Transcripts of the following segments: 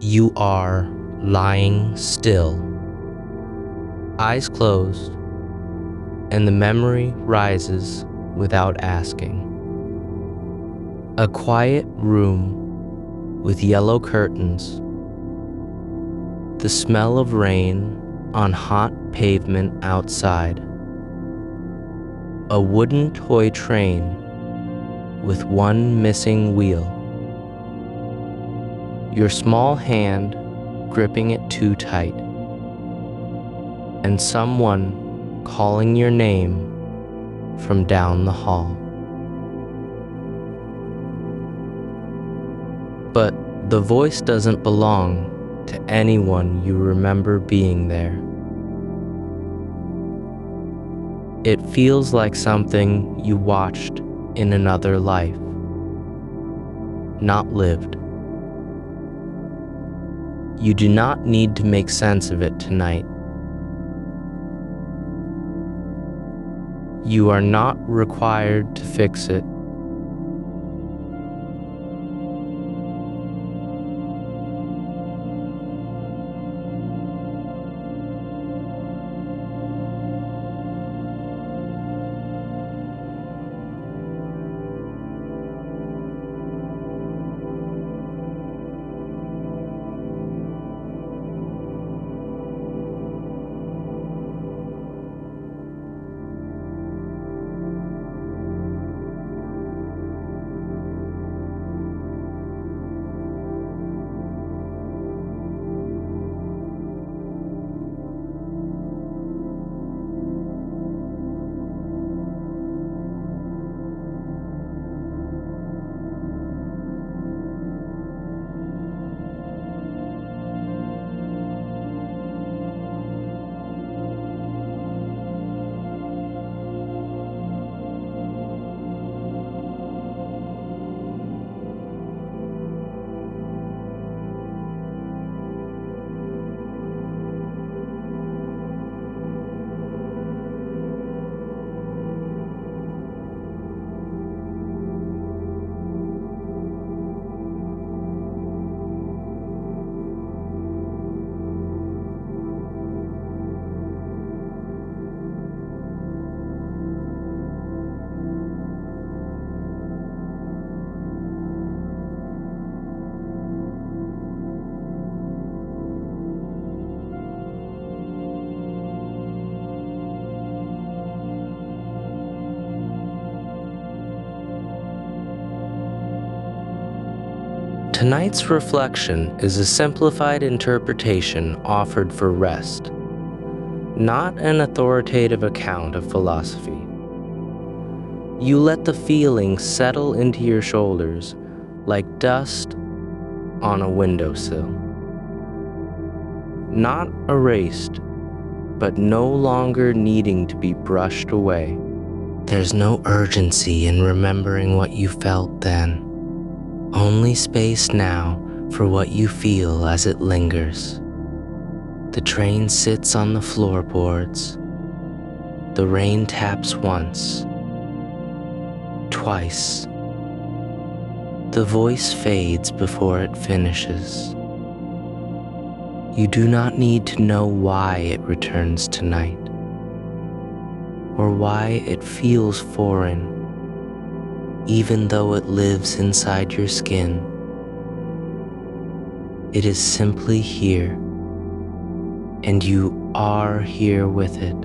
You are lying still, eyes closed, and the memory rises without asking. A quiet room with yellow curtains, the smell of rain on hot pavement outside, a wooden toy train with one missing wheel, your small hand gripping it too tight, and someone calling your name from down the hall. But the voice doesn't belong to anyone you remember being there. It feels like something you watched in another life, not lived. You do not need to make sense of it tonight. You are not required to fix it. Tonight's reflection is a simplified interpretation offered for rest, not an authoritative account of philosophy. You let the feeling settle into your shoulders like dust on a windowsill. Not erased, but no longer needing to be brushed away. There's no urgency in remembering what you felt then. Only space now for what you feel as it lingers. The train sits on the floorboards. The rain taps once, twice. The voice fades before it finishes. You do not need to know why it returns tonight, or why it feels foreign, even though it lives inside your skin. It is simply here, and you are here with it.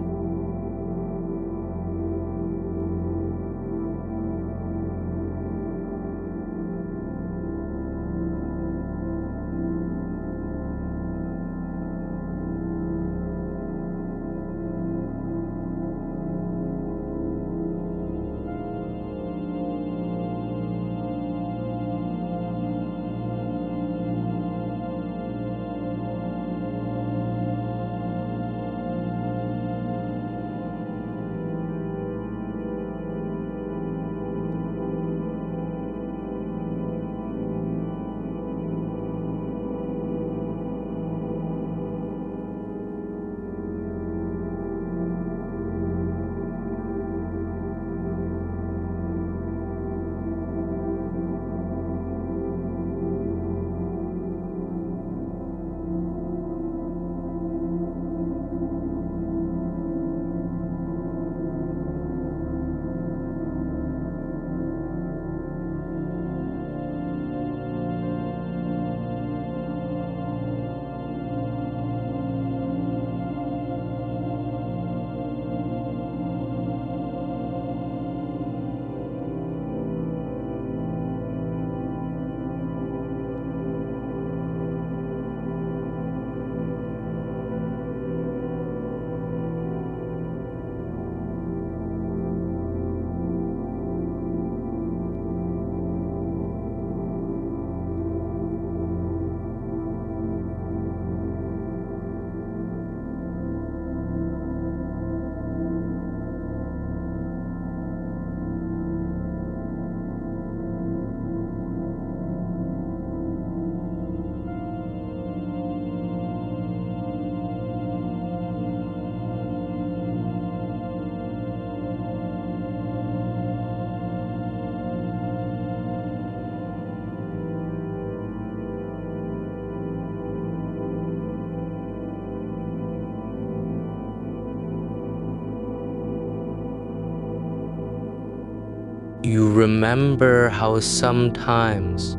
You remember how sometimes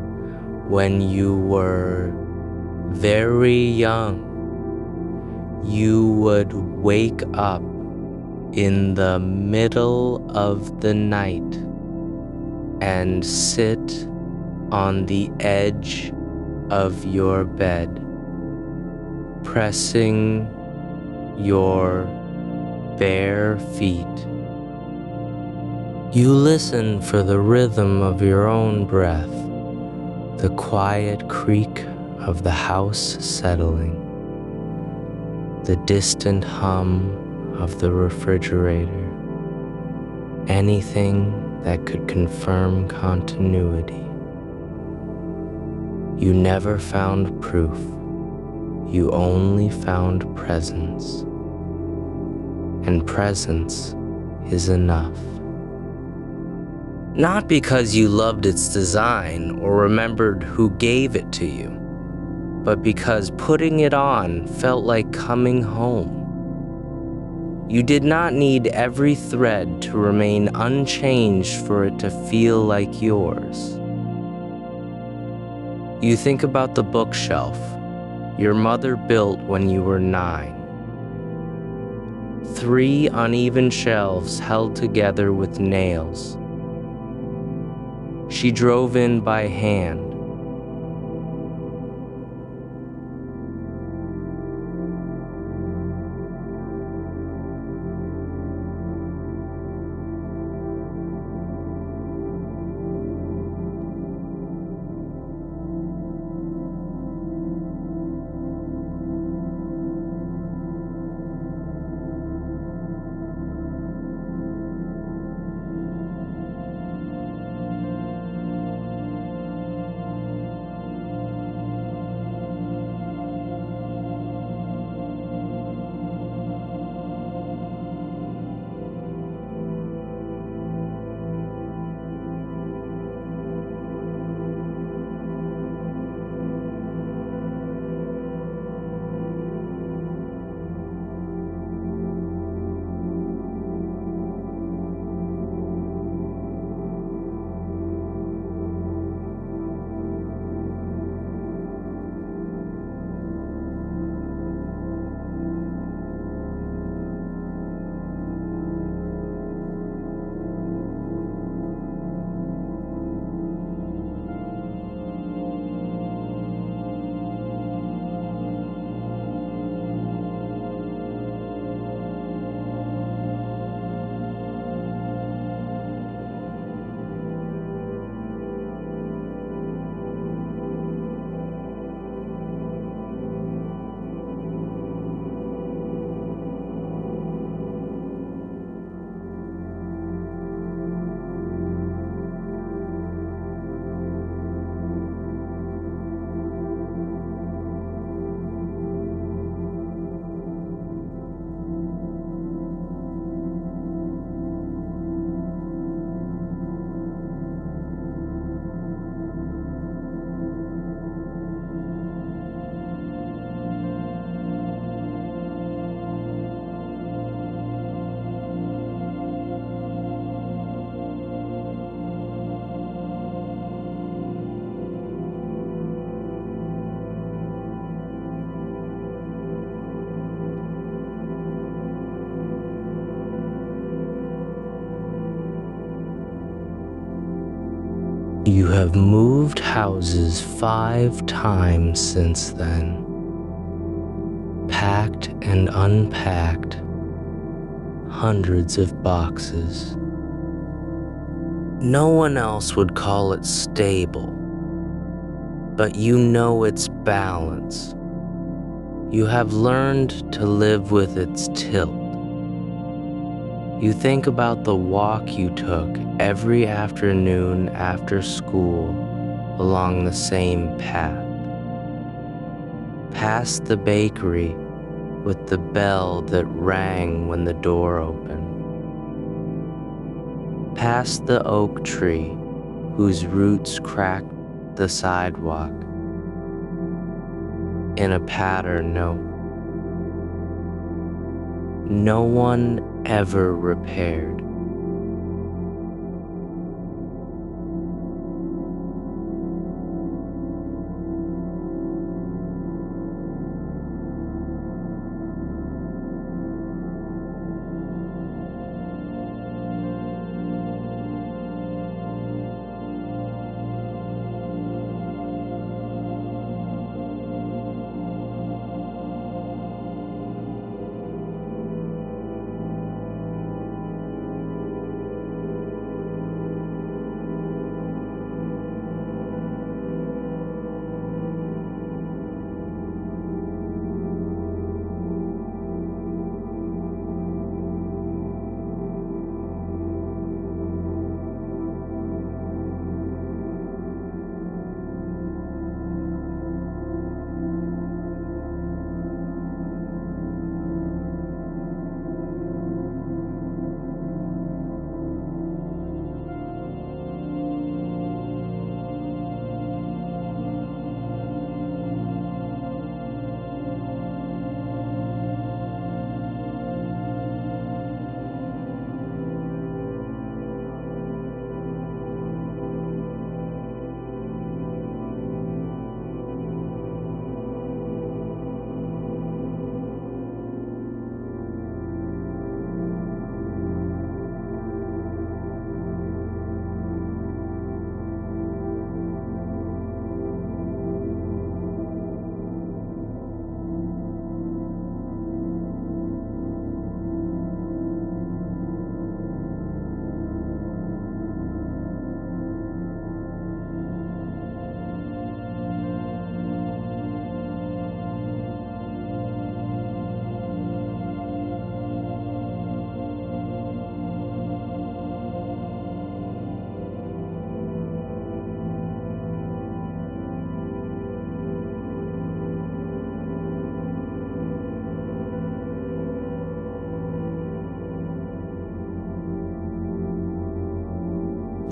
when you were very young, you would wake up in the middle of the night and sit on the edge of your bed, pressing your bare feet. You listen for the rhythm of your own breath, the quiet creak of the house settling, the distant hum of the refrigerator, anything that could confirm continuity. You never found proof, you only found presence, and presence is enough. Not because you loved its design or remembered who gave it to you, but because putting it on felt like coming home. You did not need every thread to remain unchanged for it to feel like yours. You think about the bookshelf your mother built when you were 9. 3 uneven shelves held together with nails. She drove in by hand. You have moved houses 5 times since then, packed and unpacked hundreds of boxes. No one else would call it stable, but you know its balance. You have learned to live with its tilt. You think about the walk you took every afternoon after school along the same path, past the bakery with the bell that rang when the door opened, past the oak tree whose roots cracked the sidewalk in a pattern no one ever repaired.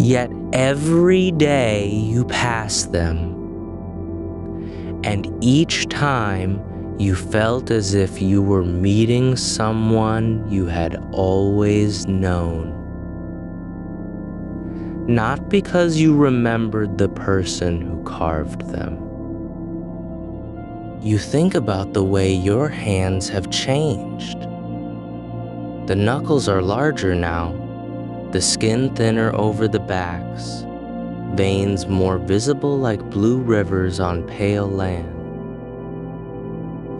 Yet every day you pass them, and each time you felt as if you were meeting someone you had always known. Not because you remembered the person who carved them. You think about the way your hands have changed. The knuckles are larger now, the skin thinner over the backs, veins more visible like blue rivers on pale land.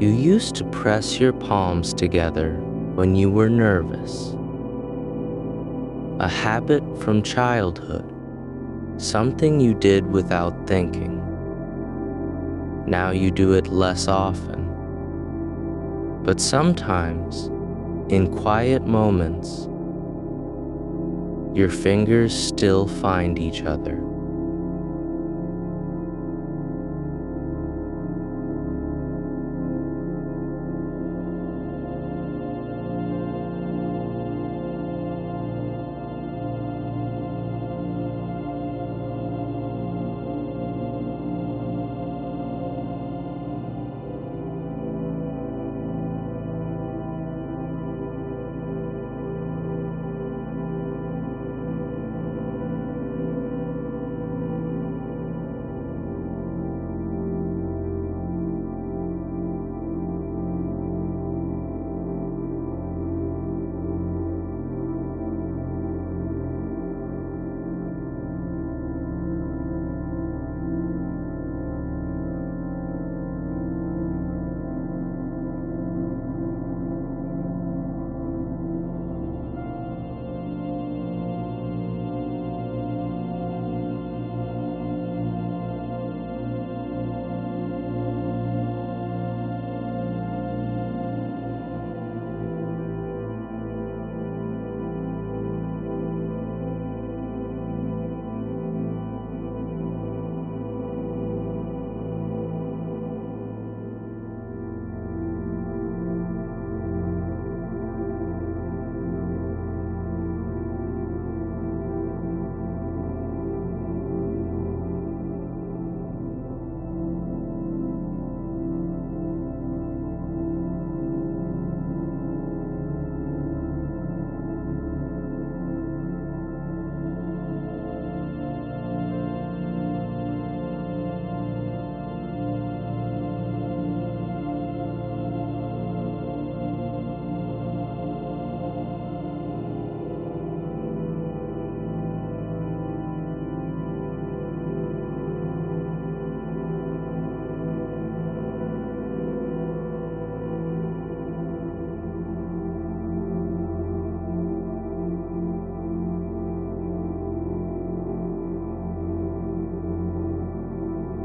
You used to press your palms together when you were nervous. A habit from childhood, something you did without thinking. Now you do it less often. But sometimes, in quiet moments, your fingers still find each other.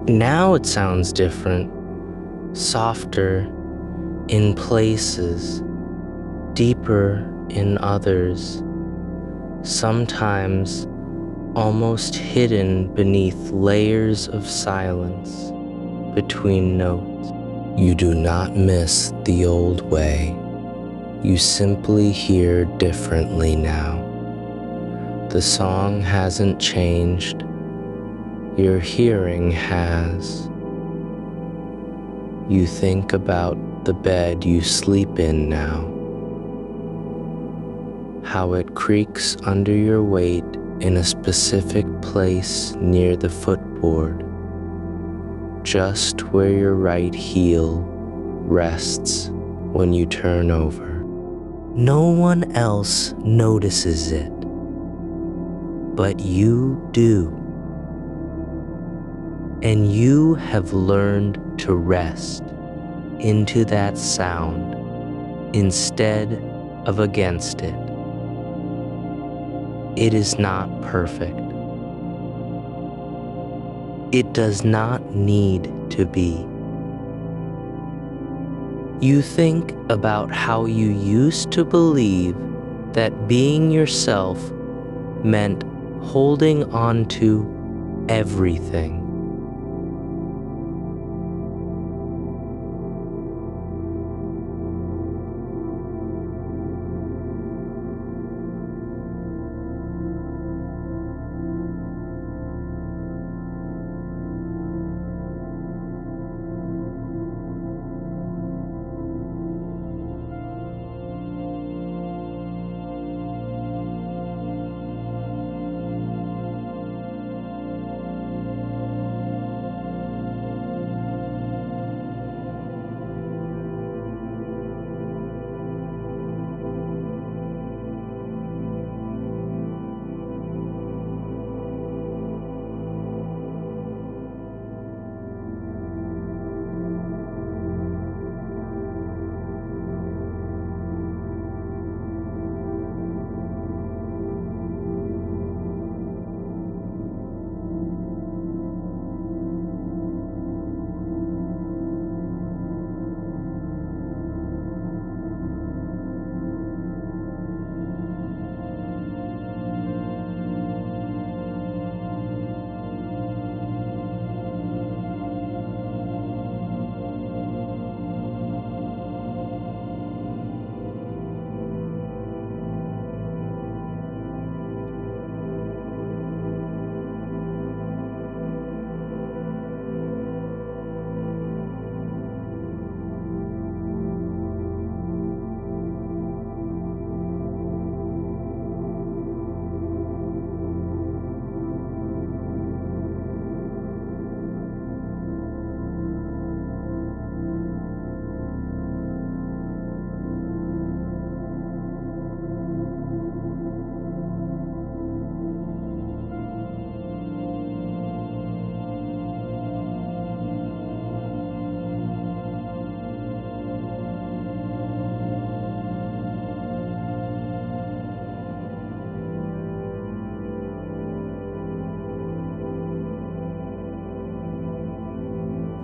Now it sounds different, softer in places, deeper in others, sometimes almost hidden beneath layers of silence between notes. You do not miss the old way. You simply hear differently now. The song hasn't changed. Your hearing has. You think about the bed you sleep in now, how it creaks under your weight in a specific place near the footboard, just where your right heel rests when you turn over. No one else notices it, but you do. And you have learned to rest into that sound instead of against it. It is not perfect. It does not need to be. You think about how you used to believe that being yourself meant holding on to everything.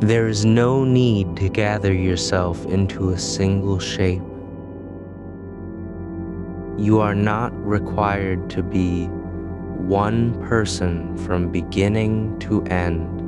There is no need to gather yourself into a single shape. You are not required to be one person from beginning to end.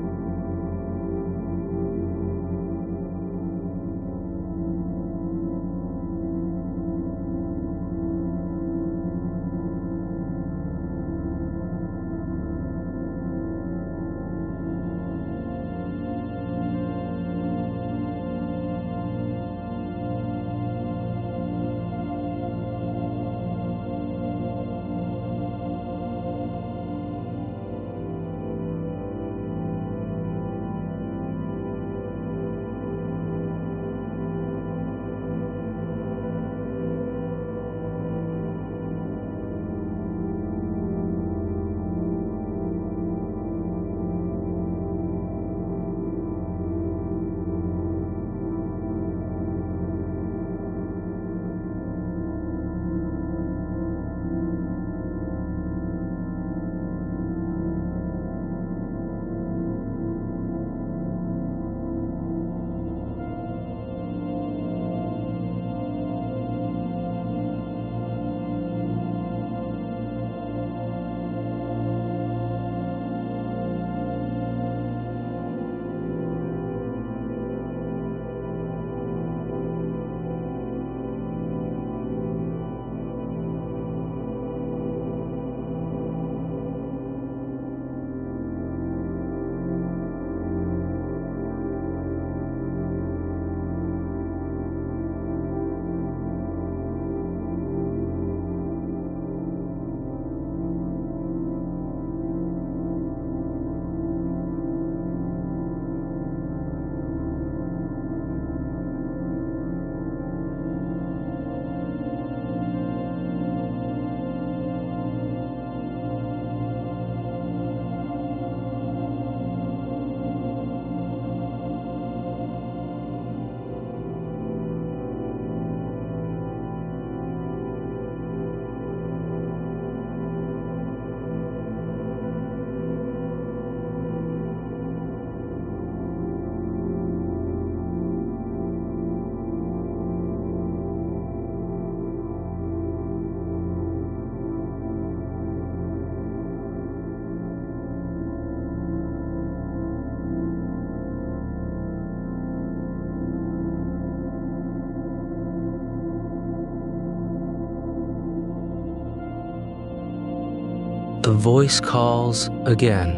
The voice calls again,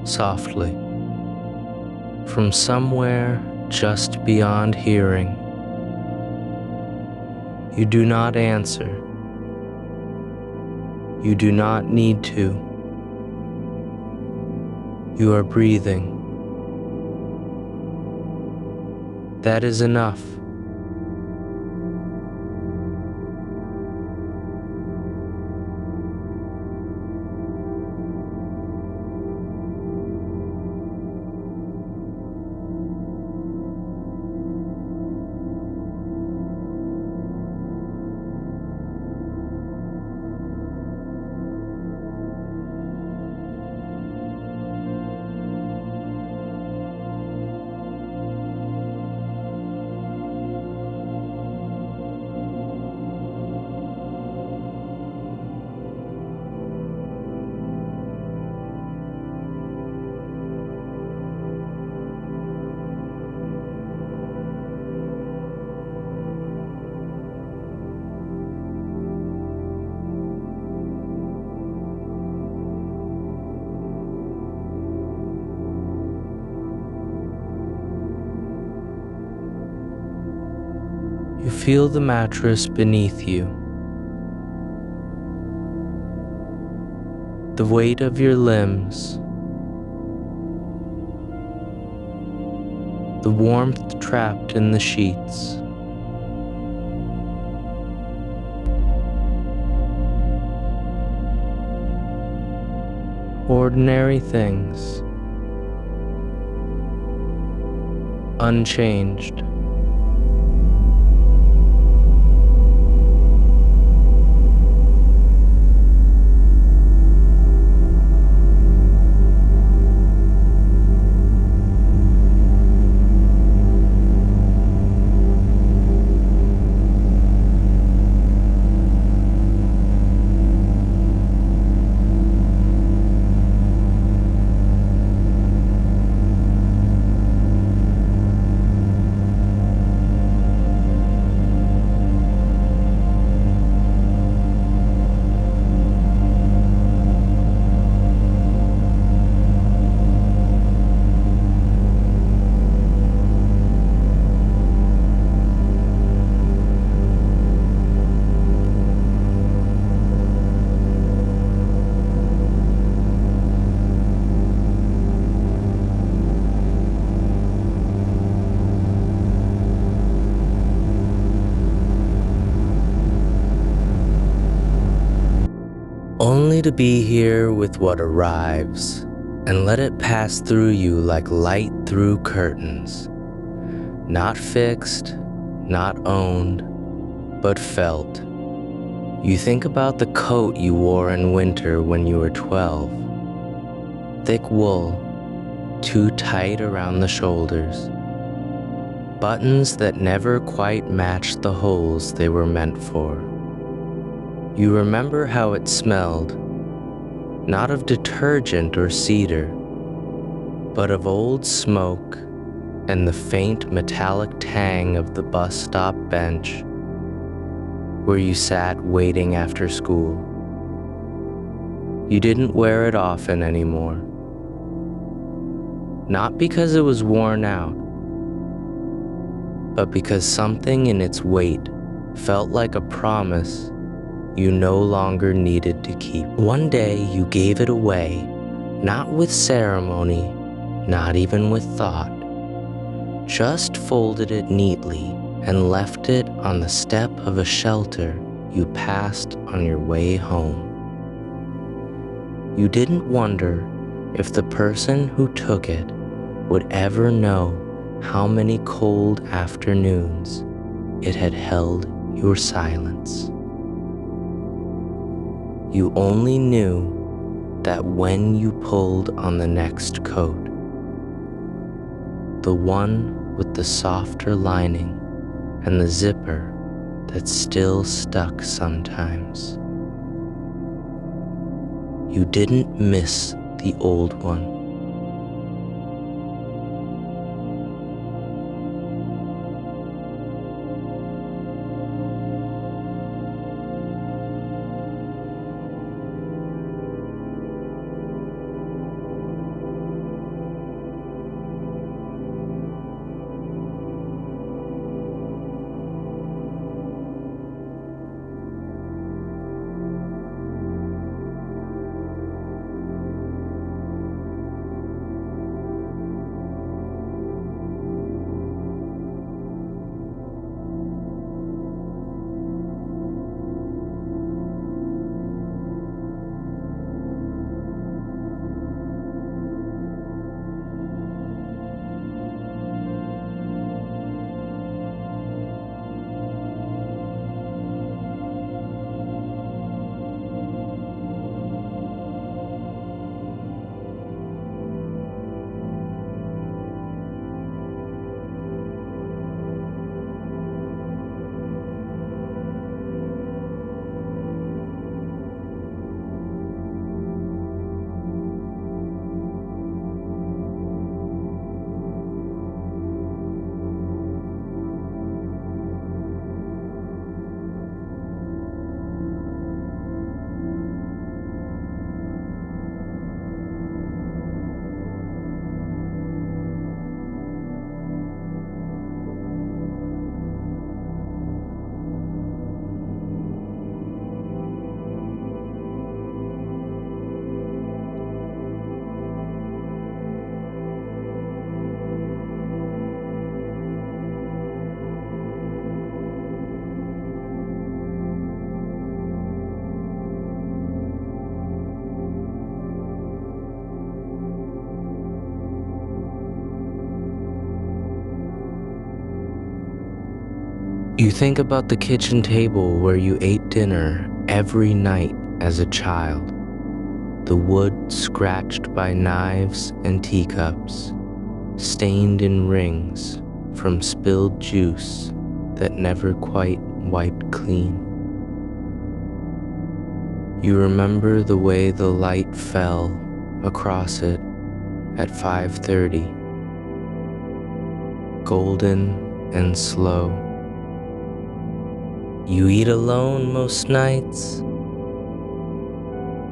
softly, from somewhere just beyond hearing. You do not answer. You do not need to. You are breathing. That is enough. You feel the mattress beneath you, the weight of your limbs, the warmth trapped in the sheets. Ordinary things, unchanged. to be here with what arrives and let it pass through you like light through curtains. Not fixed, not owned, but felt. You think about the coat you wore in winter when you were 12. Thick wool, too tight around the shoulders. Buttons that never quite matched the holes they were meant for. You remember how it smelled, not of detergent or cedar, but of old smoke and the faint metallic tang of the bus stop bench where you sat waiting after school. You didn't wear it often anymore. Not because it was worn out, but because something in its weight felt like a promise you no longer needed to keep. One day you gave it away, not with ceremony, not even with thought. Just folded it neatly and left it on the step of a shelter you passed on your way home. You didn't wonder if the person who took it would ever know how many cold afternoons it had held your silence. You only knew that when you pulled on the next coat, the one with the softer lining and the zipper that still stuck sometimes, you didn't miss the old one. You think about the kitchen table where you ate dinner every night as a child, the wood scratched by knives and teacups, stained in rings from spilled juice that never quite wiped clean. You remember the way the light fell across it at 5:30, golden and slow. You eat alone most nights.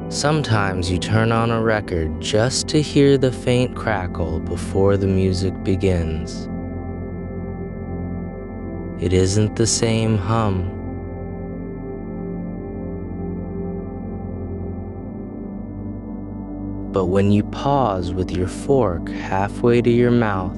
Sometimes you turn on a record just to hear the faint crackle before the music begins. It isn't the same hum, but when you pause with your fork halfway to your mouth,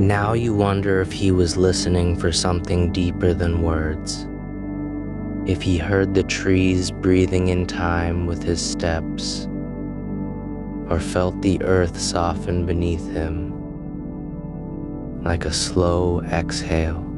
Now you wonder if he was listening for something deeper than words. If he heard the trees breathing in time with his steps, or felt the earth soften beneath him like a slow exhale.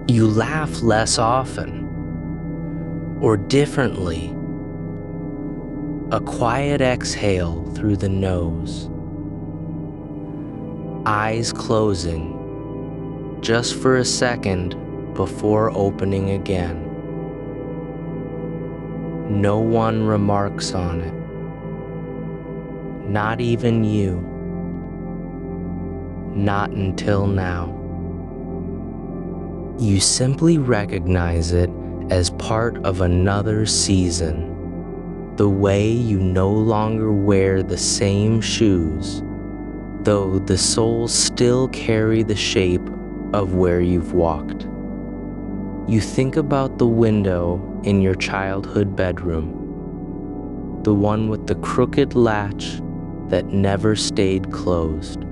You laugh less often, or differently. A quiet exhale through the nose, eyes closing just for a second before opening again. No one remarks on it, not even you, not until now. You simply recognize it as part of another season, the way you no longer wear the same shoes, though the soles still carry the shape of where you've walked. You think about the window in your childhood bedroom, the one with the crooked latch that never stayed closed,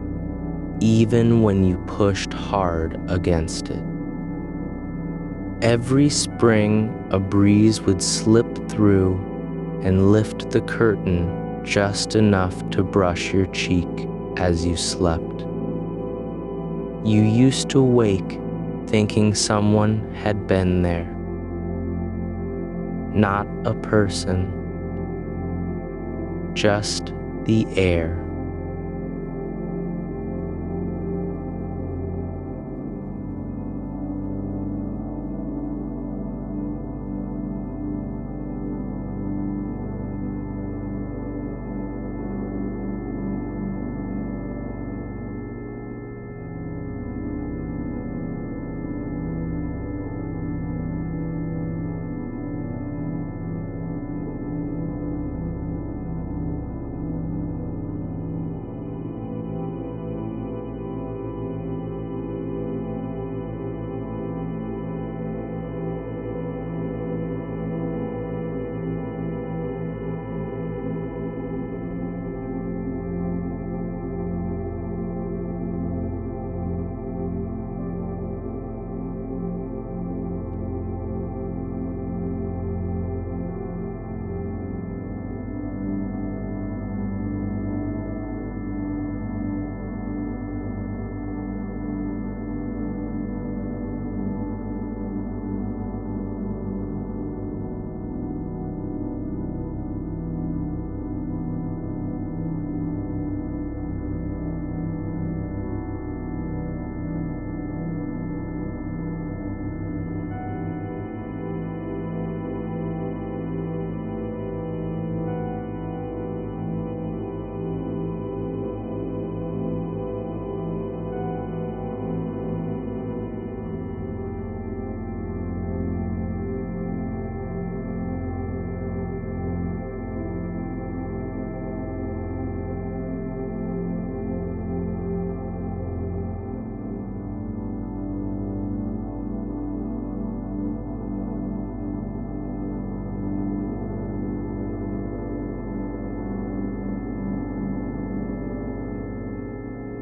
even when you pushed hard against it. Every spring, a breeze would slip through and lift the curtain just enough to brush your cheek as you slept. You used to wake thinking someone had been there, not a person, just the air.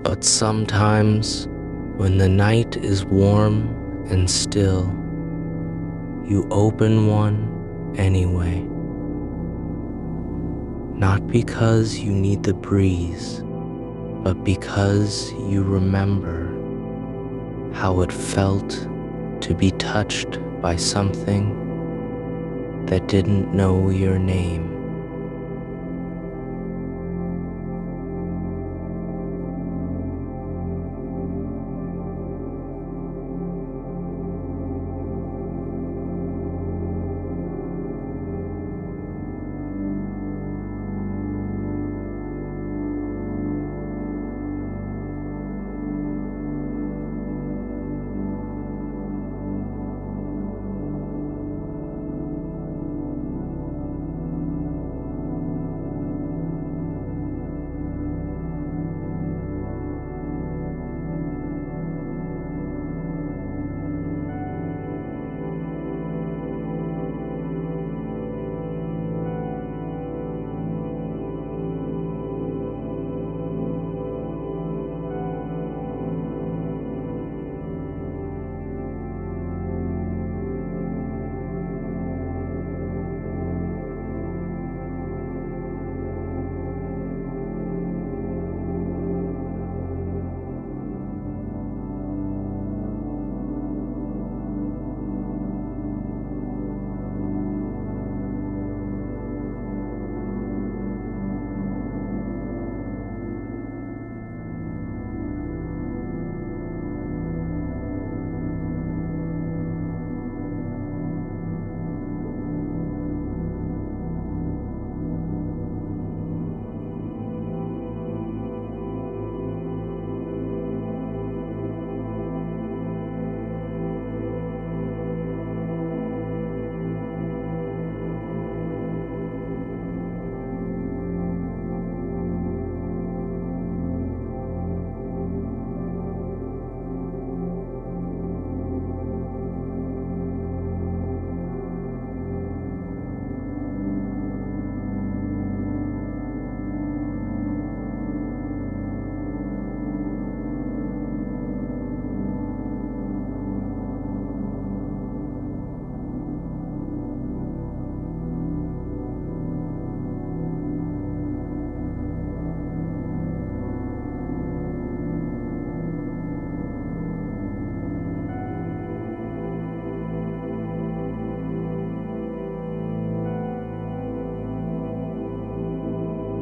But sometimes, when the night is warm and still, you open one anyway. Not because you need the breeze, but because you remember how it felt to be touched by something that didn't know your name.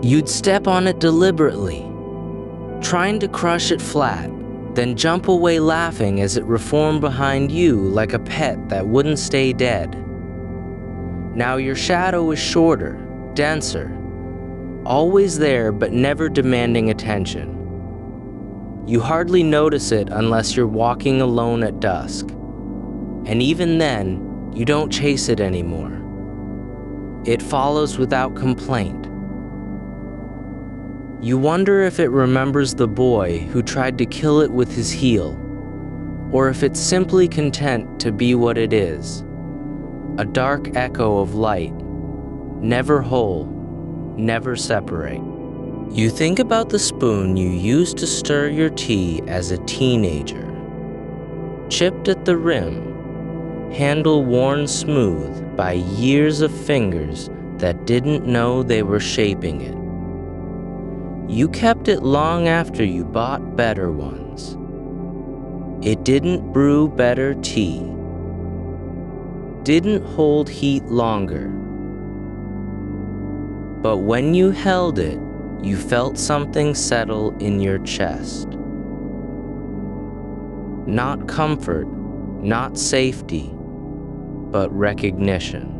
You'd step on it deliberately, trying to crush it flat, then jump away laughing as it reformed behind you like a pet that wouldn't stay dead. Now your shadow is shorter, denser, always there but never demanding attention. You hardly notice it unless you're walking alone at dusk, and even then, you don't chase it anymore. It follows without complaint. You wonder if it remembers the boy who tried to kill it with his heel, or if it's simply content to be what it is, a dark echo of light, never whole, never separate. You think about the spoon you used to stir your tea as a teenager, chipped at the rim, handle worn smooth by years of fingers that didn't know they were shaping it. You kept it long after you bought better ones. It didn't brew better tea, didn't hold heat longer. But when you held it, you felt something settle in your chest. Not comfort, not safety, but recognition.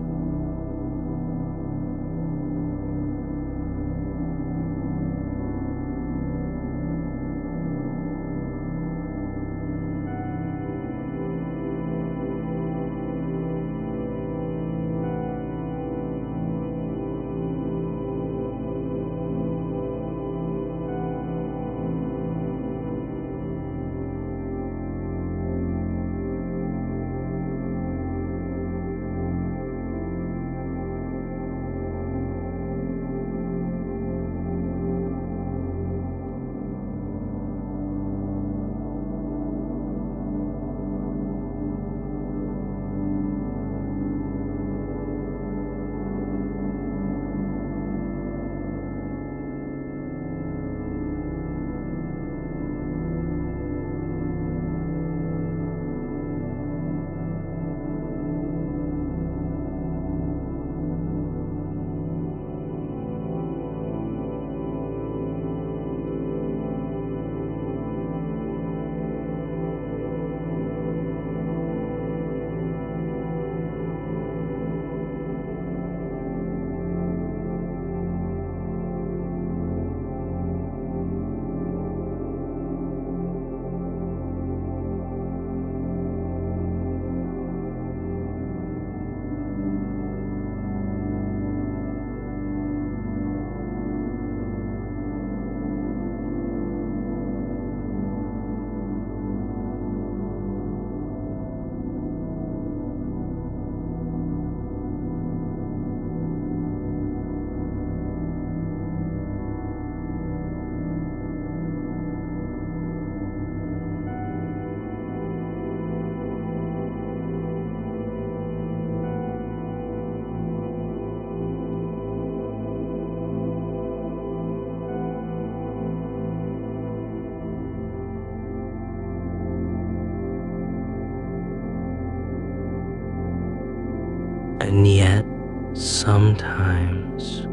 And yet, sometimes,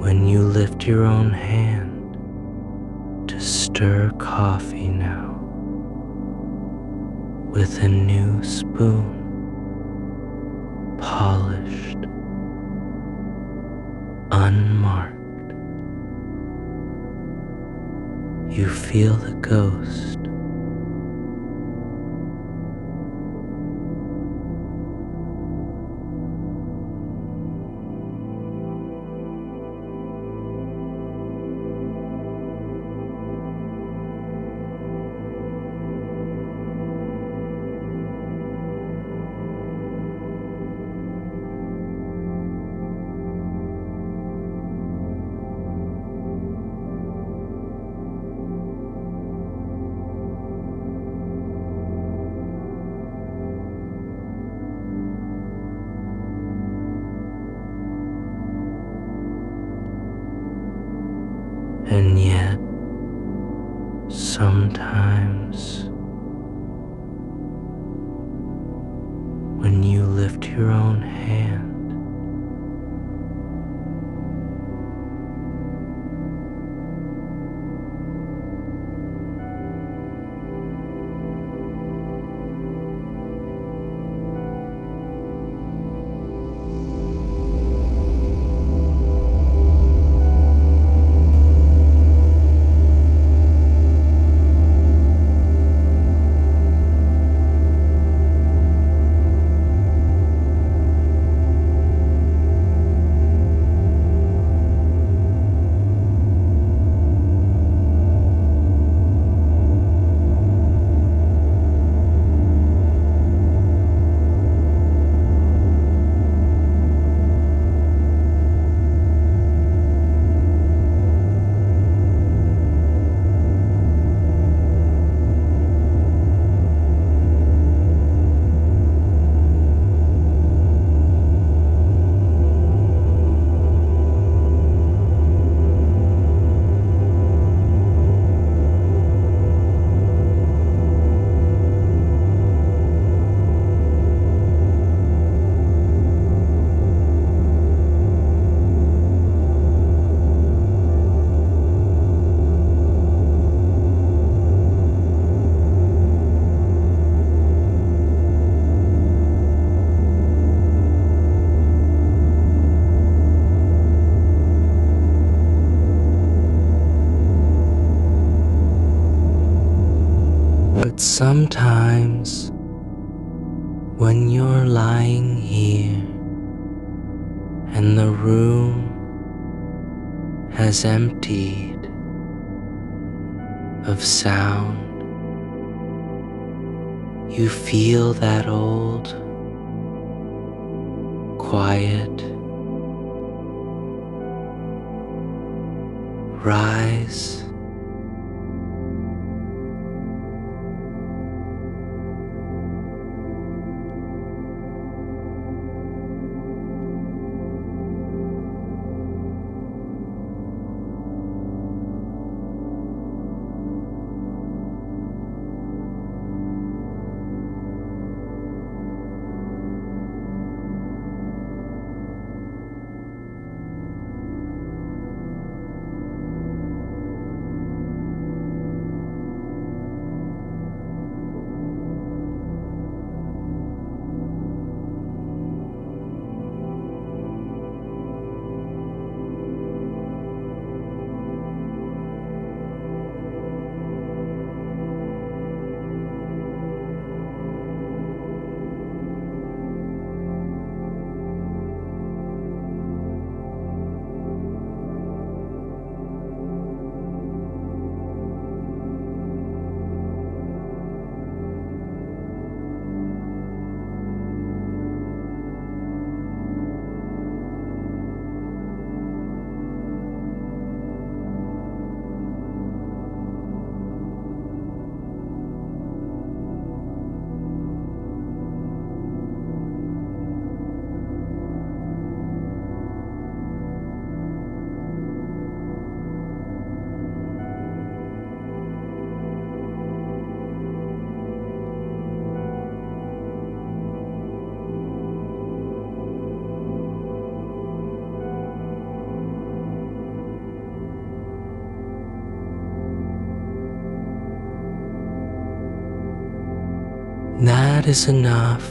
when you lift your own hand to stir coffee now with a new spoon, polished, unmarked, you feel the ghost and yet sometimes when you lift your own hand but sometimes when you're lying here and the room has emptied of sound, you feel that old, quiet rise That is enough.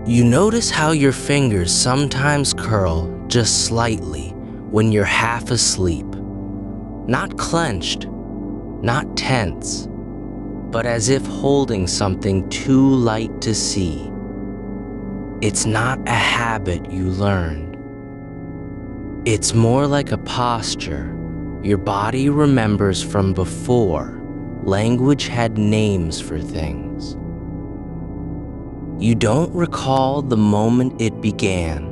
You notice how your fingers sometimes curl just slightly when you're half asleep. Not clenched, not tense, but as if holding something too light to see. It's not a habit you learned. It's more like a posture your body remembers from before language had names for things. You don't recall the moment it began.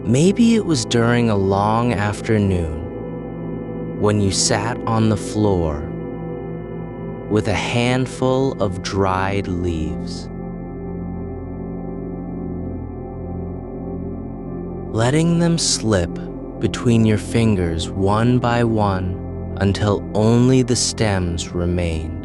Maybe it was during a long afternoon when you sat on the floor with a handful of dried leaves, letting them slip between your fingers one by one until only the stems remained.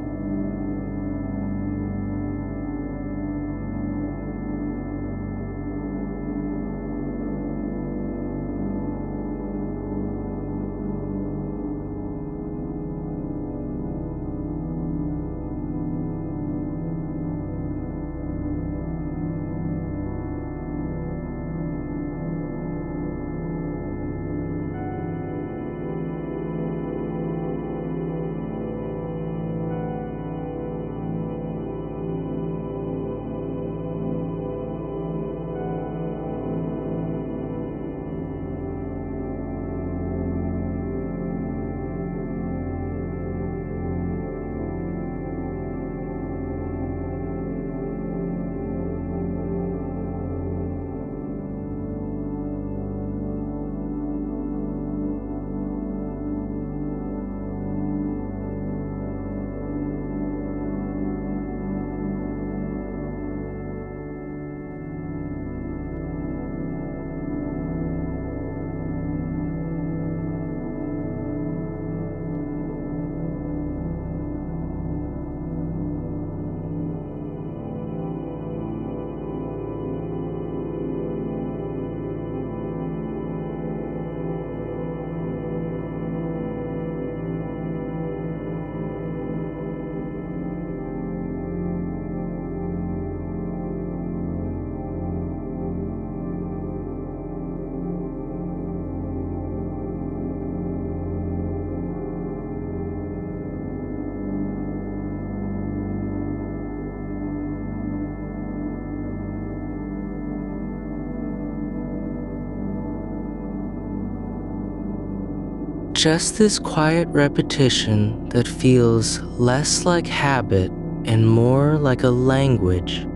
Just this quiet repetition that feels less like habit and more like a language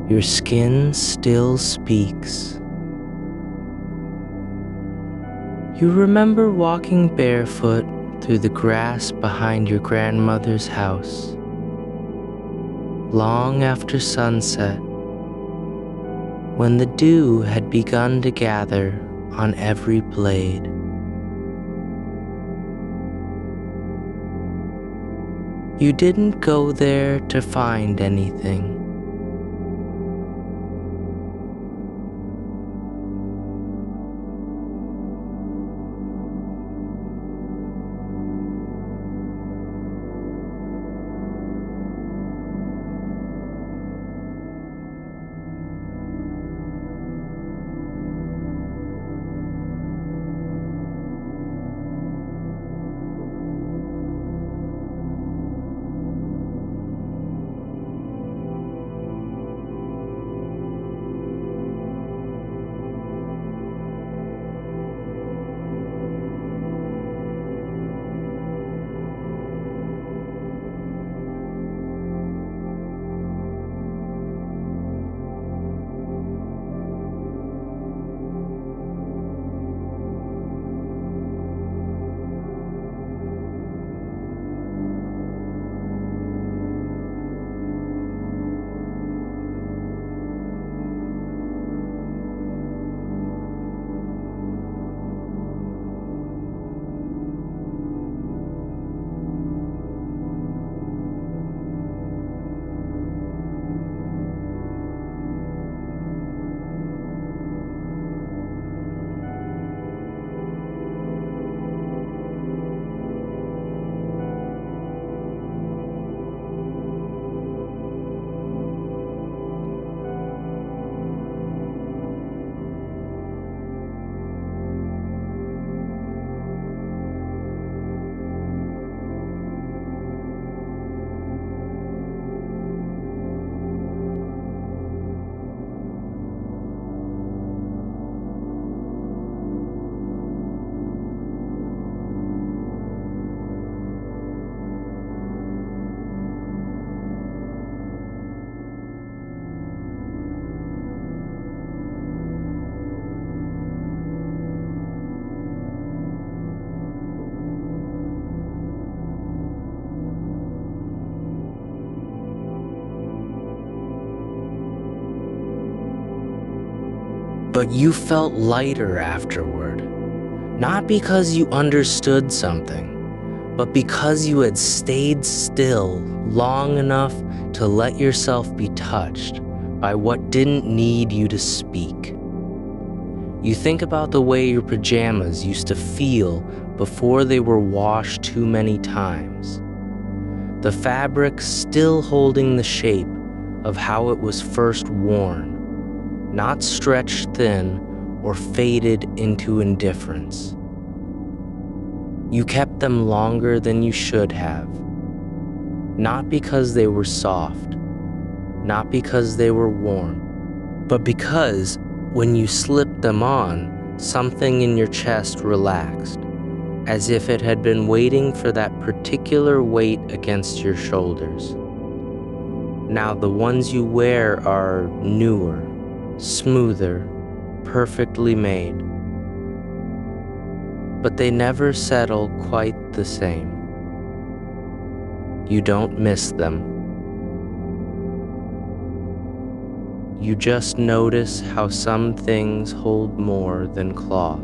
your skin still speaks. You remember walking barefoot through the grass behind your grandmother's house, long after sunset, when the dew had begun to gather on every blade. You didn't go there to find anything. But you felt lighter afterward, not because you understood something, but because you had stayed still long enough to let yourself be touched by what didn't need you to speak. You think about the way your pajamas used to feel before they were washed too many times. The fabric still holding the shape of how it was first worn, not stretched thin or faded into indifference. You kept them longer than you should have, not because they were soft, not because they were warm, but because when you slipped them on, something in your chest relaxed, as if it had been waiting for that particular weight against your shoulders. Now the ones you wear are newer, smoother, perfectly made, but they never settle quite the same. You don't miss them. You just notice how some things hold more than cloth.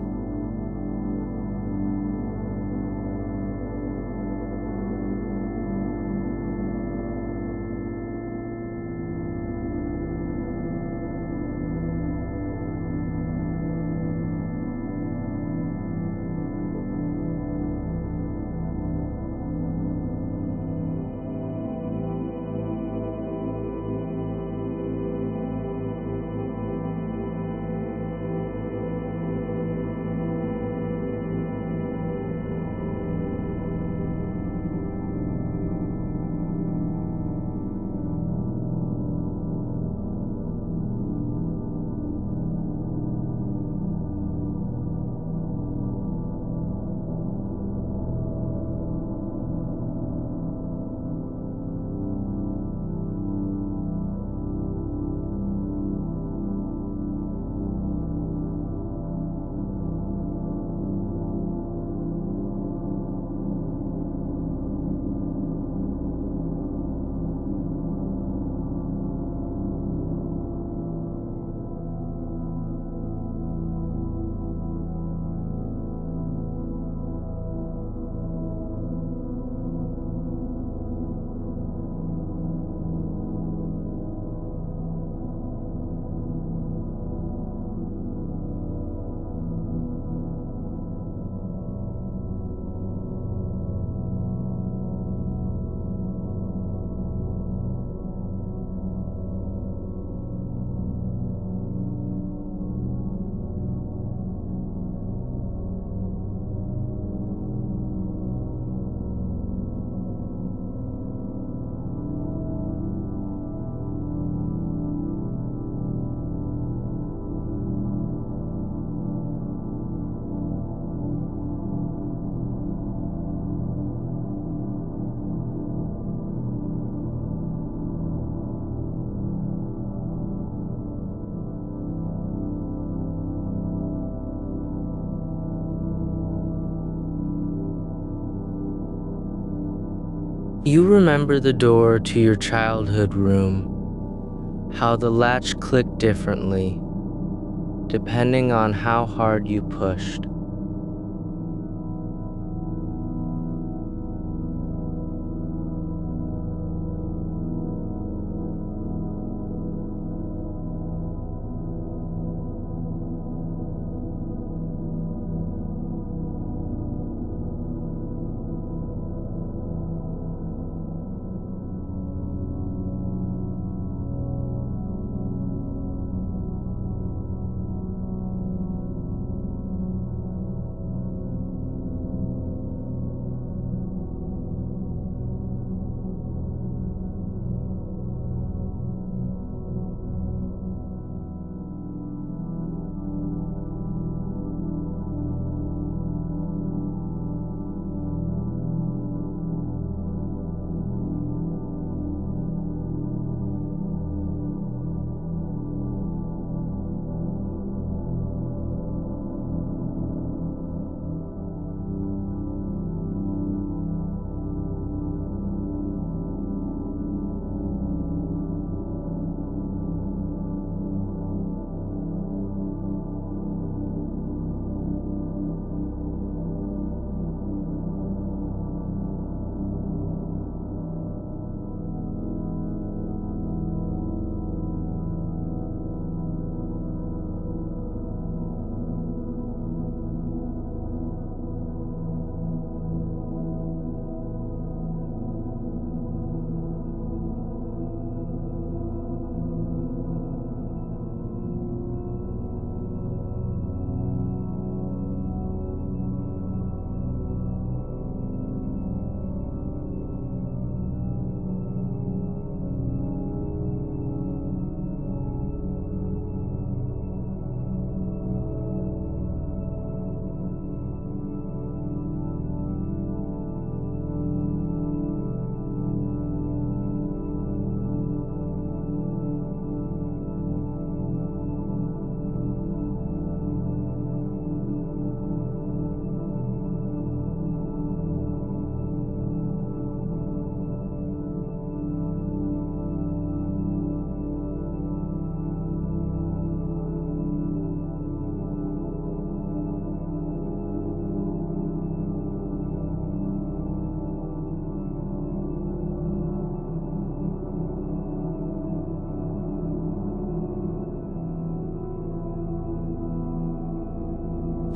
You remember the door to your childhood room, how the latch clicked differently, depending on how hard you pushed.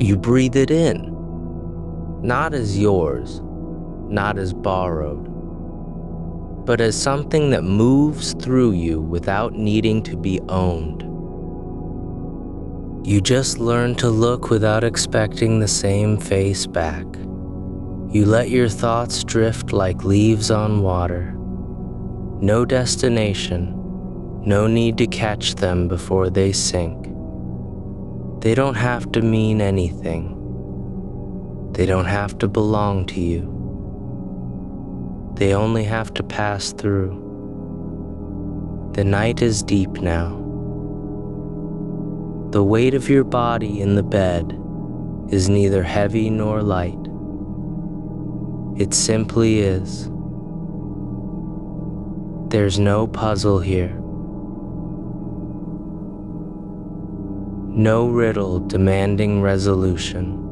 You breathe it in, not as yours, not as borrowed, but as something that moves through you without needing to be owned. You just learn to look without expecting the same face back. You let your thoughts drift like leaves on water. No destination, no need to catch them before they sink. They don't have to mean anything. They don't have to belong to you. They only have to pass through. The night is deep now. The weight of your body in the bed is neither heavy nor light. It simply is. There's no puzzle here. No riddle demanding resolution.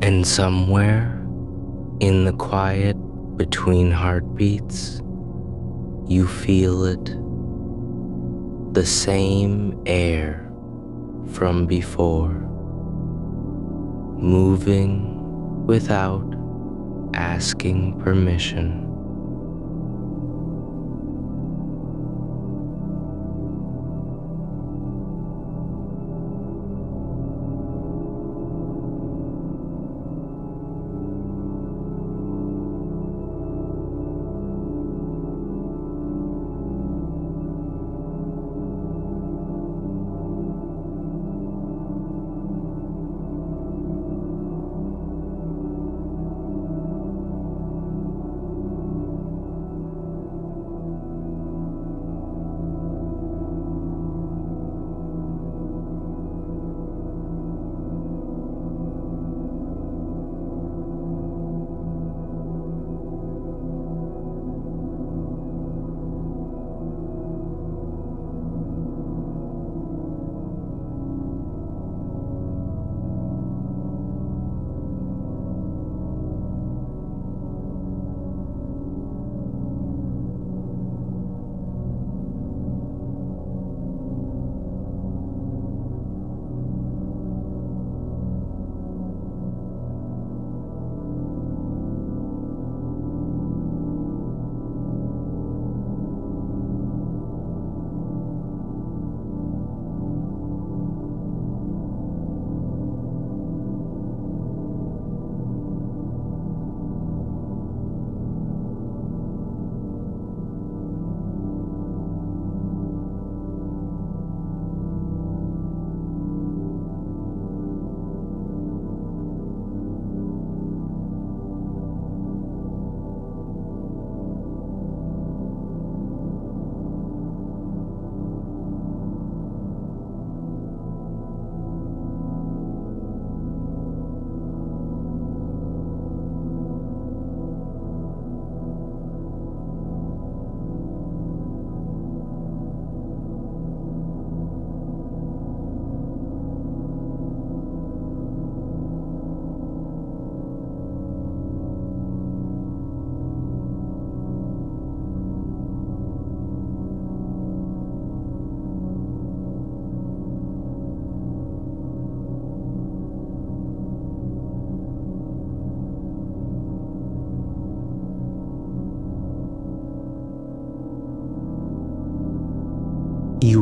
And somewhere in the quiet between heartbeats, you feel it, the same air from before, moving without asking permission.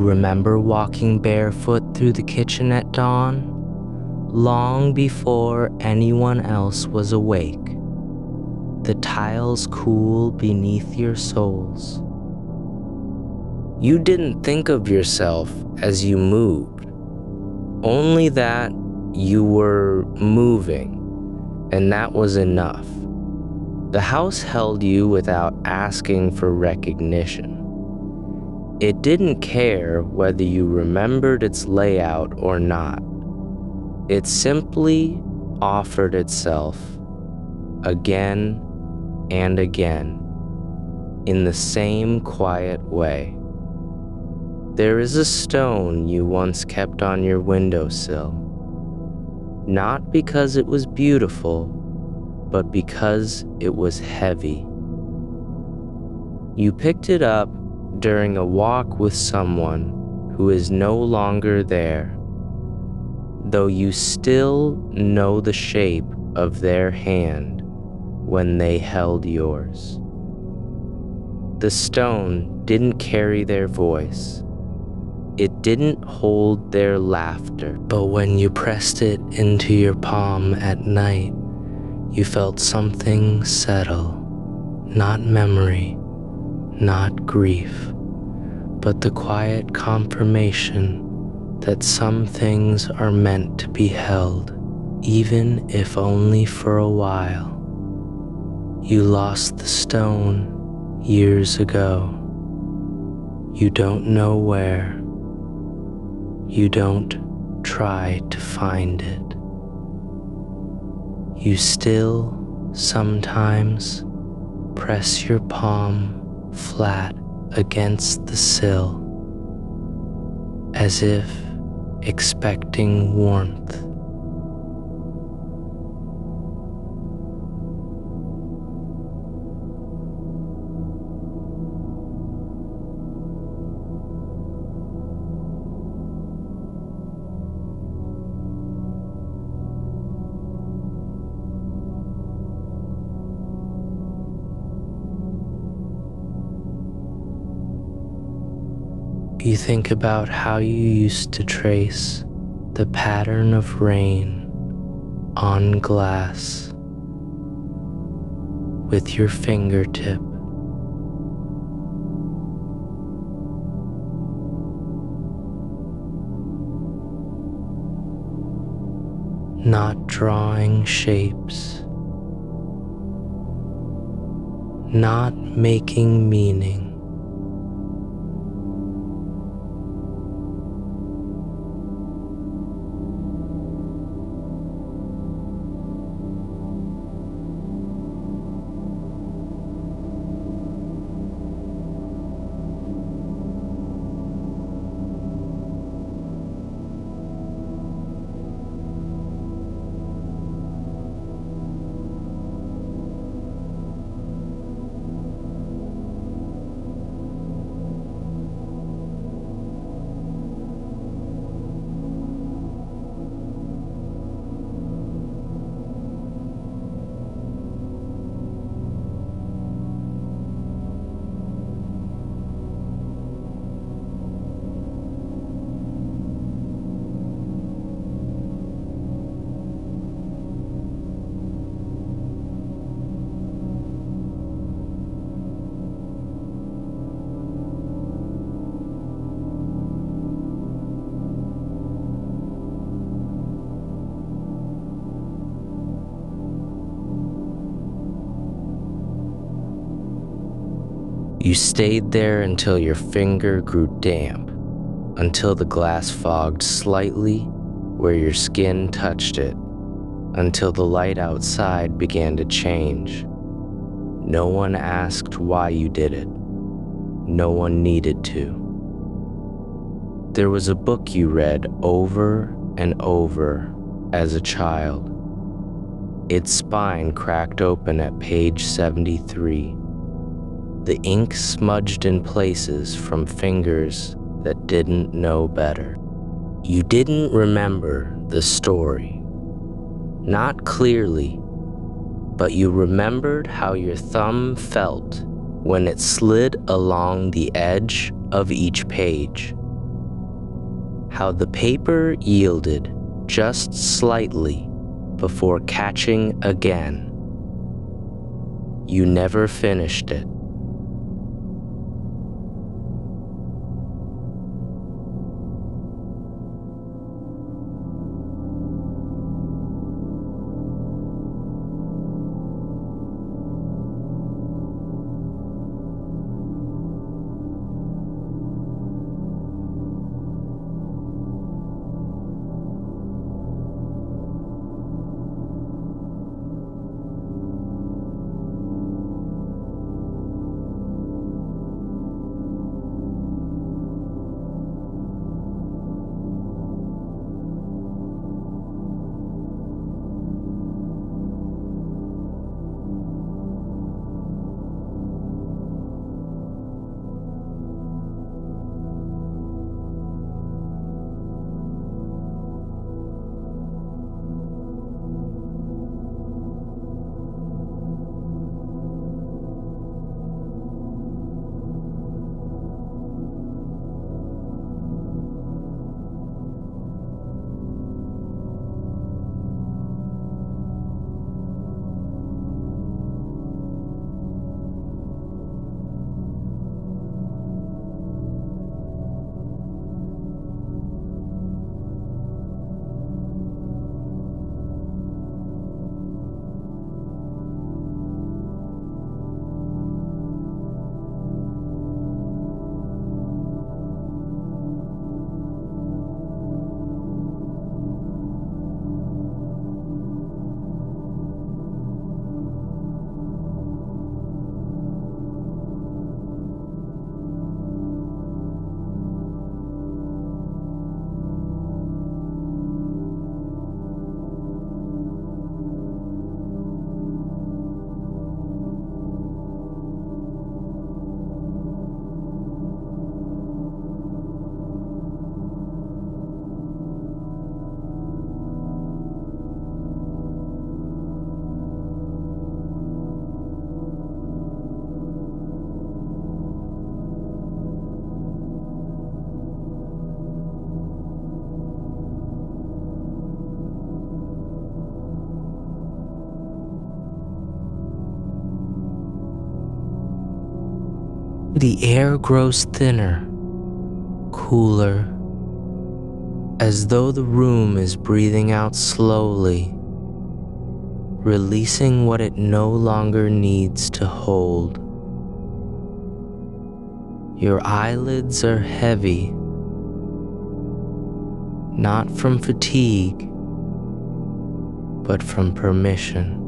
remember walking barefoot through the kitchen at dawn, long before anyone else was awake, the tiles cool beneath your soles. You didn't think of yourself as you moved, only that you were moving, and that was enough. The house held you without asking for recognition. It didn't care whether you remembered its layout or not. It simply offered itself again and again in the same quiet way. There is a stone you once kept on your windowsill, not because it was beautiful, but because it was heavy. You picked it up during a walk with someone who is no longer there, though you still know the shape of their hand when they held yours. The stone didn't carry their voice. It didn't hold their laughter, but when you pressed it into your palm at night, you felt something settle, not memory, not grief, but the quiet confirmation that some things are meant to be held, even if only for a while. You lost the stone years ago. You don't know where. You don't try to find it. You still sometimes press your palm flat against the sill, as if expecting warmth. You think about how you used to trace the pattern of rain on glass with your fingertip. Not drawing shapes, not making meaning. You stayed there until your finger grew damp, until the glass fogged slightly where your skin touched it, until the light outside began to change. No one asked why you did it. No one needed to. There was a book you read over and over as a child. Its spine cracked open at page 73. The ink smudged in places from fingers that didn't know better. You didn't remember the story. Not clearly, but you remembered how your thumb felt when it slid along the edge of each page. how the paper yielded just slightly before catching again. You never finished it. The air grows thinner, cooler, as though the room is breathing out slowly, releasing what it no longer needs to hold. Your eyelids are heavy, not from fatigue, but from permission.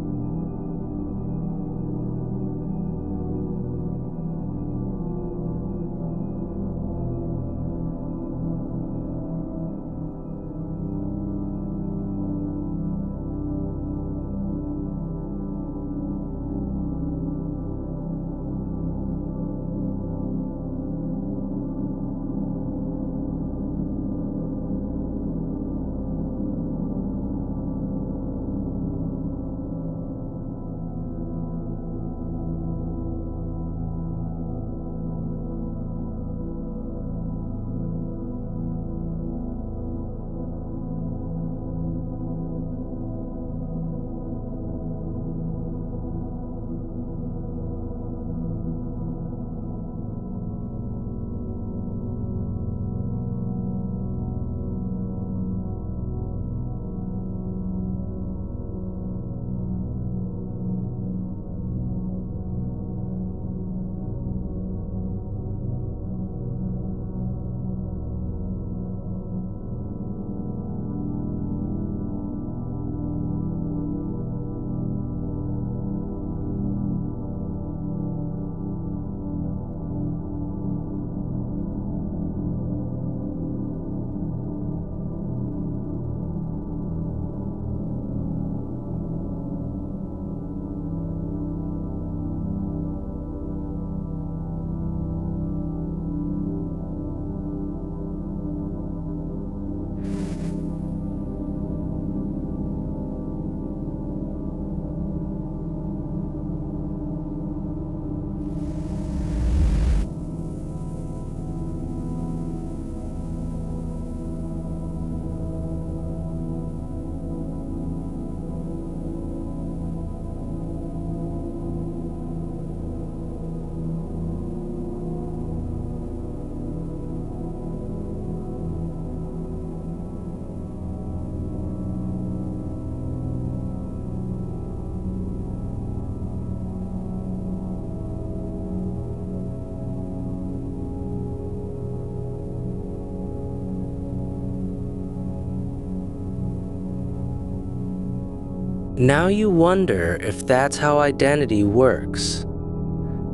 Now you wonder if that's how identity works,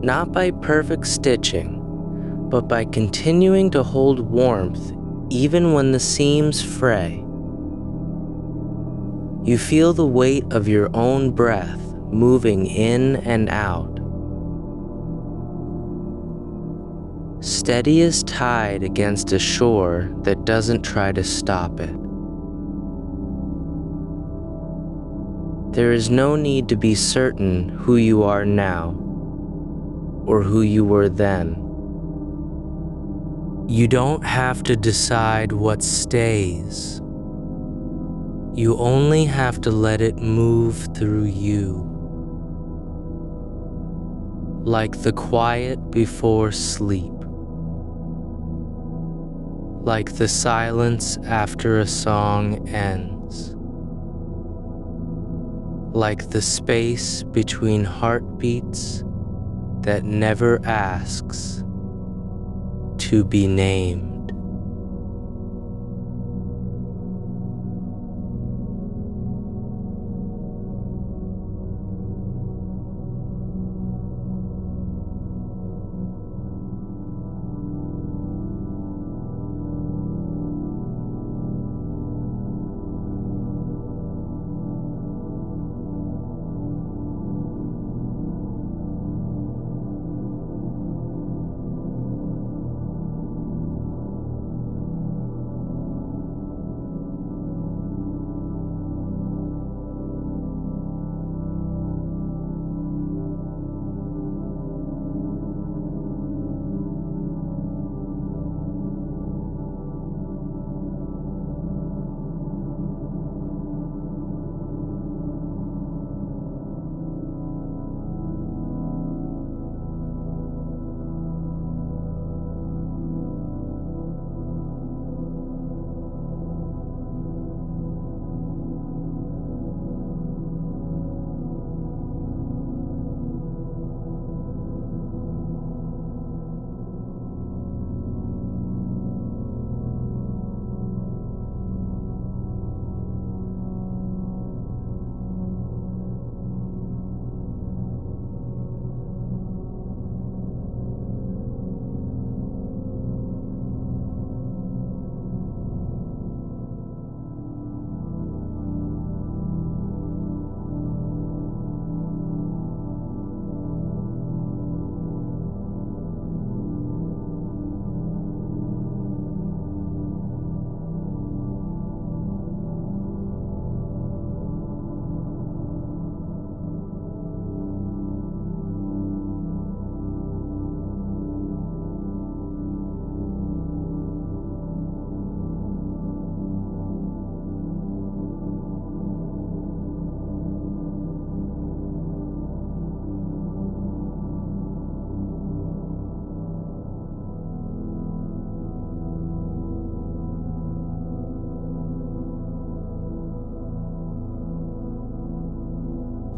not by perfect stitching, but by continuing to hold warmth even when the seams fray. You feel the weight of your own breath moving in and out, steady as tide against a shore that doesn't try to stop it. There is no need to be certain who you are now or who you were then. You don't have to decide what stays. You only have to let it move through you. Like the quiet before sleep. Like the silence after a song ends. Like the space between heartbeats that never asks to be named.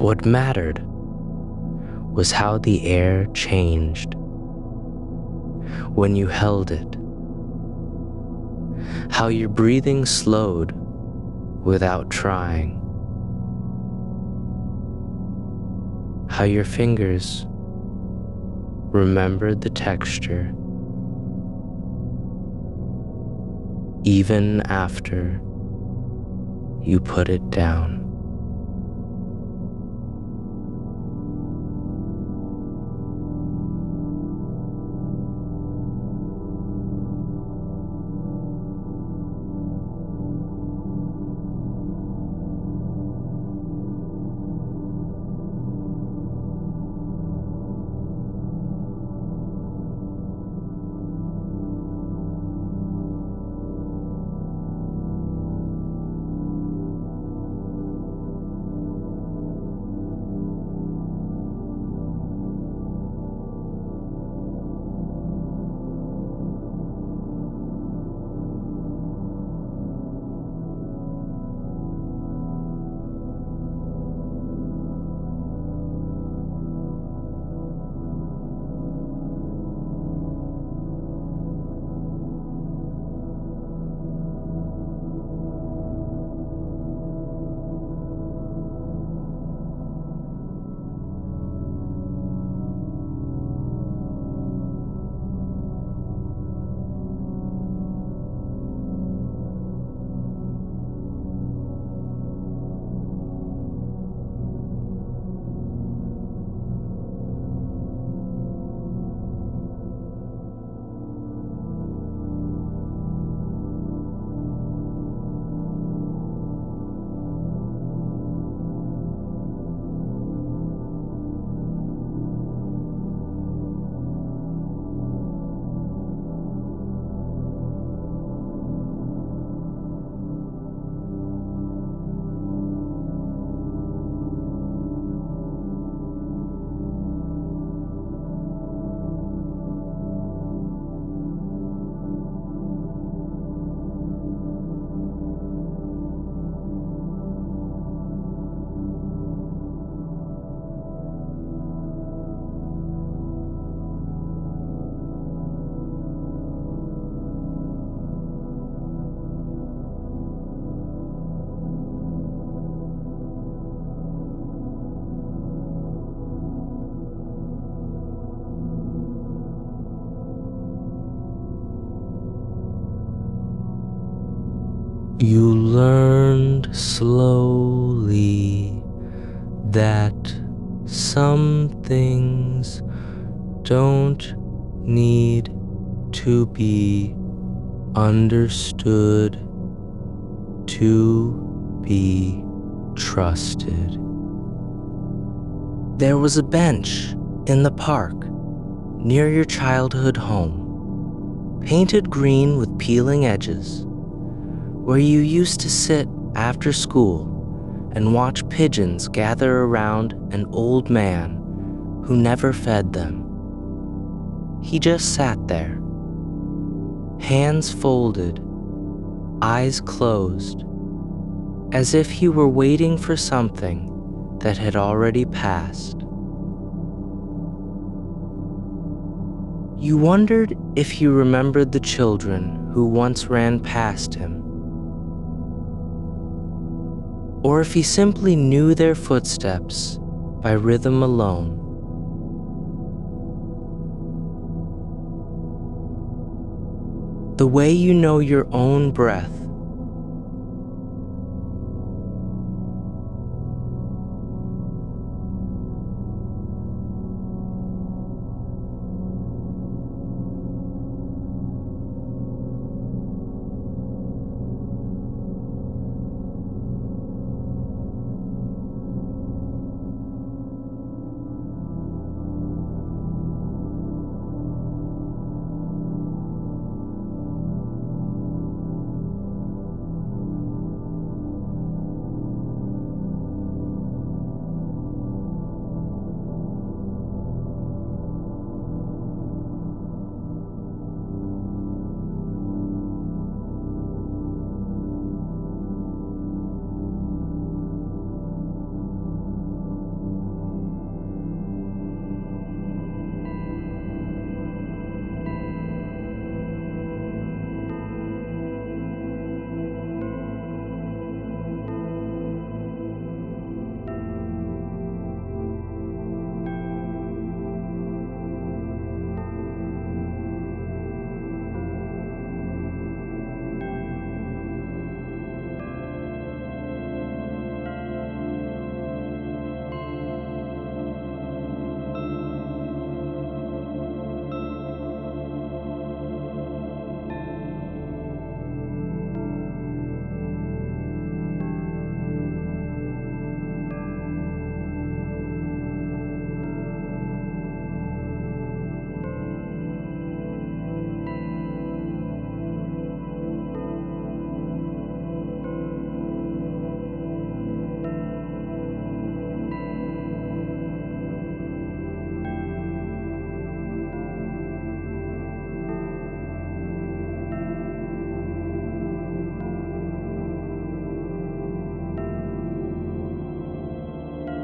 What mattered was how the air changed when you held it, how your breathing slowed without trying, how your fingers remembered the texture even after you put it down. learned slowly that some things don't need to be understood to be trusted. There was a bench in the park near your childhood home, painted green with peeling edges, where you used to sit after school and watch pigeons gather around an old man who never fed them. He just sat there, hands folded, eyes closed, as if he were waiting for something that had already passed. You wondered if he remembered the children who once ran past him, or if he simply knew their footsteps by rhythm alone. The way you know your own breath.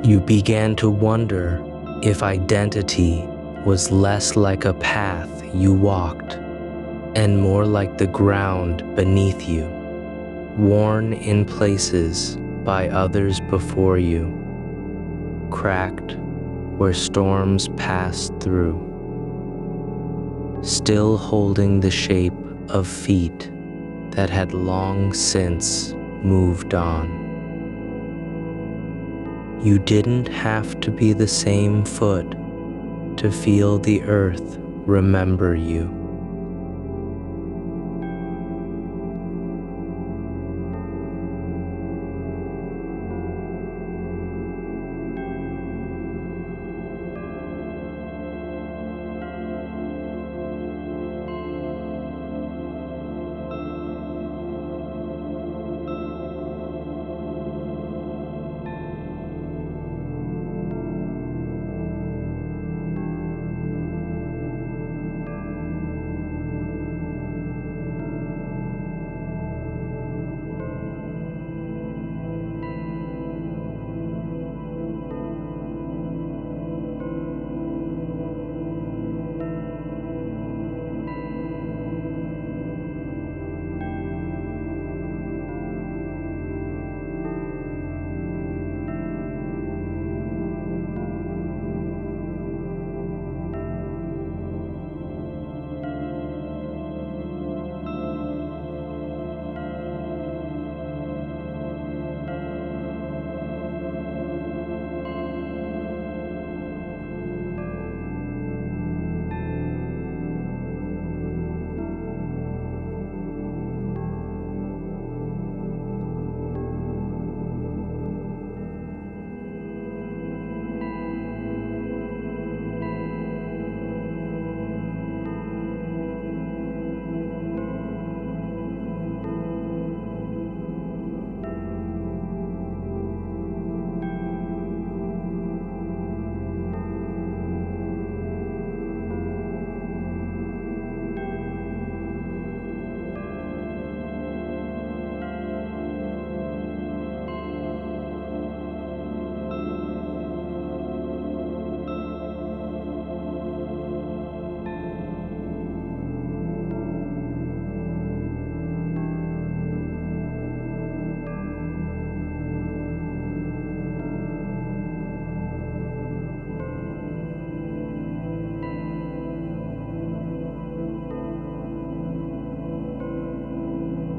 You began to wonder if identity was less like a path you walked and more like the ground beneath you, worn in places by others before you, cracked where storms passed through, still holding the shape of feet that had long since moved on. You didn't have to be the same foot to feel the earth remember you.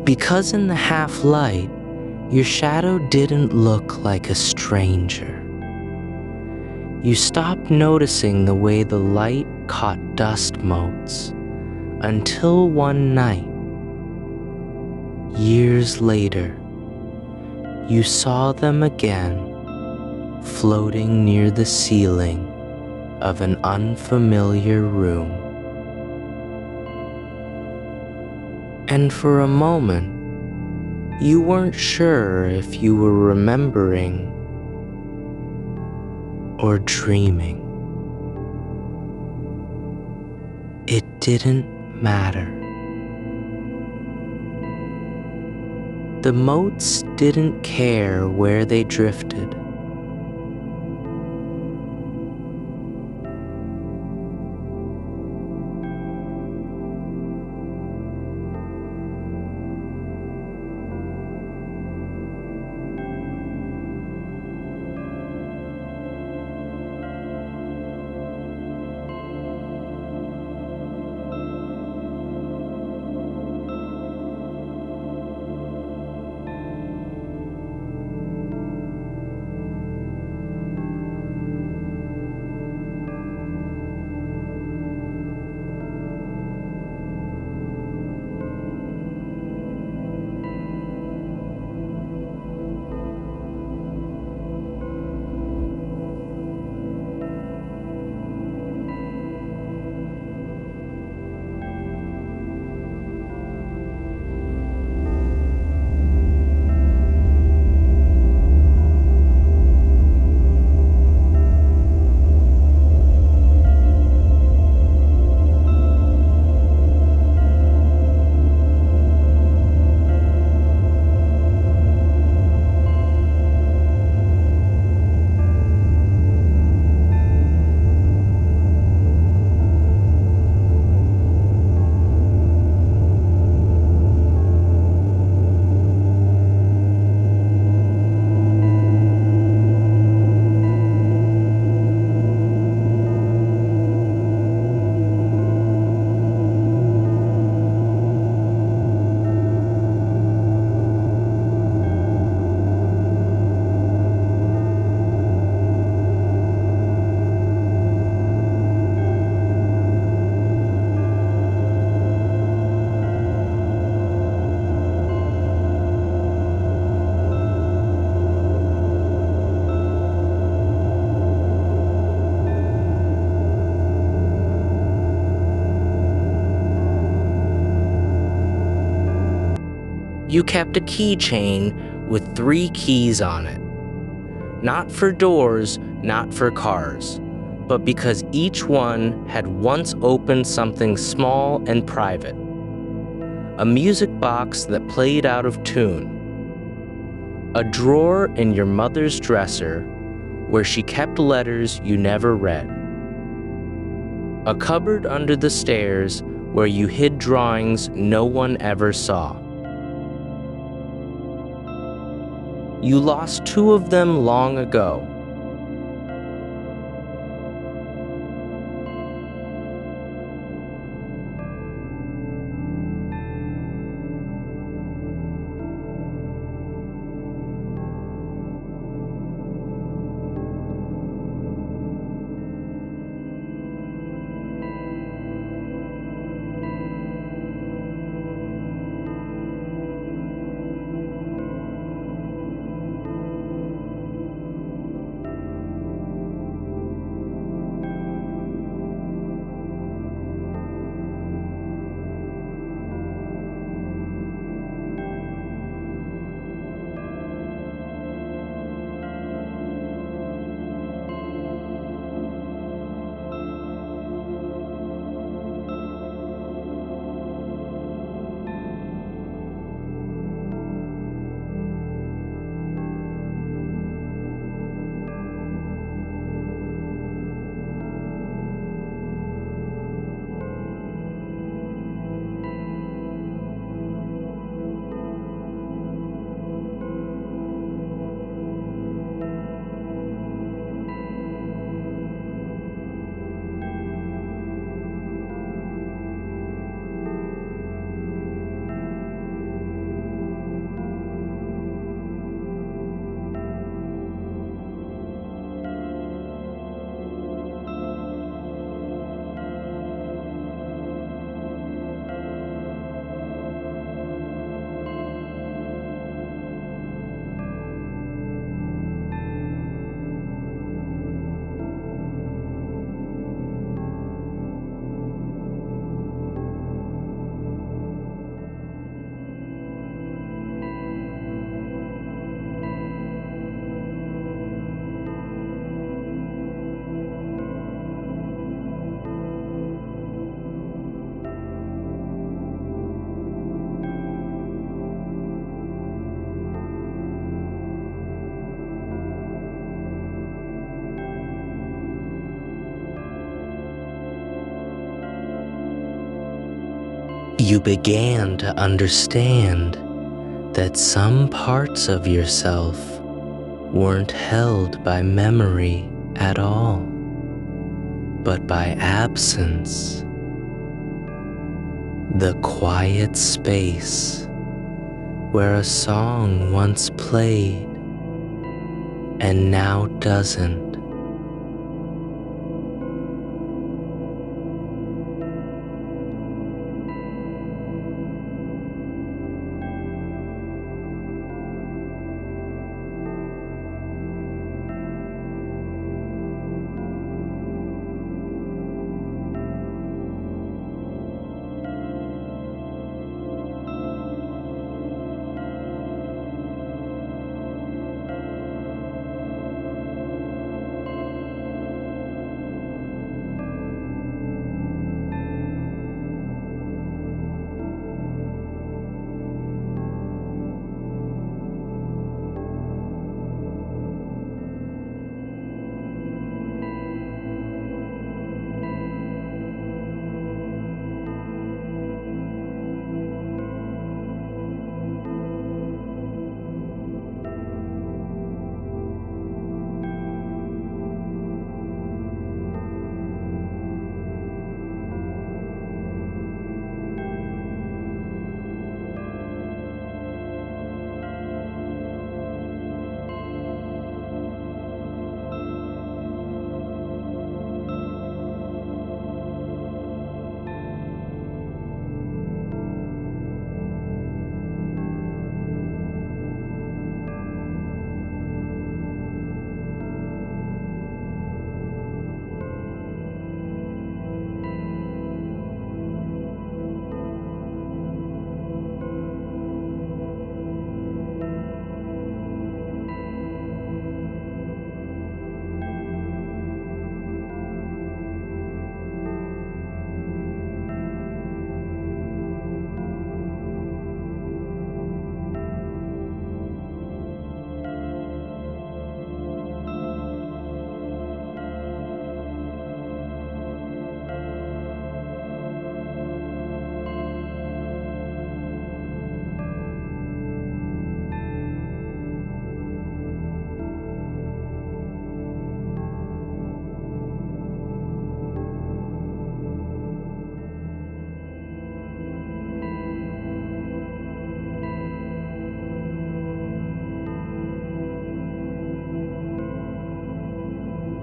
Because in the half light, your shadow didn't look like a stranger. You stopped noticing the way the light caught dust motes until one night, years later, you saw them again floating near the ceiling of an unfamiliar room. And for a moment, you weren't sure if you were remembering or dreaming. It didn't matter. The motes didn't care where they drifted. You kept a keychain with 3 keys on it. Not for doors, not for cars, but because each one had once opened something small and private. A music box that played out of tune. A drawer in your mother's dresser where she kept letters you never read. A cupboard under the stairs where you hid drawings no one ever saw. You lost 2 of them long ago. You began to understand that some parts of yourself weren't held by memory at all, but by absence. The quiet space where a song once played and now doesn't.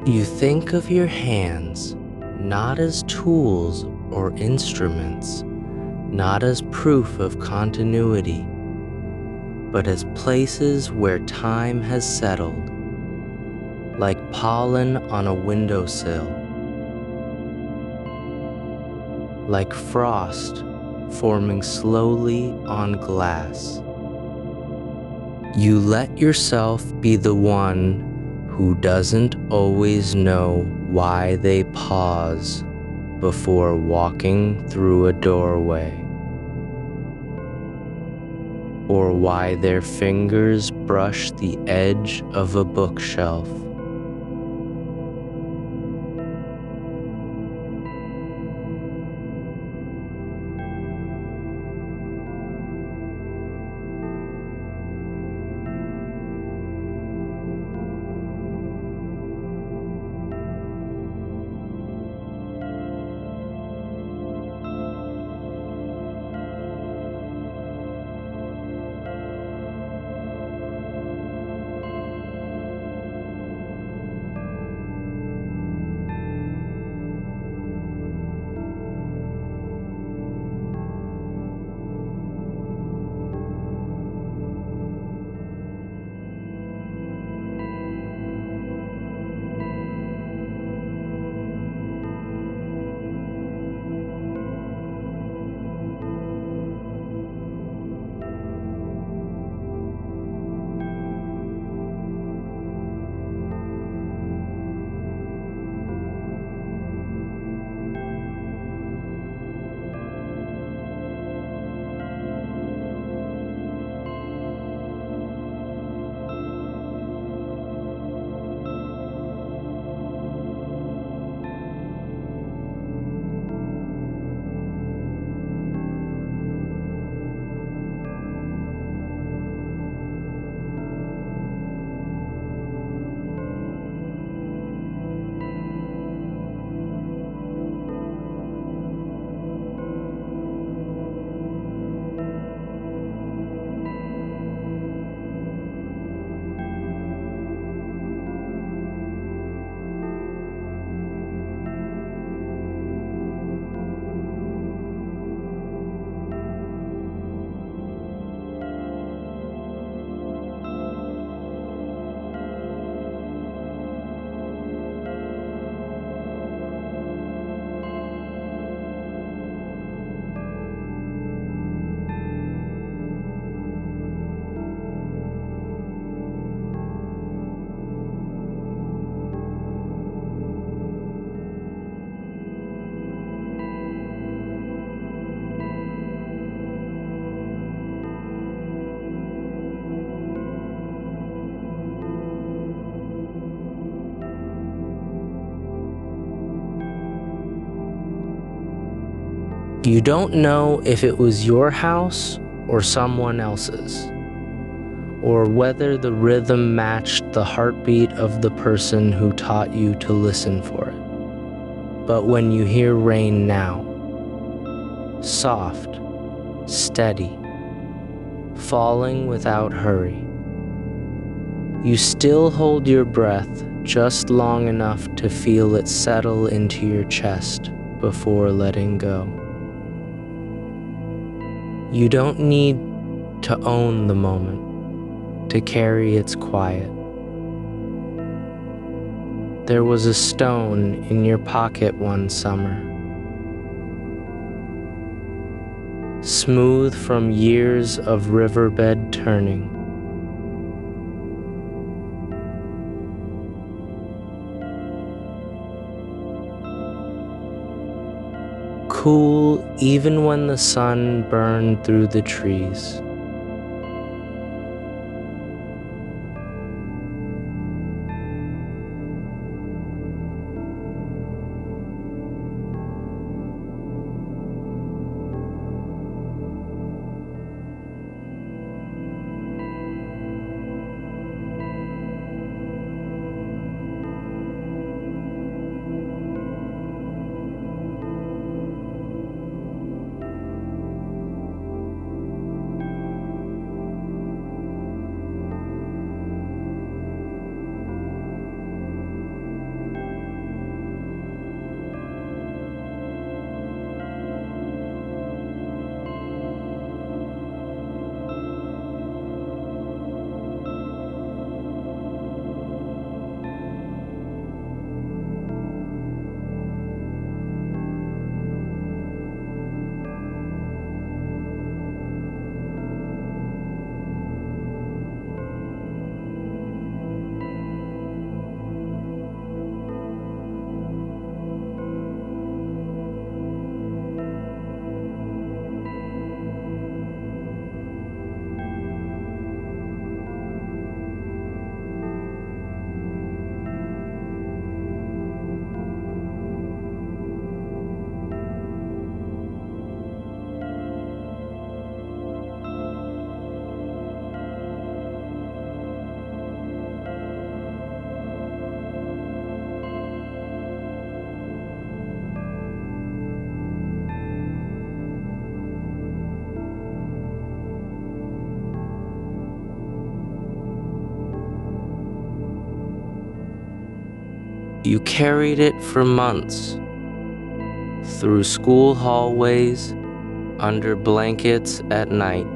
You think of your hands not as tools or instruments, not as proof of continuity, but as places where time has settled, like pollen on a windowsill, like frost forming slowly on glass. You let yourself be the one who doesn't always know why they pause before walking through a doorway, or why their fingers brush the edge of a bookshelf. You don't know if it was your house or someone else's, or whether the rhythm matched the heartbeat of the person who taught you to listen for it. But when you hear rain now, soft, steady, falling without hurry, you still hold your breath just long enough to feel it settle into your chest before letting go. You don't need to own the moment, to carry its quiet. There was a stone in your pocket one summer, smooth from years of riverbed turning. Cool even when the sun burned through the trees. You carried it for months, through school hallways, under blankets at night,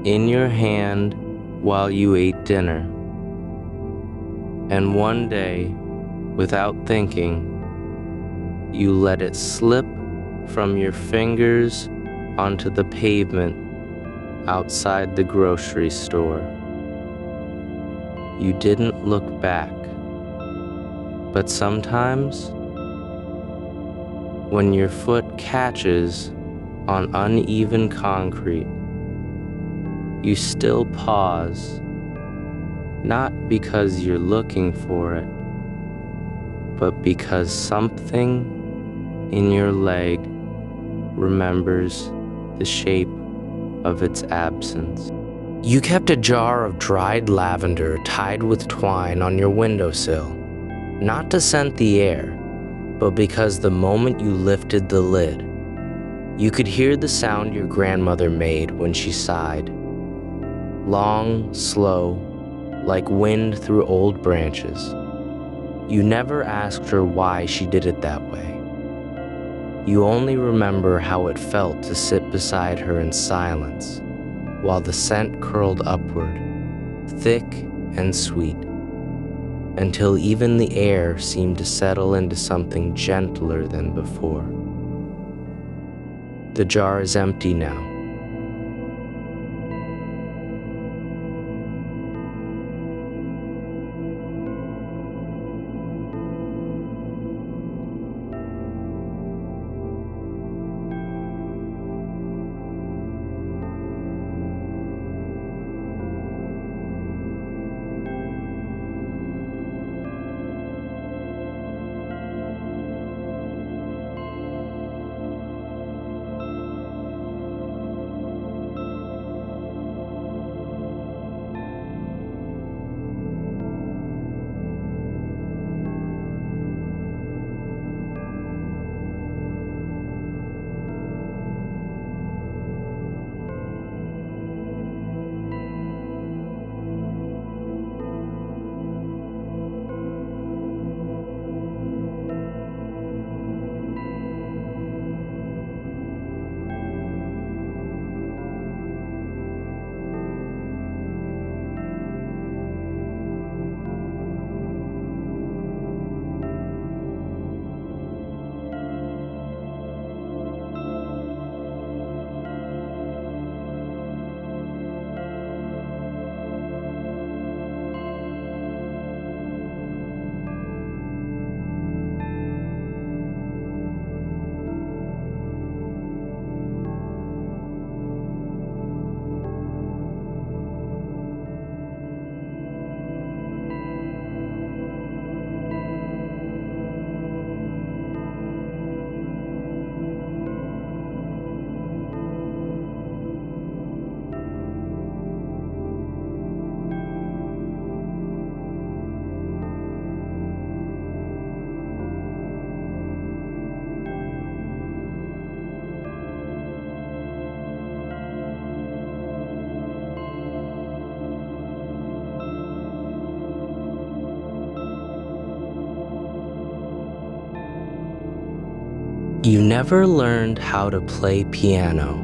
in your hand while you ate dinner. And one day, without thinking, you let it slip from your fingers onto the pavement outside the grocery store. You didn't look back. But sometimes, when your foot catches on uneven concrete, you still pause, not because you're looking for it, but because something in your leg remembers the shape of its absence. You kept a jar of dried lavender tied with twine on your windowsill, not to scent the air, but because the moment you lifted the lid, you could hear the sound your grandmother made when she sighed. Long, slow, like wind through old branches. You never asked her why she did it that way. You only remember how it felt to sit beside her in silence, while the scent curled upward, thick and sweet, until even the air seemed to settle into something gentler than before. The jar is empty now. You never learned how to play piano,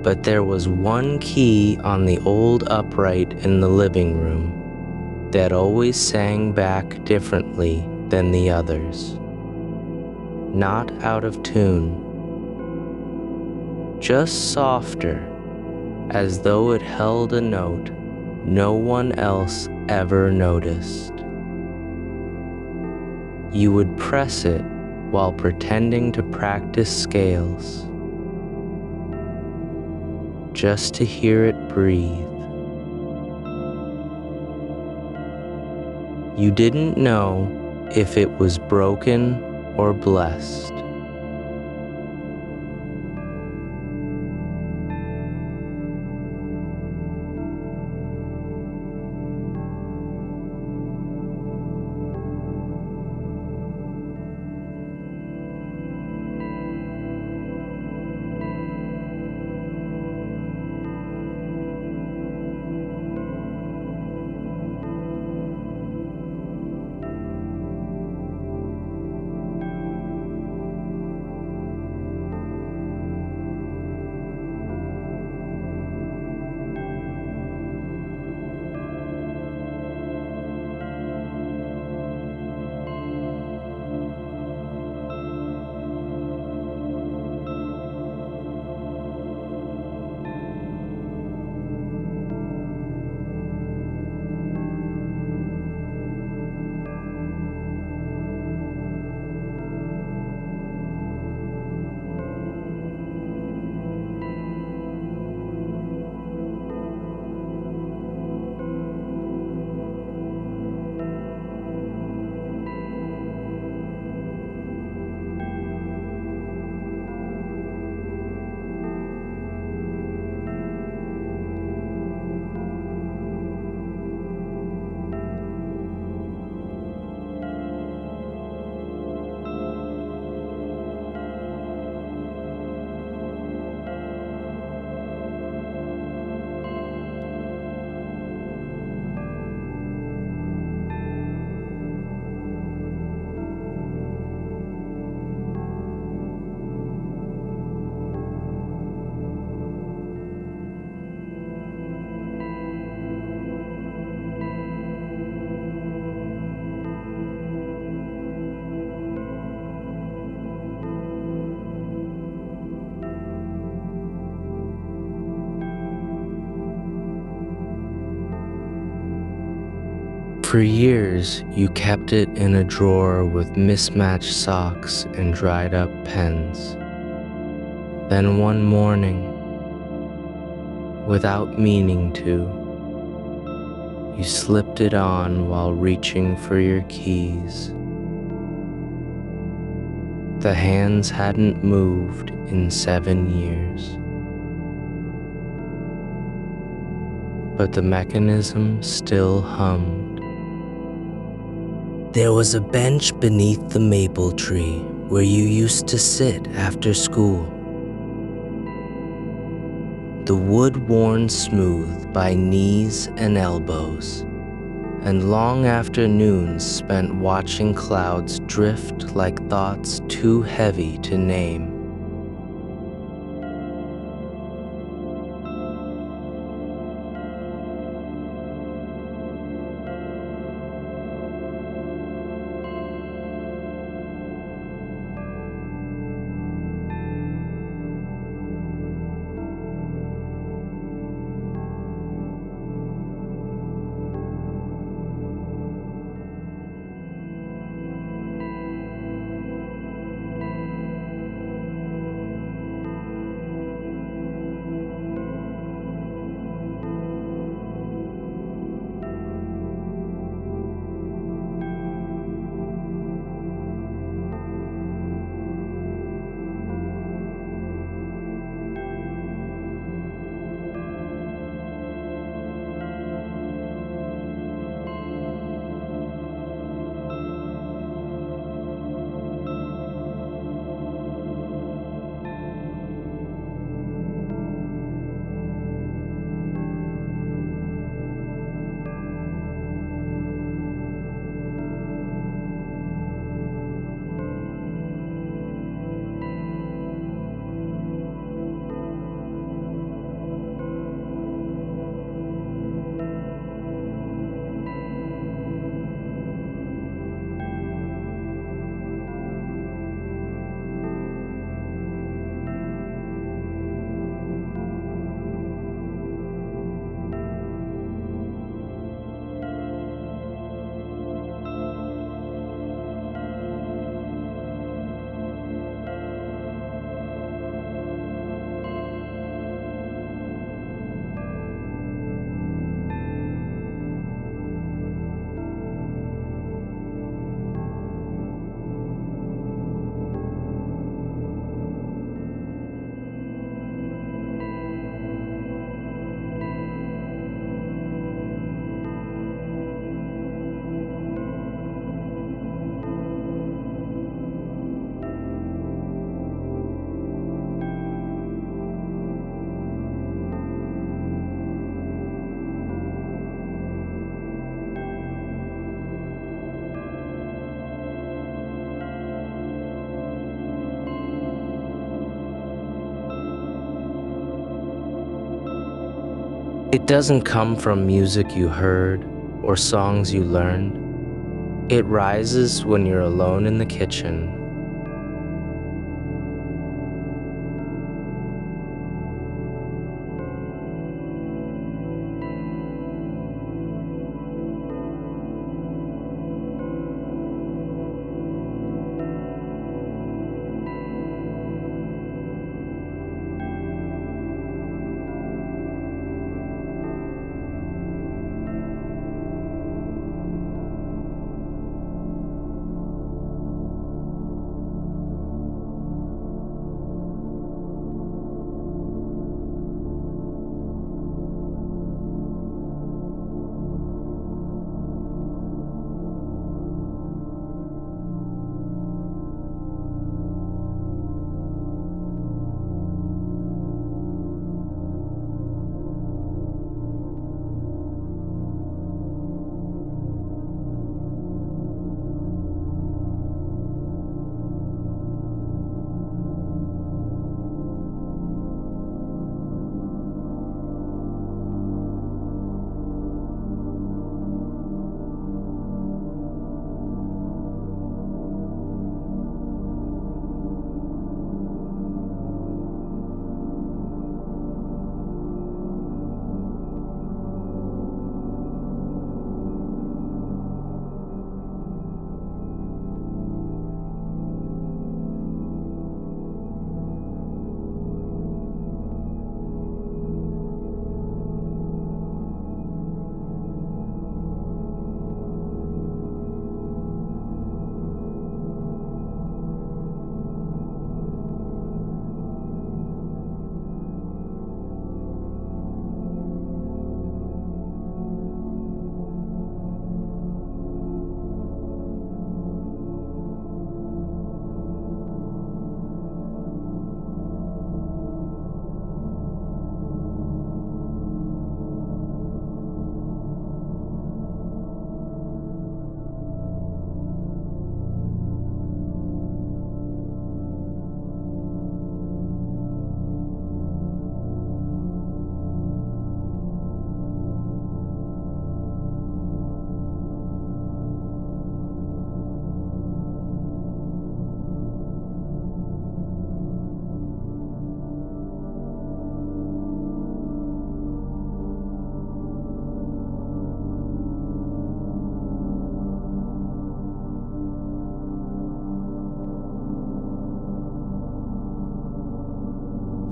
but there was one key on the old upright in the living room that always sang back differently than the others. Not out of tune, just softer, as though it held a note no one else ever noticed. You would press it while pretending to practice scales, just to hear it breathe. You didn't know if it was broken or blessed. For years, you kept it in a drawer with mismatched socks and dried up pens. Then one morning, without meaning to, you slipped it on while reaching for your keys. The hands hadn't moved in 7 years, but the mechanism still hummed. There was a bench beneath the maple tree where you used to sit after school. The wood worn smooth by knees and elbows, and long afternoons spent watching clouds drift like thoughts too heavy to name. It doesn't come from music you heard or songs you learned. It rises when you're alone in the kitchen.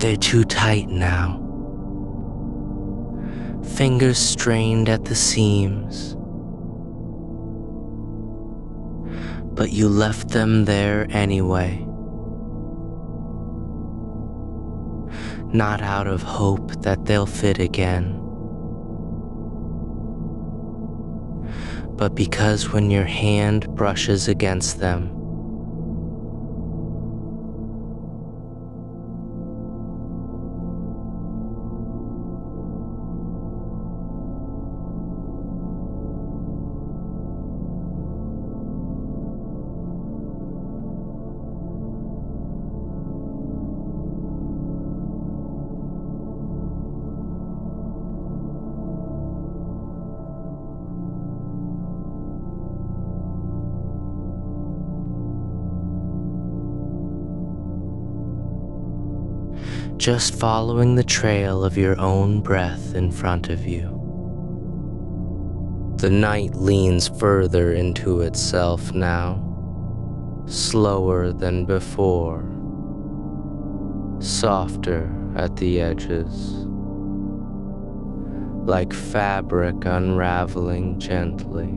They're too tight now. Fingers strained at the seams. But you left them there anyway. Not out of hope that they'll fit again, but because when your hand brushes against them, just following the trail of your own breath in front of you. The night leans further into itself now, slower than before, softer at the edges, like fabric unraveling gently.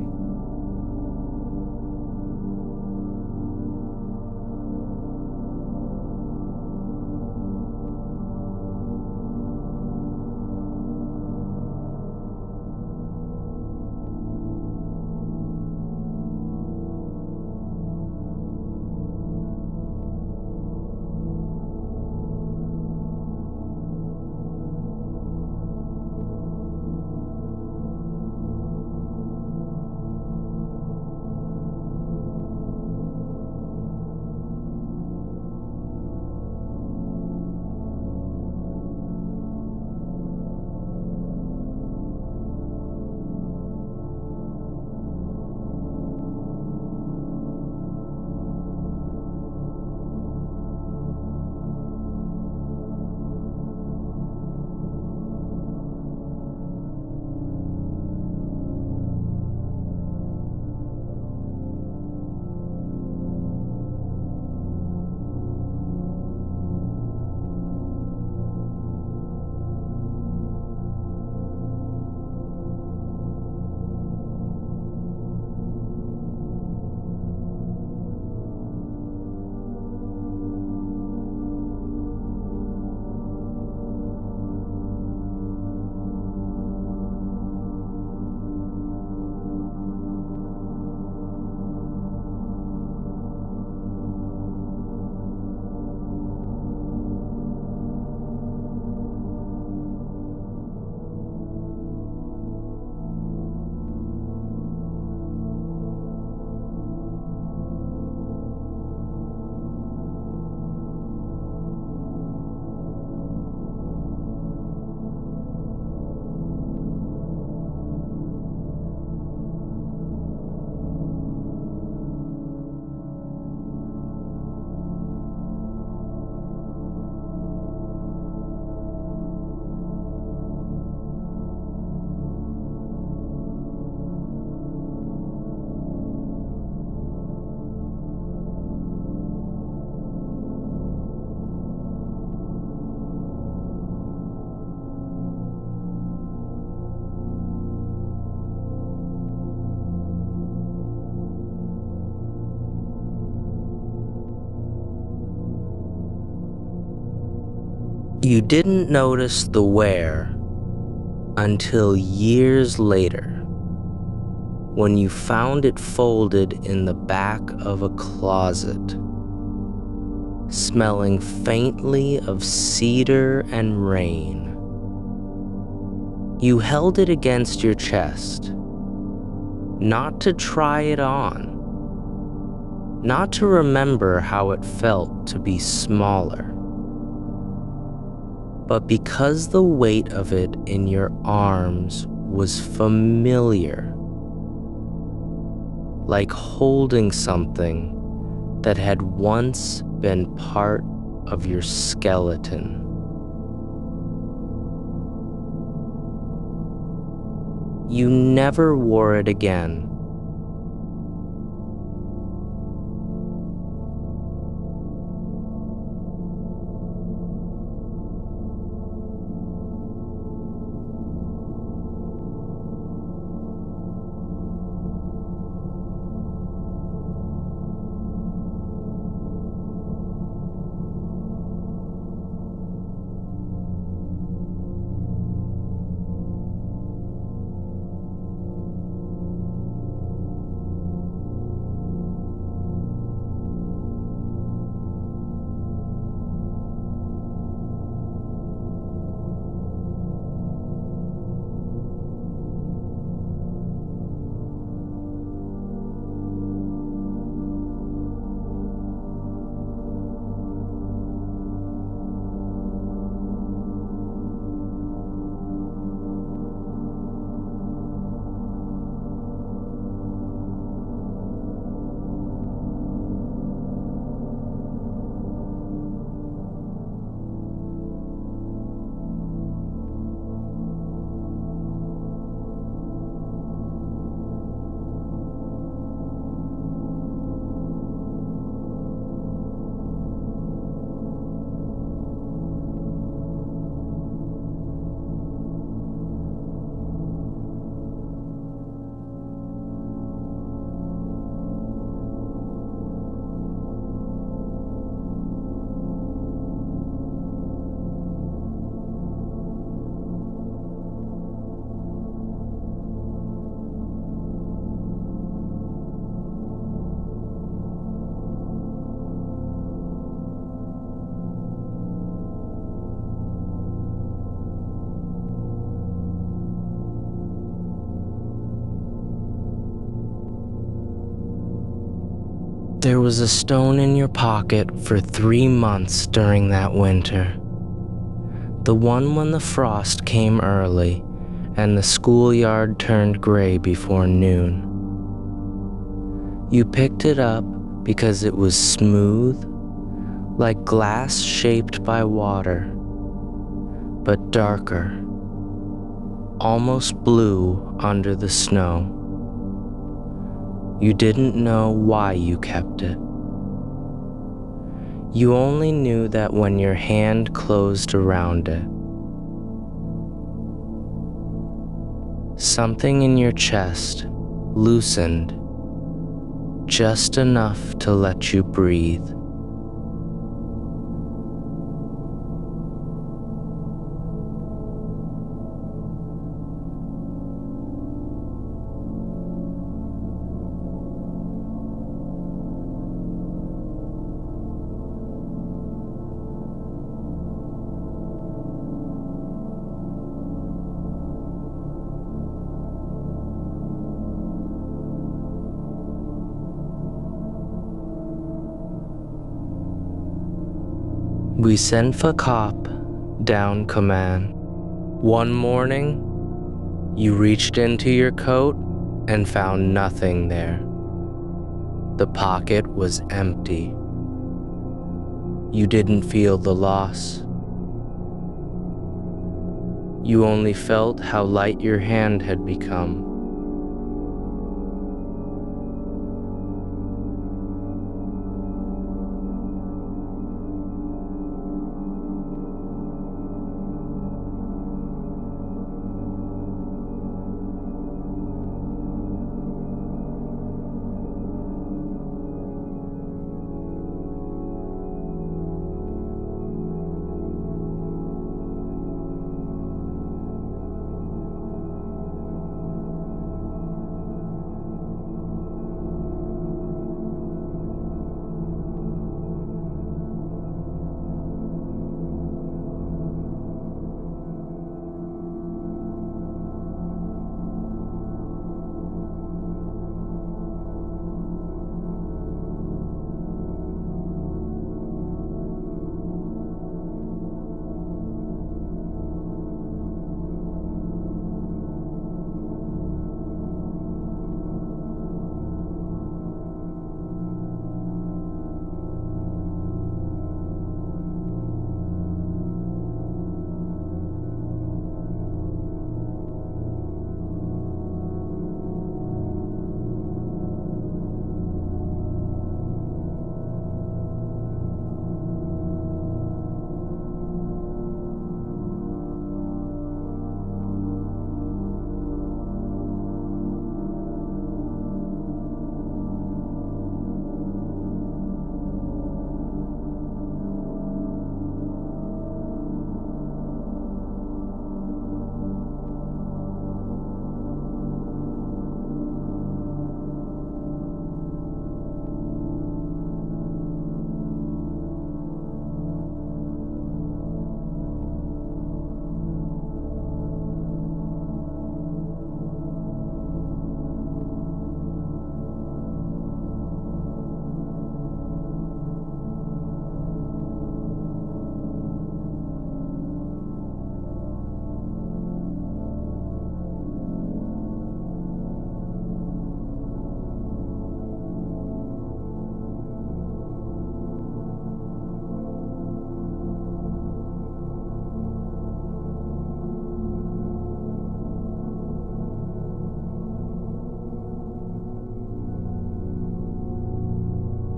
You didn't notice the wear until years later, when you found it folded in the back of a closet, smelling faintly of cedar and rain. You held it against your chest, not to try it on, not to remember how it felt to be smaller, but because the weight of it in your arms was familiar, like holding something that had once been part of your skeleton. You never wore it again. There was a stone in your pocket for 3 months during that winter. The one when the frost came early and the schoolyard turned gray before noon. You picked it up because it was smooth, like glass shaped by water, but darker, almost blue under the snow. You didn't know why you kept it. You only knew that when your hand closed around it, something in your chest loosened just enough to let you breathe. We sent for cop down command. One morning, you reached into your coat and found nothing there. The pocket was empty. You didn't feel the loss. You only felt how light your hand had become.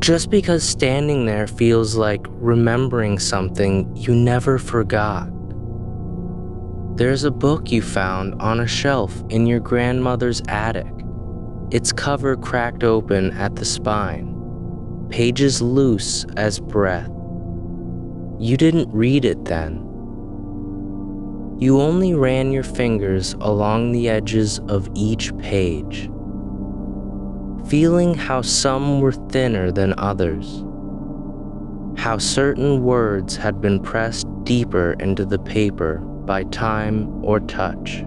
Just because standing there feels like remembering something you never forgot. There's a book you found on a shelf in your grandmother's attic. Its cover cracked open at the spine, pages loose as breath. You didn't read it then. You only ran your fingers along the edges of each page, feeling how some were thinner than others, how certain words had been pressed deeper into the paper by time or touch.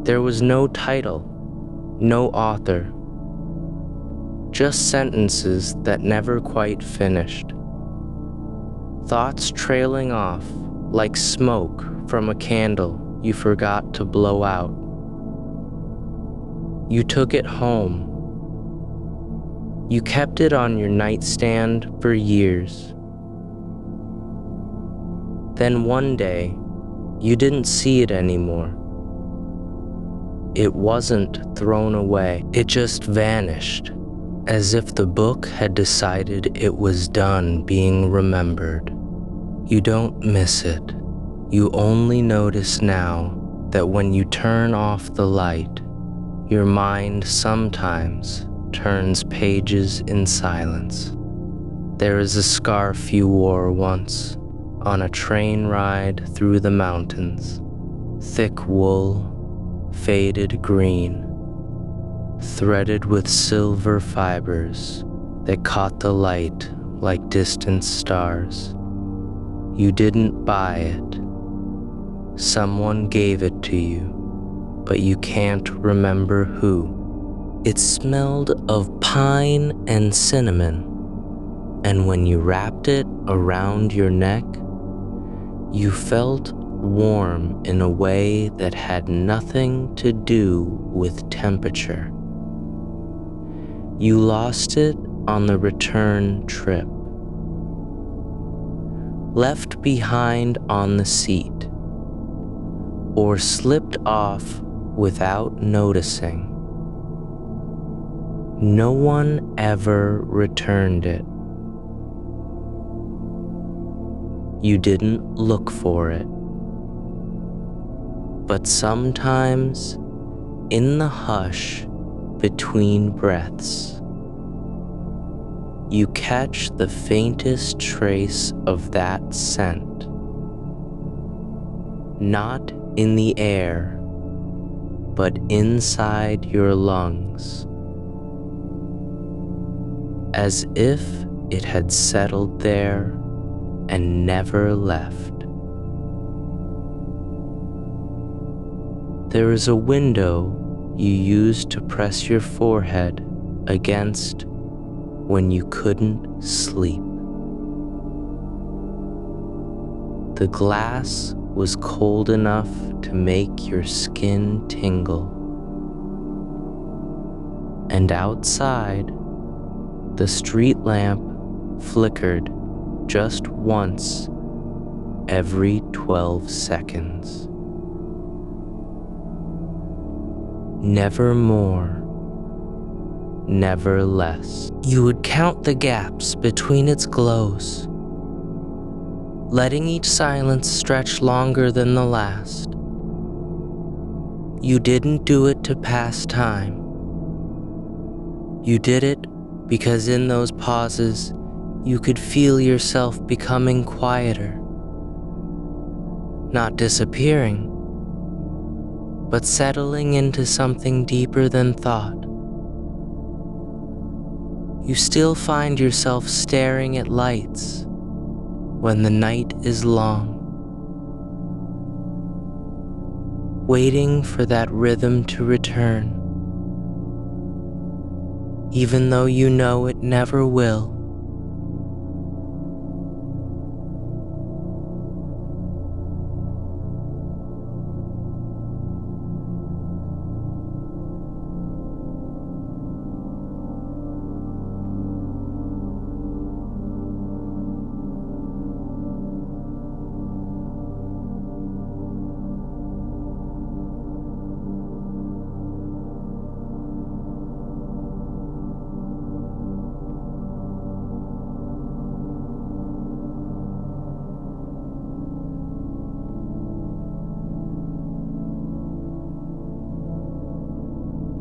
There was no title, no author, just sentences that never quite finished. Thoughts trailing off like smoke from a candle you forgot to blow out. You took it home. You kept it on your nightstand for years. Then one day, you didn't see it anymore. It wasn't thrown away. It just vanished, as if the book had decided it was done being remembered. You don't miss it. You only notice now that when you turn off the light, your mind sometimes turns pages in silence. There is a scarf you wore once on a train ride through the mountains. Thick wool, faded green, threaded with silver fibers that caught the light like distant stars. You didn't buy it. Someone gave it to you, but you can't remember who. It smelled of pine and cinnamon, and when you wrapped it around your neck, you felt warm in a way that had nothing to do with temperature. You lost it on the return trip, left behind on the seat, or slipped off without noticing. No one ever returned it. You didn't look for it. But sometimes, in the hush between breaths, you catch the faintest trace of that scent. Not in the air, but inside your lungs, as if it had settled there and never left. There is a window you used to press your forehead against when you couldn't sleep. The glass was cold enough to make your skin tingle. And outside, the street lamp flickered just once every 12 seconds. Never more, never less. You would count the gaps between its glows, letting each silence stretch longer than the last. You didn't do it to pass time. You did it because in those pauses, you could feel yourself becoming quieter. Not disappearing, but settling into something deeper than thought. You still find yourself staring at lights when the night is long, waiting for that rhythm to return, even though you know it never will.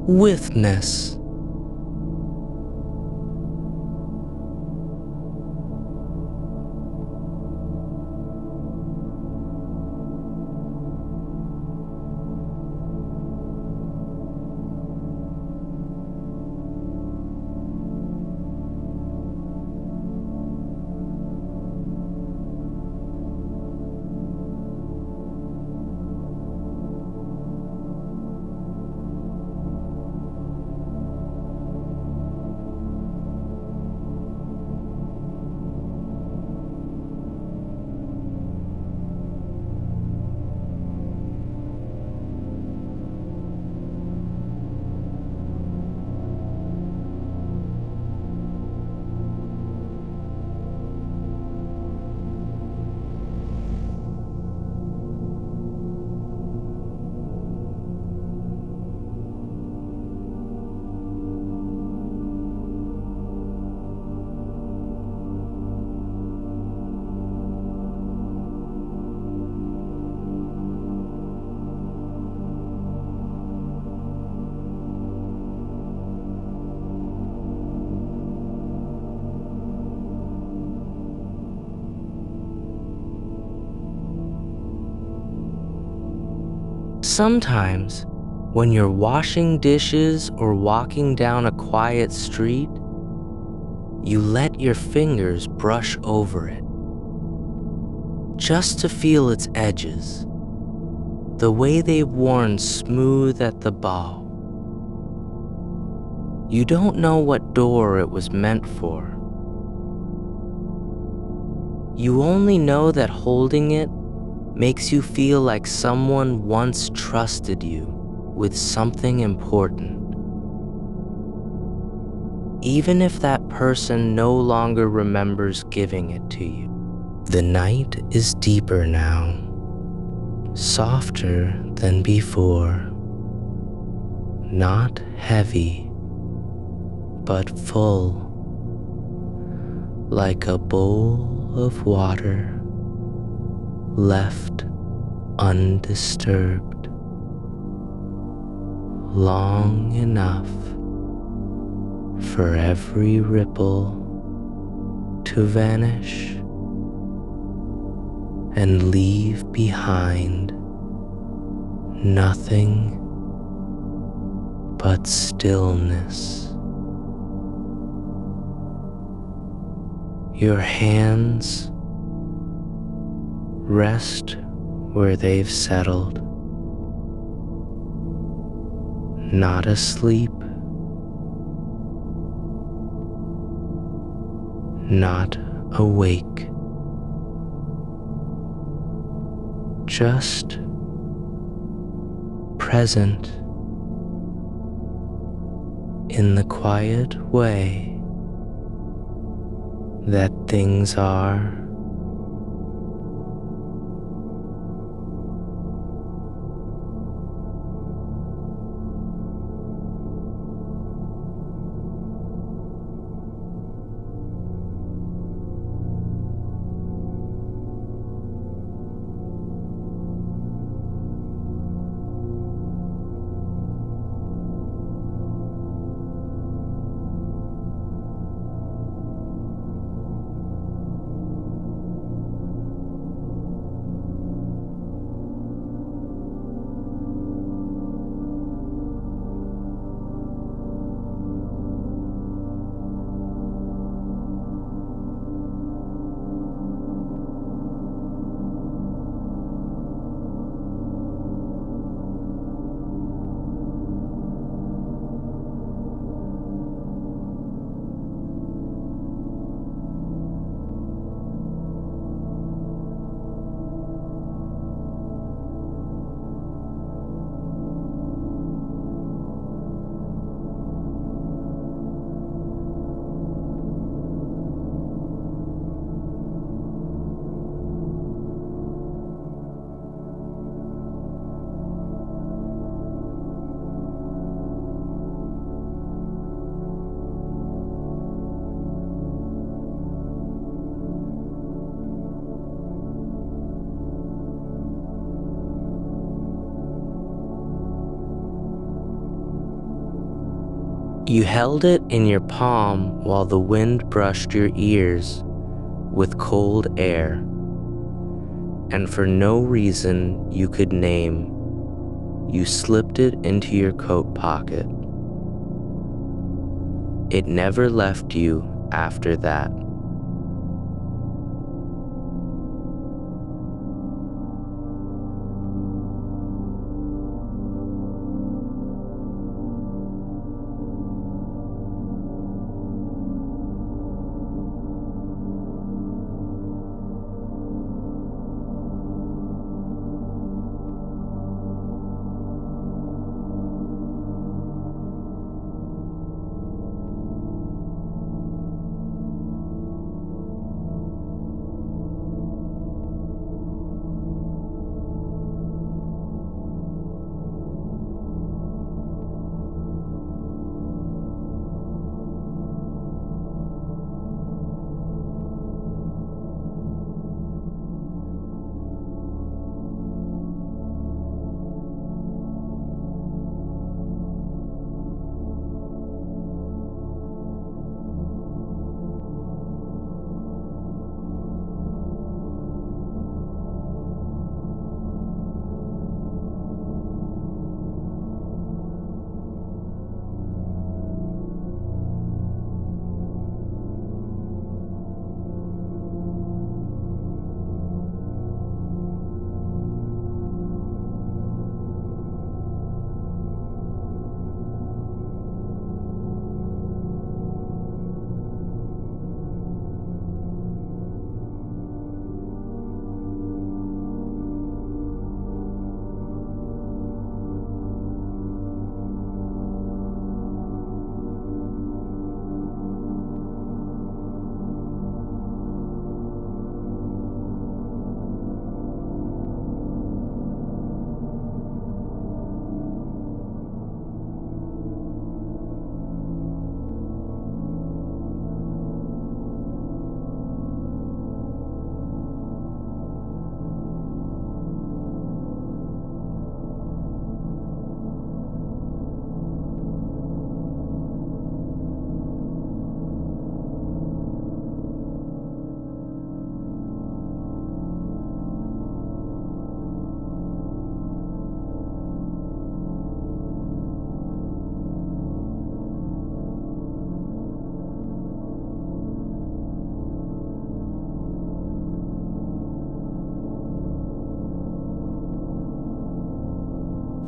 withness. Sometimes, when you're washing dishes or walking down a quiet street, you let your fingers brush over it, just to feel its edges, the way they've worn smooth at the bow. You don't know what door it was meant for. You only know that holding it makes you feel like someone once trusted you with something important. Even if that person no longer remembers giving it to you. The night is deeper now, softer than before. Not heavy, but full, like a bowl of water left undisturbed long enough for every ripple to vanish and leave behind nothing but stillness. Your hands rest where they've settled, not asleep, not awake, just present in the quiet way that things are. You held it in your palm while the wind brushed your ears with cold air, and for no reason you could name, you slipped it into your coat pocket. It never left you after that.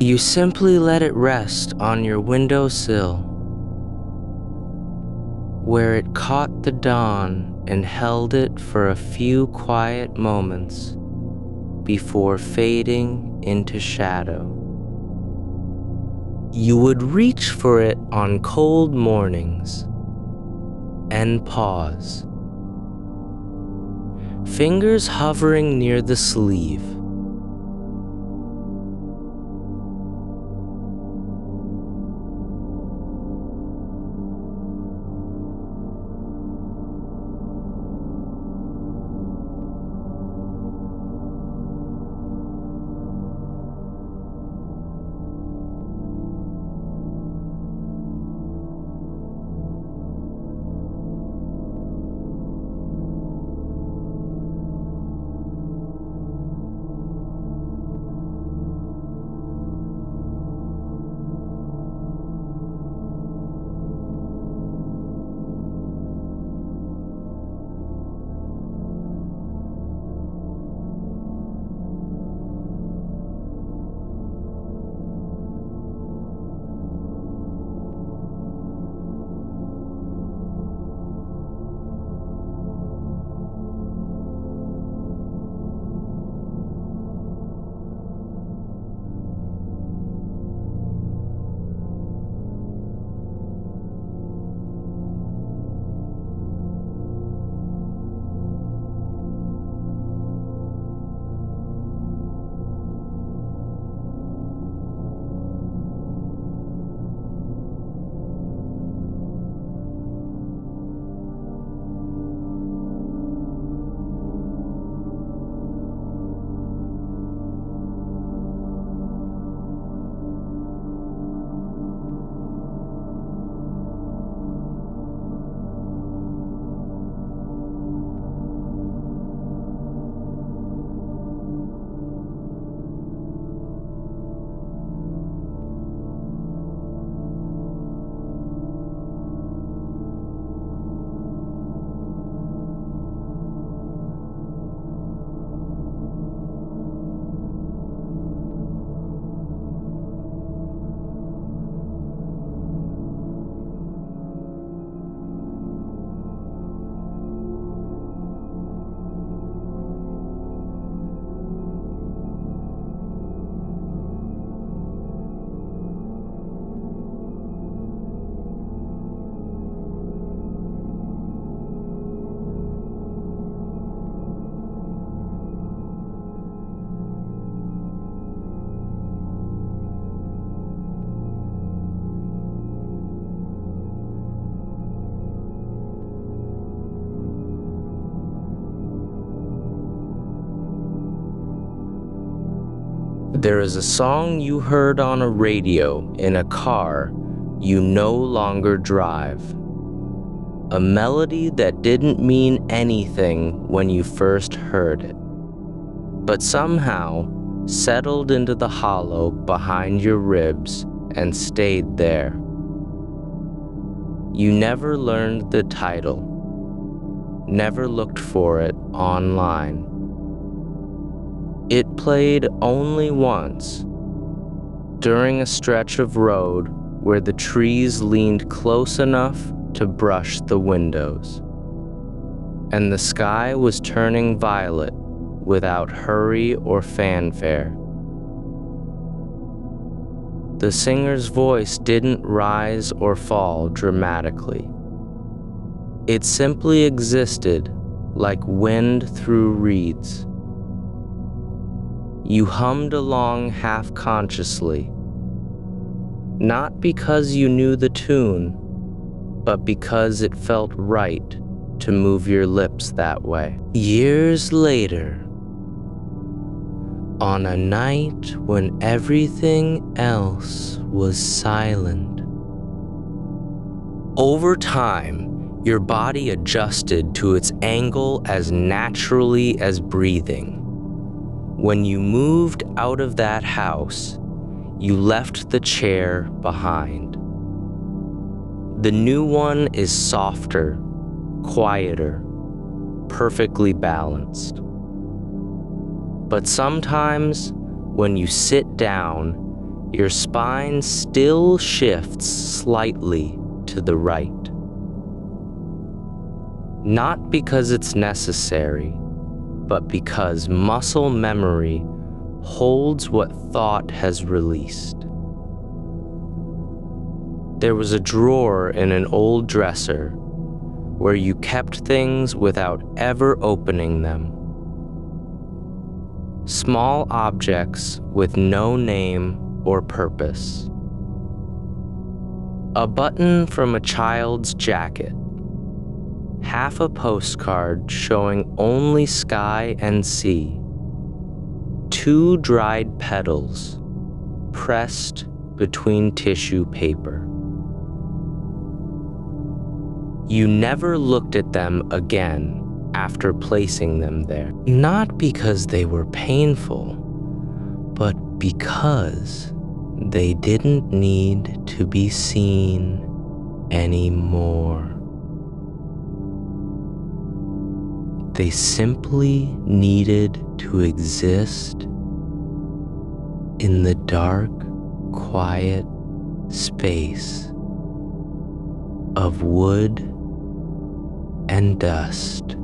You simply let it rest on your windowsill, where it caught the dawn and held it for a few quiet moments before fading into shadow. You would reach for it on cold mornings and pause, fingers hovering near the sleeve. There is a song you heard on a radio in a car you no longer drive. A melody that didn't mean anything when you first heard it, but somehow settled into the hollow behind your ribs and stayed there. You never learned the title, never looked for it online. It played only once, during a stretch of road where the trees leaned close enough to brush the windows, and the sky was turning violet without hurry or fanfare. The singer's voice didn't rise or fall dramatically. It simply existed like wind through reeds. You hummed along half-consciously, not because you knew the tune, but because it felt right to move your lips that way. Years later, on a night when everything else was silent, over time, your body adjusted to its angle as naturally as breathing. When you moved out of that house, you left the chair behind. The new one is softer, quieter, perfectly balanced. But sometimes, when you sit down, your spine still shifts slightly to the right. Not because it's necessary, but because muscle memory holds what thought has released. There was a drawer in an old dresser where you kept things without ever opening them. Small objects with no name or purpose. A button from a child's jacket. Half a postcard showing only sky and sea. 2 dried petals pressed between tissue paper. You never looked at them again after placing them there. Not because they were painful, but because they didn't need to be seen anymore. They simply needed to exist in the dark, quiet space of wood and dust.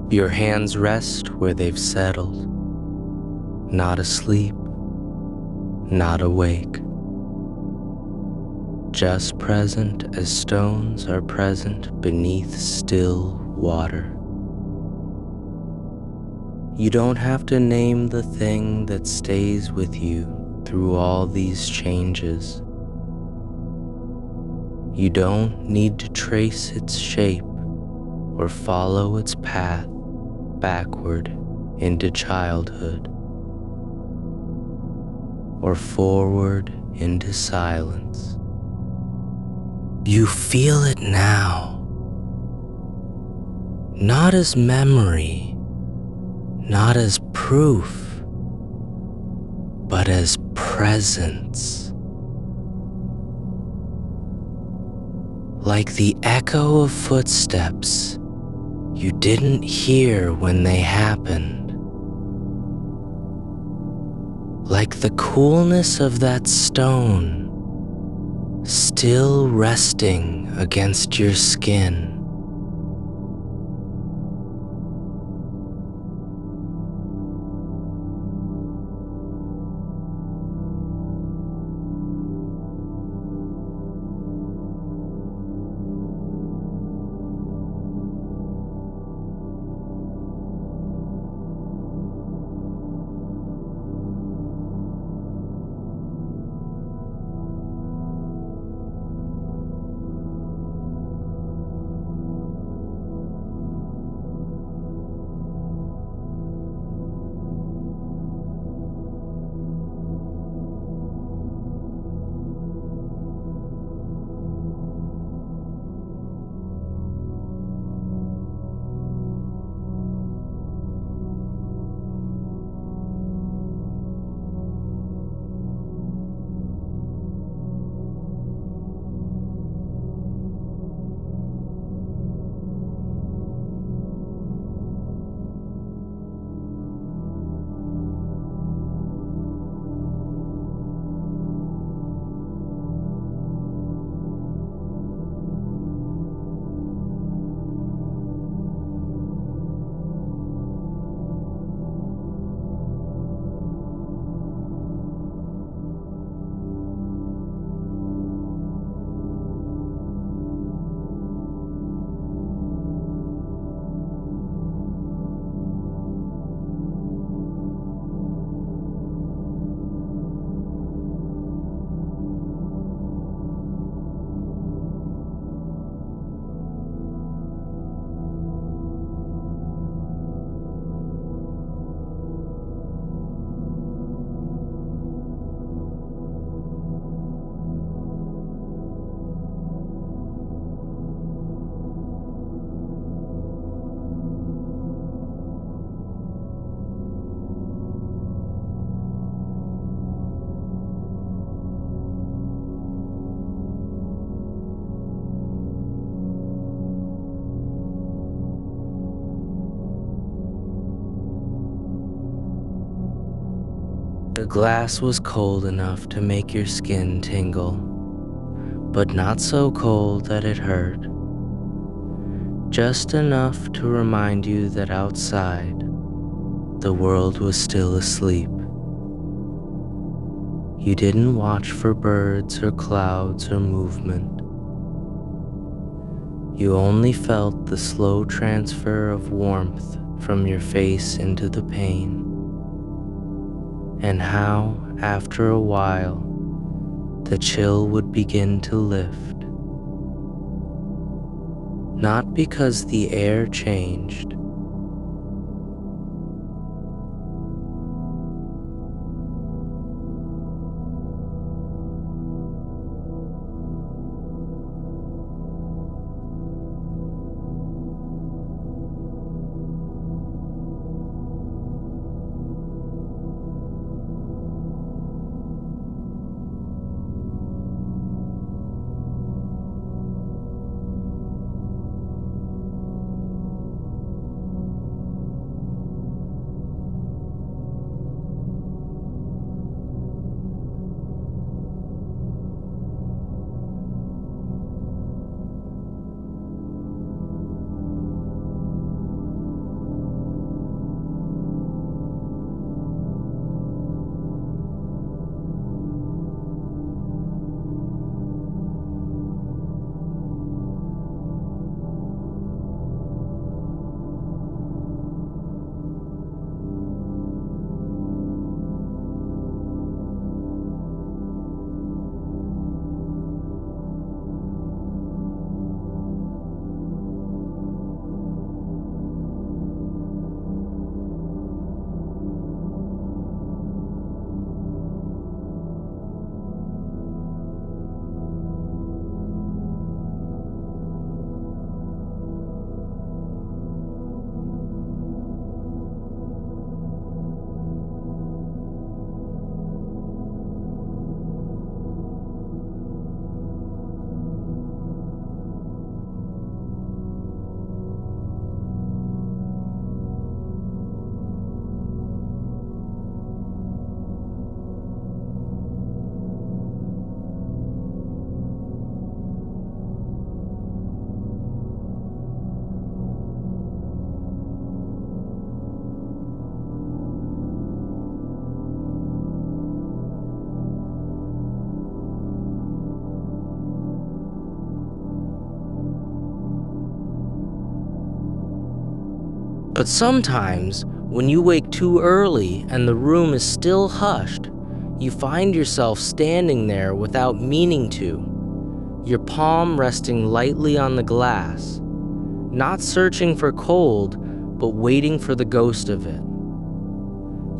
Your hands rest where they've settled, not asleep, not awake, just present as stones are present beneath still water. You don't have to name the thing that stays with you through all these changes. You don't need to trace its shape or follow its path backward into childhood or forward into silence. You feel it now, not as memory, not as proof, but as presence. Like the echo of footsteps you didn't hear when they happened. Like the coolness of that stone still resting against your skin. The glass was cold enough to make your skin tingle, but not so cold that it hurt. Just enough to remind you that outside, the world was still asleep. You didn't watch for birds or clouds or movement. You only felt the slow transfer of warmth from your face into the pane, and how, after a while, the chill would begin to lift. Not because the air changed, But sometimes, when you wake too early and the room is still hushed, you find yourself standing there without meaning to, your palm resting lightly on the glass, not searching for cold, but waiting for the ghost of it.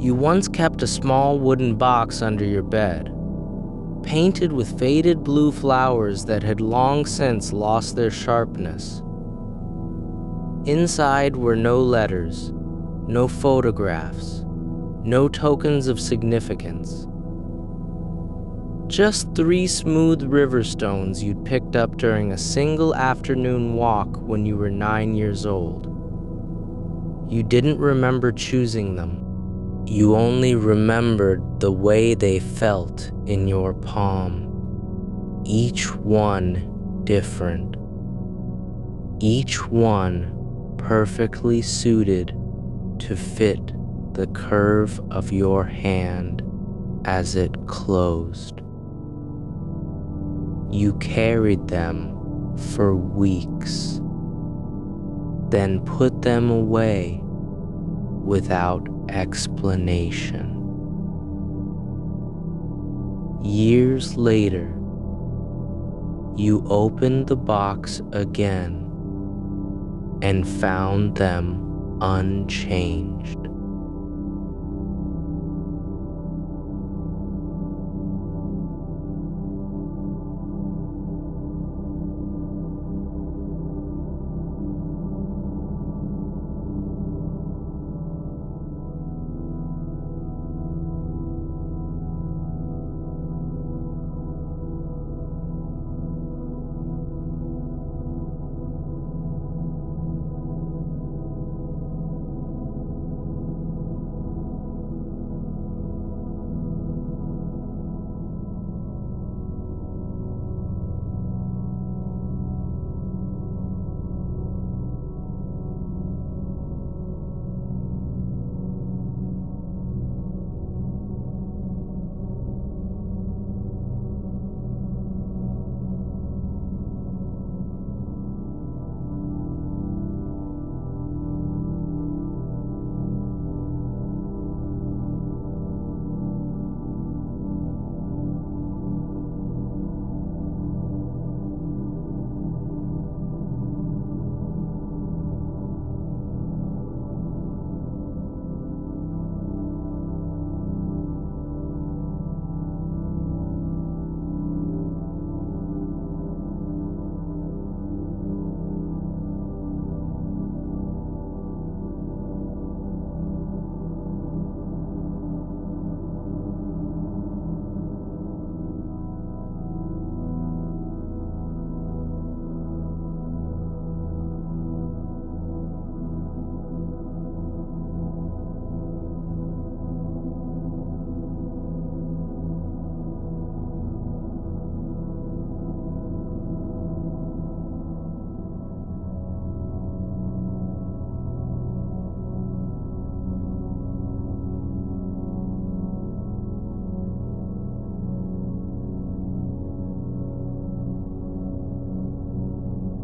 You once kept a small wooden box under your bed, painted with faded blue flowers that had long since lost their sharpness. Inside were no letters, no photographs, no tokens of significance. Just 3 smooth river stones you'd picked up during a single afternoon walk when you were 9 years old. You didn't remember choosing them. You only remembered the way they felt in your palm. Each one different. Each one perfectly suited to fit the curve of your hand as it closed. You carried them for weeks, then put them away without explanation. Years later, you opened the box again and found them unchanged.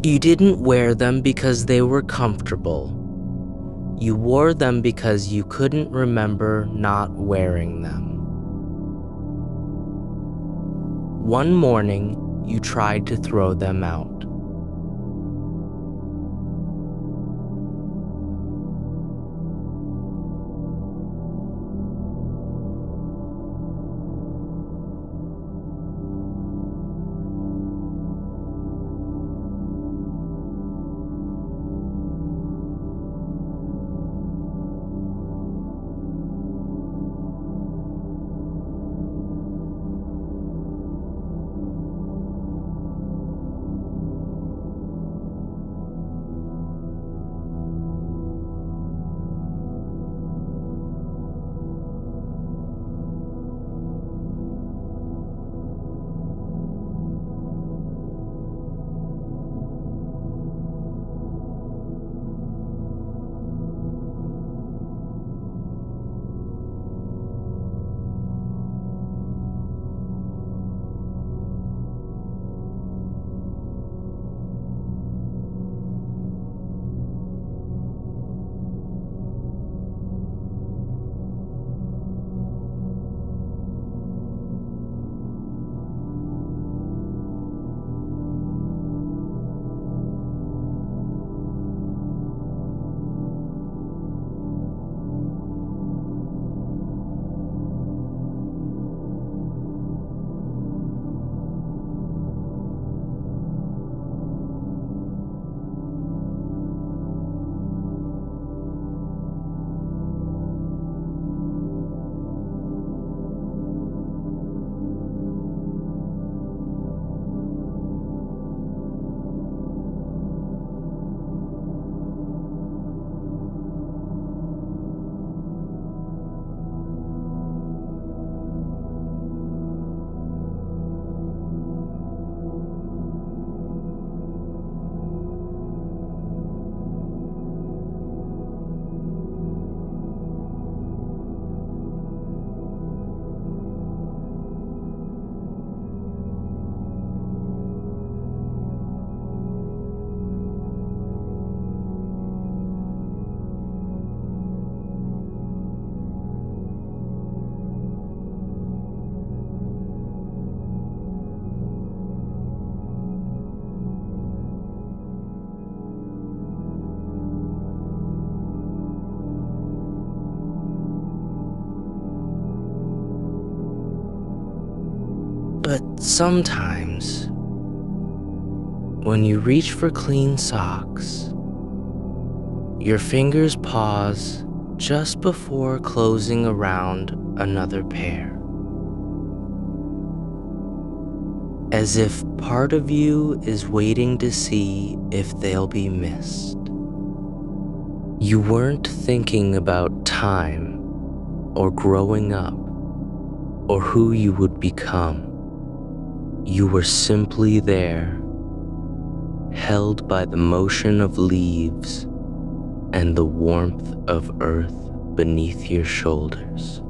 You didn't wear them because they were comfortable. You wore them because you couldn't remember not wearing them. One morning, you tried to throw them out. Sometimes, when you reach for clean socks, your fingers pause just before closing around another pair, as if part of you is waiting to see if they'll be missed. You weren't thinking about time or growing up or who you would become. You were simply there, held by the motion of leaves and the warmth of earth beneath your shoulders.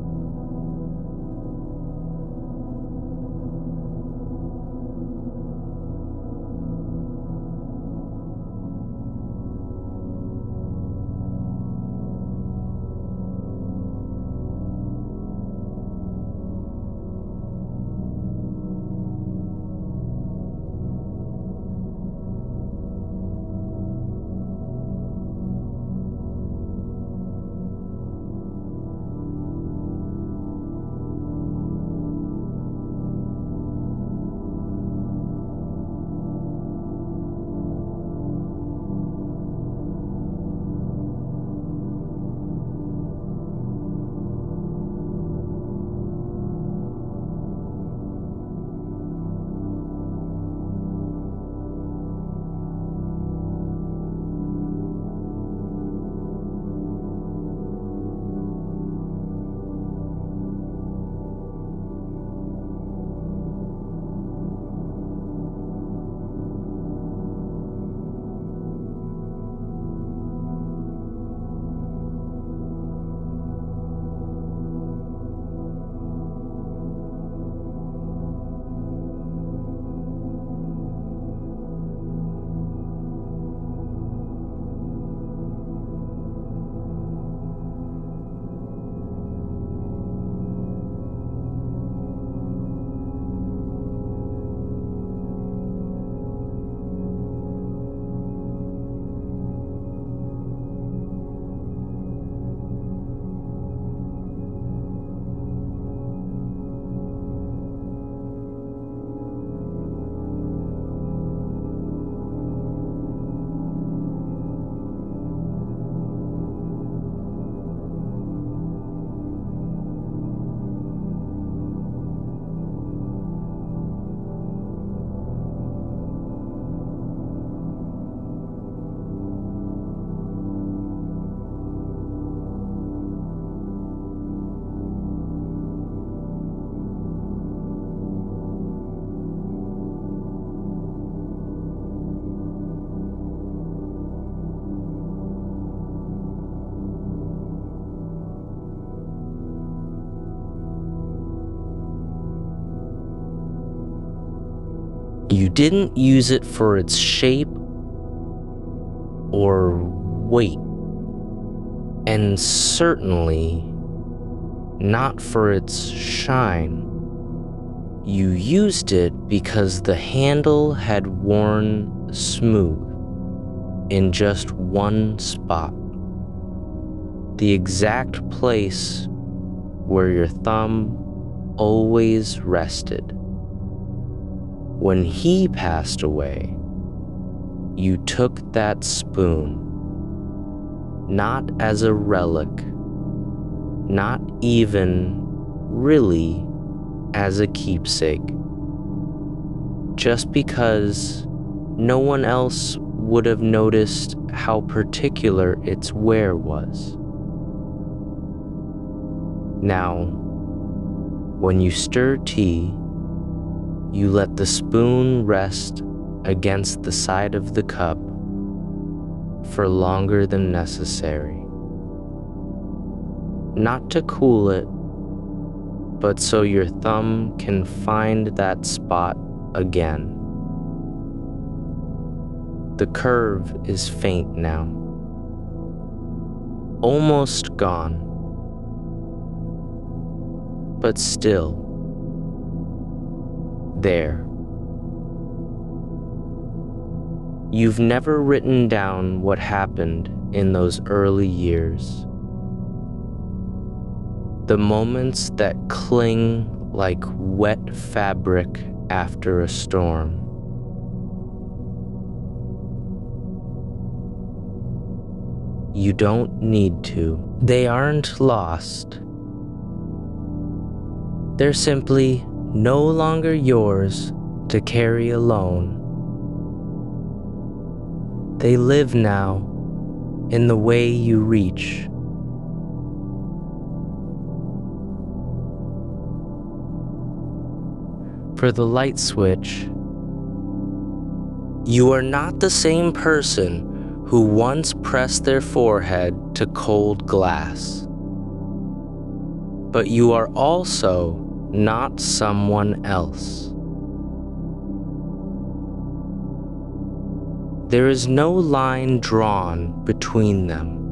You didn't use it for its shape or weight, and certainly not for its shine. You used it because the handle had worn smooth in just one spot, the exact place where your thumb always rested. When he passed away, you took that spoon, not as a relic, not even really as a keepsake, just because no one else would have noticed how particular its wear was. Now, when you stir tea, you let the spoon rest against the side of the cup for longer than necessary. Not to cool it, but so your thumb can find that spot again. The curve is faint now, almost gone, but still there. You've never written down what happened in those early years. The moments that cling like wet fabric after a storm. You don't need to. They aren't lost. They're simply no longer yours to carry alone. They live now in the way you reach. For the light switch, you are not the same person who once pressed their forehead to cold glass. But you are also not someone else. There is no line drawn between them.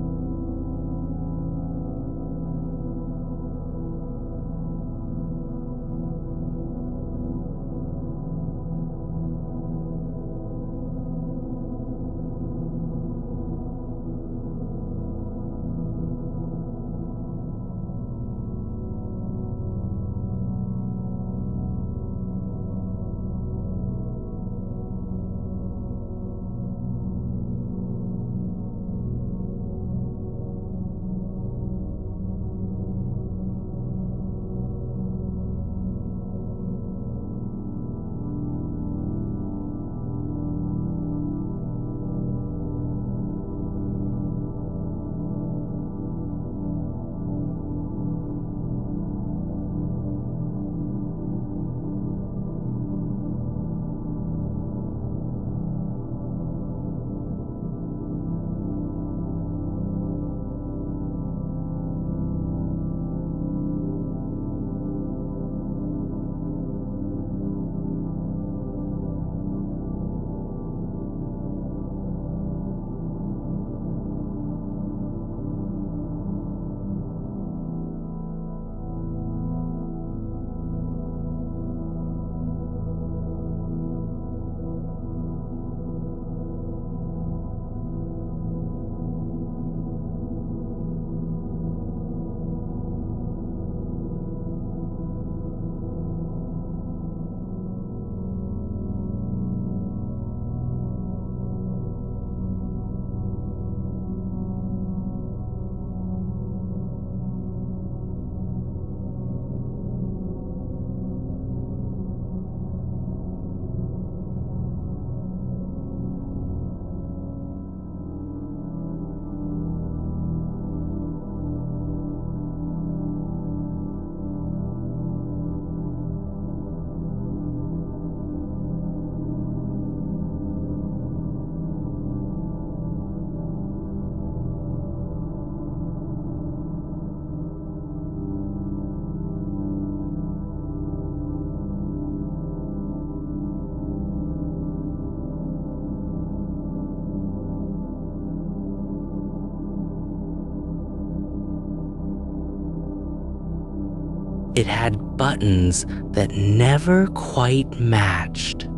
It had buttons that never quite matched.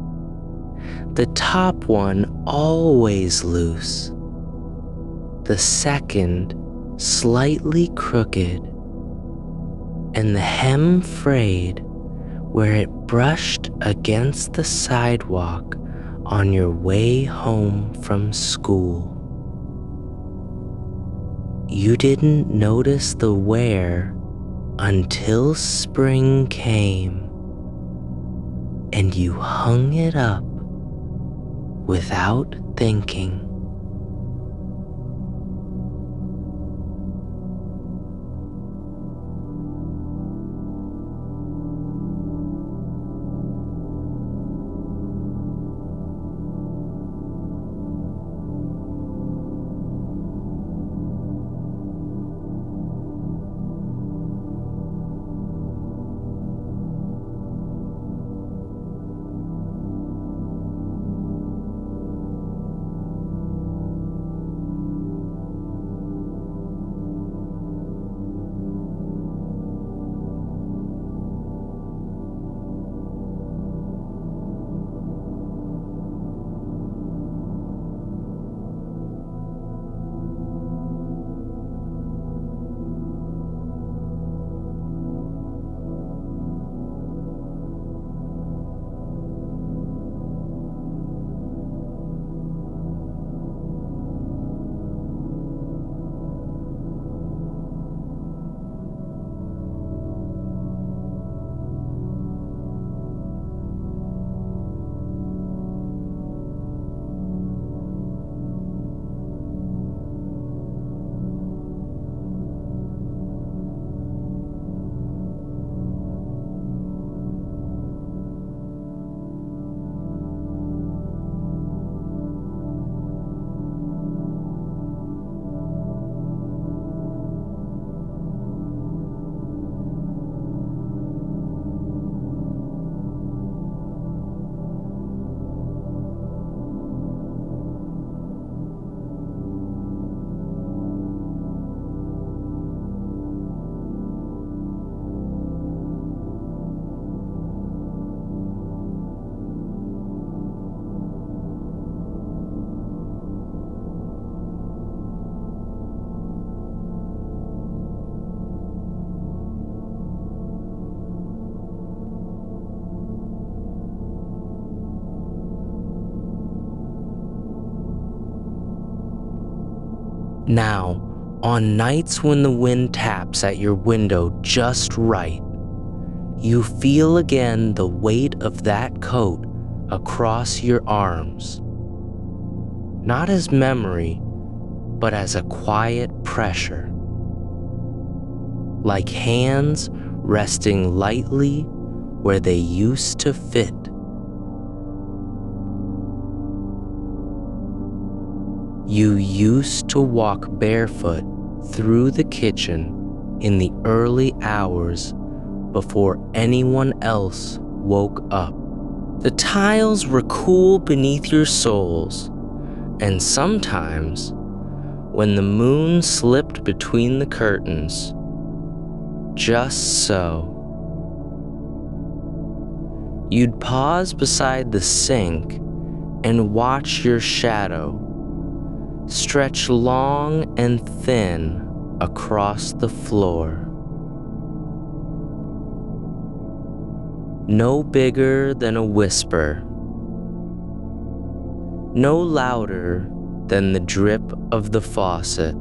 The top one always loose, the second slightly crooked, and the hem frayed where it brushed against the sidewalk on your way home from school. You didn't notice the wear until spring came, and you hung it up without thinking. Now, on nights when the wind taps at your window just right, you feel again the weight of that coat across your arms, not as memory, but as a quiet pressure, like hands resting lightly where they used to fit. You used to walk barefoot through the kitchen in the early hours before anyone else woke up. The tiles were cool beneath your soles, and sometimes, when the moon slipped between the curtains, just so, you'd pause beside the sink and watch your shadow stretch long and thin across the floor. No bigger than a whisper, no louder than the drip of the faucet.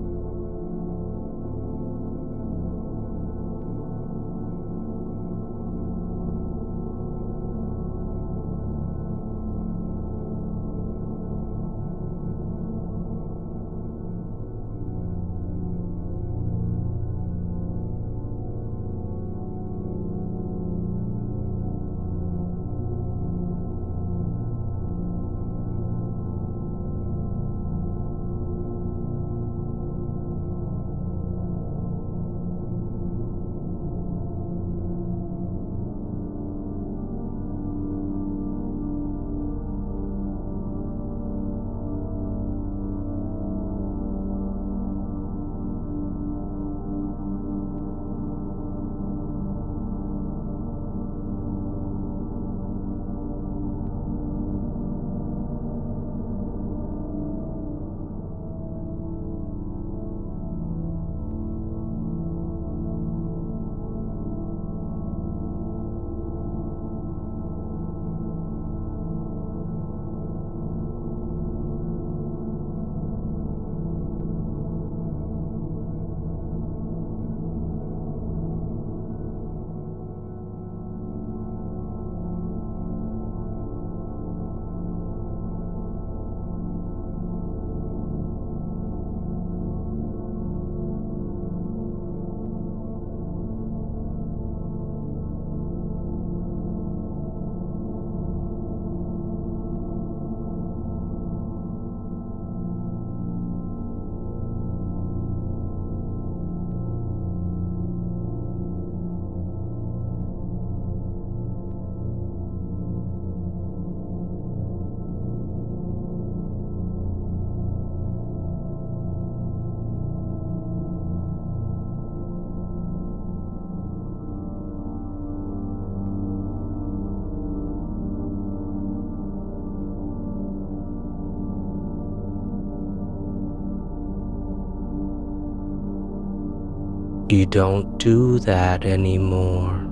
You don't do that anymore.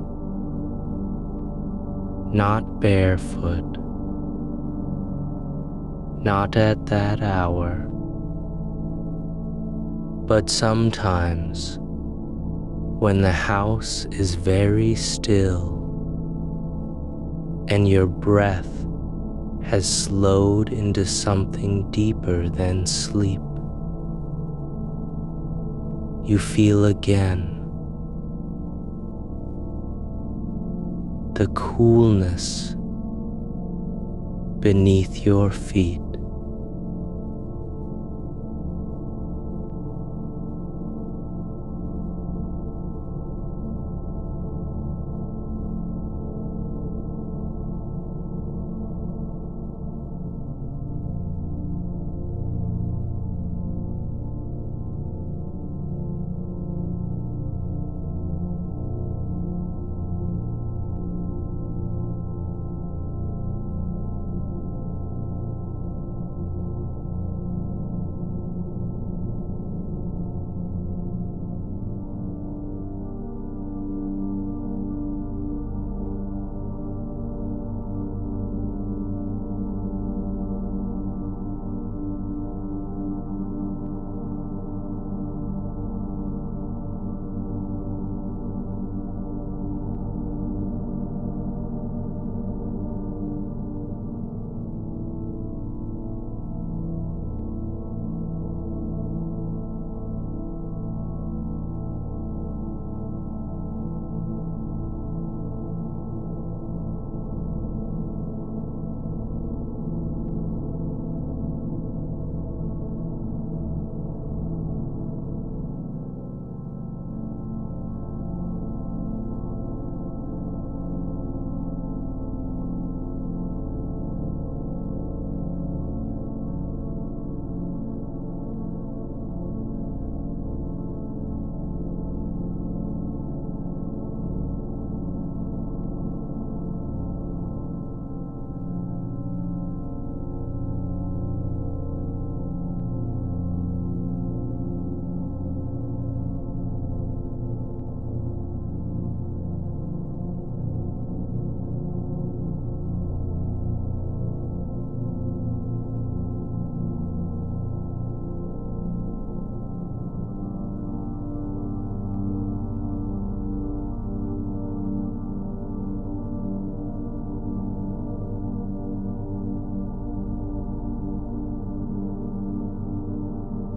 Not barefoot. Not at that hour. But sometimes, when the house is very still and your breath has slowed into something deeper than sleep, you feel again the coolness beneath your feet.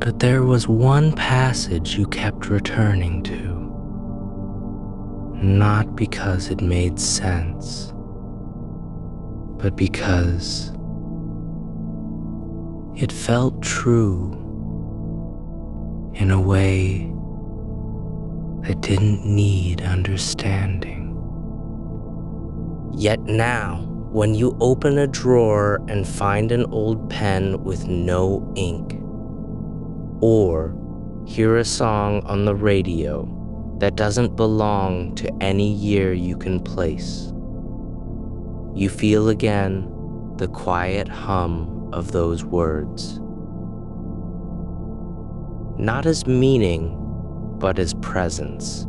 But there was one passage you kept returning to, not because it made sense, but because it felt true in a way that didn't need understanding. Yet now, when you open a drawer and find an old pen with no ink, or hear a song on the radio that doesn't belong to any year you can place, you feel again the quiet hum of those words. Not as meaning, but as presence.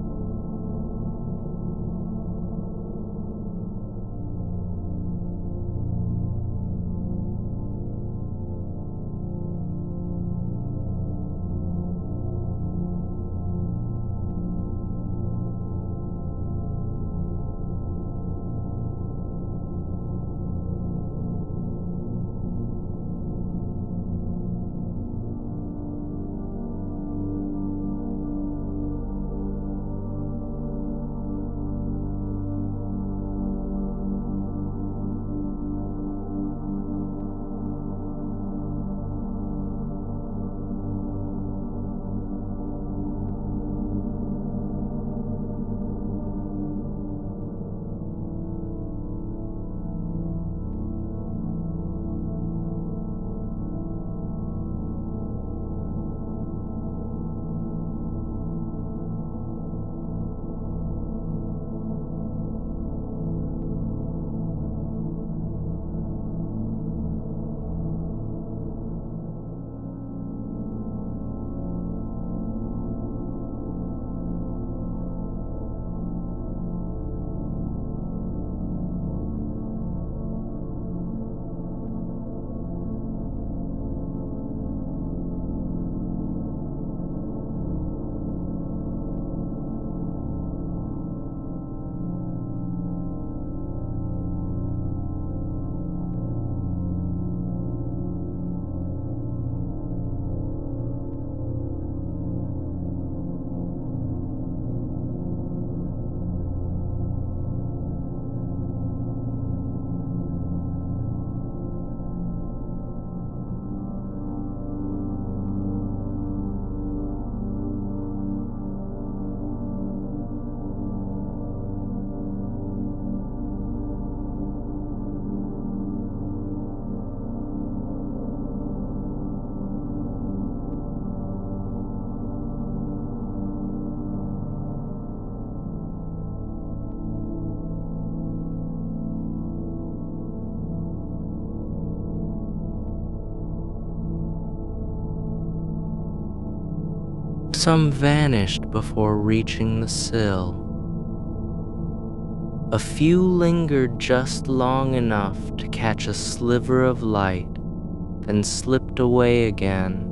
Some vanished before reaching the sill. A few lingered just long enough to catch a sliver of light, then slipped away again.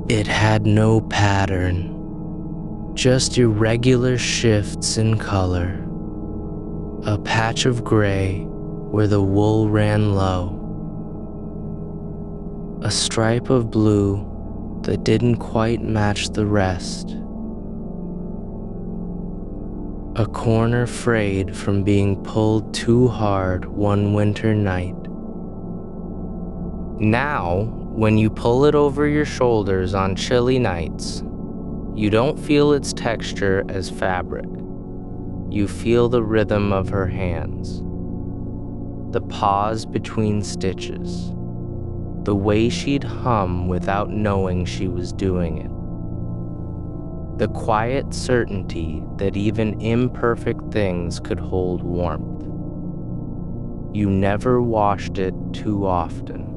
It had no pattern, just irregular shifts in color. A patch of gray where the wool ran low. A stripe of blue that didn't quite match the rest. A corner frayed from being pulled too hard one winter night. Now, when you pull it over your shoulders on chilly nights, you don't feel its texture as fabric. You feel the rhythm of her hands, the pause between stitches, the way she'd hum without knowing she was doing it. The quiet certainty that even imperfect things could hold warmth. You never washed it too often.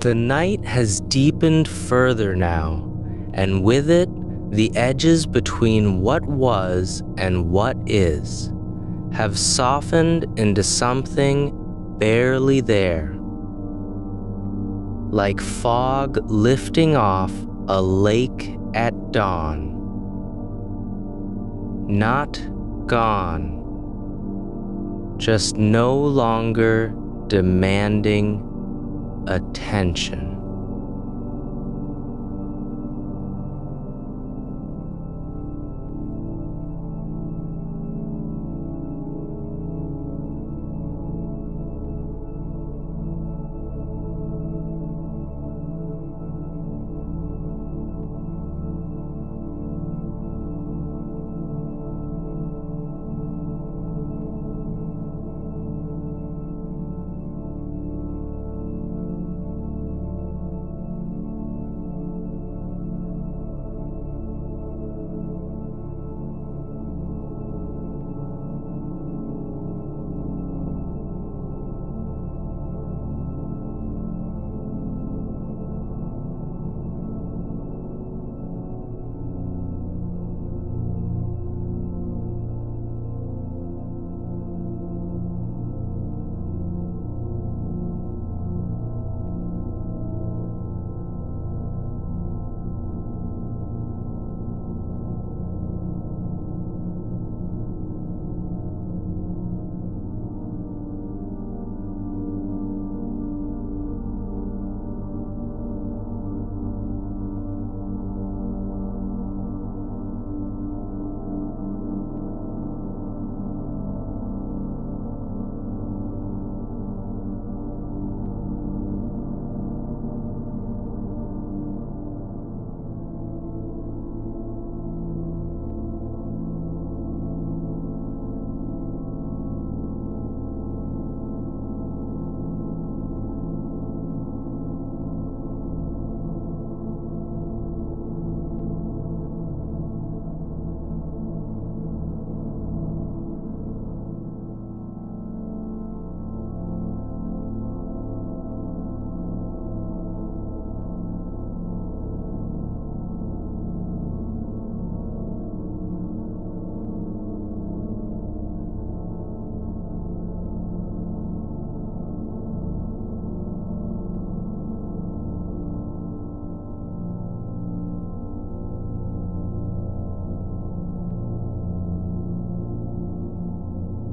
The night has deepened further now, and with it, the edges between what was and what is have softened into something barely there. Like fog lifting off a lake at dawn. Not gone, just no longer demanding attention.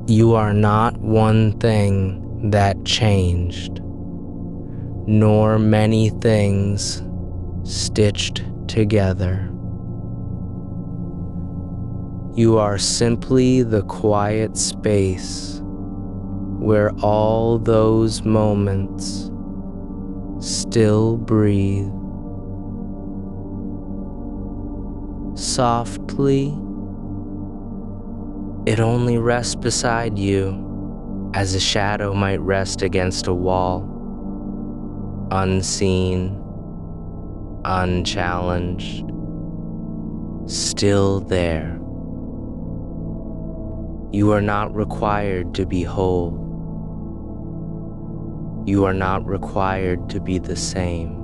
You are not one thing that changed, nor many things stitched together. You are simply the quiet space where all those moments still breathe. Softly, it only rests beside you as a shadow might rest against a wall, unseen, unchallenged, still there. You are not required to be whole. You are not required to be the same.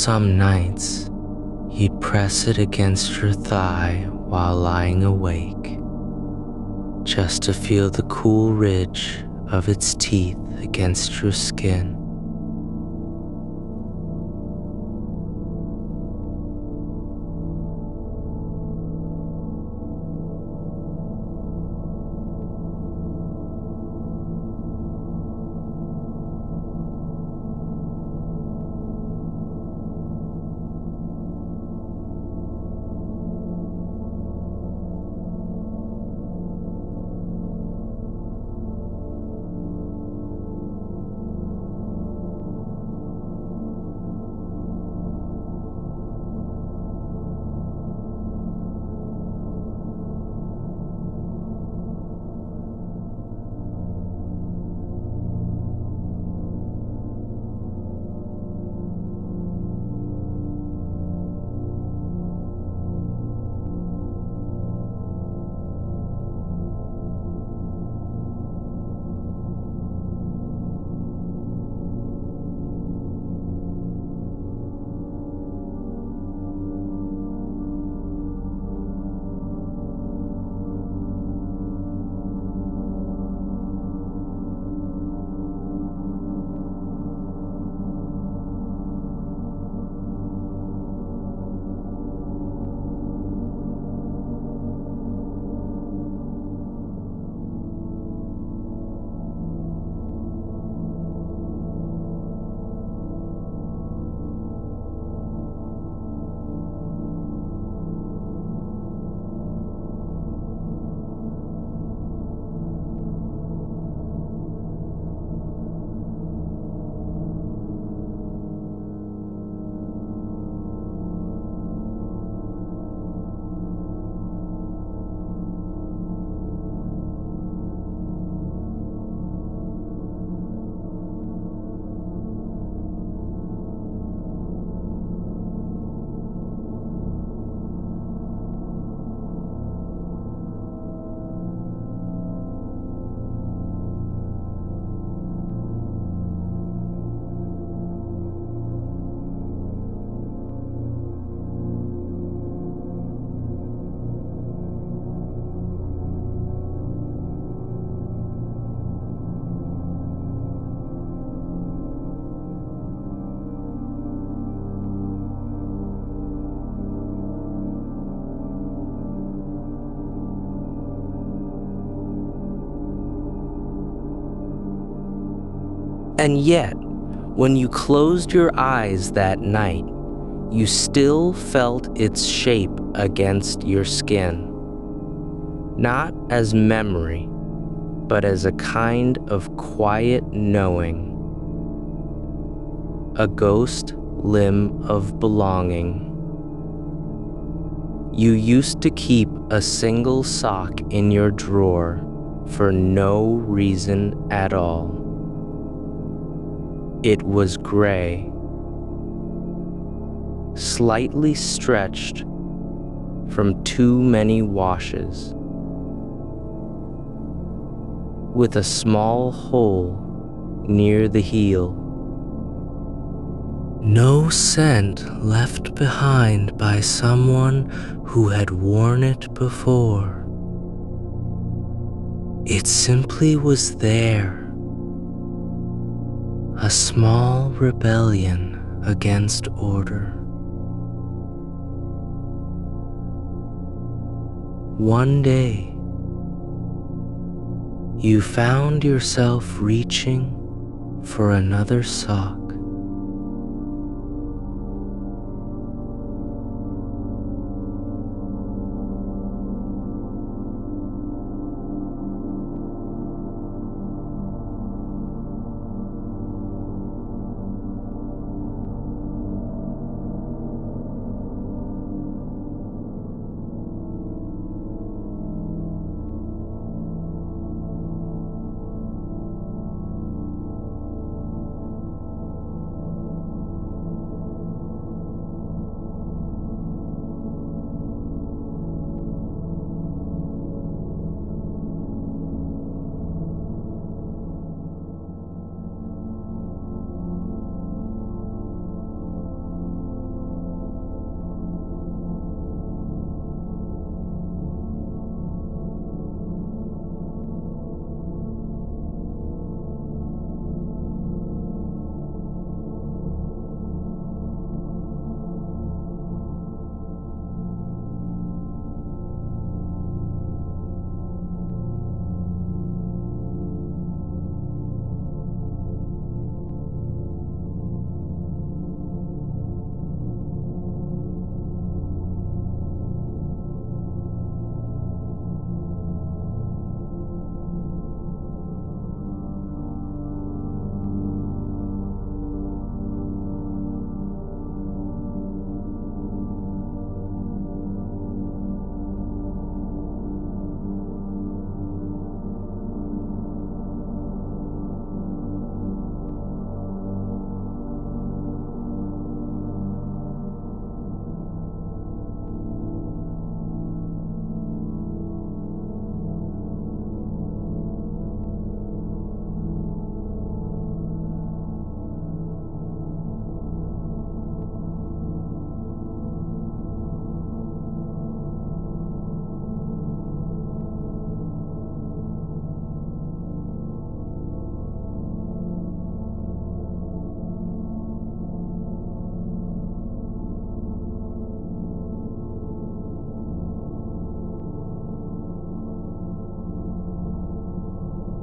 Some nights, you'd press it against your thigh while lying awake, just to feel the cool ridge of its teeth against your skin. And yet, when you closed your eyes that night, you still felt its shape against your skin. Not as memory, but as a kind of quiet knowing. A ghost limb of belonging. You used to keep a single sock in your drawer for no reason at all. It was gray, slightly stretched from too many washes, with a small hole near the heel. No scent left behind by someone who had worn it before. It simply was there, a small rebellion against order. One day, you found yourself reaching for another sock.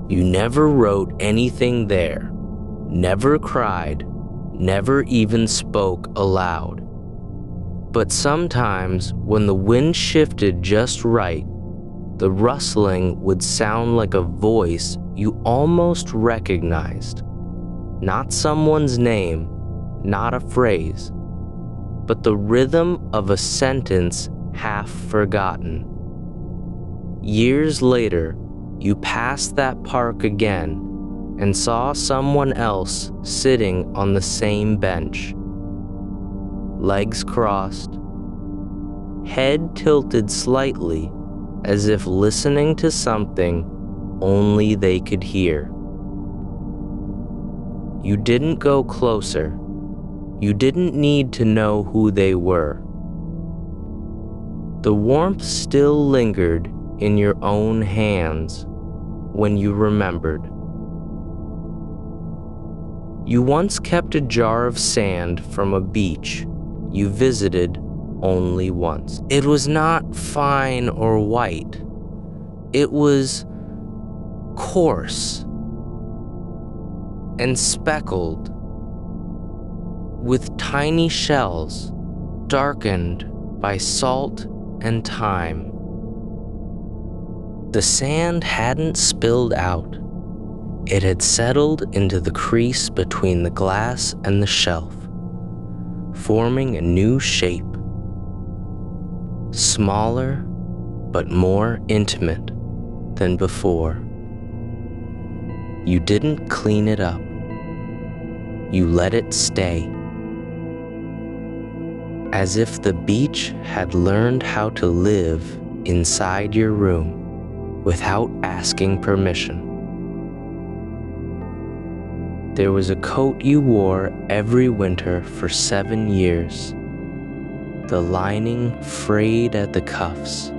You never wrote anything there, never cried, never even spoke aloud. But sometimes, when the wind shifted just right, the rustling would sound like a voice you almost recognized. Not someone's name, not a phrase, but the rhythm of a sentence half forgotten. Years later, you passed that park again and saw someone else sitting on the same bench. Legs crossed, head tilted slightly as if listening to something only they could hear. You didn't go closer. You didn't need to know who they were. The warmth still lingered in your own hands when you remembered. You once kept a jar of sand from a beach you visited only once. It was not fine or white. It was coarse. and speckled, with tiny shells darkened by salt and thyme. The sand hadn't spilled out. It had settled into the crease between the glass and the shelf, forming a new shape. Smaller, but more intimate than before. You didn't clean it up. You let it stay. As if the beach had learned how to live inside your room without asking permission. There was a coat you wore every winter for 7 years, the lining frayed at the cuffs.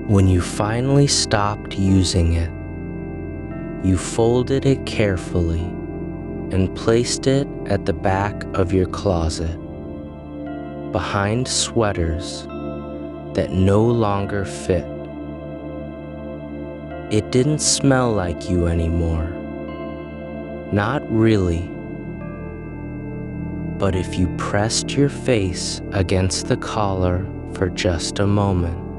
When you finally stopped using it, you folded it carefully and placed it at the back of your closet, behind sweaters that no longer fit. It didn't smell like you anymore. Not really. But if you pressed your face against the collar for just a moment,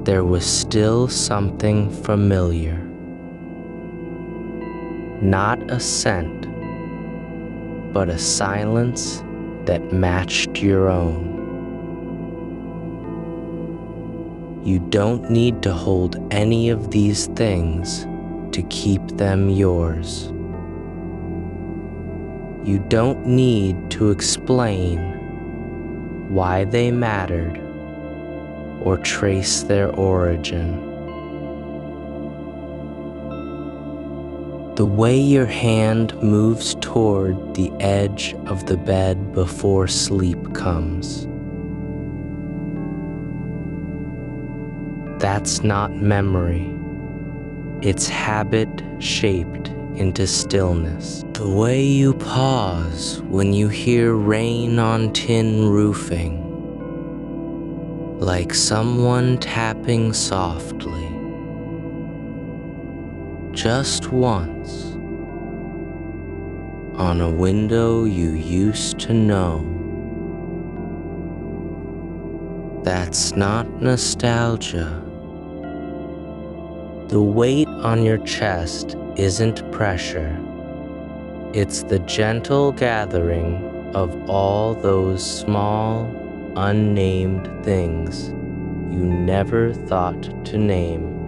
there was still something familiar. Not a scent, but a silence that matched your own. You don't need to hold any of these things to keep them yours. You don't need to explain why they mattered or trace their origin. The way your hand moves toward the edge of the bed before sleep comes. That's not memory. It's habit shaped into stillness. The way you pause when you hear rain on tin roofing, like someone tapping softly, just once, on a window you used to know. That's not nostalgia. The weight on your chest isn't pressure. It's the gentle gathering of all those small, unnamed things you never thought to name.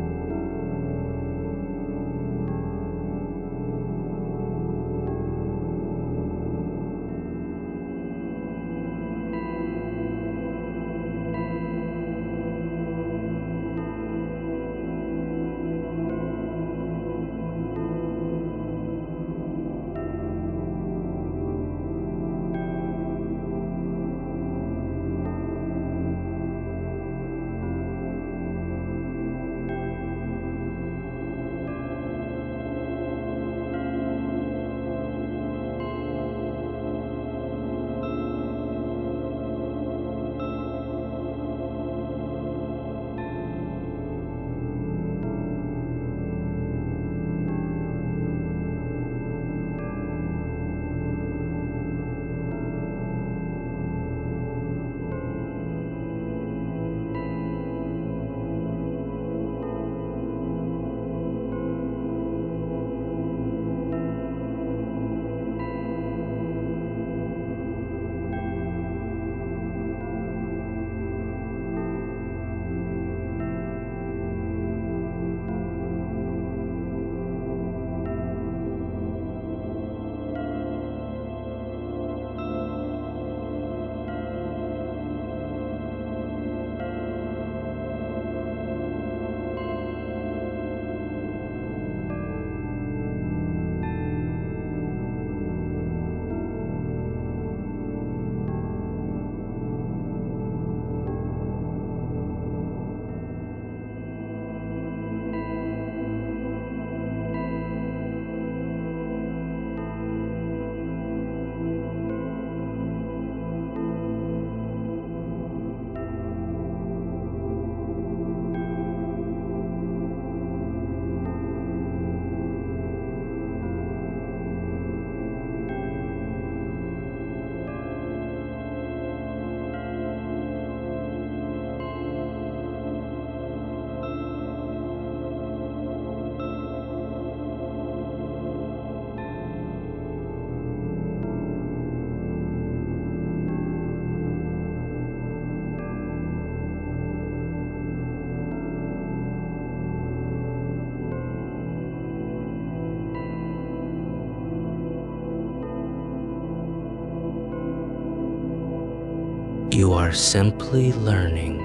You are simply learning.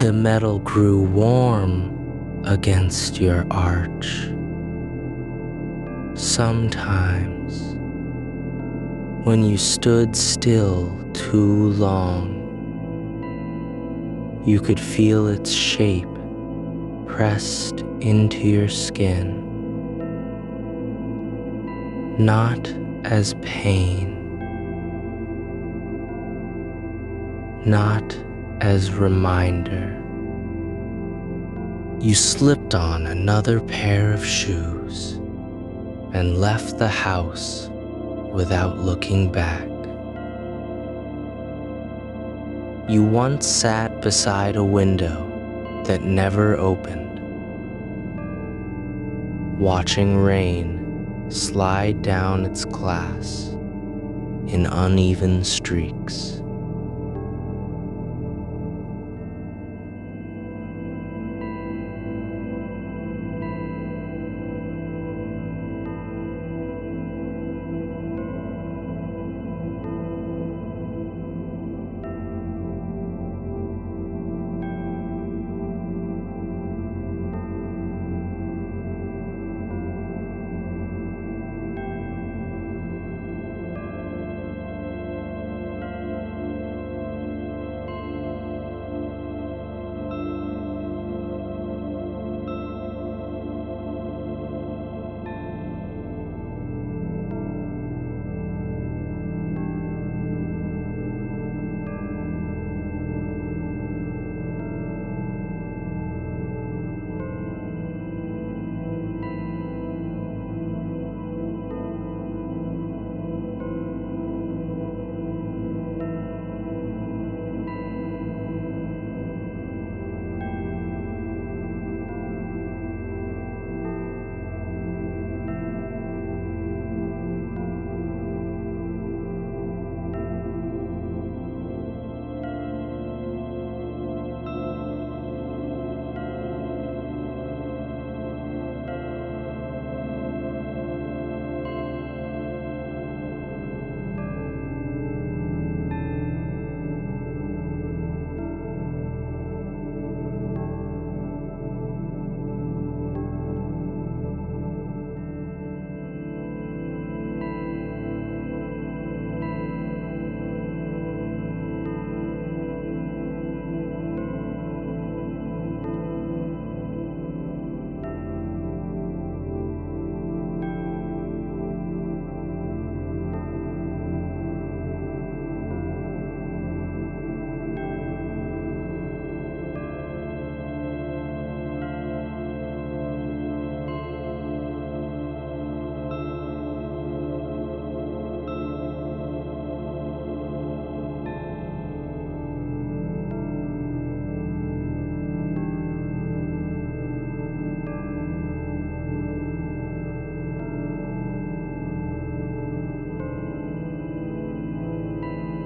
The metal grew warm against your arch. Sometimes, when you stood still too long, you could feel its shape pressed into your skin, not as pain, not as reminder. You slipped on another pair of shoes and left the house without looking back. You once sat beside a window that never opened, watching rain slide down its glass in uneven streaks.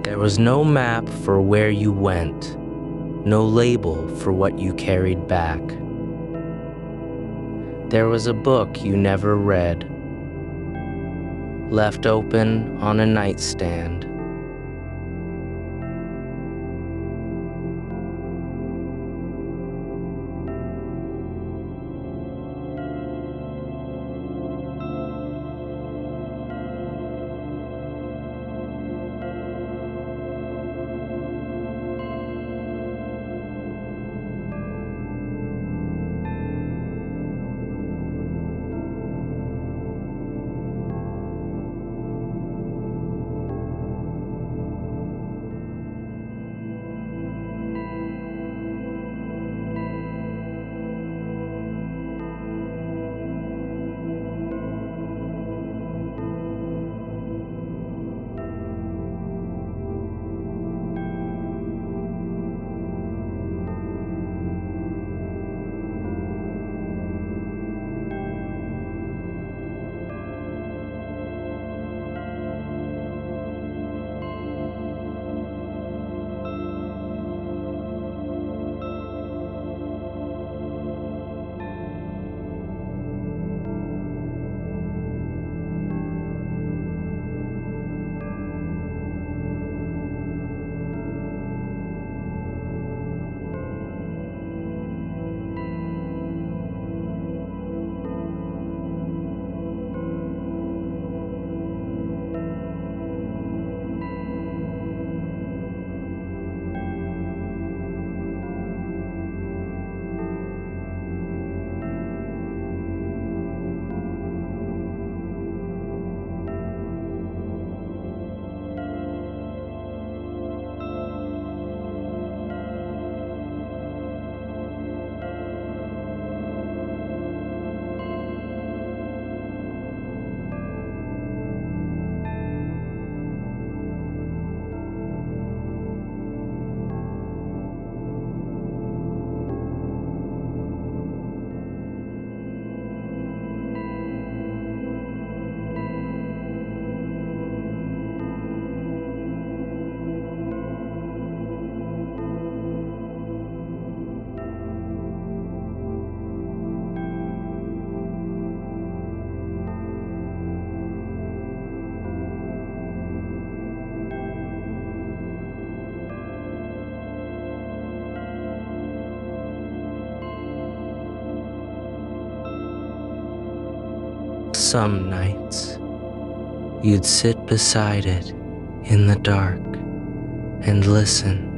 There was no map for where you went, no label for what you carried back. There was a book you never read, left open on a nightstand. Some nights, you'd sit beside it in the dark and listen,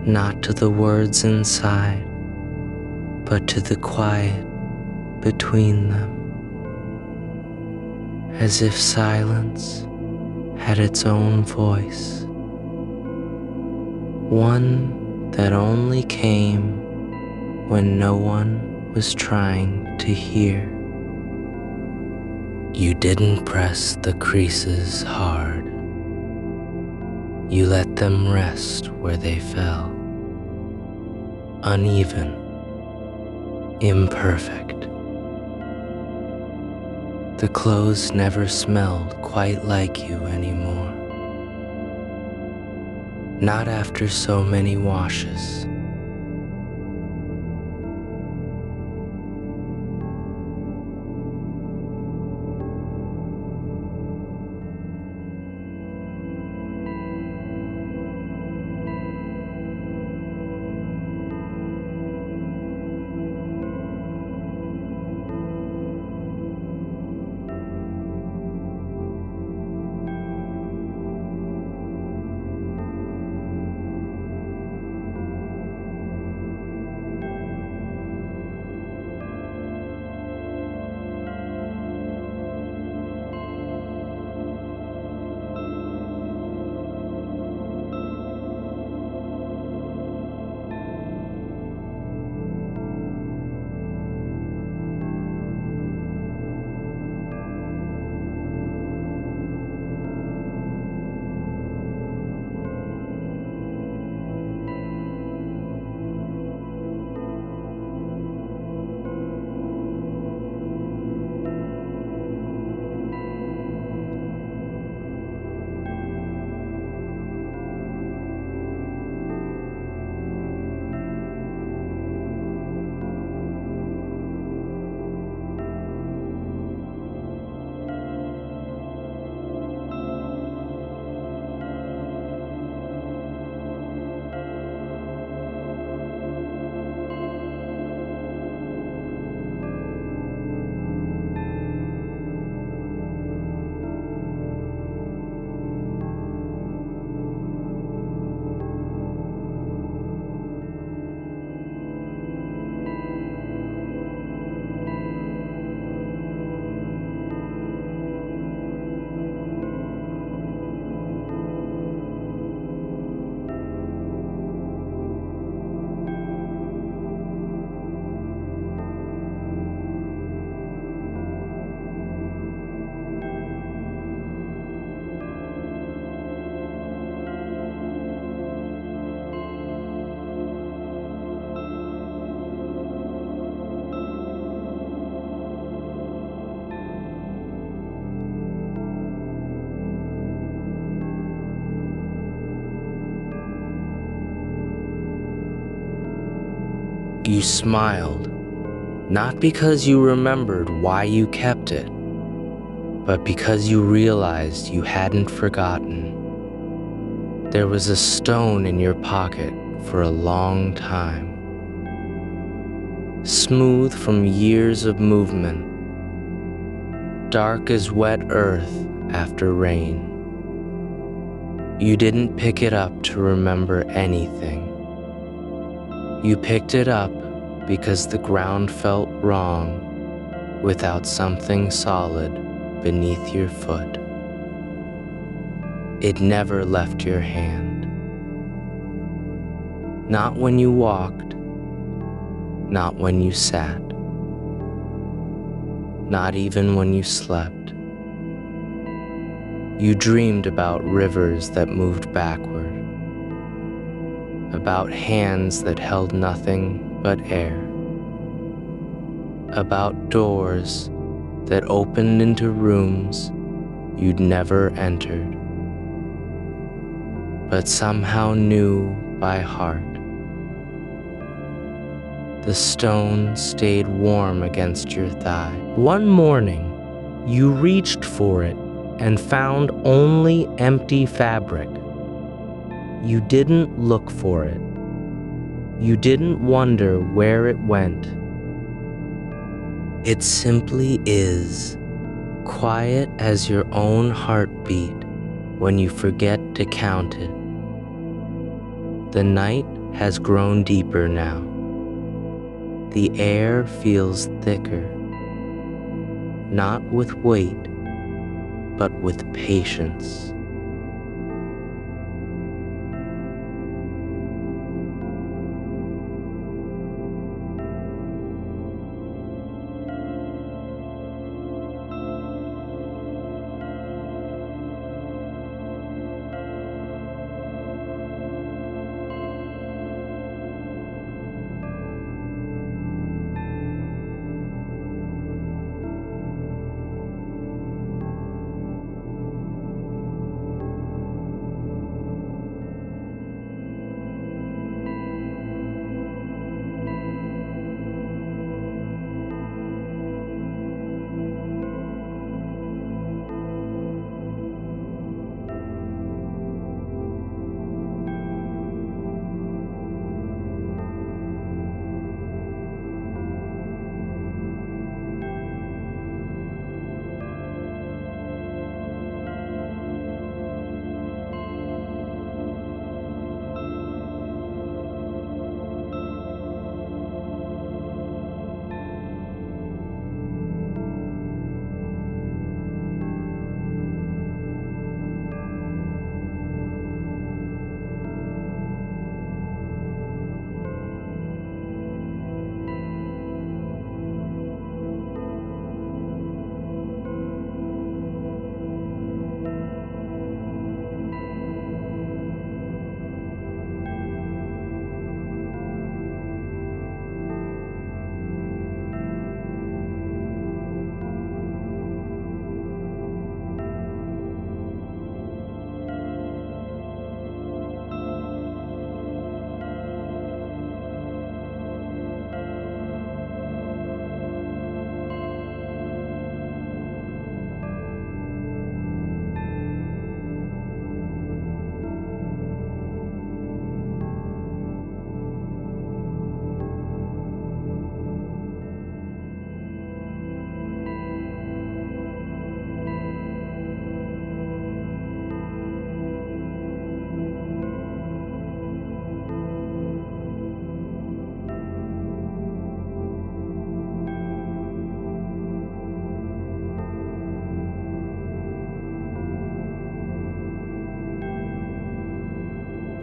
not to the words inside, but to the quiet between them, as if silence had its own voice, one that only came when no one was trying to hear. You didn't press the creases hard. You let them rest where they fell, uneven, imperfect. The clothes never smelled quite like you anymore. Not after so many washes. You smiled, not because you remembered why you kept it, but because you realized you hadn't forgotten. There was a stone in your pocket for a long time, smooth from years of movement, dark as wet earth after rain. You didn't pick it up to remember anything. You picked it up because the ground felt wrong without something solid beneath your foot. It never left your hand. Not when you walked, not when you sat, not even when you slept. You dreamed about rivers that moved backward, about hands that held nothing but air, about doors that opened into rooms you'd never entered, but somehow knew by heart. The stone stayed warm against your thigh. One morning, you reached for it and found only empty fabric. You didn't look for it. You didn't wonder where it went. It simply is, quiet as your own heartbeat when you forget to count it. The night has grown deeper now. The air feels thicker, not with weight, but with patience.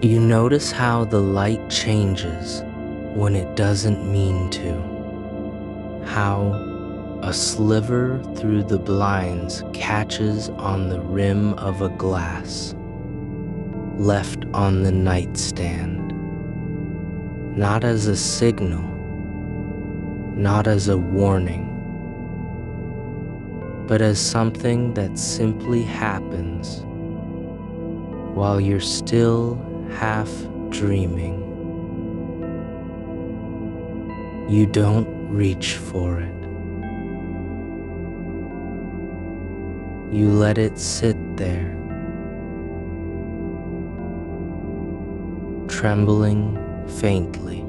You notice how the light changes when it doesn't mean to. How a sliver through the blinds catches on the rim of a glass left on the nightstand. Not as a signal, not as a warning, but as something that simply happens while you're still half dreaming. You don't reach for it. You let it sit there, trembling faintly.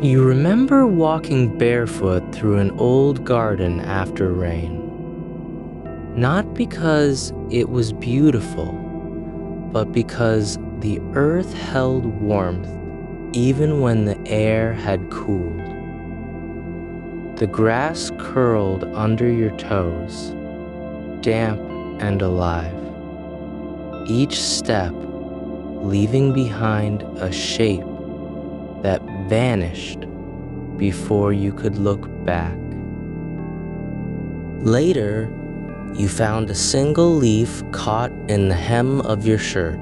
You remember walking barefoot through an old garden after rain. Not because it was beautiful, but because the earth held warmth even when the air had cooled. The grass curled under your toes, damp and alive, each step leaving behind a shape that vanished before you could look back. Later, you found a single leaf caught in the hem of your shirt,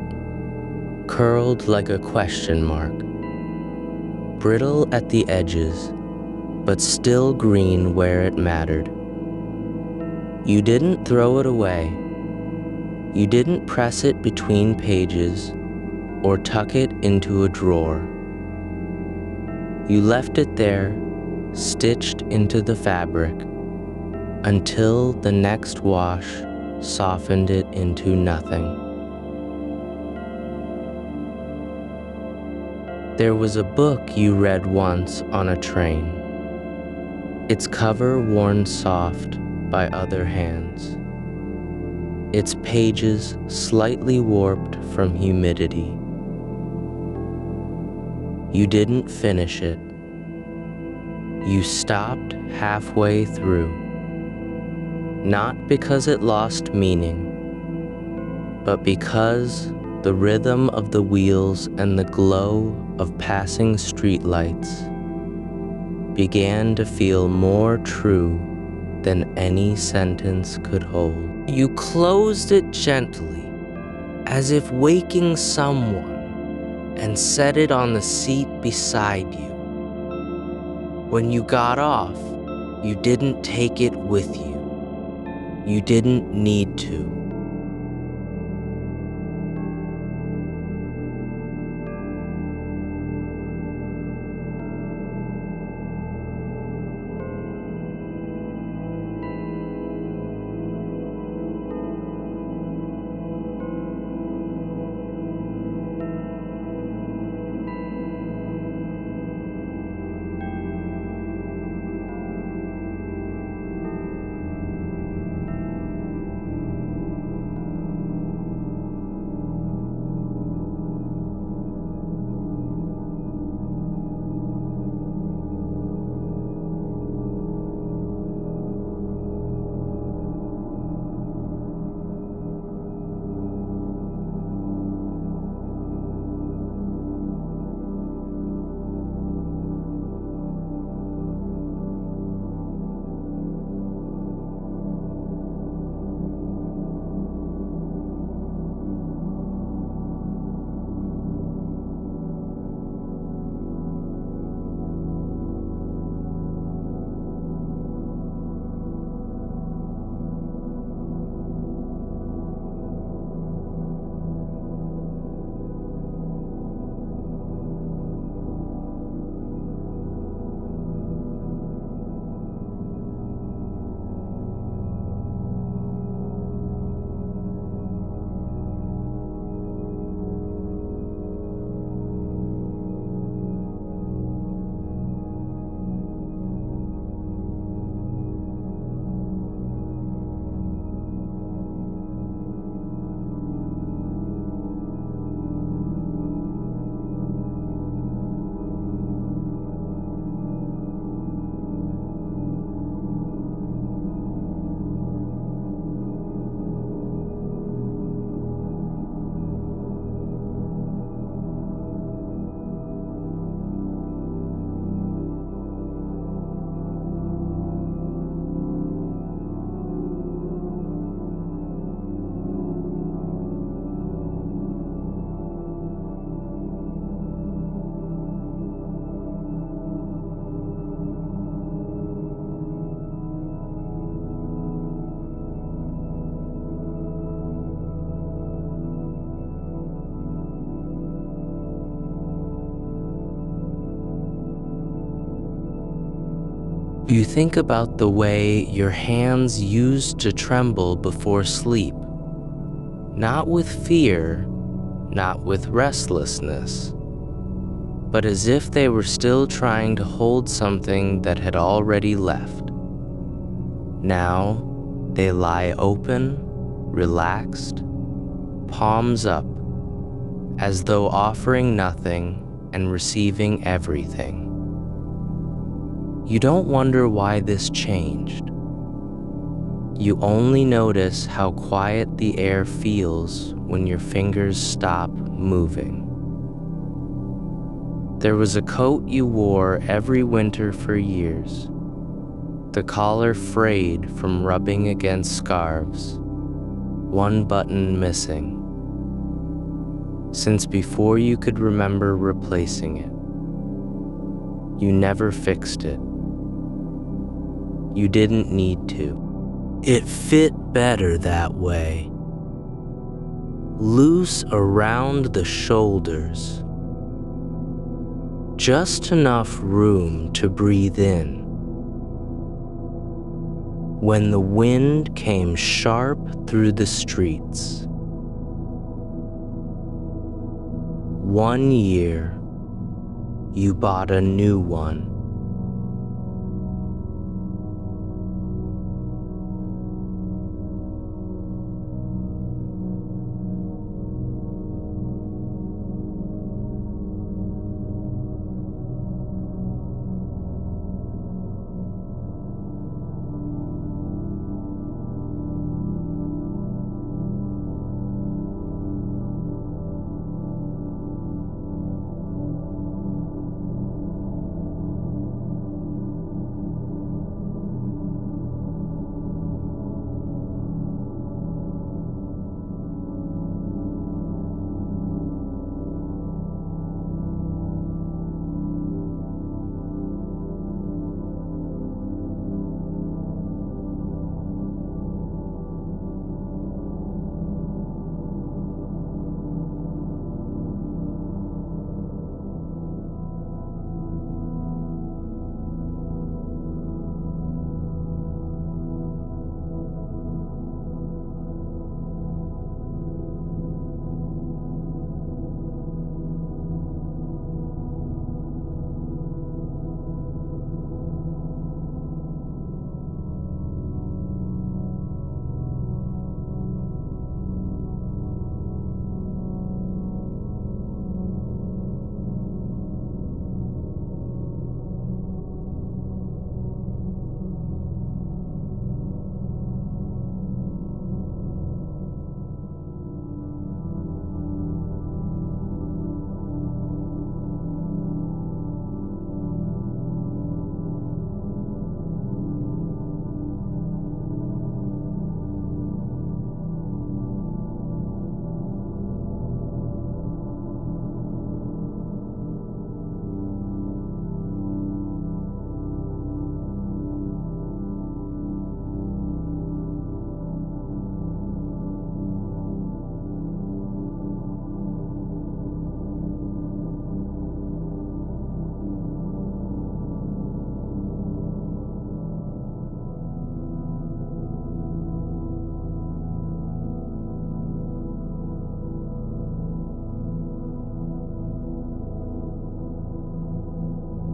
curled like a question mark, brittle at the edges, but still green where it mattered. You didn't throw it away. You didn't press it between pages or tuck it into a drawer. You left it there, stitched into the fabric, until the next wash softened it into nothing. There was a book you read once on a train, its cover worn soft by other hands, its pages slightly warped from humidity. You didn't finish it. You stopped halfway through, not because it lost meaning, but because the rhythm of the wheels and the glow of passing streetlights began to feel more true than any sentence could hold. You closed it gently, as if waking someone, and set it on the seat beside you. When you got off, you didn't take it with you. You didn't need to. You think about the way your hands used to tremble before sleep, not with fear, not with restlessness, but as if they were still trying to hold something that had already left. Now, they lie open, relaxed, palms up, as though offering nothing and receiving everything. You don't wonder why this changed. You only notice how quiet the air feels when your fingers stop moving. There was a coat you wore every winter for years, the collar frayed from rubbing against scarves, one button missing, since before you could remember replacing it. You never fixed it. You didn't need to. It fit better that way. Loose around the shoulders. Just enough room to breathe in. When the wind came sharp through the streets. 1 year, you bought a new one.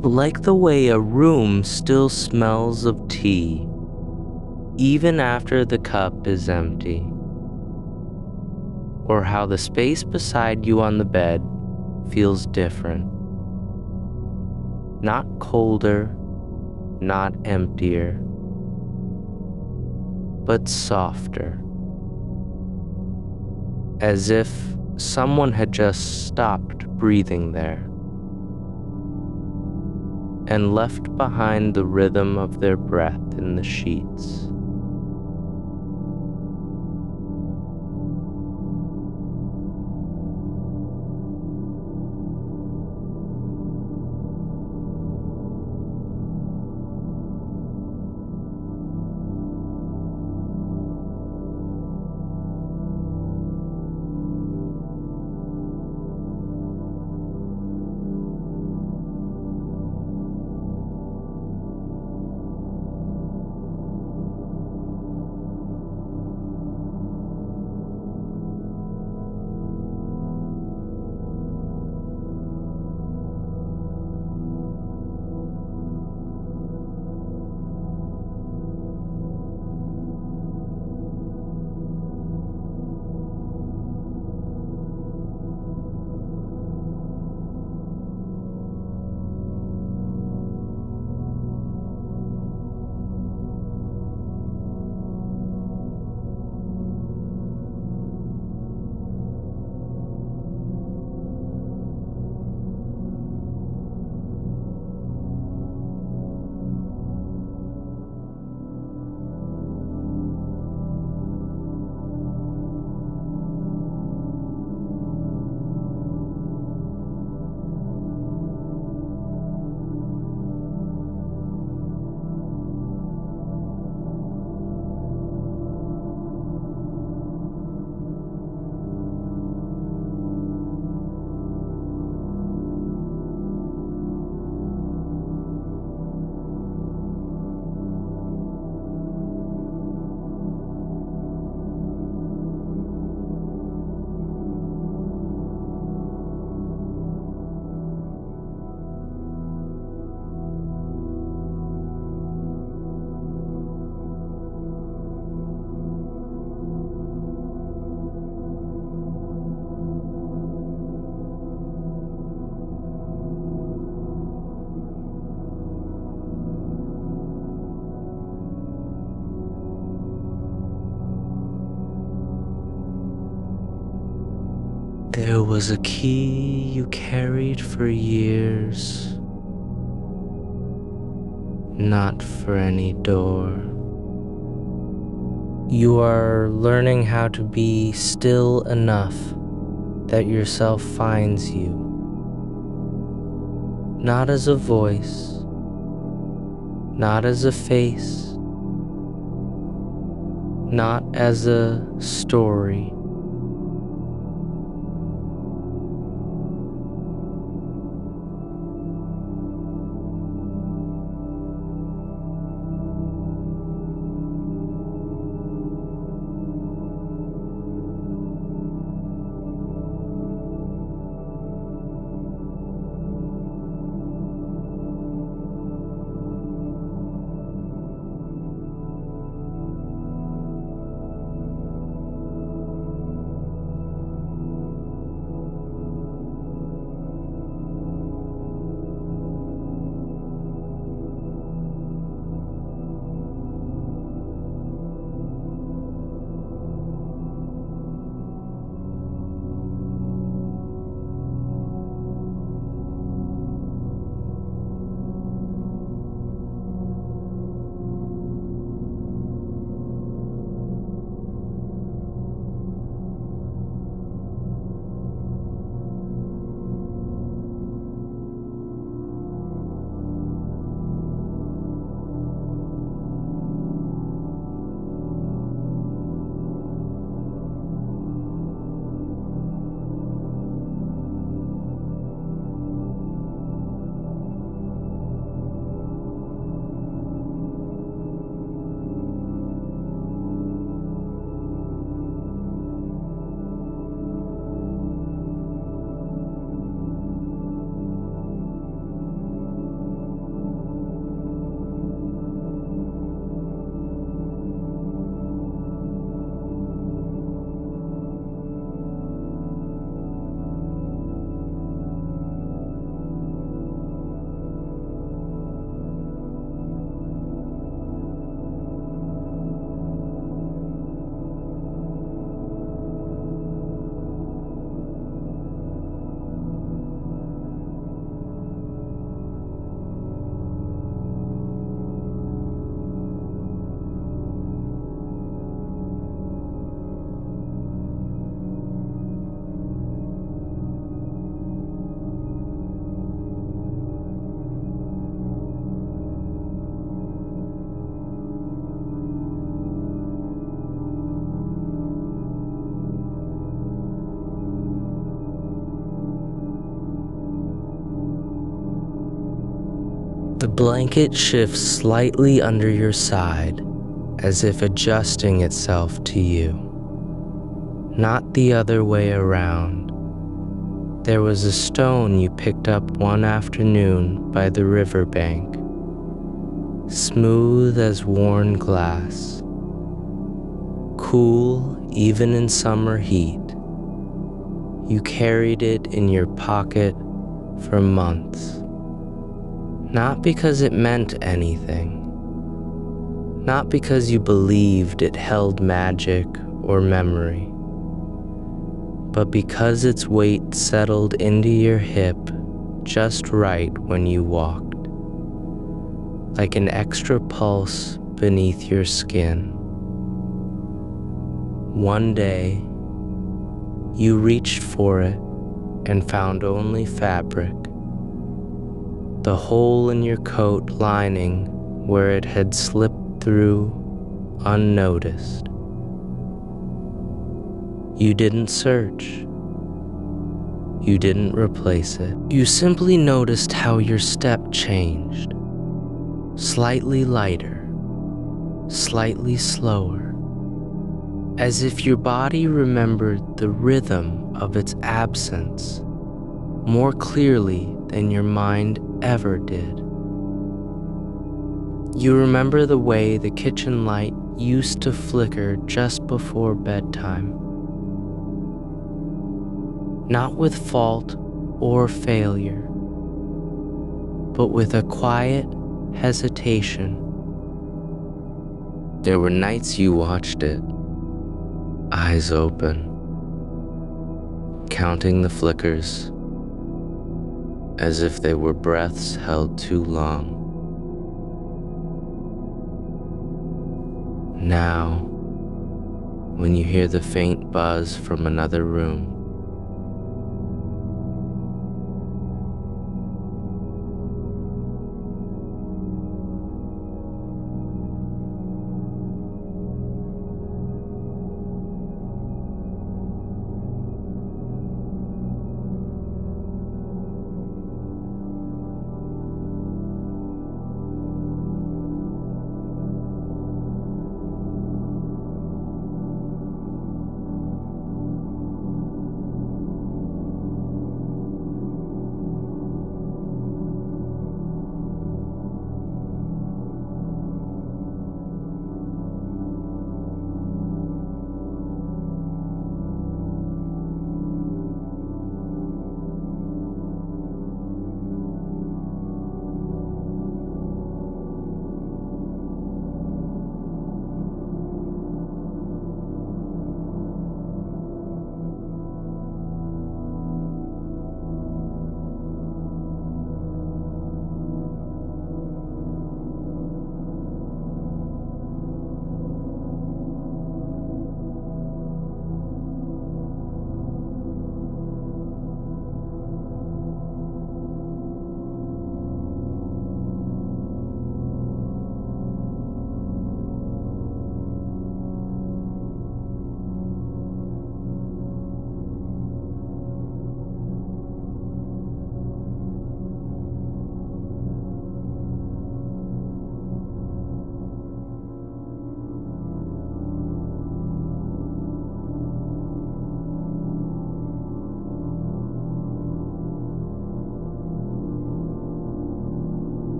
Like the way a room still smells of tea, even after the cup is empty. Or how the space beside you on the bed feels different. Not colder, not emptier, but softer. As if someone had just stopped breathing there and left behind the rhythm of their breath in the sheets. was a key you carried for years, not for any door. You are learning how to be still enough that yourself finds you, not as a voice, not as a face, not as a story. The blanket shifts slightly under your side, as if adjusting itself to you, not the other way around. There was a stone you picked up one afternoon by the riverbank, smooth as worn glass, cool even in summer heat. You carried it in your pocket for months. Not because it meant anything, not because you believed it held magic or memory, but because its weight settled into your hip just right when you walked, like an extra pulse beneath your skin. One day, you reached for it and found only fabric, the hole in your coat lining where it had slipped through unnoticed. You didn't search. You didn't replace it. You simply noticed how your step changed. Slightly lighter, slightly slower, as if your body remembered the rhythm of its absence more clearly than your mind ever did. You remember the way the kitchen light used to flicker just before bedtime. Not with fault or failure, but with a quiet hesitation. There were nights you watched it, eyes open, counting the flickers as if they were breaths held too long. Now, when you hear the faint buzz from another room,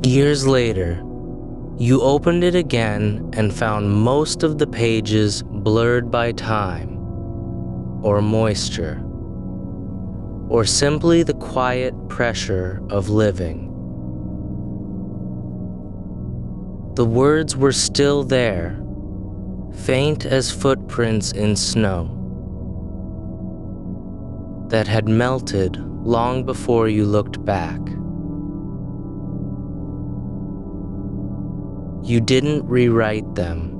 years later, you opened it again and found most of the pages blurred by time, or moisture, or simply the quiet pressure of living. The words were still there, faint as footprints in snow, that had melted long before you looked back. You didn't rewrite them.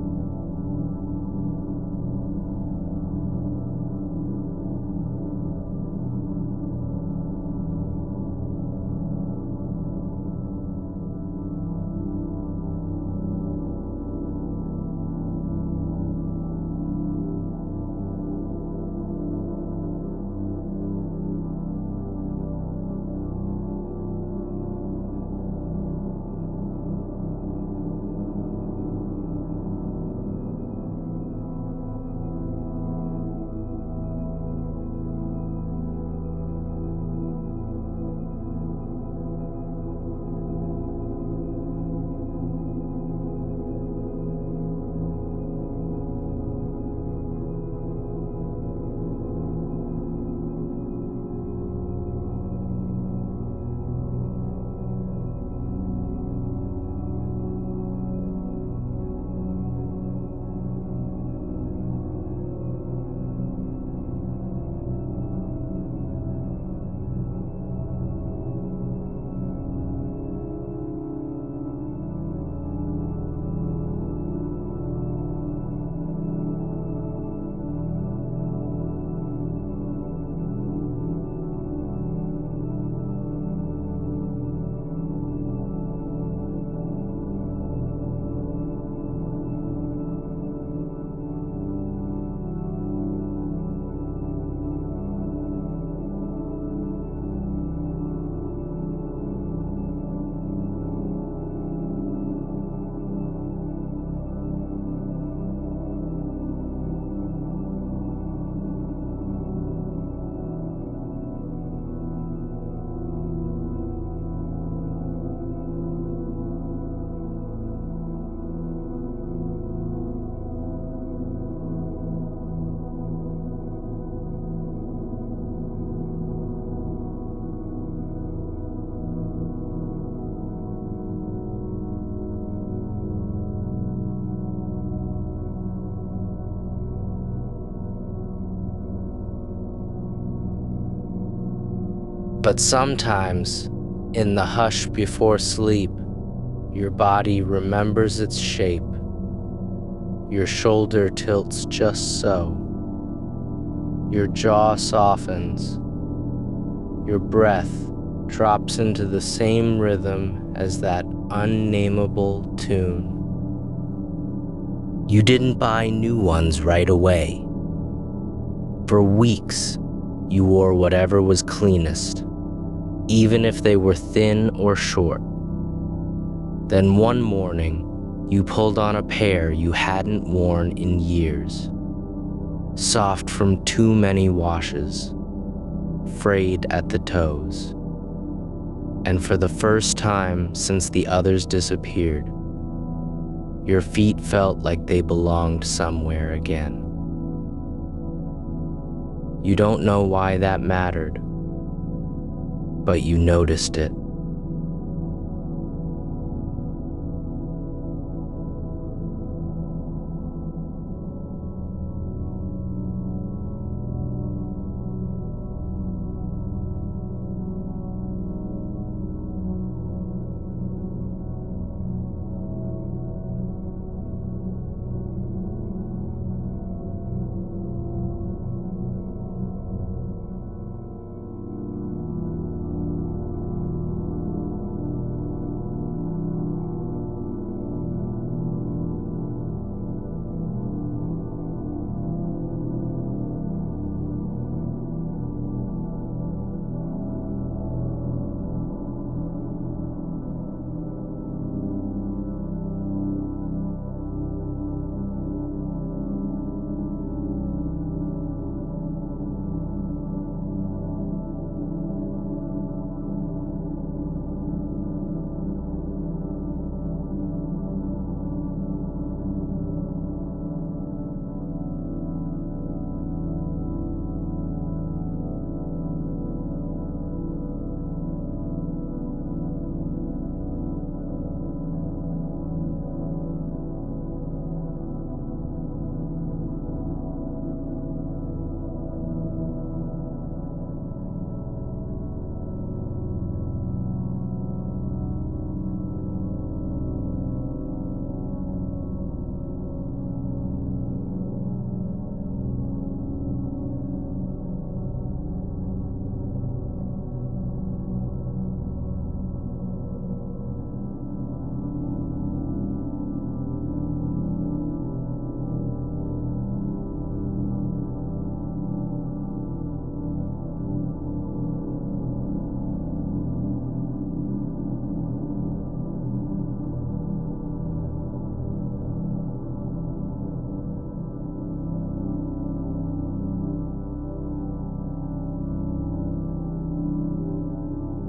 But sometimes, in the hush before sleep, your body remembers its shape. Your shoulder tilts just so. Your jaw softens. Your breath drops into the same rhythm as that unnameable tune. You didn't buy new ones right away. For weeks, you wore whatever was cleanest, even if they were thin or short. Then one morning, you pulled on a pair you hadn't worn in years, soft from too many washes, frayed at the toes. And for the first time since the others disappeared, your feet felt like they belonged somewhere again. You don't know why that mattered, but you noticed it.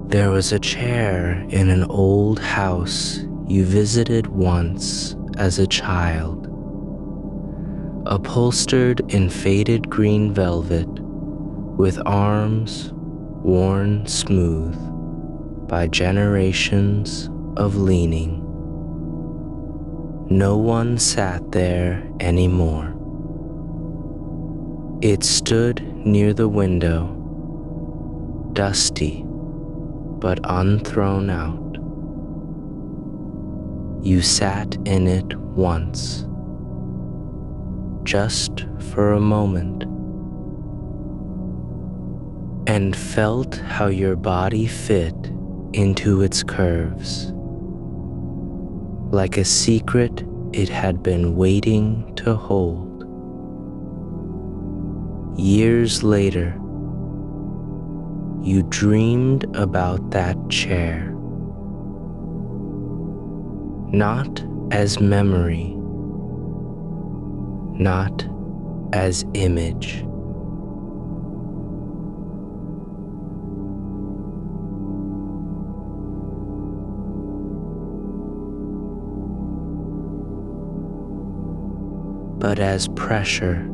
There was a chair in an old house you visited once as a child, upholstered in faded green velvet with arms worn smooth by generations of leaning. No one sat there anymore. It stood near the window, dusty but unthrown out. You sat in it once, just for a moment, and felt how your body fit into its curves, like a secret it had been waiting to hold. Years later, you dreamed about that chair, not as memory, not as image, but as pressure.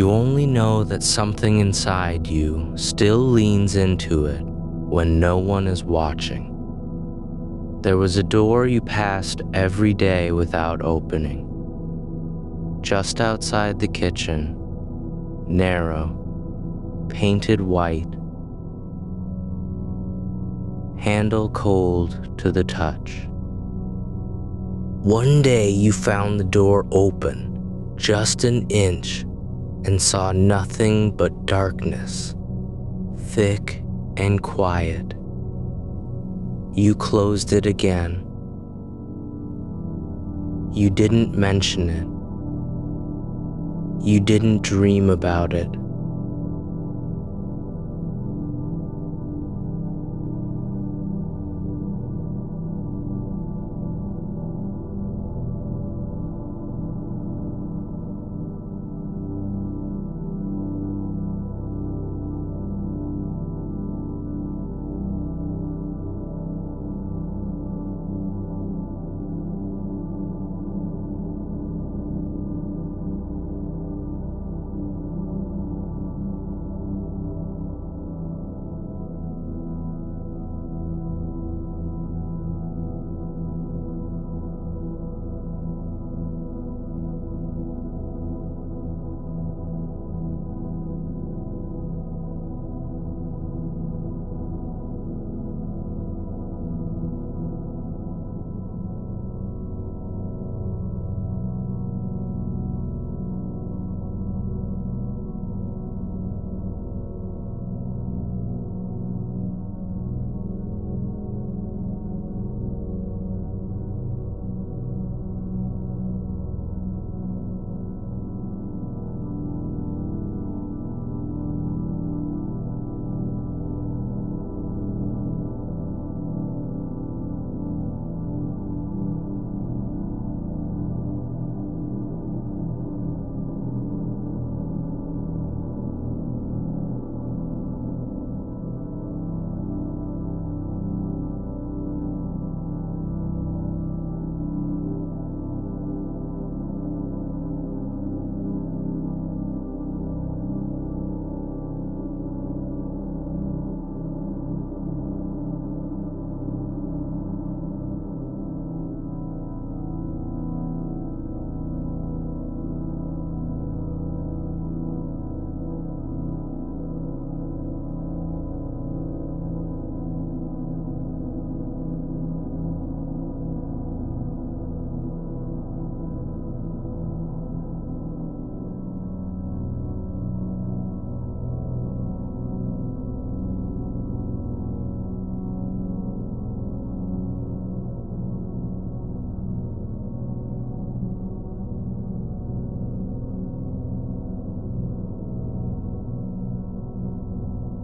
You only know that something inside you still leans into it when no one is watching. There was a door you passed every day without opening. Just outside the kitchen, narrow, painted white, handle cold to the touch. One day you found the door open, just an inch, and saw nothing but darkness, thick and quiet. You closed it again. You didn't mention it. You didn't dream about it.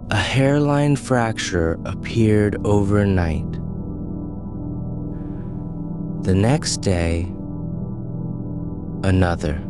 A hairline fracture appeared overnight. The next day, another.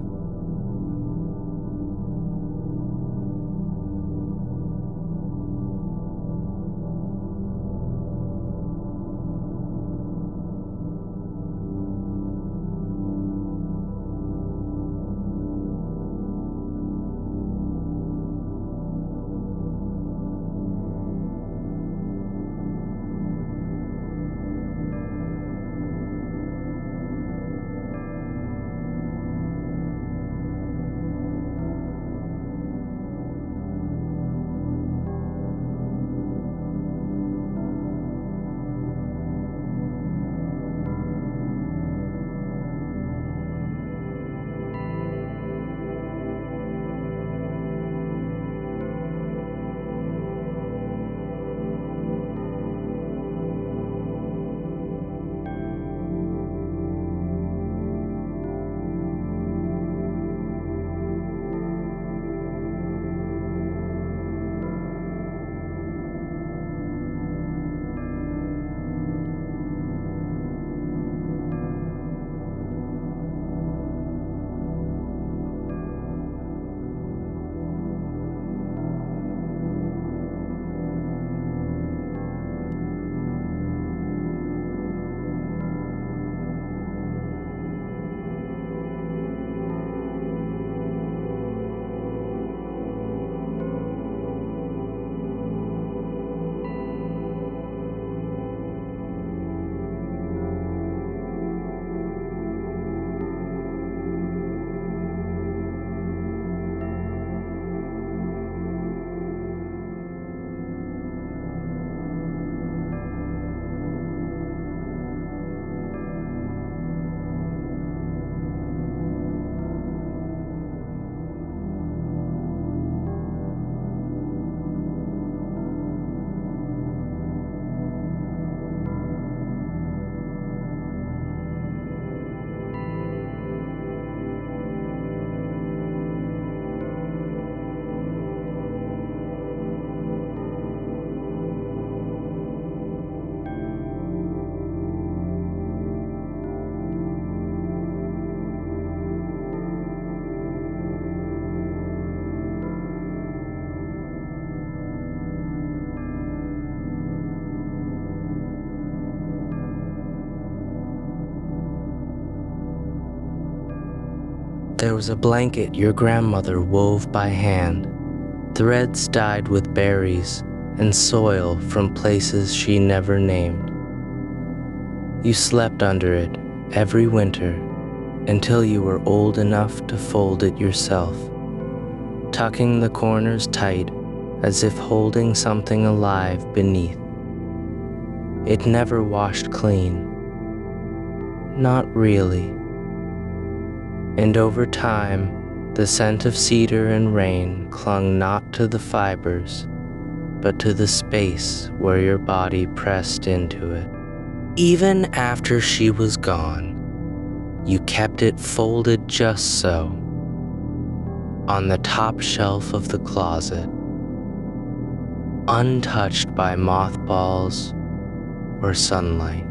There was a blanket your grandmother wove by hand, threads dyed with berries and soil from places she never named. You slept under it every winter until you were old enough to fold it yourself, tucking the corners tight as if holding something alive beneath. It never washed clean. Not really. And over time, the scent of cedar and rain clung not to the fibers, but to the space where your body pressed into it. Even after she was gone, you kept it folded just so, on the top shelf of the closet, untouched by mothballs or sunlight.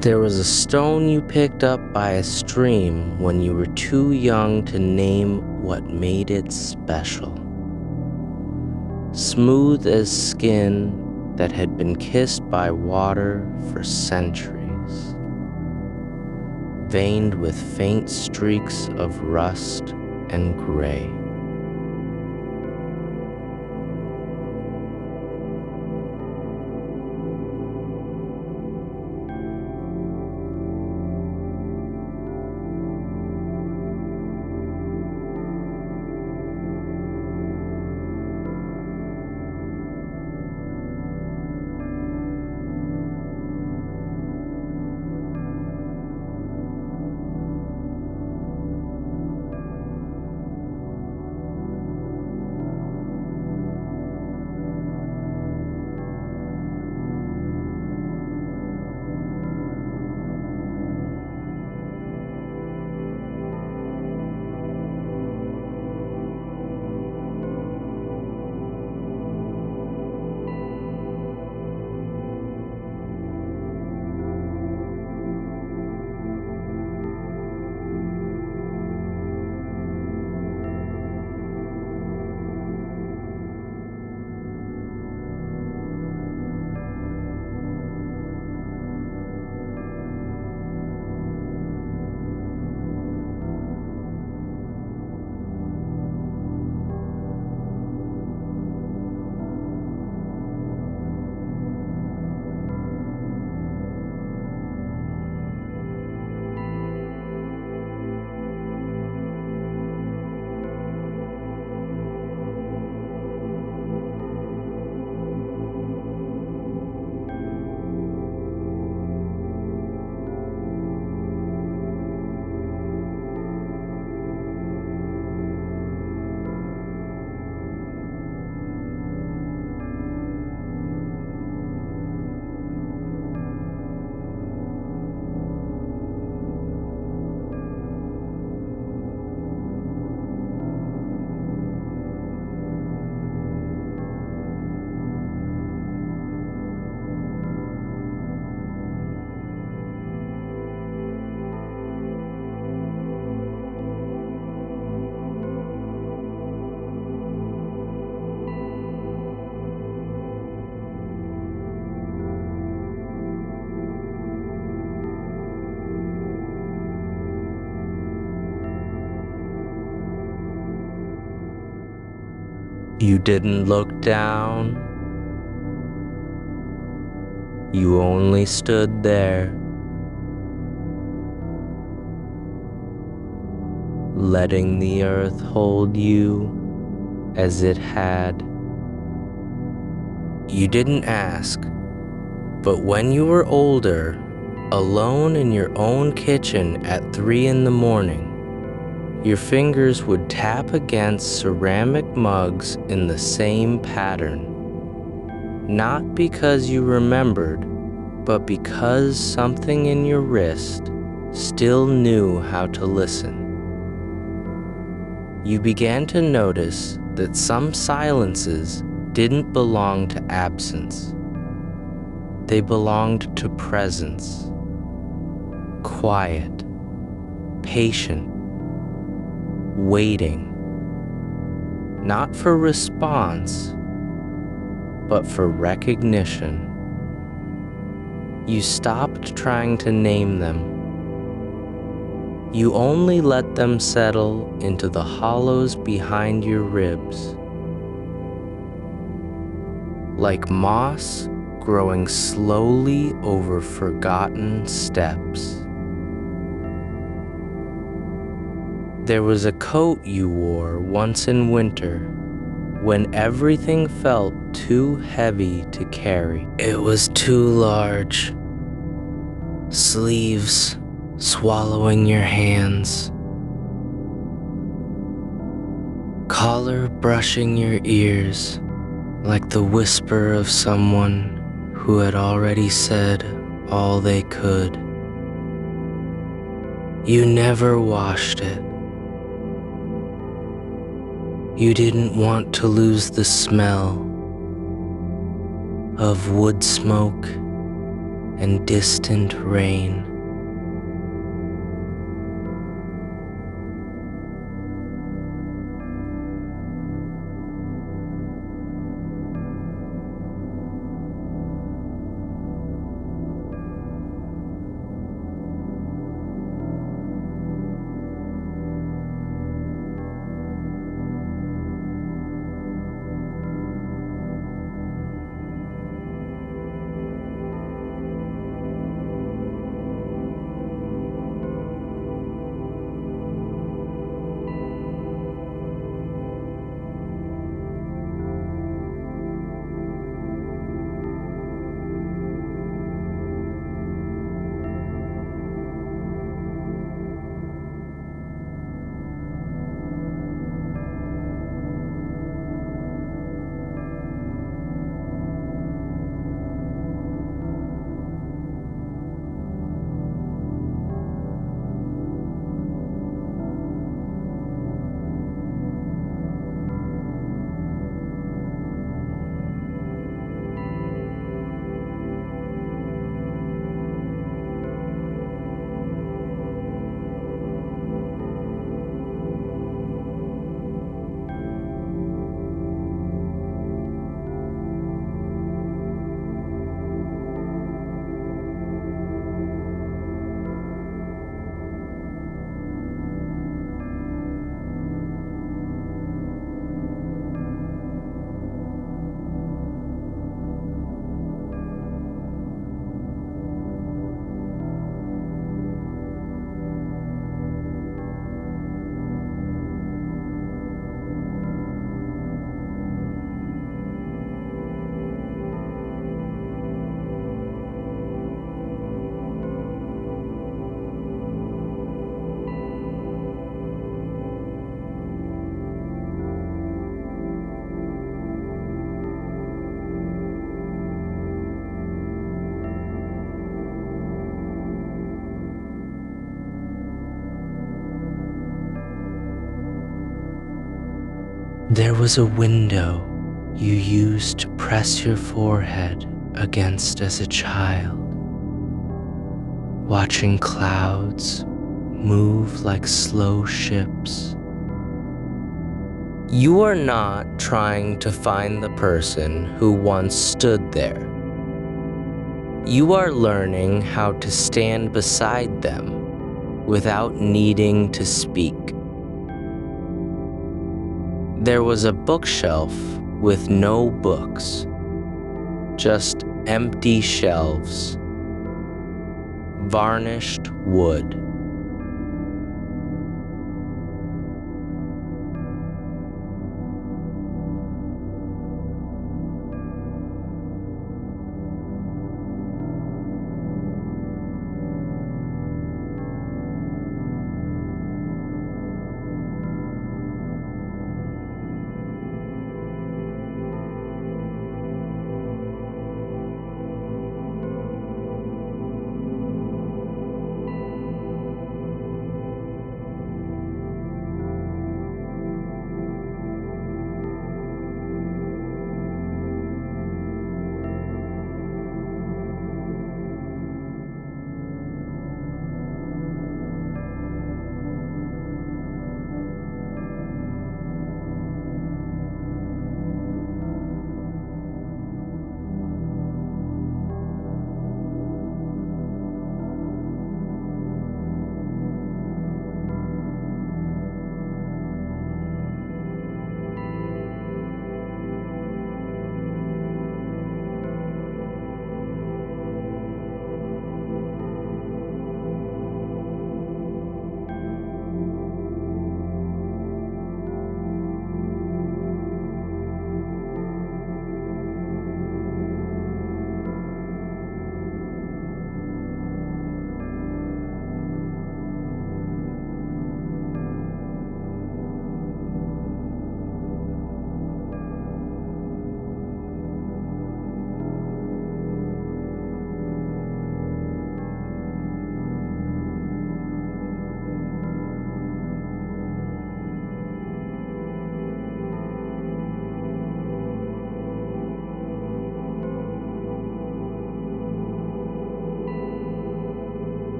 There was a stone you picked up by a stream when you were too young to name what made it special. Smooth as skin that had been kissed by water for centuries, veined with faint streaks of rust and gray. You didn't look down. You only stood there, letting the earth hold you as it had. You didn't ask, but when you were older, alone in your own kitchen at 3 in the morning, your fingers would tap against ceramic mugs in the same pattern. Not because you remembered, but because something in your wrist still knew how to listen. You began to notice that some silences didn't belong to absence. They belonged to presence, quiet, patient, waiting, not for response, but for recognition. You stopped trying to name them. You only let them settle into the hollows behind your ribs, like moss growing slowly over forgotten steps. There was a coat you wore once in winter when everything felt too heavy to carry. It was too large, sleeves swallowing your hands, collar brushing your ears like the whisper of someone who had already said all they could. You never washed it. You didn't want to lose the smell of wood smoke and distant rain. There was a window you used to press your forehead against as a child, watching clouds move like slow ships. You are not trying to find the person who once stood there. You are learning how to stand beside them without needing to speak. There was a bookshelf with no books, just empty shelves, varnished wood.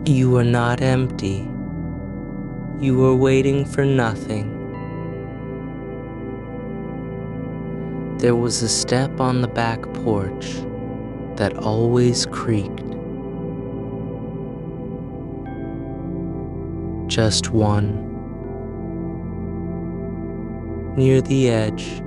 You were not empty. You were waiting for nothing. There was a step on the back porch that always creaked. Just one. Near the edge.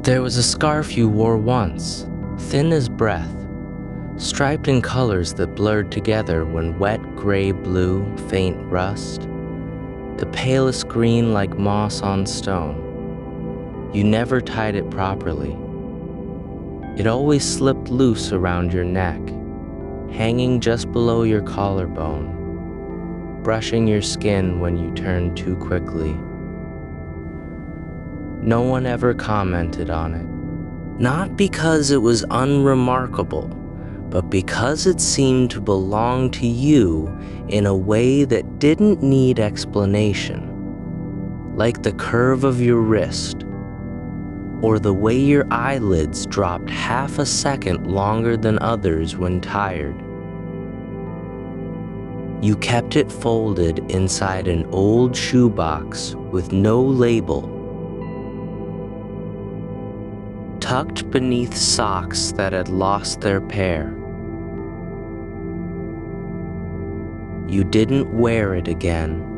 There was a scarf you wore once, thin as breath, striped in colors that blurred together when wet gray blue, faint rust, the palest green like moss on stone. You never tied it properly. It always slipped loose around your neck, hanging just below your collarbone, brushing your skin when you turned too quickly. No one ever commented on it. Not because it was unremarkable, but because it seemed to belong to you in a way that didn't need explanation. Like the curve of your wrist, or the way your eyelids dropped half a second longer than others when tired. You kept it folded inside an old shoebox with no label, tucked beneath socks that had lost their pair. You didn't wear it again.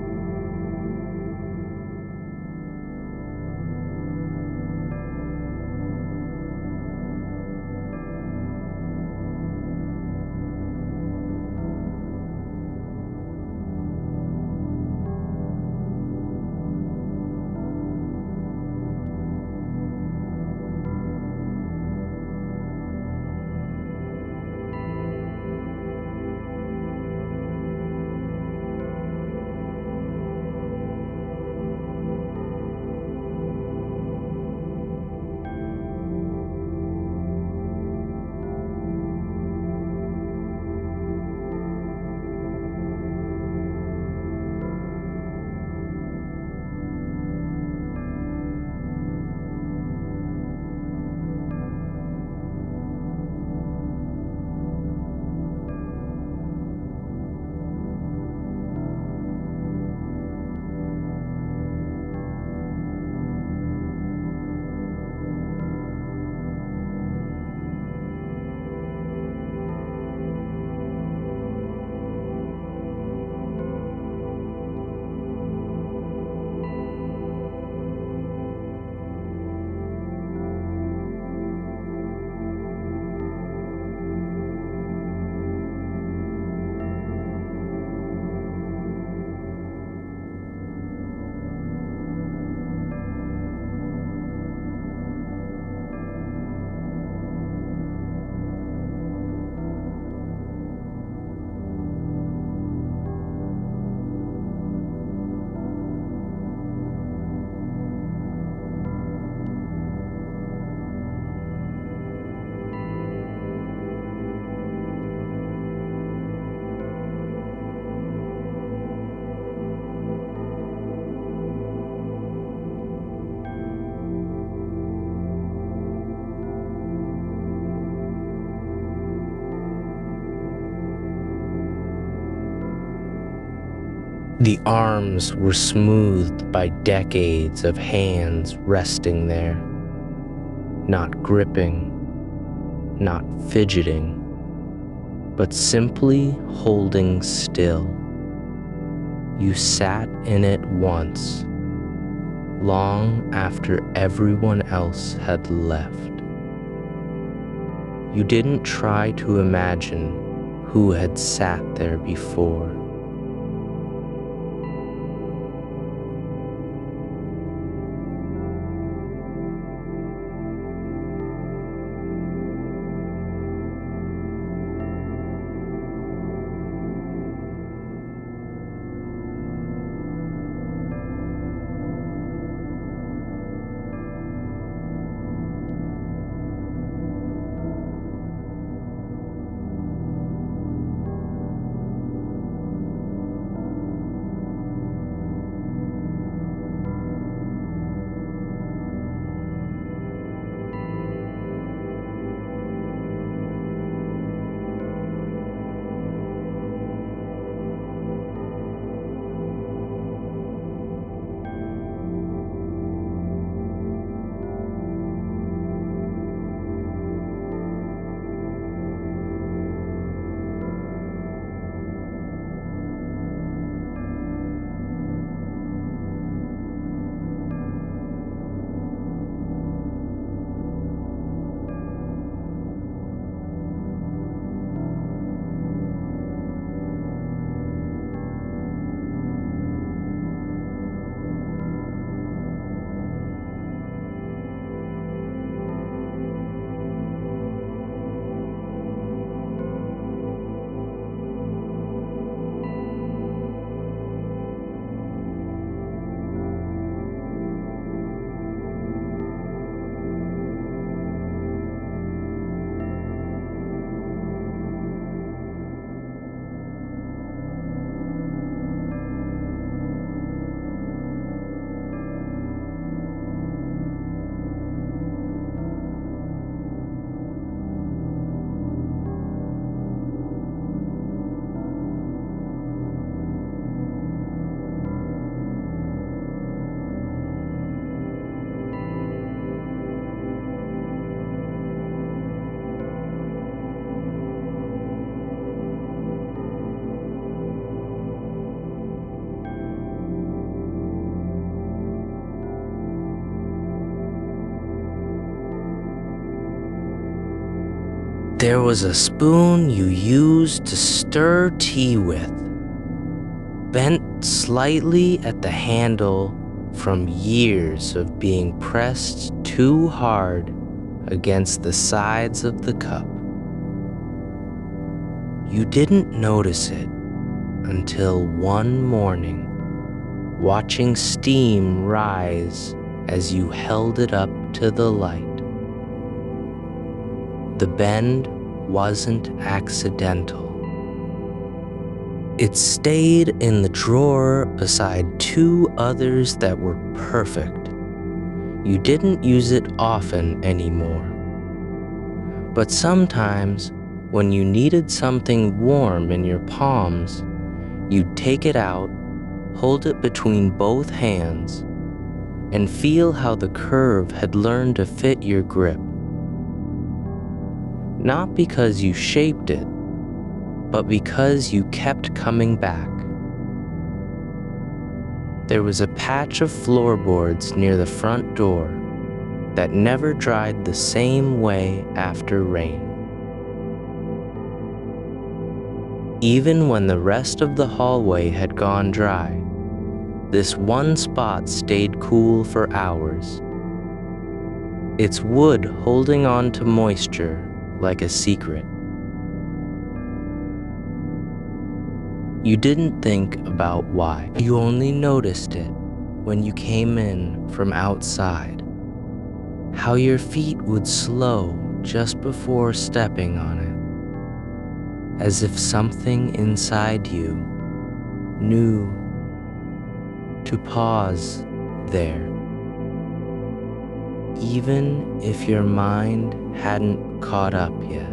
The arms were smoothed by decades of hands resting there, not gripping, not fidgeting, but simply holding still. You sat in it once, long after everyone else had left. You didn't try to imagine who had sat there before. There was a spoon you used to stir tea with, bent slightly at the handle from years of being pressed too hard against the sides of the cup. You didn't notice it until one morning, watching steam rise as you held it up to the light. The bend wasn't accidental. It stayed in the drawer beside two others that were perfect. You didn't use it often anymore. But sometimes, when you needed something warm in your palms, you'd take it out, hold it between both hands, and feel how the curve had learned to fit your grip. Not because you shaped it, but because you kept coming back. There was a patch of floorboards near the front door that never dried the same way after rain. Even when the rest of the hallway had gone dry, this one spot stayed cool for hours. Its wood holding on to moisture like a secret. You didn't think about why. You only noticed it when you came in from outside. How your feet would slow just before stepping on it, as if something inside you knew to pause there, even if your mind hadn't caught up yet.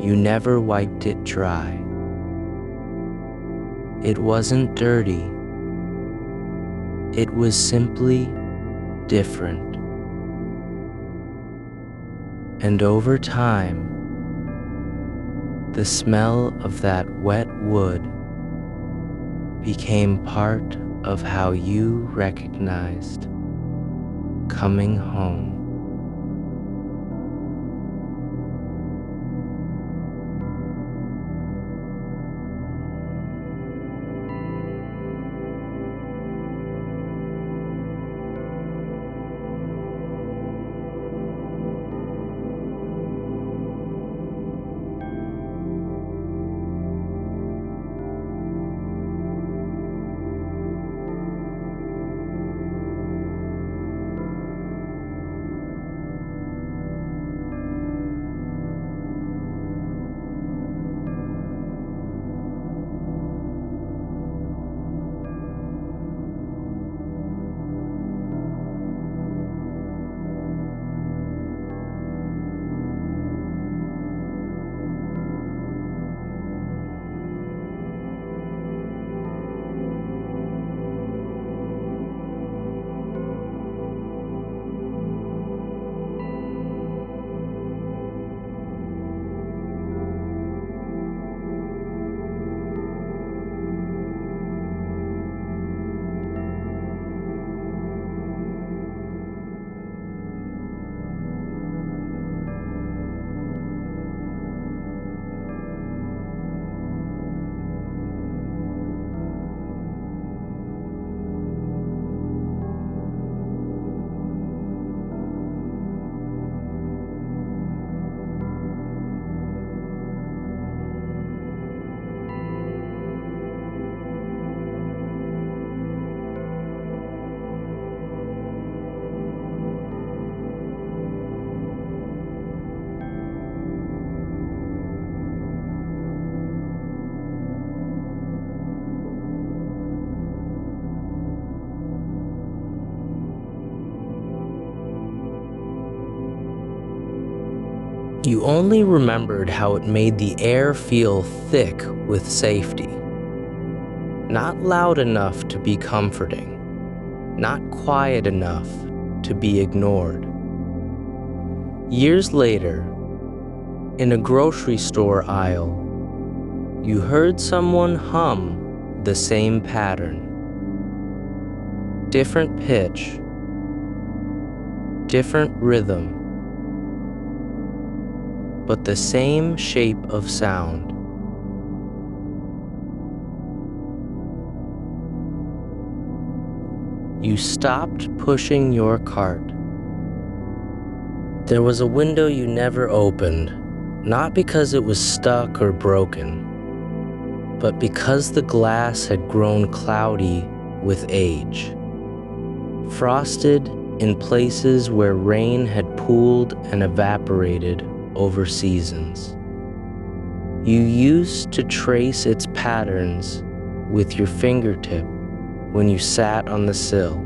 You never wiped it dry. It wasn't dirty. It was simply different. And over time, the smell of that wet wood became part of how you recognized coming home. You only remembered how it made the air feel thick with safety. Not loud enough to be comforting, not quiet enough to be ignored. Years later, in a grocery store aisle, you heard someone hum the same pattern. Different pitch, different rhythm, but the same shape of sound. You stopped pushing your cart. There was a window you never opened, not because it was stuck or broken, but because the glass had grown cloudy with age, frosted in places where rain had pooled and evaporated over seasons. You used to trace its patterns with your fingertip when you sat on the sill,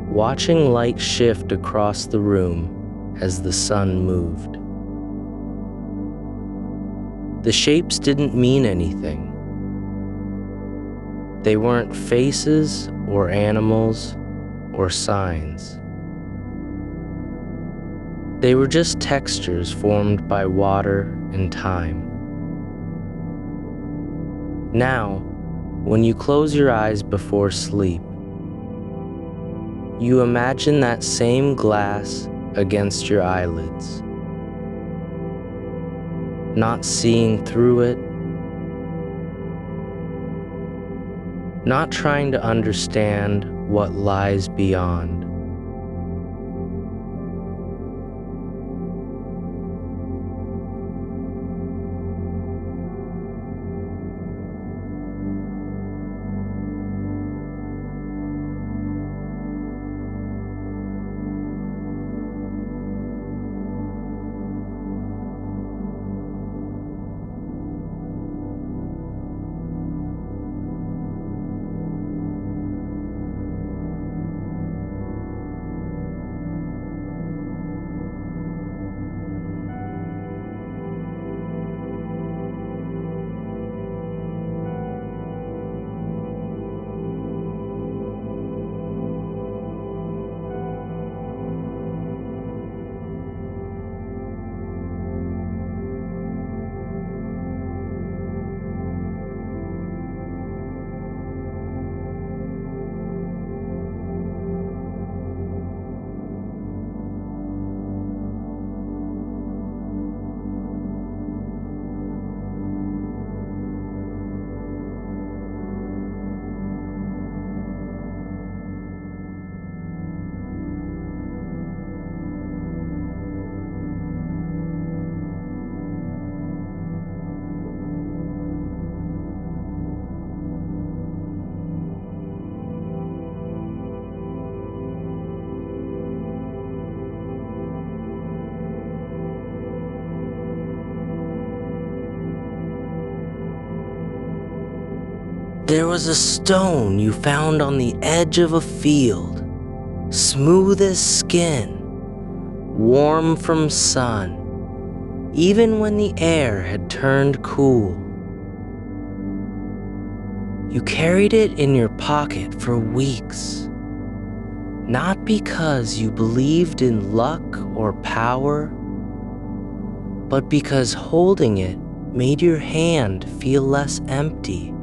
watching light shift across the room as the sun moved. The shapes didn't mean anything. They weren't faces or animals or signs. They were just textures formed by water and time. Now, when you close your eyes before sleep, you imagine that same glass against your eyelids, not seeing through it, not trying to understand what lies beyond. There was a stone you found on the edge of a field, smooth as skin, warm from sun, even when the air had turned cool. You carried it in your pocket for weeks, not because you believed in luck or power, but because holding it made your hand feel less empty.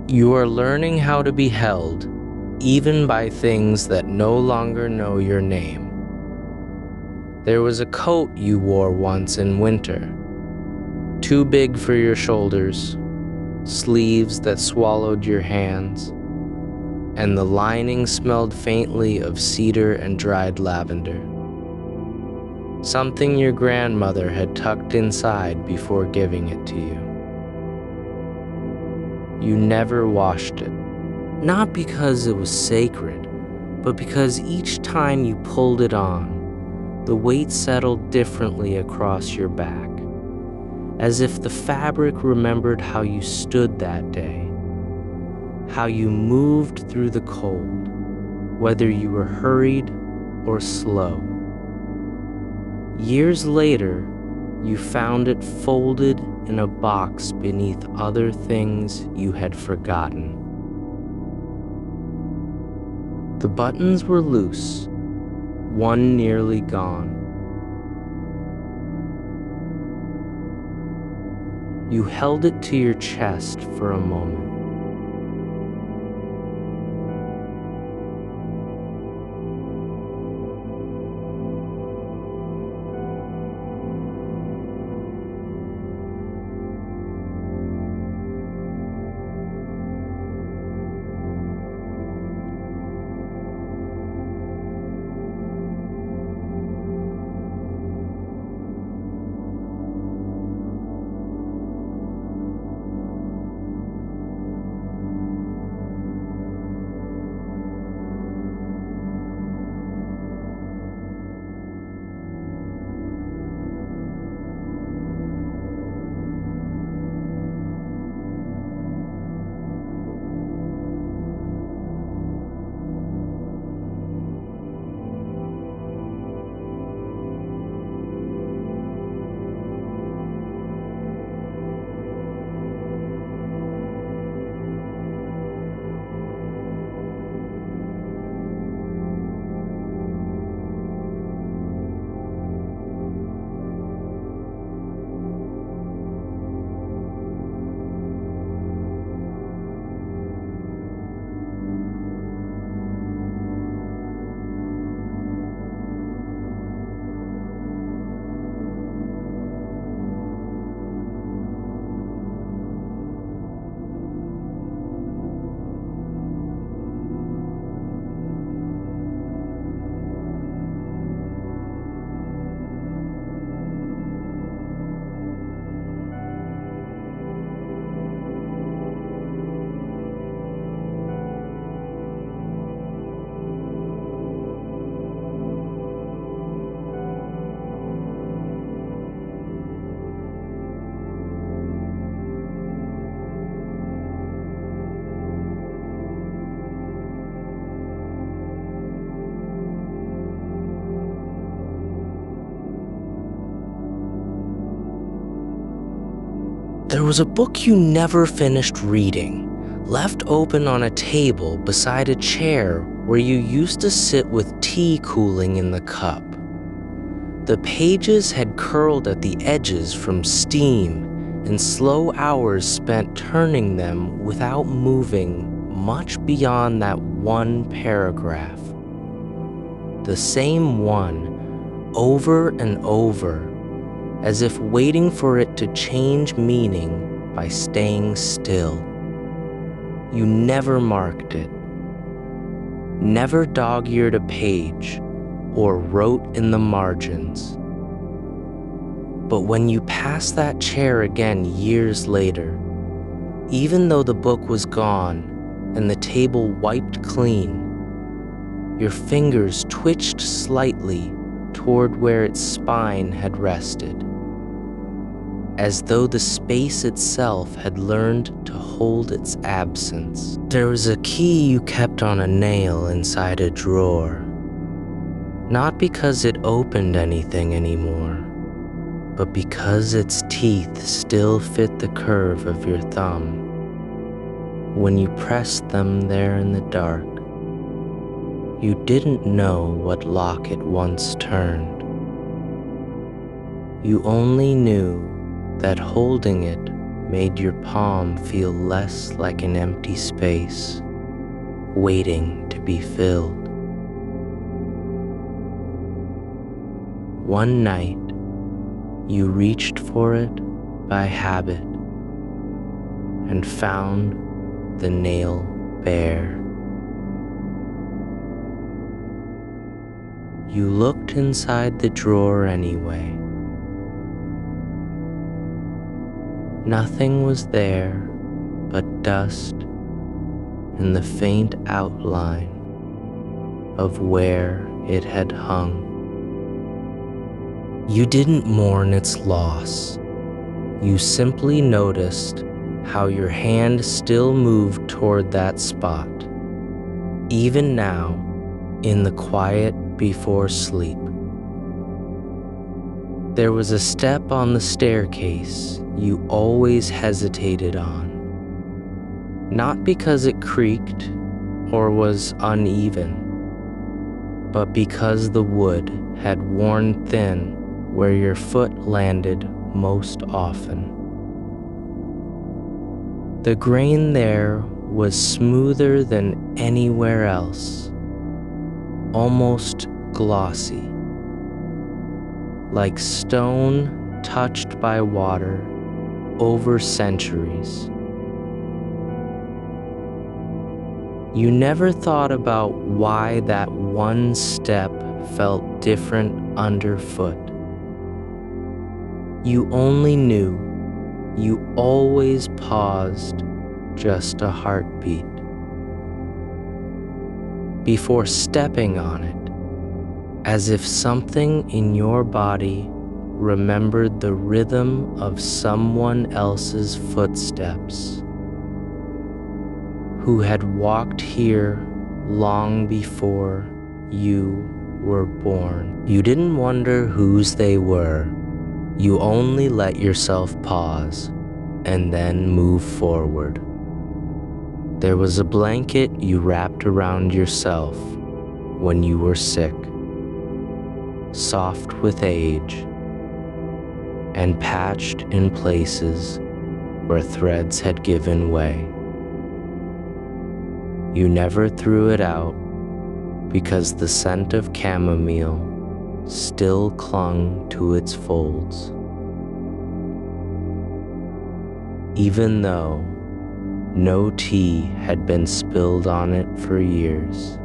You are learning how to be held, even by things that no longer know your name. There was a coat you wore once in winter, too big for your shoulders, sleeves that swallowed your hands, and the lining smelled faintly of cedar and dried lavender. Something your grandmother had tucked inside before giving it to you. You never washed it, not because it was sacred, but because each time you pulled it on, the weight settled differently across your back, as if the fabric remembered how you stood that day, how you moved through the cold, whether you were hurried or slow. Years later, you found it folded in a box beneath other things you had forgotten. The buttons were loose, one nearly gone. You held it to your chest for a moment. There was a book you never finished reading, left open on a table beside a chair where you used to sit with tea cooling in the cup. The pages had curled at the edges from steam and slow hours spent turning them without moving much beyond that one paragraph. The same one, over and over, as if waiting for it to change meaning by staying still. You never marked it, never dog-eared a page or wrote in the margins. But when you passed that chair again years later, even though the book was gone and the table wiped clean, your fingers twitched slightly toward where its spine had rested, as though the space itself had learned to hold its absence. There was a key you kept on a nail inside a drawer, not because it opened anything anymore, but because its teeth still fit the curve of your thumb. When you pressed them there in the dark, you didn't know what lock it once turned. You only knew that holding it made your palm feel less like an empty space, waiting to be filled. One night, you reached for it by habit and found the nail bare. You looked inside the drawer anyway. Nothing was there but dust and the faint outline of where it had hung. You didn't mourn its loss. You simply noticed how your hand still moved toward that spot, even now in the quiet before sleep. There was a step on the staircase you always hesitated on, not because it creaked or was uneven, but because the wood had worn thin where your foot landed most often. The grain there was smoother than anywhere else, almost glossy, like stone touched by water over centuries. You never thought about why that one step felt different underfoot. You only knew you always paused just a heartbeat before stepping on it, as if something in your body remembered the rhythm of someone else's footsteps, who had walked here long before you were born. You didn't wonder whose they were. You only let yourself pause and then move forward. There was a blanket you wrapped around yourself when you were sick, soft with age, and patched in places where threads had given way. You never threw it out because the scent of chamomile still clung to its folds, even though no tea had been spilled on it for years.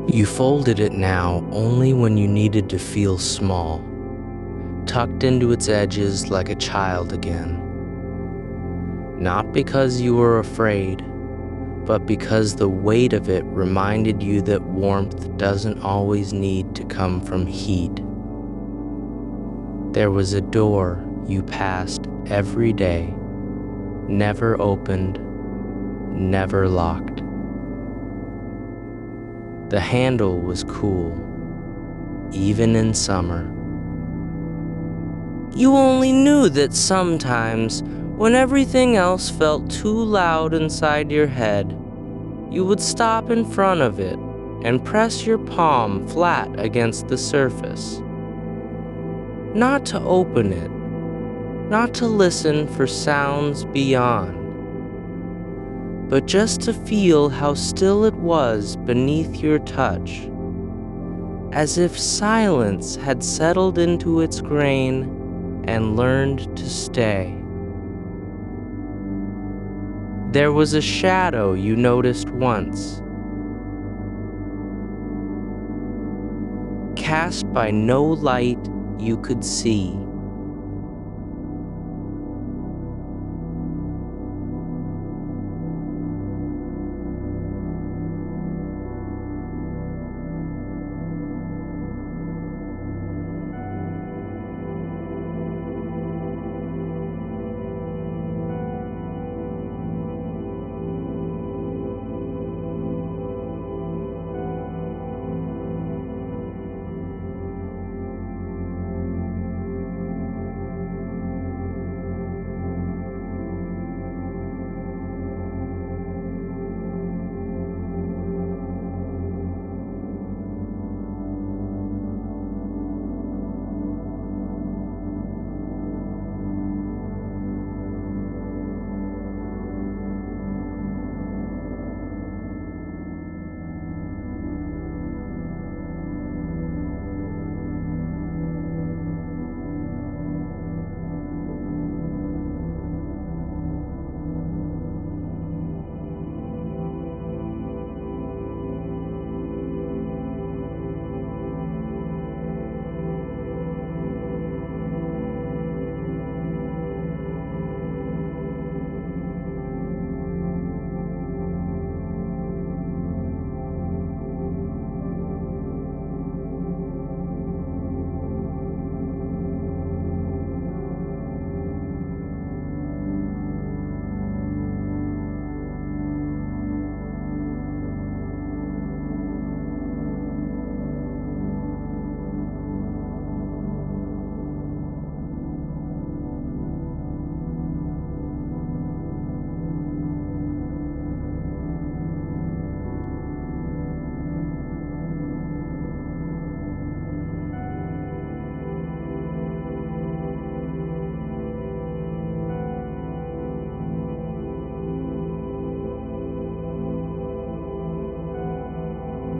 You folded it now only when you needed to feel small, tucked into its edges like a child again. Not because you were afraid, but because the weight of it reminded you that warmth doesn't always need to come from heat. There was a door you passed every day, never opened, never locked. The handle was cool, even in summer. You only knew that sometimes, when everything else felt too loud inside your head, you would stop in front of it and press your palm flat against the surface. Not to open it, not to listen for sounds beyond, but just to feel how still it was beneath your touch, as if silence had settled into its grain and learned to stay. There was a shadow you noticed once, cast by no light you could see.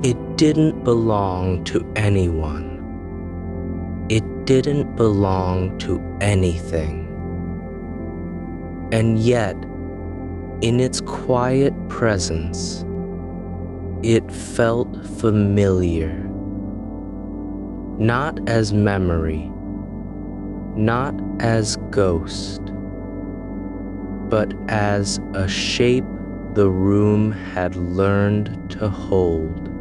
It didn't belong to anyone. It didn't belong to anything. And yet, in its quiet presence, it felt familiar. Not as memory, not as ghost, but as a shape the room had learned to hold.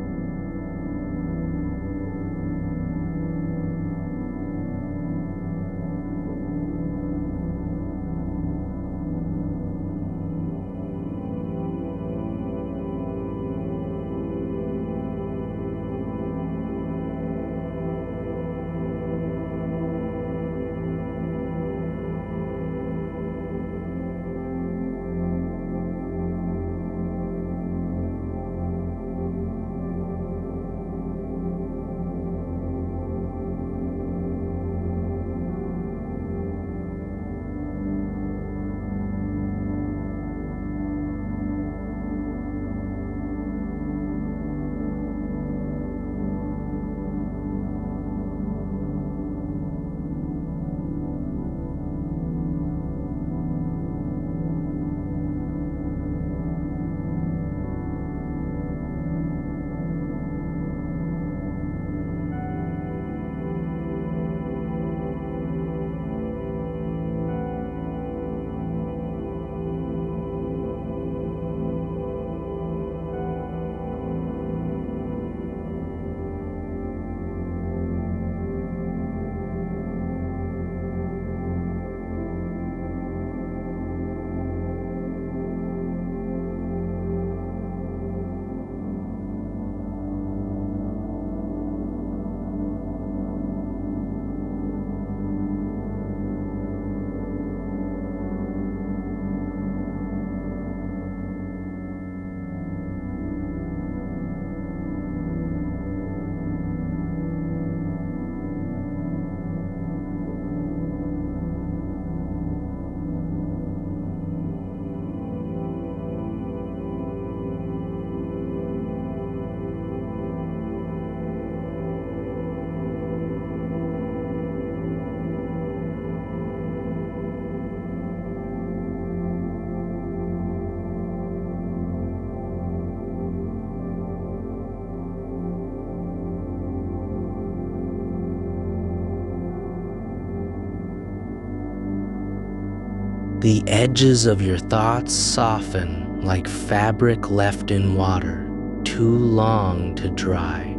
The edges of your thoughts soften like fabric left in water, too long to dry.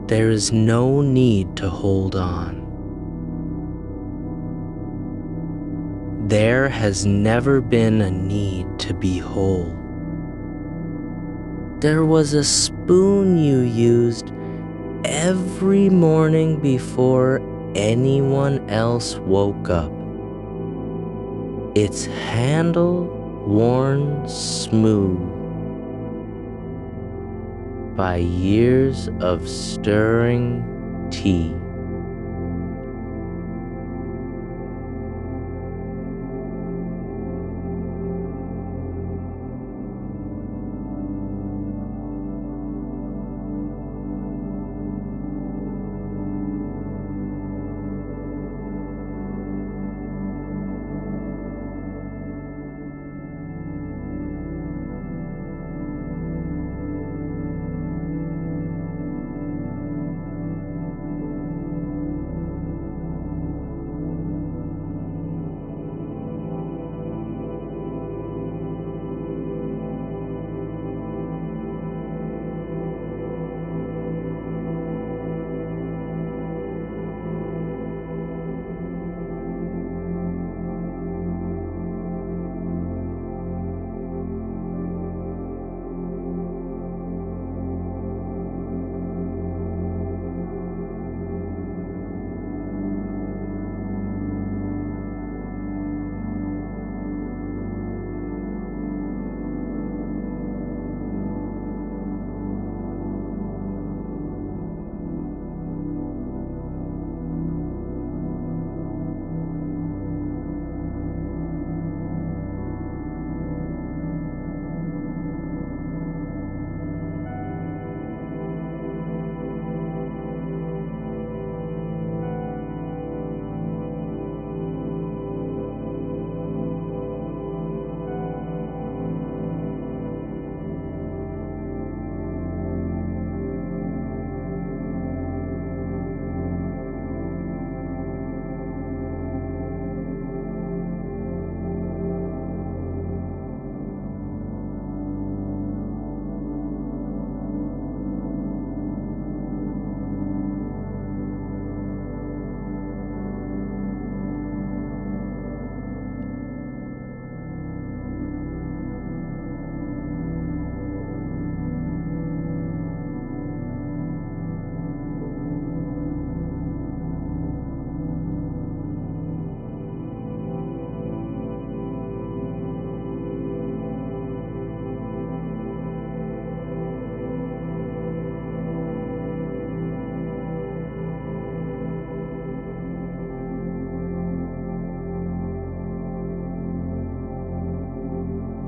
There is no need to hold on. There has never been a need to be whole. There was a spoon you used every morning before anyone else woke up. Its handle worn smooth by years of stirring tea.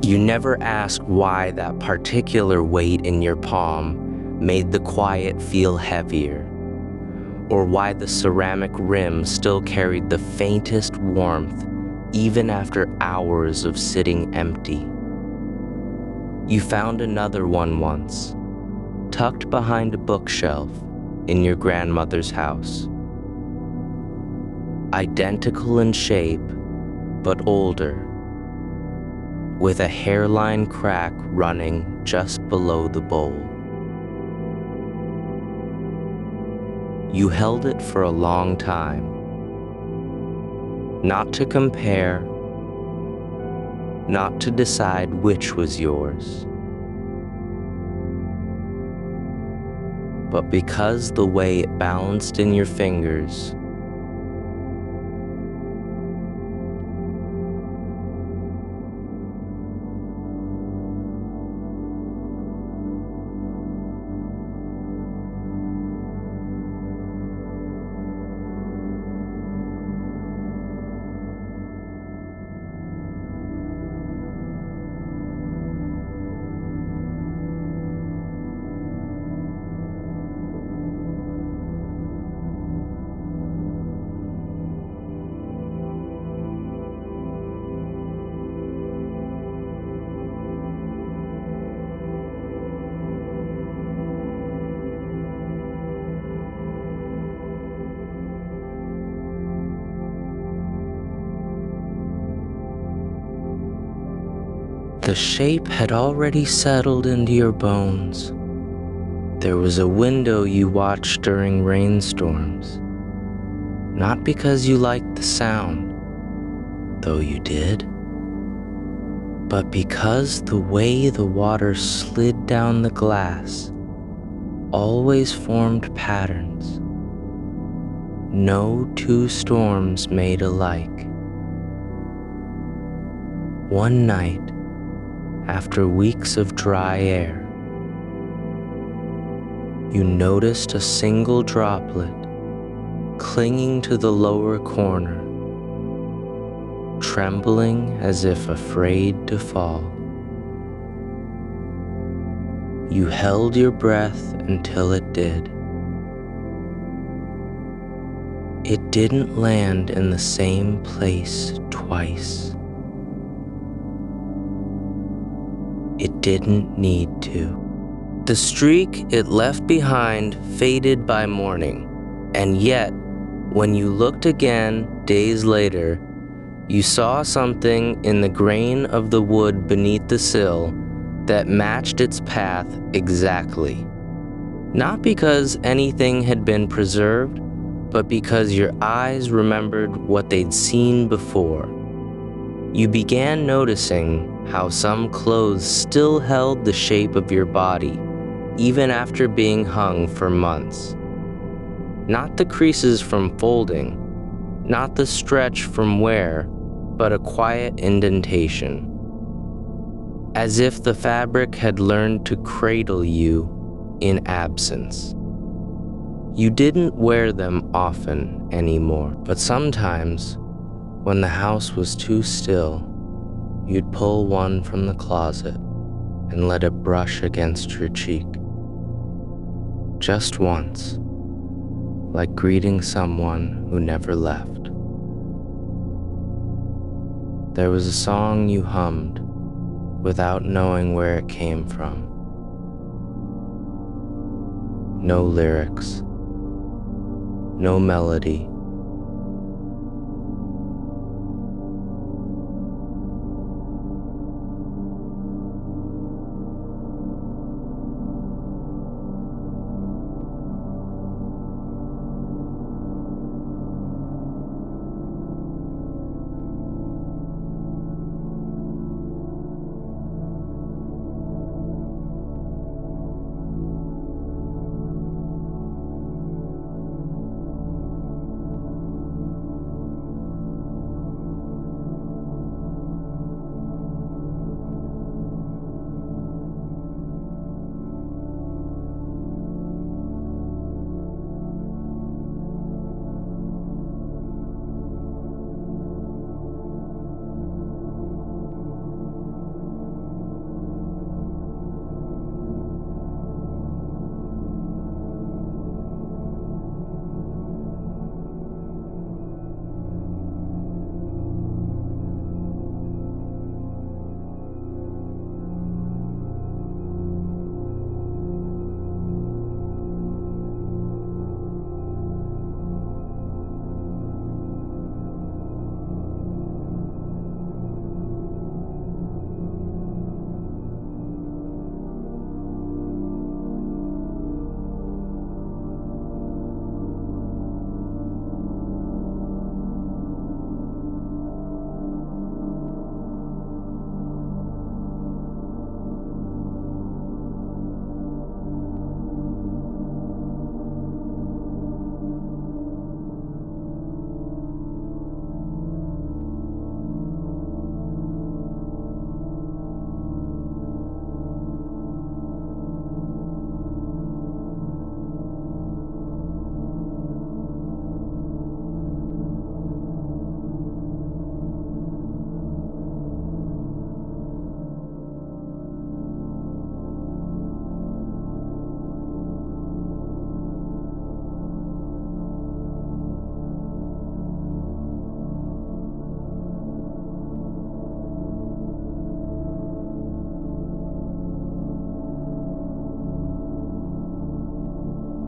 You never ask why that particular weight in your palm made the quiet feel heavier, or why the ceramic rim still carried the faintest warmth even after hours of sitting empty. You found another one once, tucked behind a bookshelf in your grandmother's house. Identical in shape, but older, with a hairline crack running just below the bowl. You held it for a long time, not to compare, not to decide which was yours, but because the way it balanced in your fingers The shape had already settled into your bones. There was a window you watched during rainstorms, not because you liked the sound, though you did, but because the way the water slid down the glass always formed patterns. No two storms made alike. One night, after weeks of dry air, you noticed a single droplet clinging to the lower corner, trembling as if afraid to fall. You held your breath until it did. It didn't land in the same place twice. It didn't need to. The streak it left behind faded by morning, and yet, when you looked again days later, you saw something in the grain of the wood beneath the sill that matched its path exactly. Not because anything had been preserved, but because your eyes remembered what they'd seen before. You began noticing how some clothes still held the shape of your body, even after being hung for months. Not the creases from folding, not the stretch from wear, but a quiet indentation. As if the fabric had learned to cradle you in absence. You didn't wear them often anymore, but sometimes, when the house was too still, you'd pull one from the closet and let it brush against your cheek. Just once, like greeting someone who never left. There was a song you hummed without knowing where it came from. No lyrics, no melody.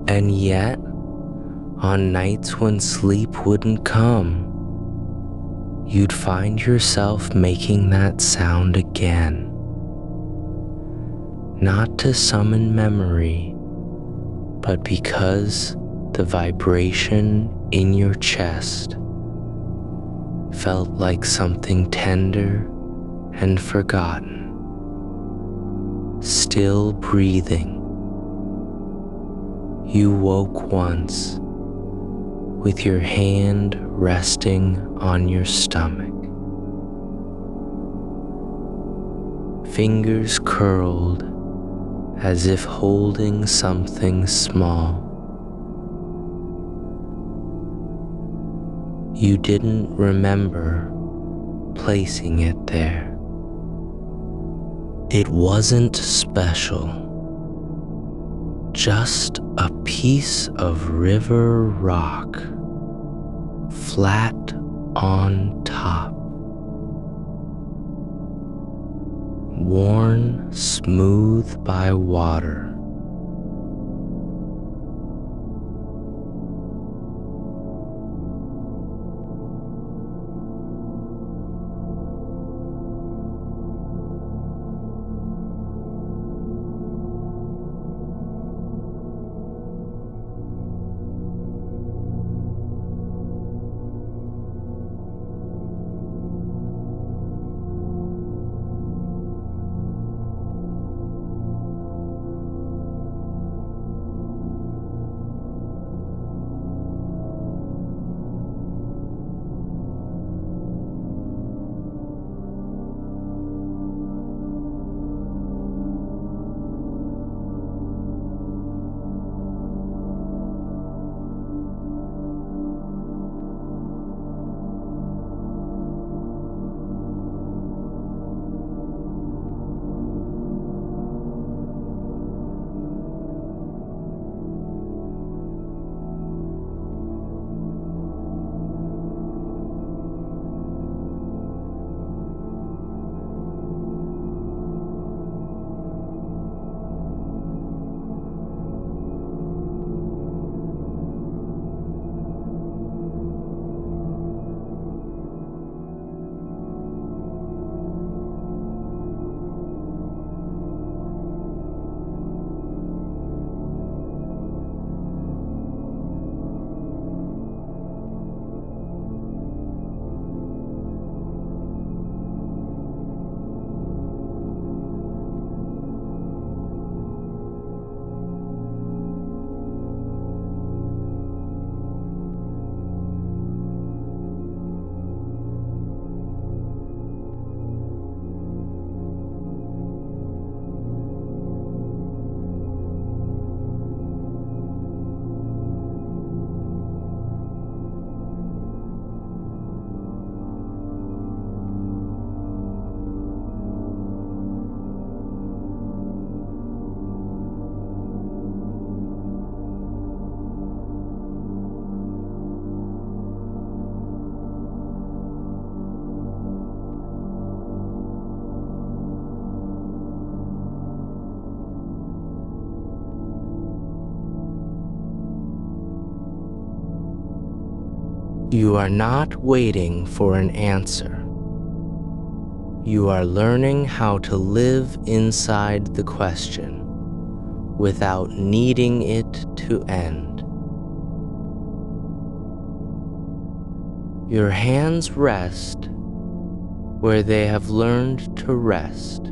And yet, on nights when sleep wouldn't come, you'd find yourself making that sound again. not to summon memory, but because the vibration in your chest felt like something tender and forgotten. Still breathing, you woke once with your hand resting on your stomach, fingers curled as if holding something small. You didn't remember placing it there. It wasn't special, just a piece of river rock, flat on top, worn smooth by water. You are not waiting for an answer. You are learning how to live inside the question without needing it to end. Your hands rest where they have learned to rest.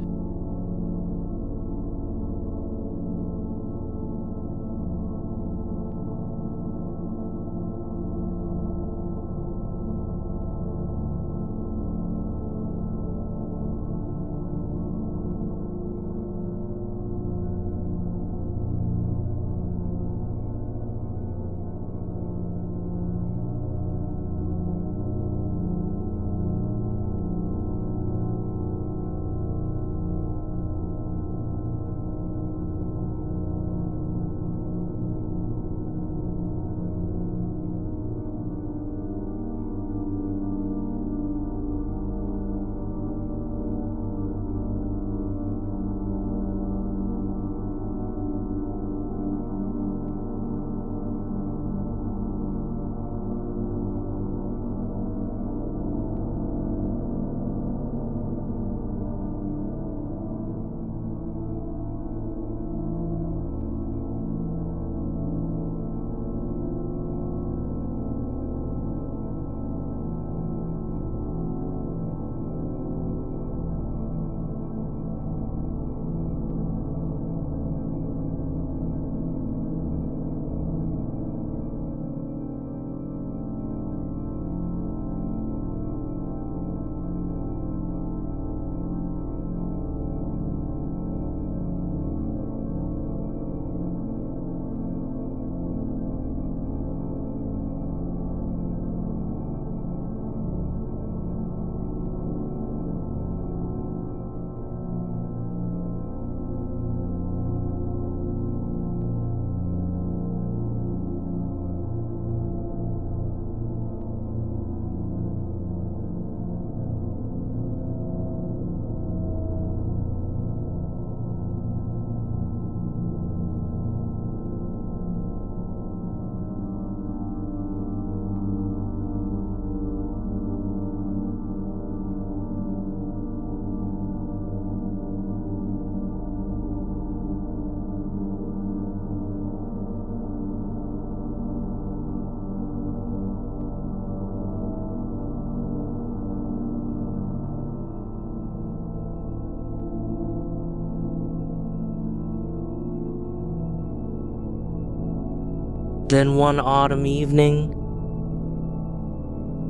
Then one autumn evening,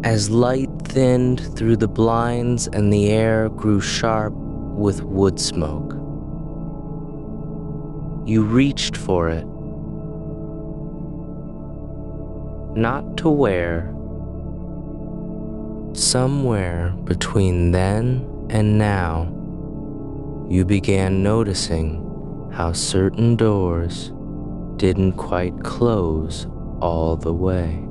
as light thinned through the blinds and the air grew sharp with wood smoke, you reached for it, not to wear. Somewhere between then and now, you began noticing how certain doors didn't quite close all the way.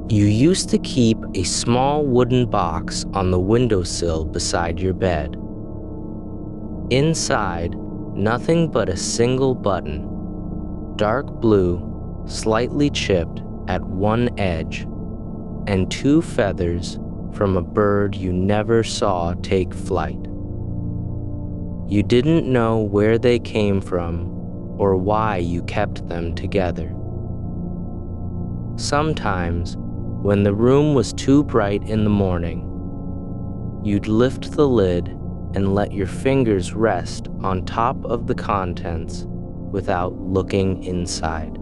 You used to keep a small wooden box on the windowsill beside your bed. Inside, nothing but a single button, dark blue, slightly chipped at one edge, and 2 feathers from a bird you never saw take flight. You didn't know where they came from or why you kept them together. Sometimes, when the room was too bright in the morning, you'd lift the lid and let your fingers rest on top of the contents without looking inside.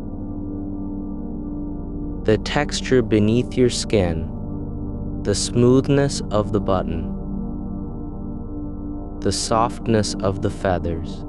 The texture beneath your skin, the smoothness of the button, the softness of the feathers,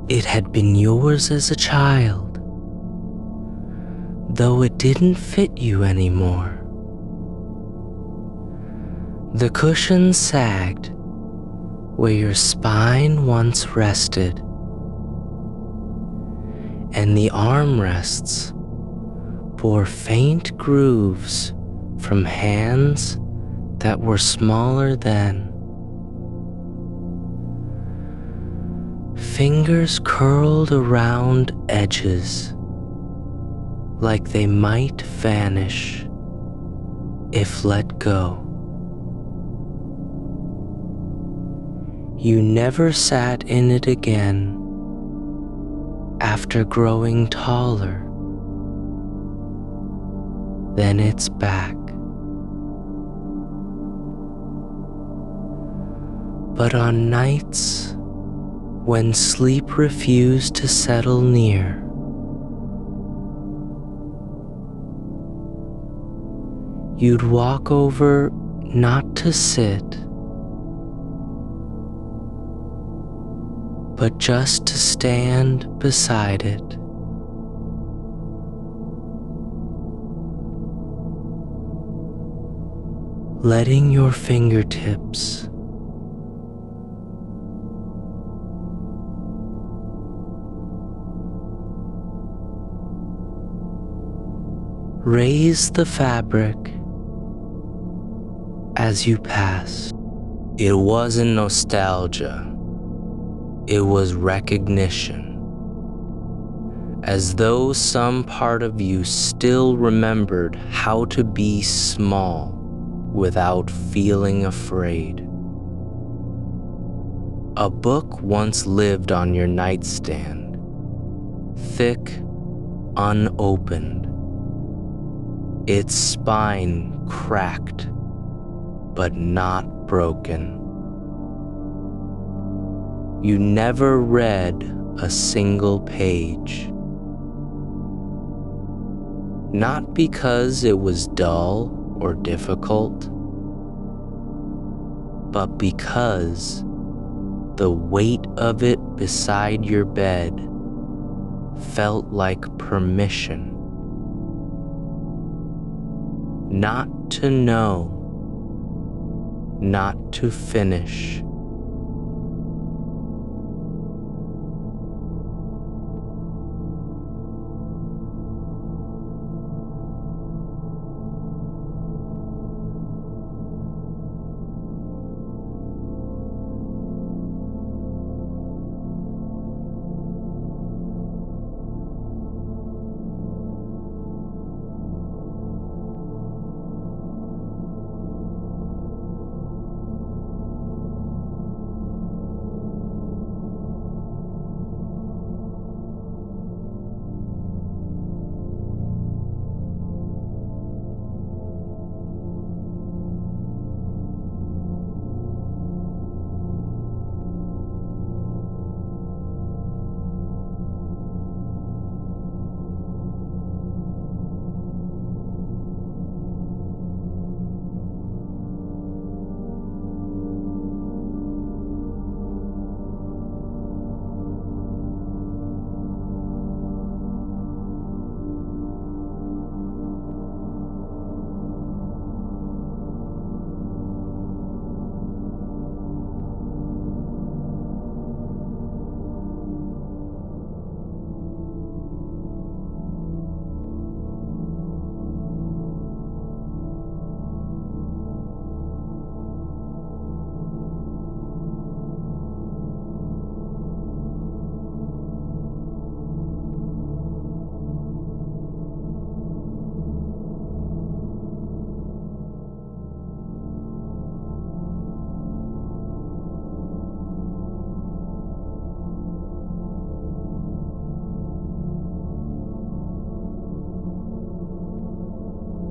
It had been yours as a child, though it didn't fit you anymore. The cushion sagged where your spine once rested, and the armrests bore faint grooves from hands that were smaller then. Fingers curled around edges like they might vanish if let go. You never sat in it again after growing taller. Then it's back. But on nights when sleep refused to settle near, you'd walk over not to sit, but just to stand beside it. Letting your fingertips raise the fabric as you pass. It wasn't nostalgia. It was recognition, as though some part of you still remembered how to be small without feeling afraid. A book once lived on your nightstand, thick, unopened, its spine cracked, but not broken. You never read a single page. Not because it was dull or difficult, but because the weight of it beside your bed felt like permission. Not to know, not to finish.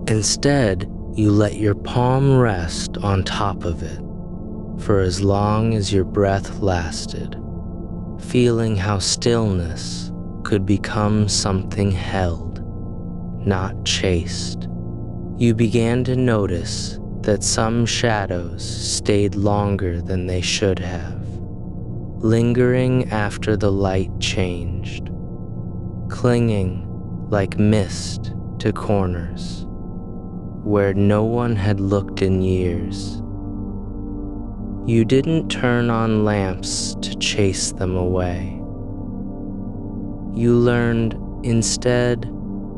Instead, you let your palm rest on top of it for as long as your breath lasted, feeling how stillness could become something held, not chased. You began to notice that some shadows stayed longer than they should have, lingering after the light changed, clinging like mist to corners where no one had looked in years. You didn't turn on lamps to chase them away. You learned instead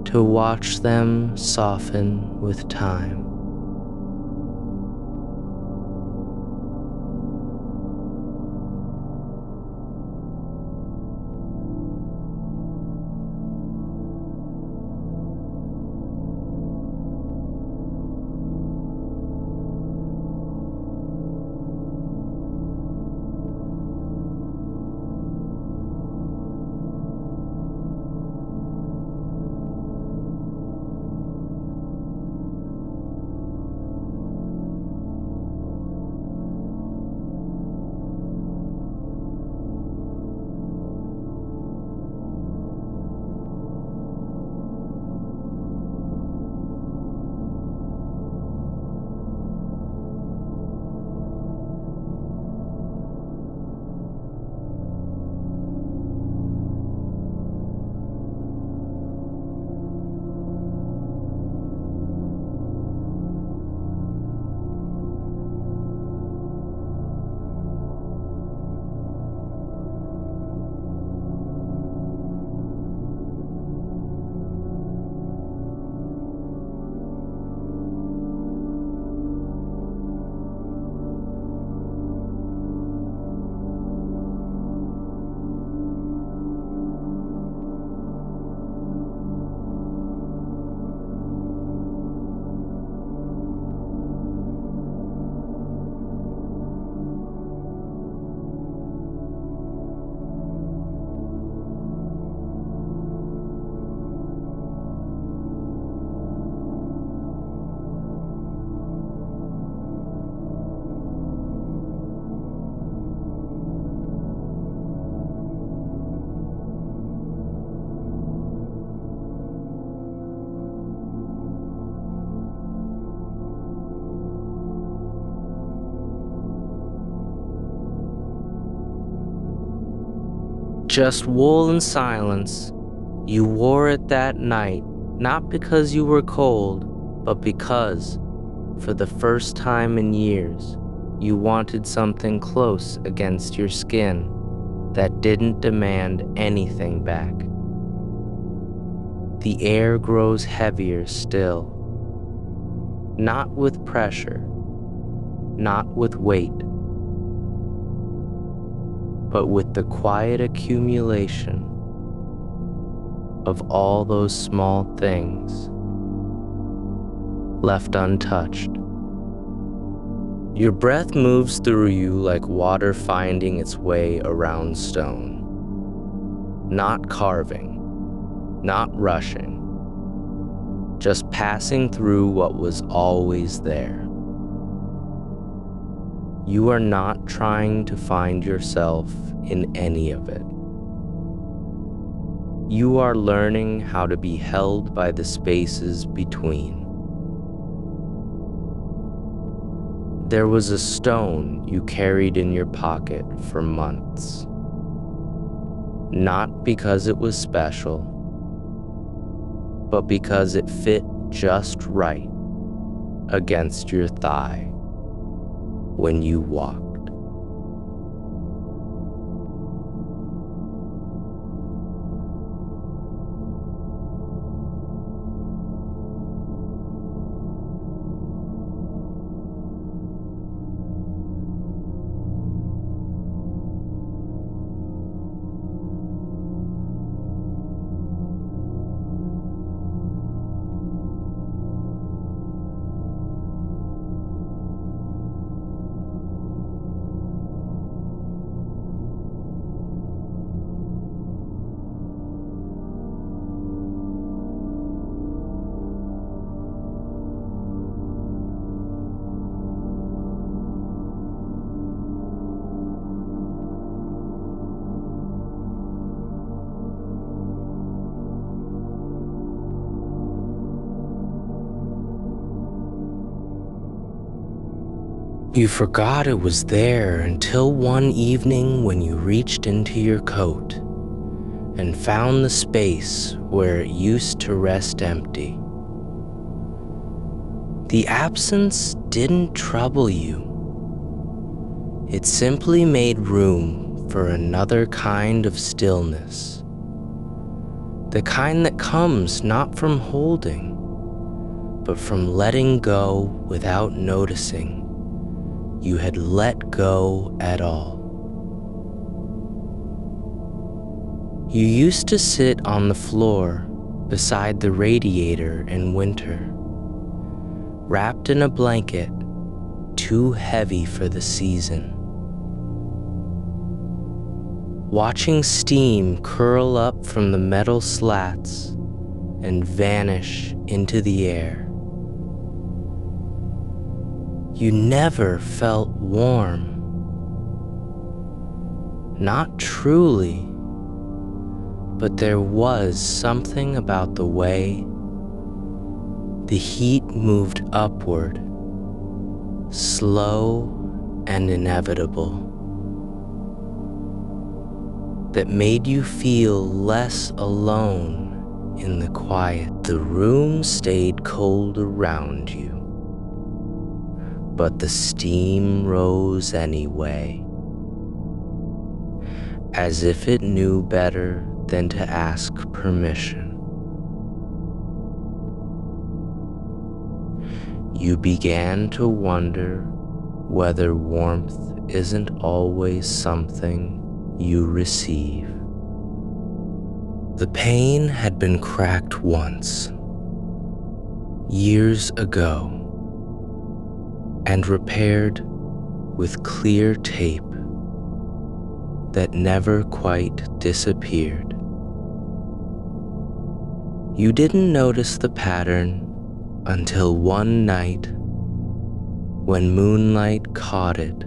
to watch them soften with time. Just wool and silence. You wore it that night, not because you were cold, but because, for the first time in years, you wanted something close against your skin that didn't demand anything back. The air grows heavier still, not with pressure, not with weight, but with the quiet accumulation of all those small things left untouched. Your breath moves through you like water finding its way around stone. Not carving, not rushing, just passing through what was always there. You are not trying to find yourself in any of it. You are learning how to be held by the spaces between. There was a stone you carried in your pocket for months. Not because it was special, but because it fit just right against your thigh when you walked. You forgot it was there until one evening when you reached into your coat and found the space where it used to rest empty. The absence didn't trouble you. It simply made room for another kind of stillness. The kind that comes not from holding, but from letting go without noticing you had let go at all. You used to sit on the floor beside the radiator in winter, wrapped in a blanket too heavy for the season, watching steam curl up from the metal slats and vanish into the air. You never felt warm. Not truly, but there was something about the way the heat moved upward, slow and inevitable, that made you feel less alone in the quiet. The room stayed cold around you, but the steam rose anyway, as if it knew better than to ask permission. You began to wonder whether warmth isn't always something you receive. The pane had been cracked once, years ago, and repaired with clear tape that never quite disappeared. You didn't notice the pattern until one night when moonlight caught it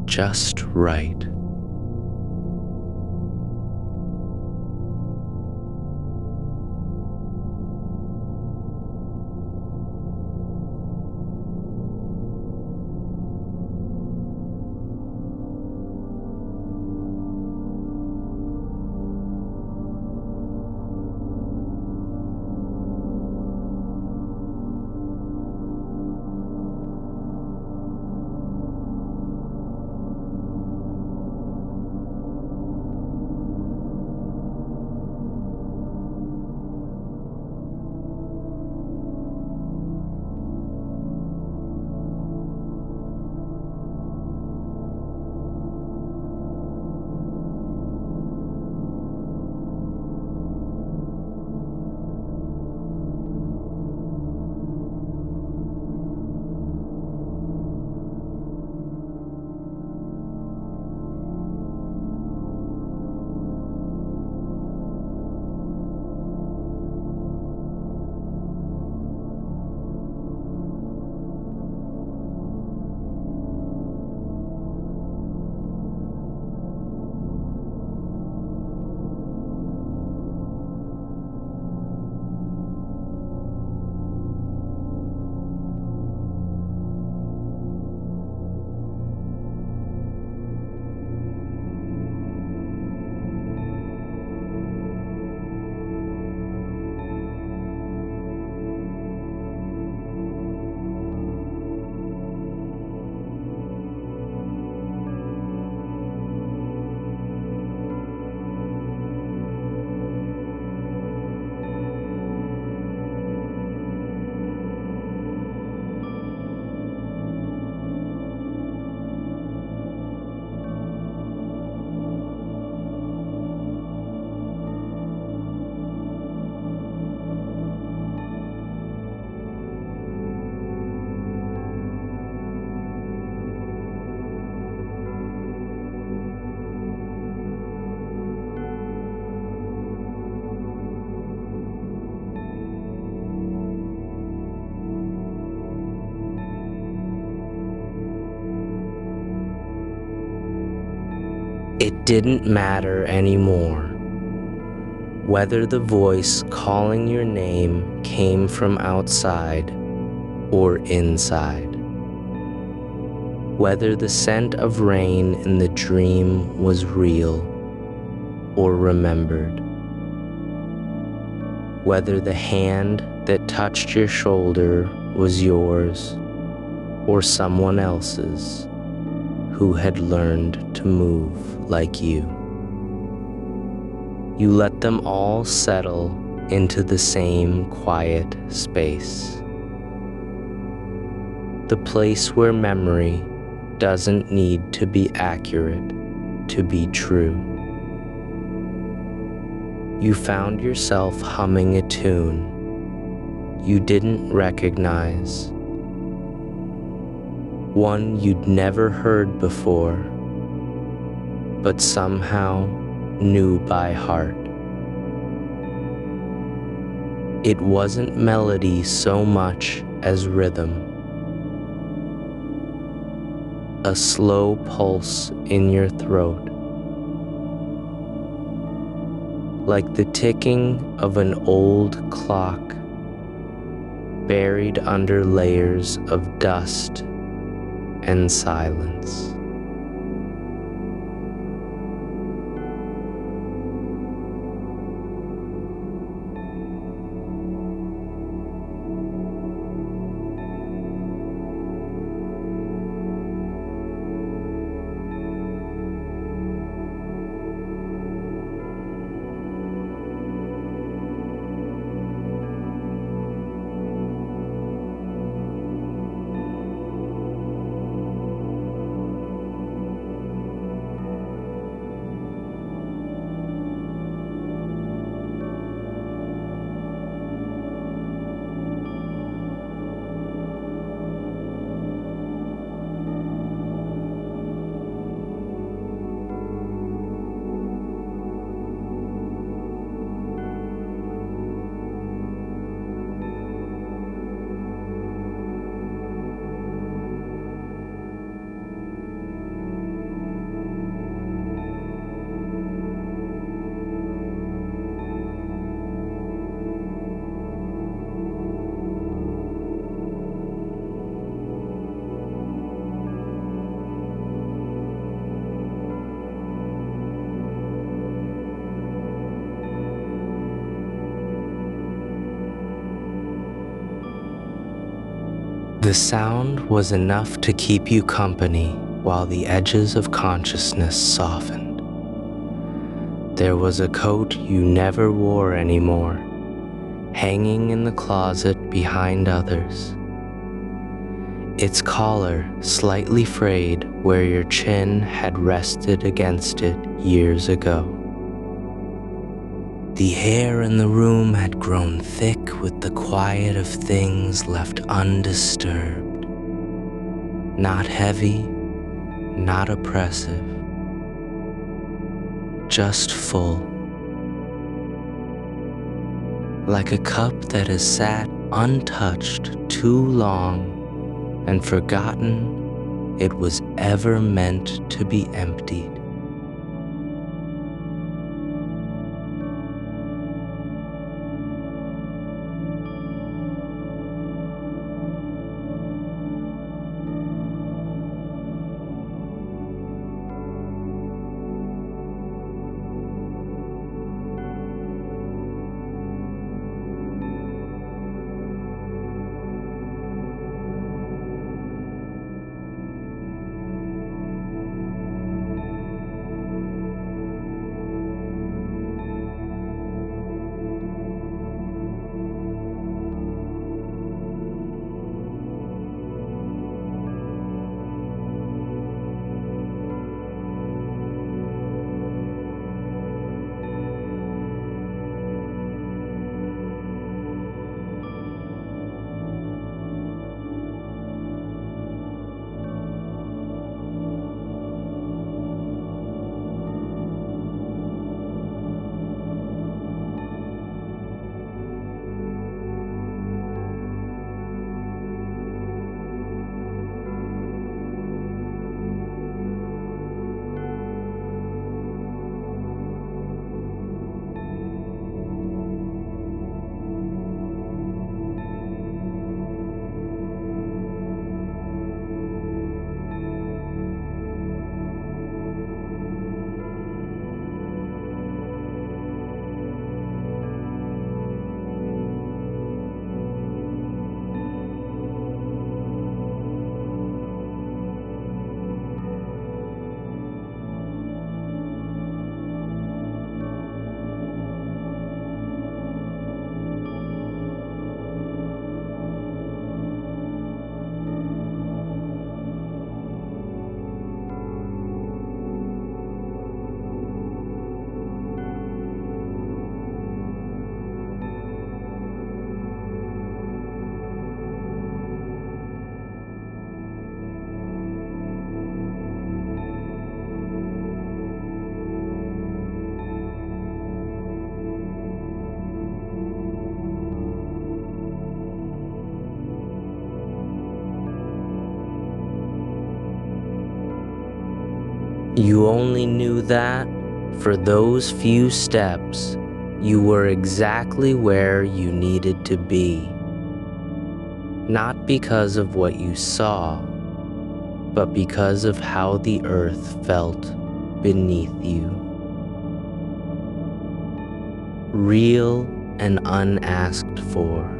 just right. It didn't matter anymore whether the voice calling your name came from outside or inside. Whether the scent of rain in the dream was real or remembered. Whether the hand that touched your shoulder was yours or someone else's who had learned to move like you. You let them all settle into the same quiet space. The place where memory doesn't need to be accurate to be true. You found yourself humming a tune you didn't recognize, one you'd never heard before, but somehow knew by heart. It wasn't melody so much as rhythm, a slow pulse in your throat, like the ticking of an old clock buried under layers of dust and silence. The sound was enough to keep you company while the edges of consciousness softened. There was a coat you never wore anymore, hanging in the closet behind others. Its collar slightly frayed where your chin had rested against it years ago. The hair in the room had grown thick with the quiet of things left undisturbed. Not heavy, not oppressive, just full. Like a cup that has sat untouched too long and forgotten it was ever meant to be emptied. You only knew that, for those few steps, you were exactly where you needed to be. Not because of what you saw, but because of how the earth felt beneath you. Real and unasked for.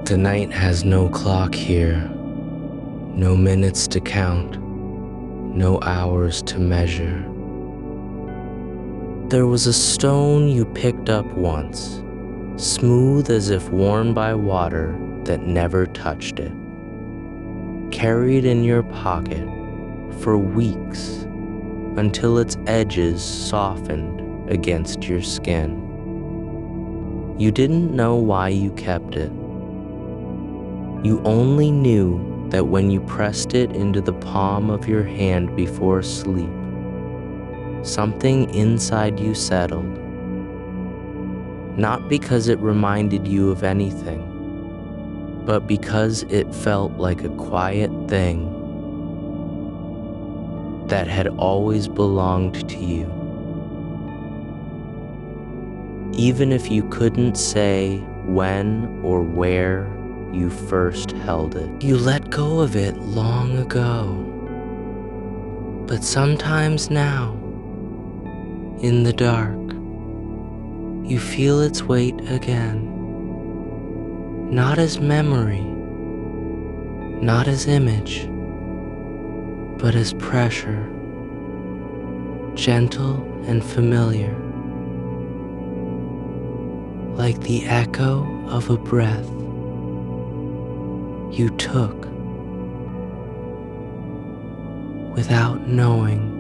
The night has no clock here, no minutes to count, no hours to measure. There was a stone you picked up once, smooth as if worn by water that never touched it, carried in your pocket for weeks until its edges softened against your skin. You didn't know why you kept it. You only knew that when you pressed it into the palm of your hand before sleep, something inside you settled. Not because it reminded you of anything, but because it felt like a quiet thing that had always belonged to you. Even if you couldn't say when or where you first held it. You let go of it long ago. But sometimes now, in the dark, you feel its weight again. Not as memory, not as image, but as pressure, gentle and familiar, like the echo of a breath you took without knowing.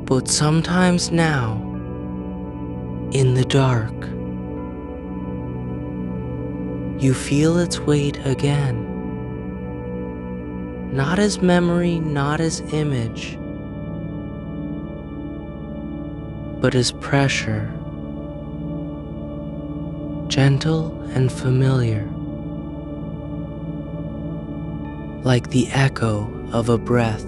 But sometimes now, in the dark, you feel its weight again. Not as memory, not as image, but as pressure, gentle and familiar, like the echo of a breath.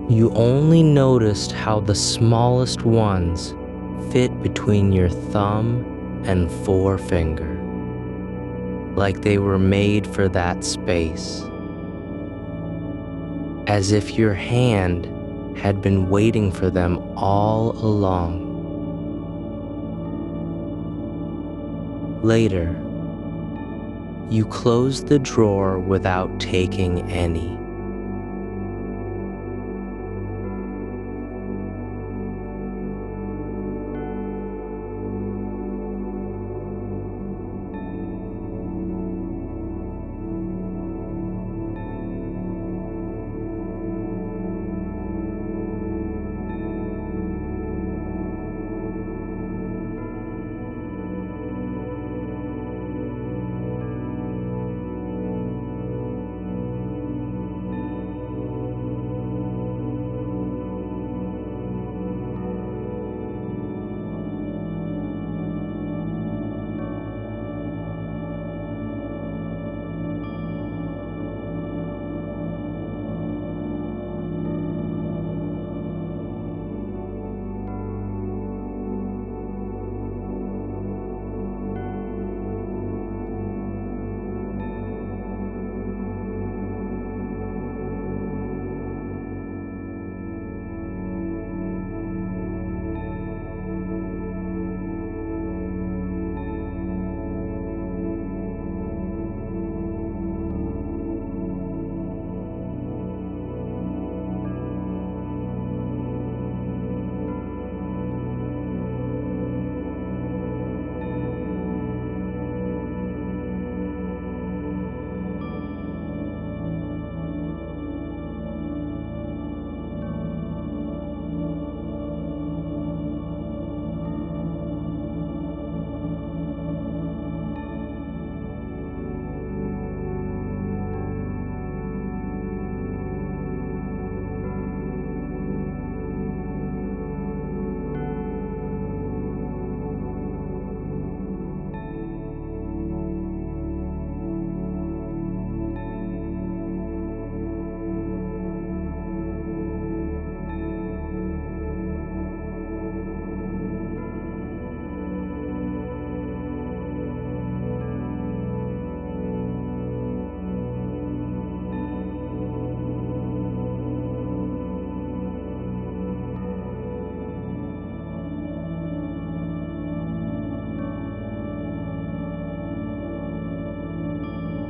You only noticed how the smallest ones fit between your thumb and forefinger, like they were made for that space, as if your hand had been waiting for them all along. Later, you closed the drawer without taking any.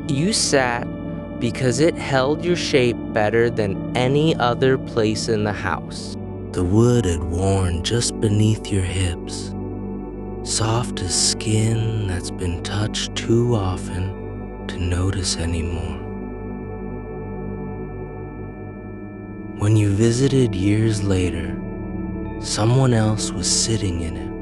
You sat because it held your shape better than any other place in the house. The wood had worn just beneath your hips, soft as skin that's been touched too often to notice anymore. When you visited years later, someone else was sitting in it.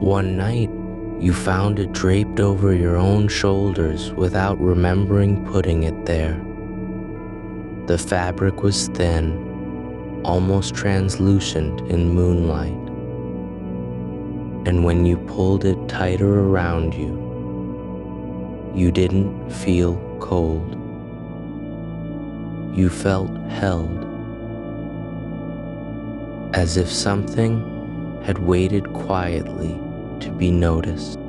One night, you found it draped over your own shoulders without remembering putting it there. The fabric was thin, almost translucent in moonlight. And when you pulled it tighter around you, you didn't feel cold. You felt held, as if something had waited quietly to be noticed.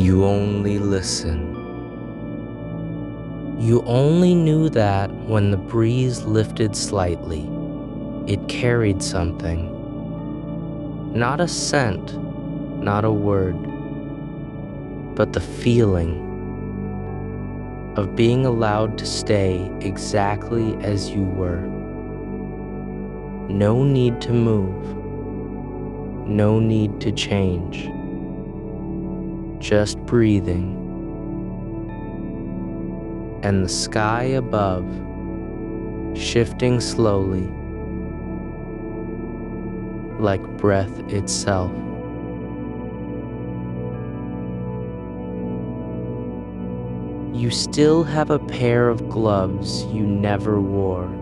You only listen. You only knew that when the breeze lifted slightly, it carried something. Not a scent, not a word, but the feeling of being allowed to stay exactly as you were. No need to move, no need to change, just breathing, and the sky above shifting slowly like breath itself. You still have a pair of gloves you never wore.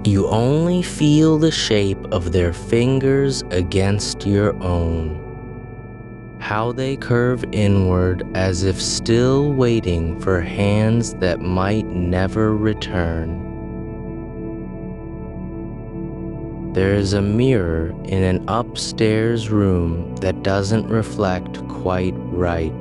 You only feel the shape of their fingers against your own. How they curve inward as if still waiting for hands that might never return. There is a mirror in an upstairs room that doesn't reflect quite right.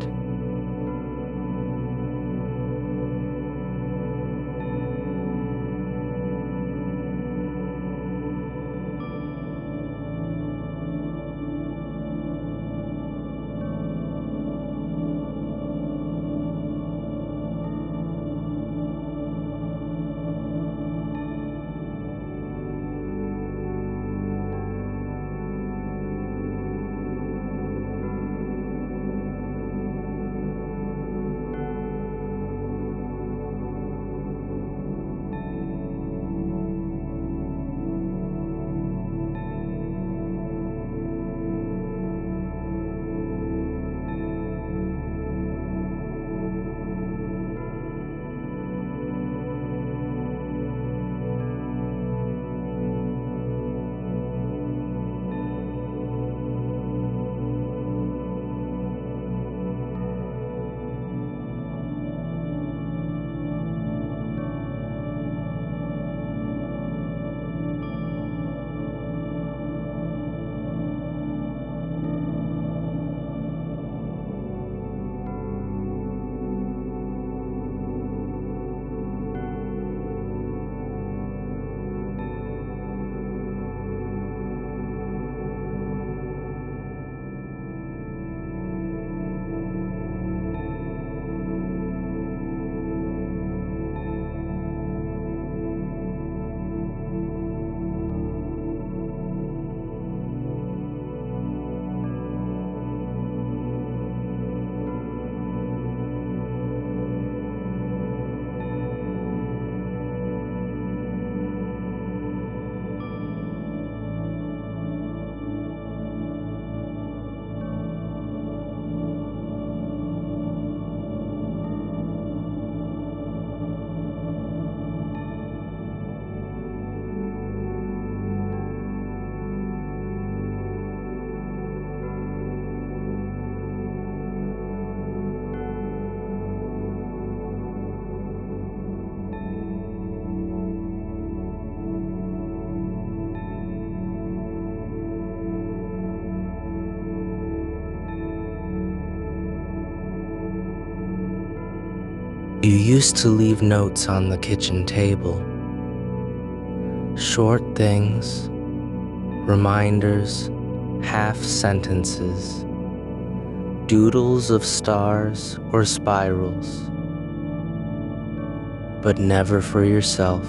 You used to leave notes on the kitchen table, short things, reminders, half sentences, doodles of stars or spirals, but never for yourself.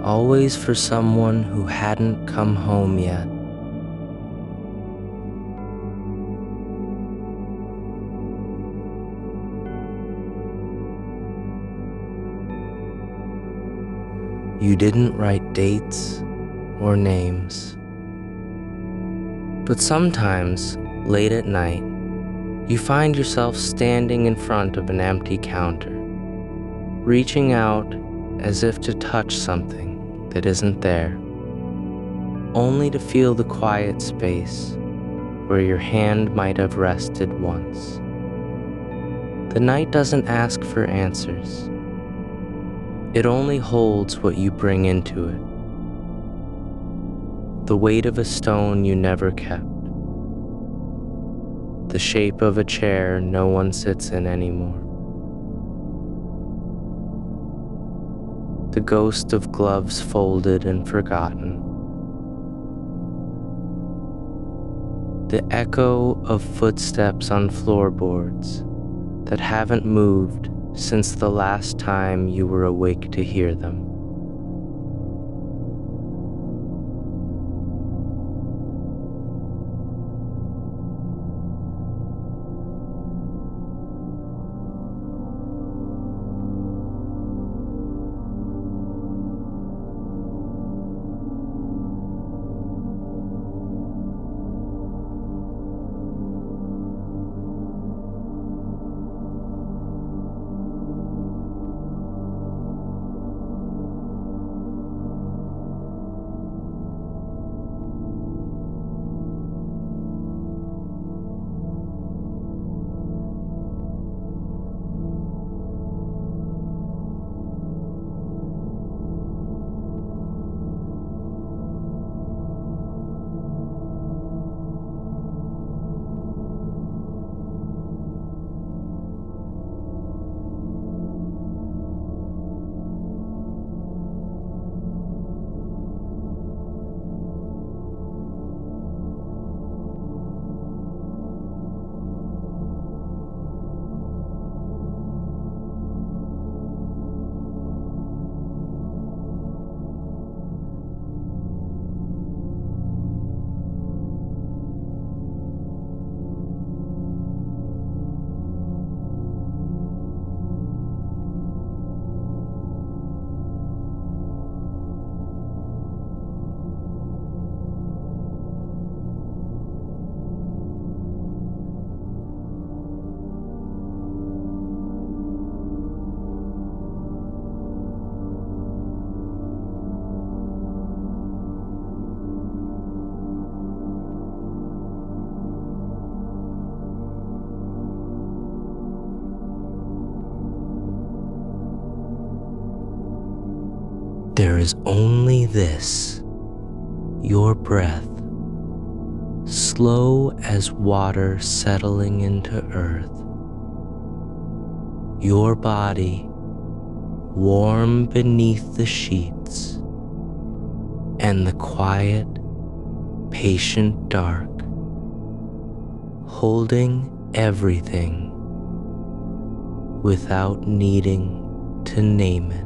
Always for someone who hadn't come home yet. You didn't write dates or names. But sometimes, late at night, you find yourself standing in front of an empty counter, reaching out as if to touch something that isn't there, only to feel the quiet space where your hand might have rested once. The night doesn't ask for answers. It only holds what you bring into it. The weight of a stone you never kept. The shape of a chair no one sits in anymore. The ghost of gloves folded and forgotten. The echo of footsteps on floorboards that haven't moved since the last time you were awake to hear them. There is only this, your breath, slow as water settling into earth. Your body, warm beneath the sheets, and the quiet, patient dark, holding everything without needing to name it.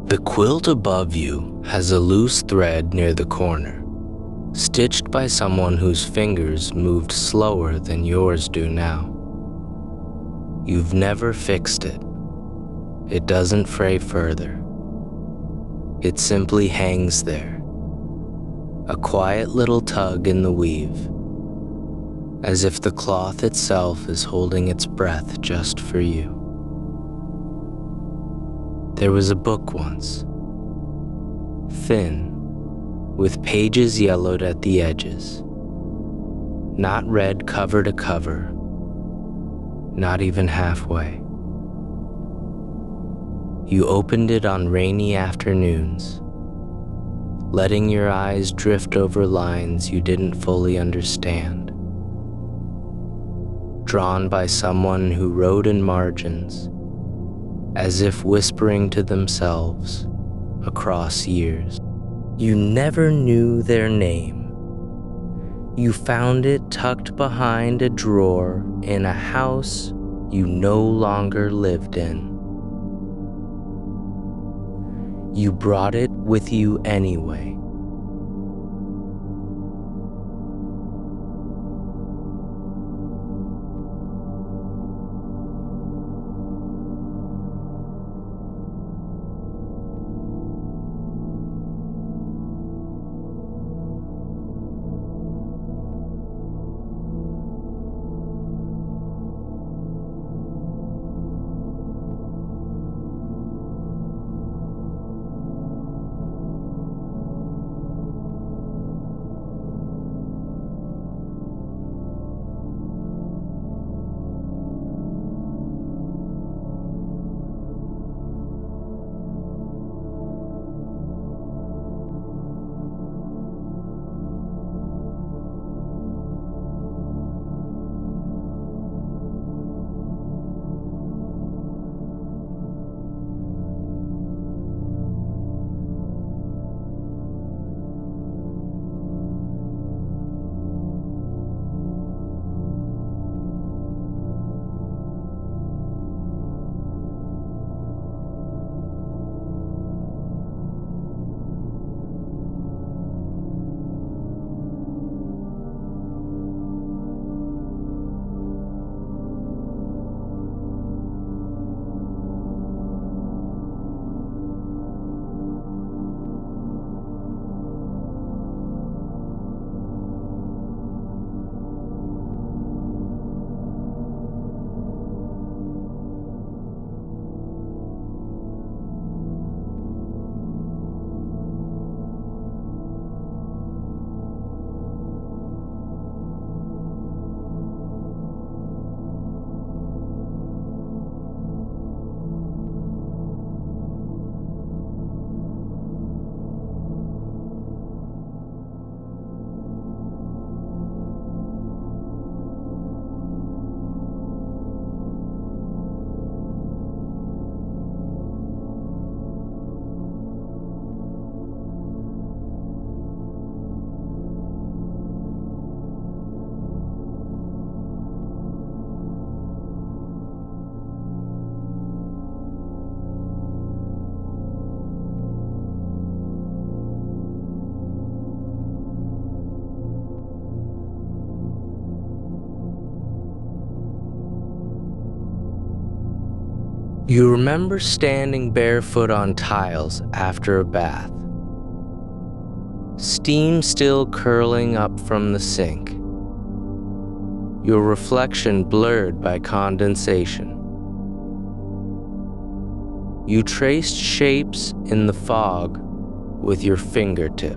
The quilt above you has a loose thread near the corner, stitched by someone whose fingers moved slower than yours do now. You've never fixed it. It doesn't fray further. It simply hangs there, a quiet little tug in the weave, as if the cloth itself is holding its breath just for you. There was a book once, thin, with pages yellowed at the edges, not read cover to cover, not even halfway. You opened it on rainy afternoons, letting your eyes drift over lines you didn't fully understand, drawn by someone who wrote in margins, as if whispering to themselves across years. You never knew their name. You found it tucked behind a drawer in a house you no longer lived in. You brought it with you anyway. You remember standing barefoot on tiles after a bath, steam still curling up from the sink, your reflection blurred by condensation. You traced shapes in the fog with your fingertip.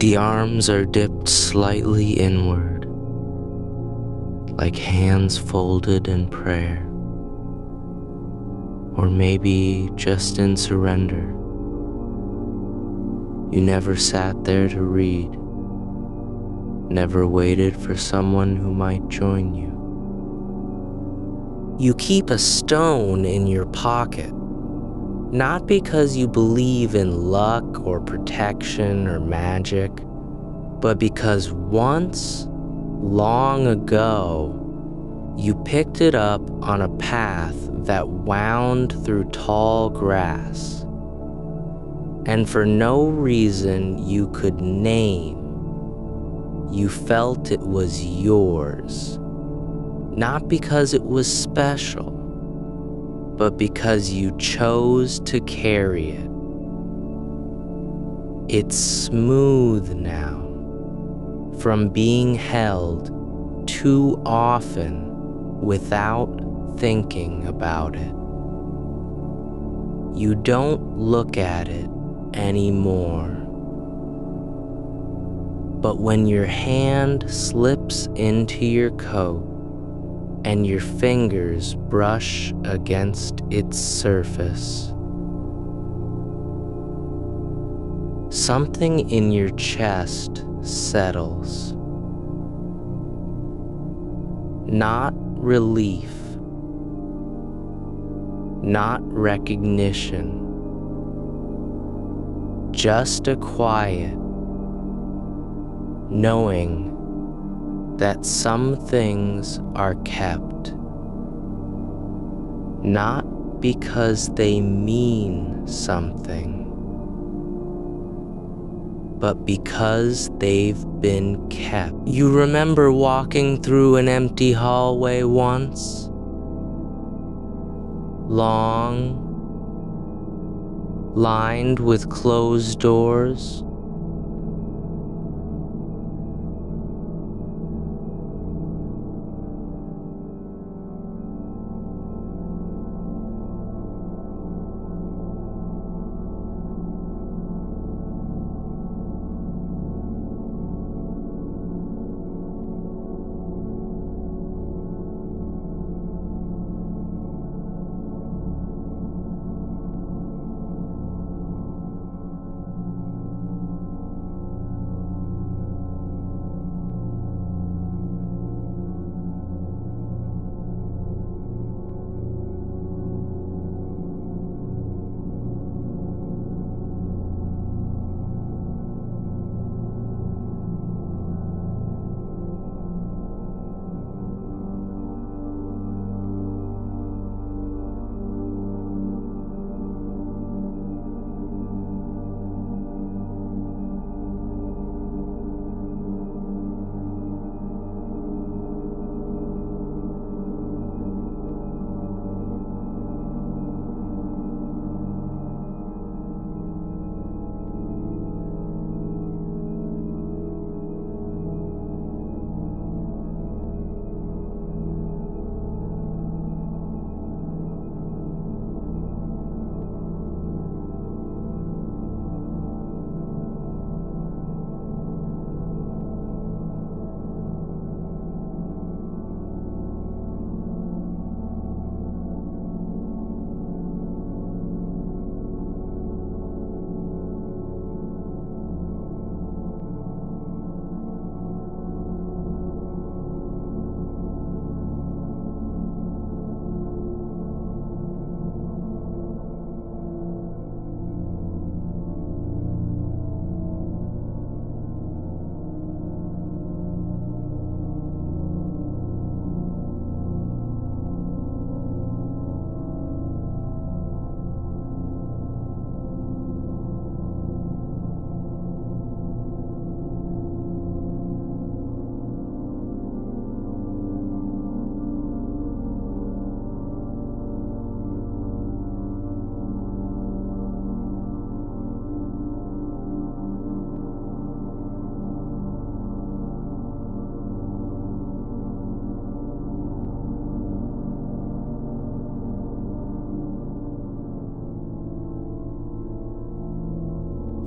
The arms are dipped slightly inward, like hands folded in prayer, or maybe just in surrender. You never sat there to read, never waited for someone who might join you. You keep a stone in your pocket, not because you believe in luck or protection or magic, but because once, long ago, you picked it up on a path that wound through tall grass, and for no reason you could name, you felt it was yours, not because it was special, but because you chose to carry it. It's smooth now, from being held too often without thinking about it. You don't look at it anymore. But when your hand slips into your coat and your fingers brush against its surface, something in your chest settles. Not relief, not recognition, just a quiet knowing that some things are kept, not because they mean something, but because they've been kept. You remember walking through an empty hallway once? Long, lined with closed doors?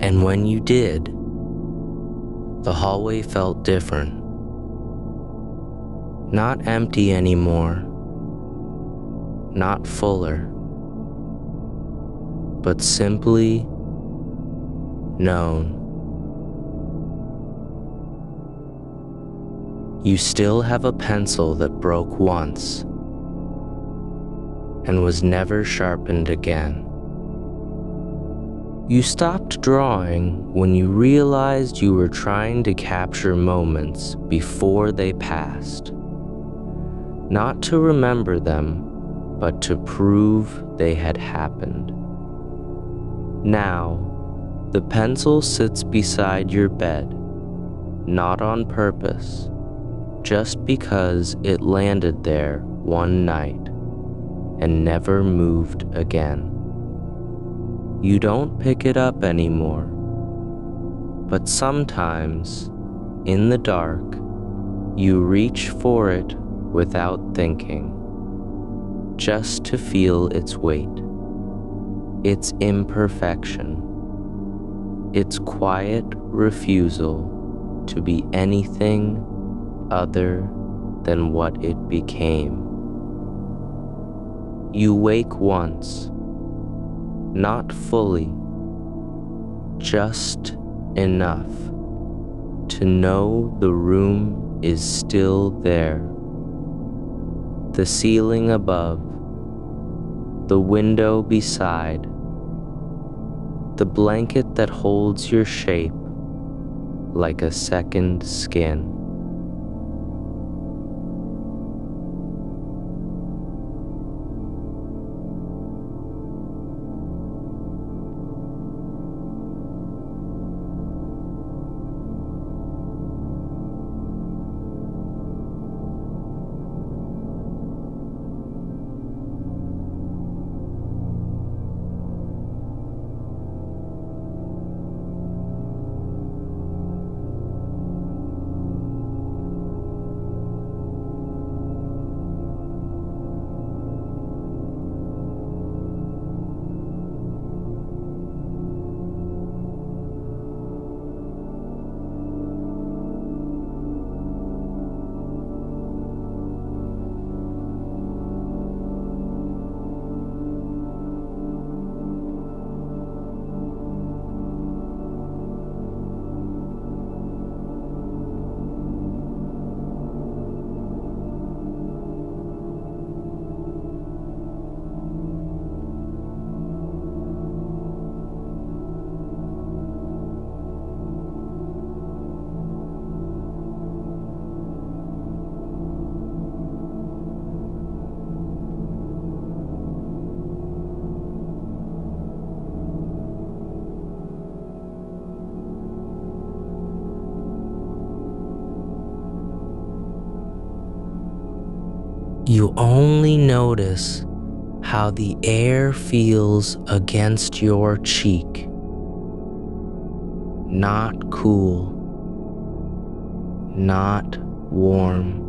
And when you did, The hallway felt different. Not empty anymore, not fuller, but simply known. You still have a pencil that broke once and was never sharpened again. You stopped drawing when you realized you were trying to capture moments before they passed. Not to remember them, but to prove they had happened. Now, the pencil sits beside your bed, not on purpose, just because it landed there one night and never moved again. You don't pick it up anymore, but sometimes, in the dark, you reach for it without thinking, just to feel its weight, its imperfection, its quiet refusal to be anything other than what it became. You wake once, not fully, just enough to know the room is still there. The ceiling above, the window beside, the blanket that holds your shape like a second skin. You only notice how the air feels against your cheek. Not cool, not warm.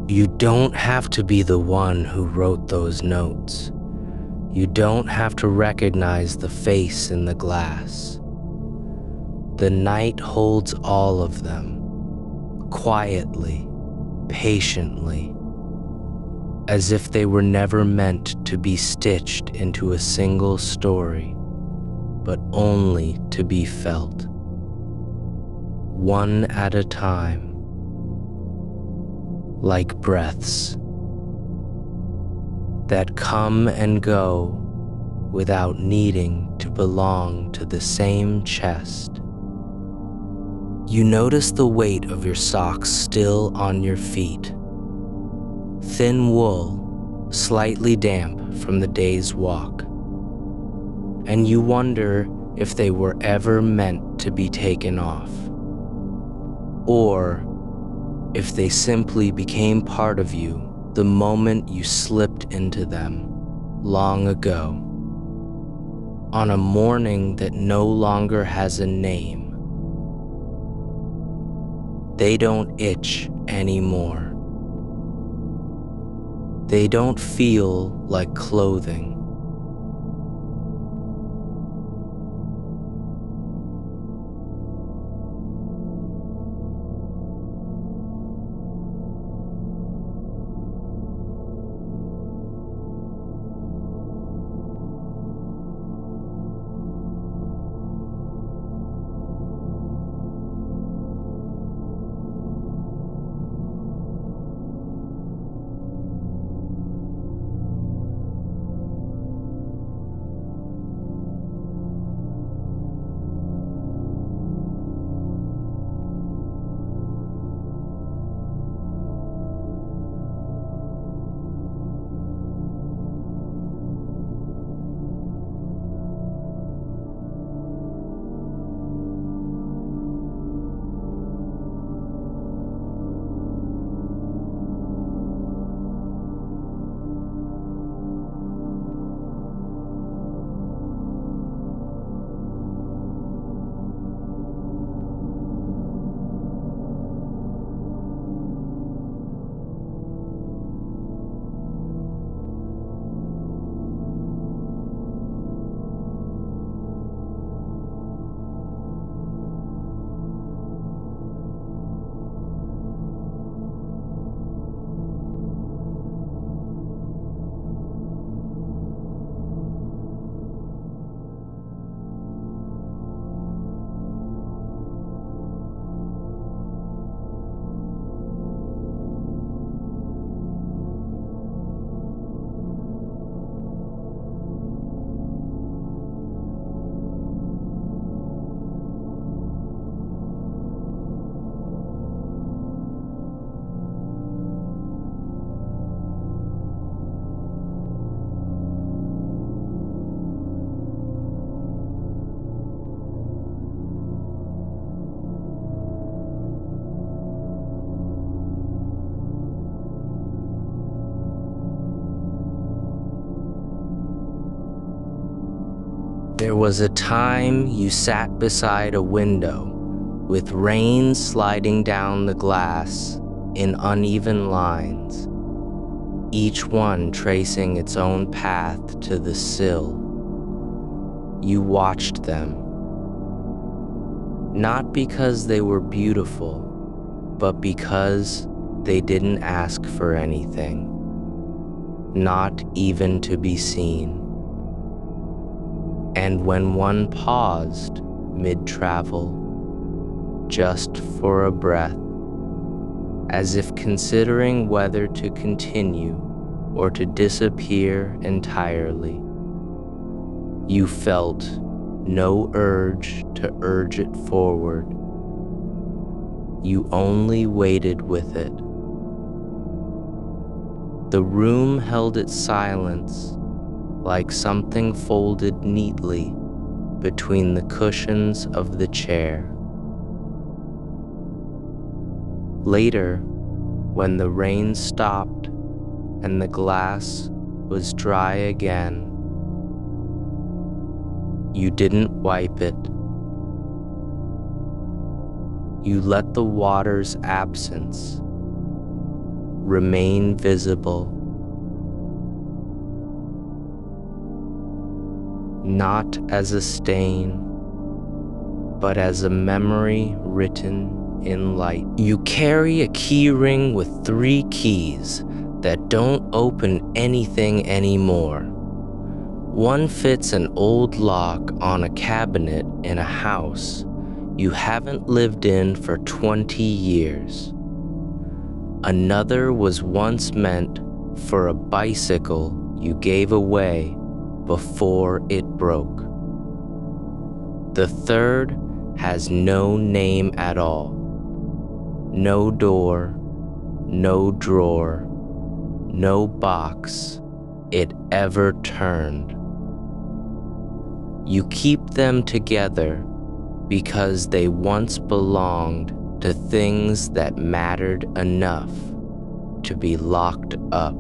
You don't have to be the one who wrote those notes. You don't have to recognize the face in the glass. The night holds all of them, quietly, patiently, as if they were never meant to be stitched into a single story, but only to be felt, one at a time, like breaths that come and go without needing to belong to the same chest. You notice the weight of your socks still on your feet, thin wool, slightly damp from the day's walk, and you wonder if they were ever meant to be taken off, or if they simply became part of you the moment you slipped into them long ago, on a morning that no longer has a name. They don't itch anymore. They don't feel like clothing. There was a time you sat beside a window with rain sliding down the glass in uneven lines, each one tracing its own path to the sill. You watched them, not because they were beautiful, but because they didn't ask for anything, not even to be seen. And when one paused mid-travel, just for a breath, as if considering whether to continue or to disappear entirely, you felt no urge to urge it forward. You only waited with it. The room held its silence like something folded neatly between the cushions of the chair. Later, when the rain stopped and the glass was dry again, you didn't wipe it. You let the water's absence remain visible, not as a stain, but as a memory written in light. You carry a key ring with 3 keys that don't open anything anymore. One fits an old lock on a cabinet in a house you haven't lived in for 20 years. Another was once meant for a bicycle you gave away before it broke. The third has no name at all. No door, no drawer, no box it ever turned. You keep them together because they once belonged to things that mattered enough to be locked up.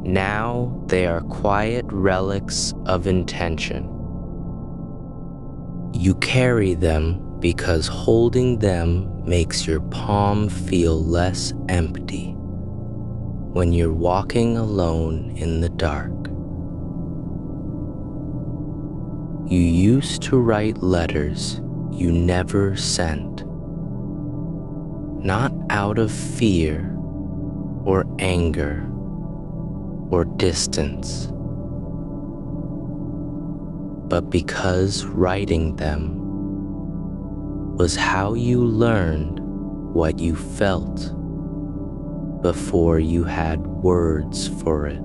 Now they are quiet relics of intention. You carry them because holding them makes your palm feel less empty when you're walking alone in the dark. You used to write letters you never sent, not out of fear or anger or distance, but because writing them was how you learned what you felt before you had words for it.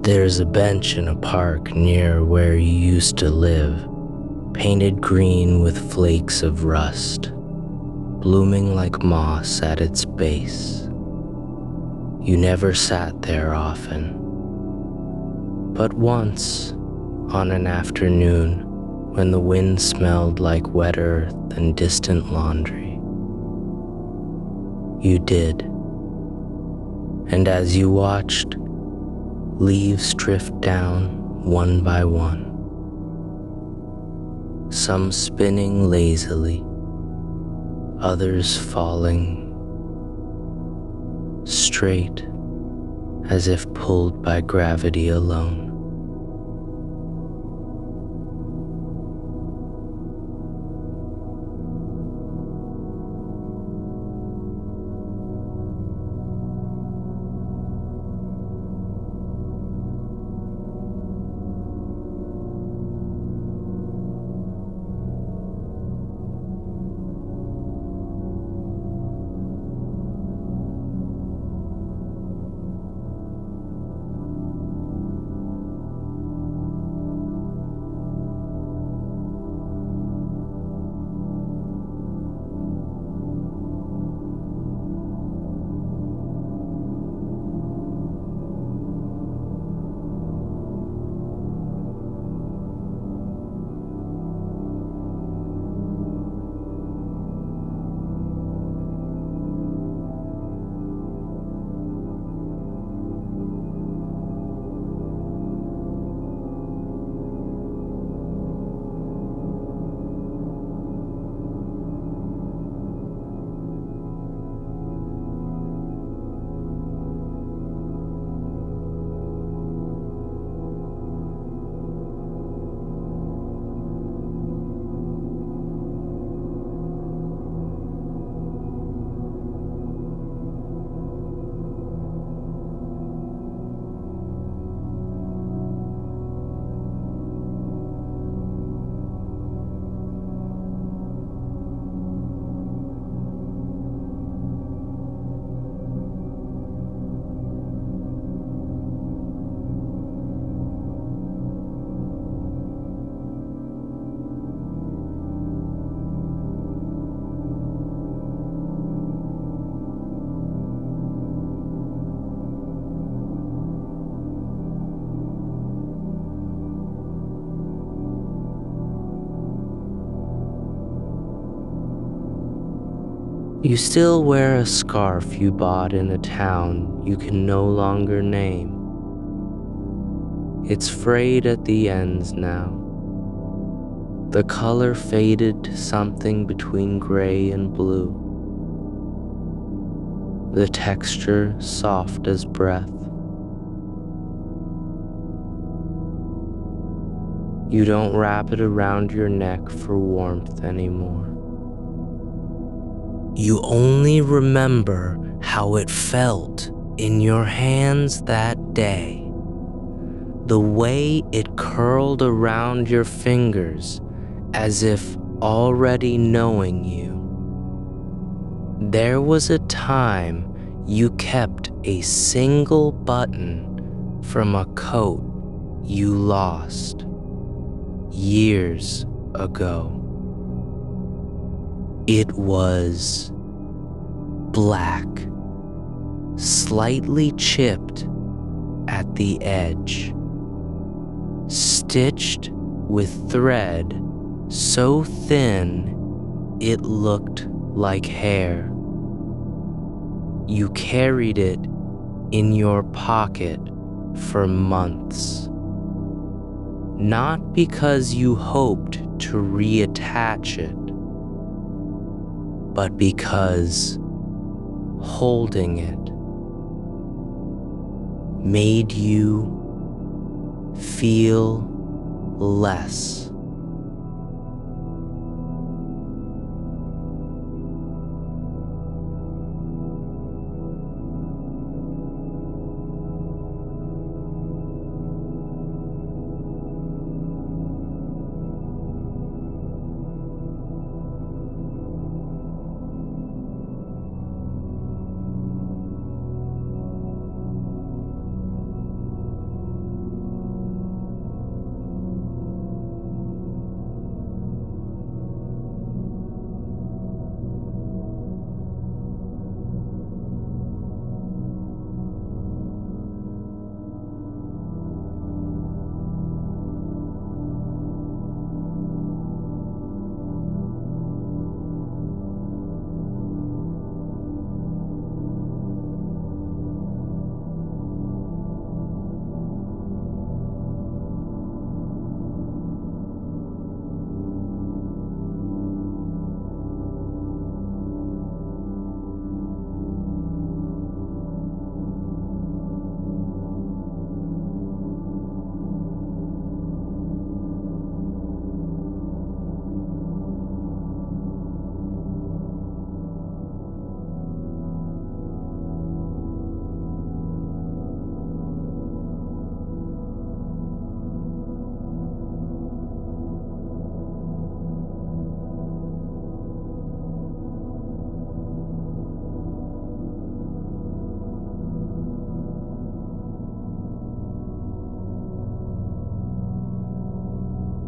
There's a bench in a park near where you used to live, painted green with flakes of rust, blooming like moss at its base. You never sat there often, but once, on an afternoon when the wind smelled like wet earth and distant laundry, you did. And as you watched, leaves drift down one by one, some spinning lazily, others falling straight as if pulled by gravity alone. You still wear a scarf you bought in a town you can no longer name. It's frayed at the ends now. The color faded to something between gray and blue. The texture soft as breath. You don't wrap it around your neck for warmth anymore. You only remember how it felt in your hands that day. The way it curled around your fingers as if already knowing you. There was a time you kept a single button from a coat you lost years ago. It was black, slightly chipped at the edge, stitched with thread so thin it looked like hair. You carried it in your pocket for months, not because you hoped to reattach it, but because holding it made you feel less.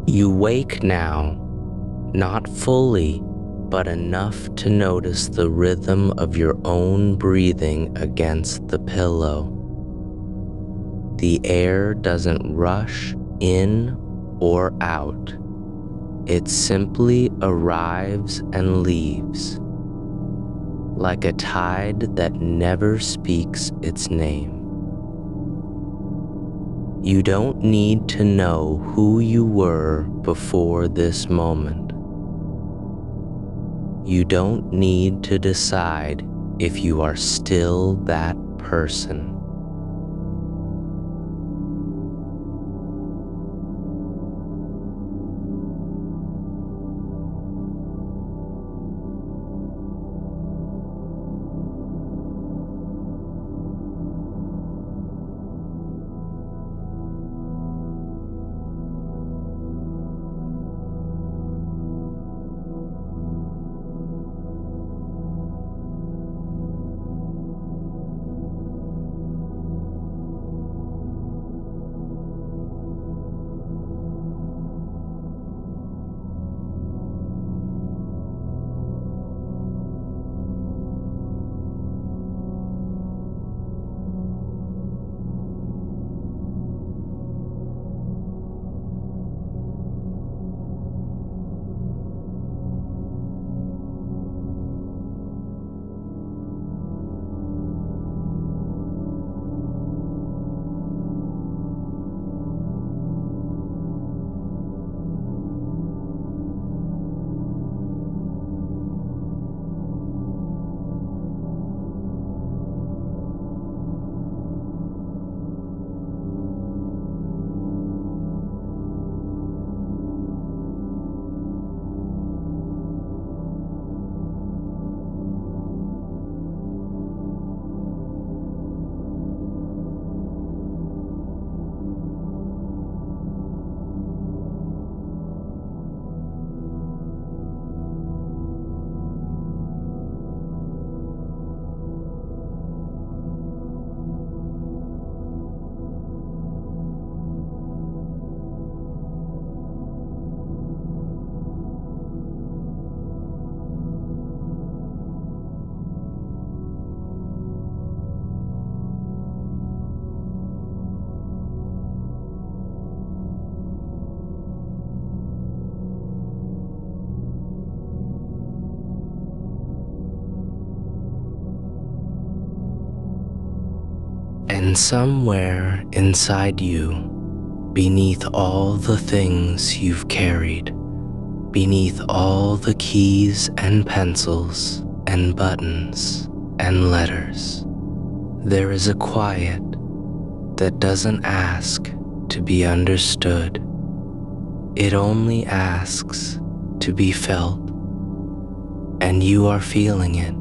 You wake now, not fully, but enough to notice the rhythm of your own breathing against the pillow. The air doesn't rush in or out. It simply arrives and leaves, like a tide that never speaks its name. You don't need to know who you were before this moment. You don't need to decide if you are still that person. And somewhere inside you, beneath all the things you've carried, beneath all the keys and pencils and buttons and letters, there is a quiet that doesn't ask to be understood. It only asks to be felt, and you are feeling it,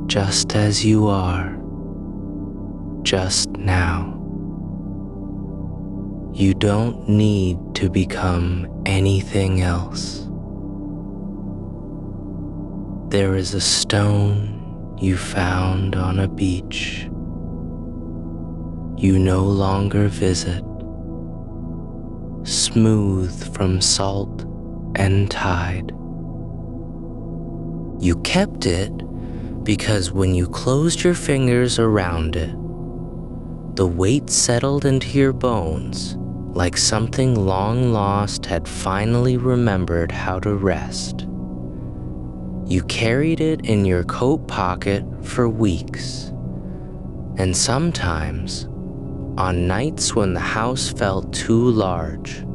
just as you are, just now. You don't need to become anything else. There is a stone you found on a beach you no longer visit, smooth from salt and tide. You kept it because when you closed your fingers around it, the weight settled into your bones like something long lost had finally remembered how to rest. You carried it in your coat pocket for weeks, and sometimes, on nights when the house felt too large,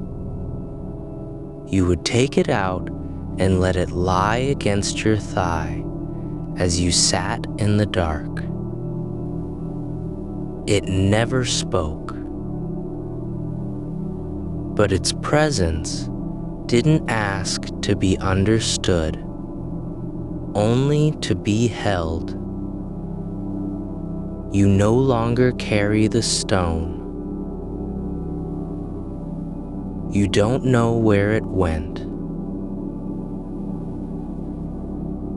you would take it out and let it lie against your thigh as you sat in the dark. It never spoke, but its presence didn't ask to be understood, only to be held. You no longer carry the stone. You don't know where it went.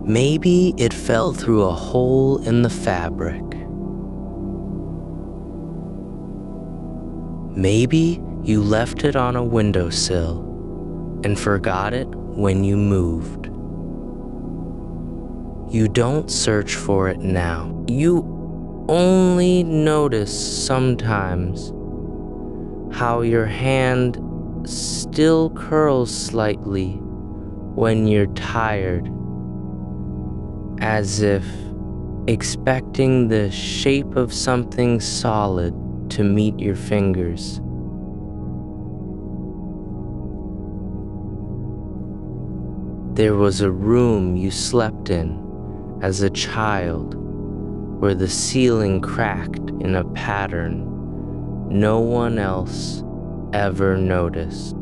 Maybe it fell through a hole in the fabric. Maybe you left it on a windowsill and forgot it when you moved. You don't search for it now. You only notice sometimes how your hand still curls slightly when you're tired, as if expecting the shape of something solid to meet your fingers. There was a room you slept in as a child where the ceiling cracked in a pattern no one else ever noticed.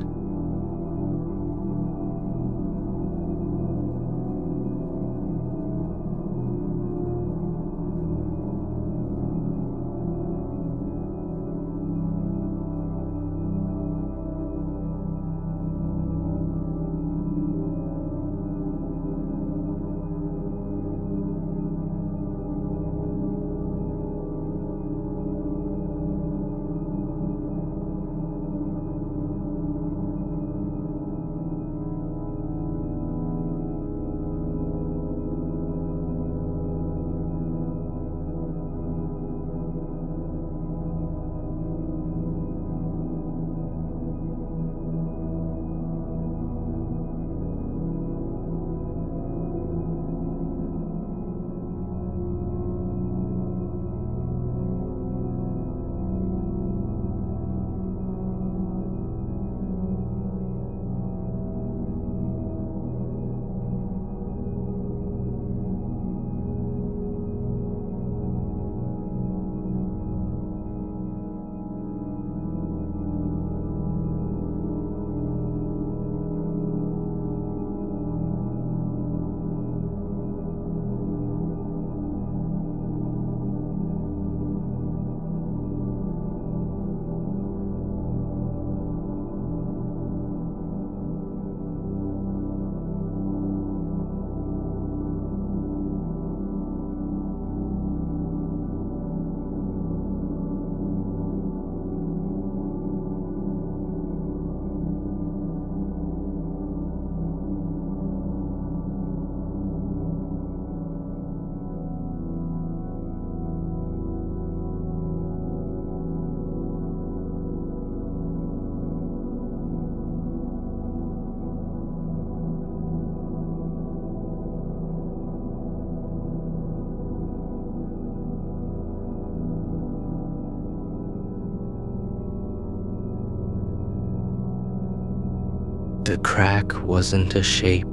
The crack wasn't a shape,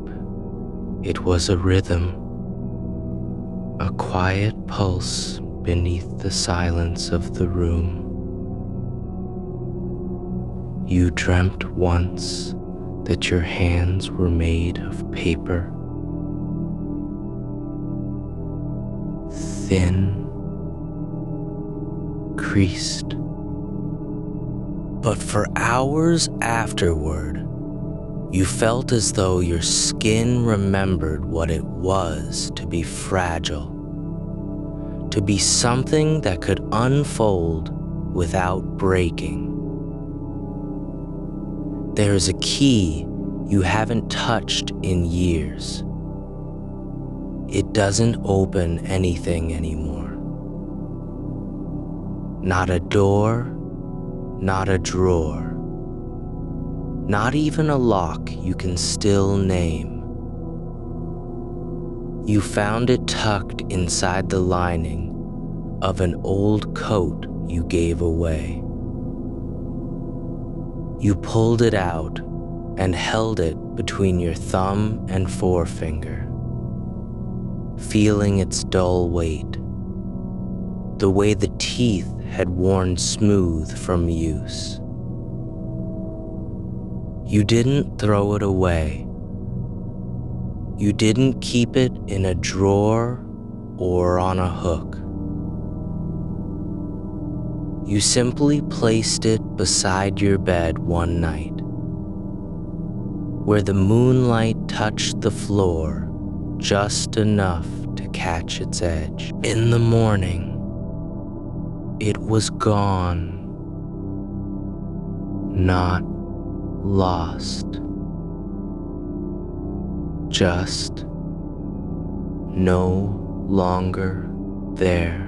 it was a rhythm, a quiet pulse beneath the silence of the room. You dreamt once that your hands were made of paper, thin, creased. But for hours afterward, you felt as though your skin remembered what it was to be fragile, to be something that could unfold without breaking. There's a key you haven't touched in years. It doesn't open anything anymore. Not a door, not a drawer, not even a lock you can still name. You found it tucked inside the lining of an old coat you gave away. You pulled it out and held it between your thumb and forefinger, feeling its dull weight, the way the teeth had worn smooth from use. You didn't throw it away. You didn't keep it in a drawer or on a hook. You simply placed it beside your bed one night, where the moonlight touched the floor just enough to catch its edge. In the morning, it was gone, not lost, just no longer there.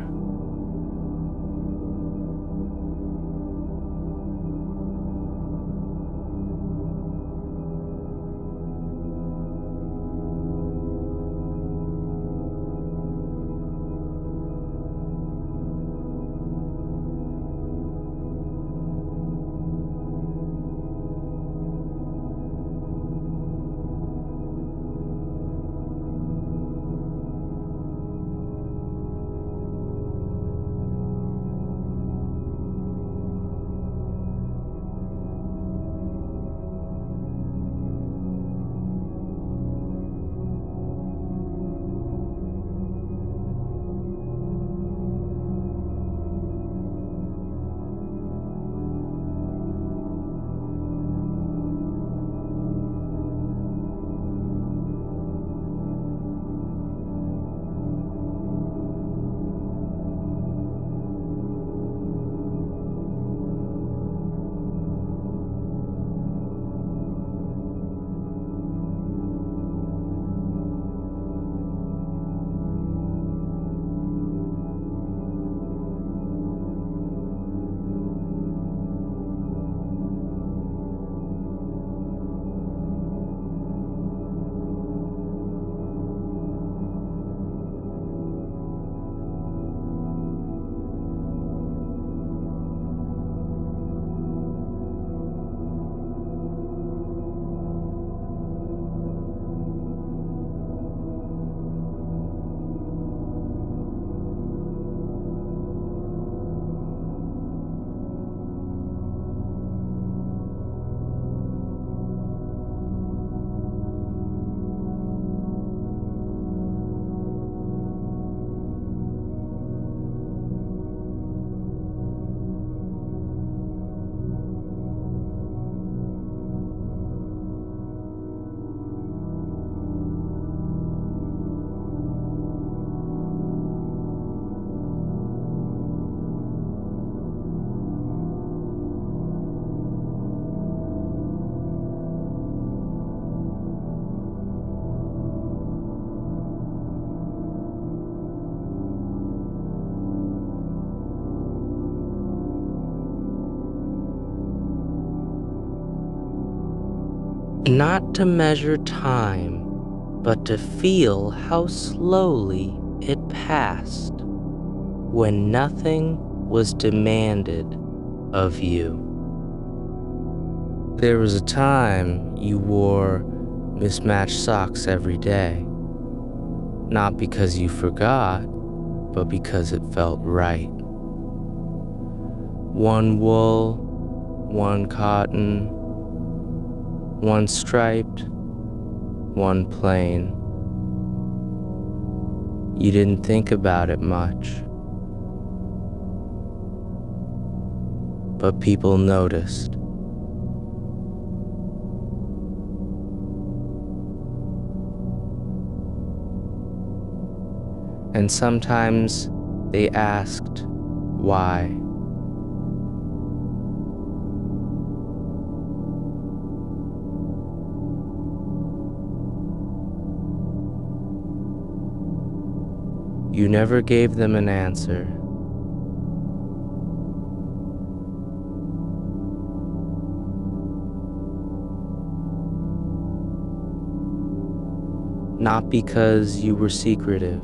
Not to measure time, but to feel how slowly it passed when nothing was demanded of you. There was a time you wore mismatched socks every day, not because you forgot, but because it felt right. One wool, one cotton, one striped, one plain. You didn't think about it much, but people noticed. And sometimes they asked why. You never gave them an answer. Not because you were secretive,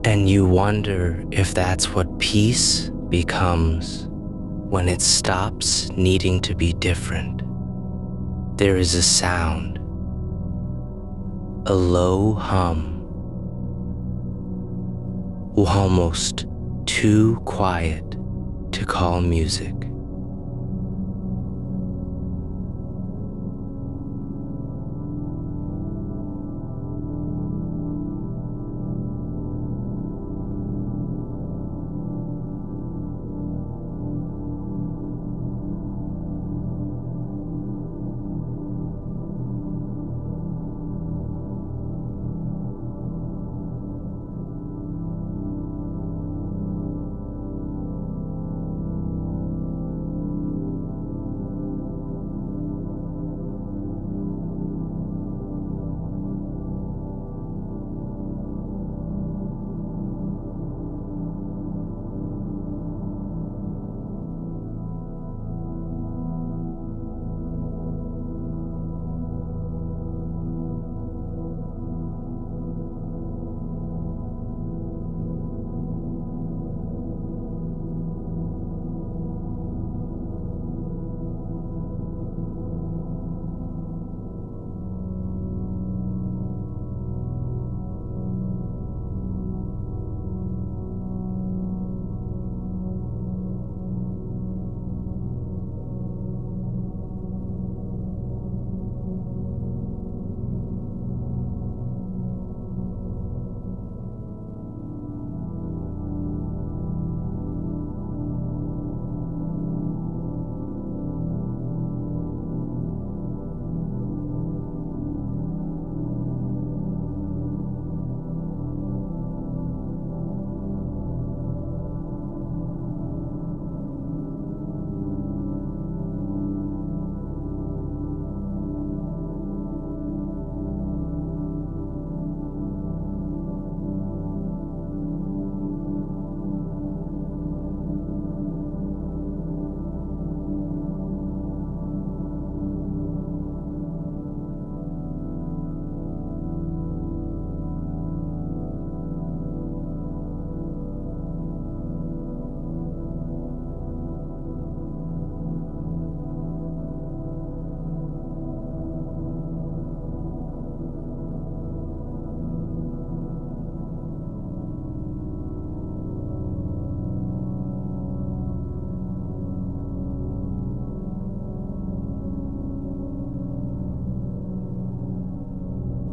and you wonder if that's what peace becomes when it stops needing to be different. There is a sound, a low hum, almost too quiet to call music.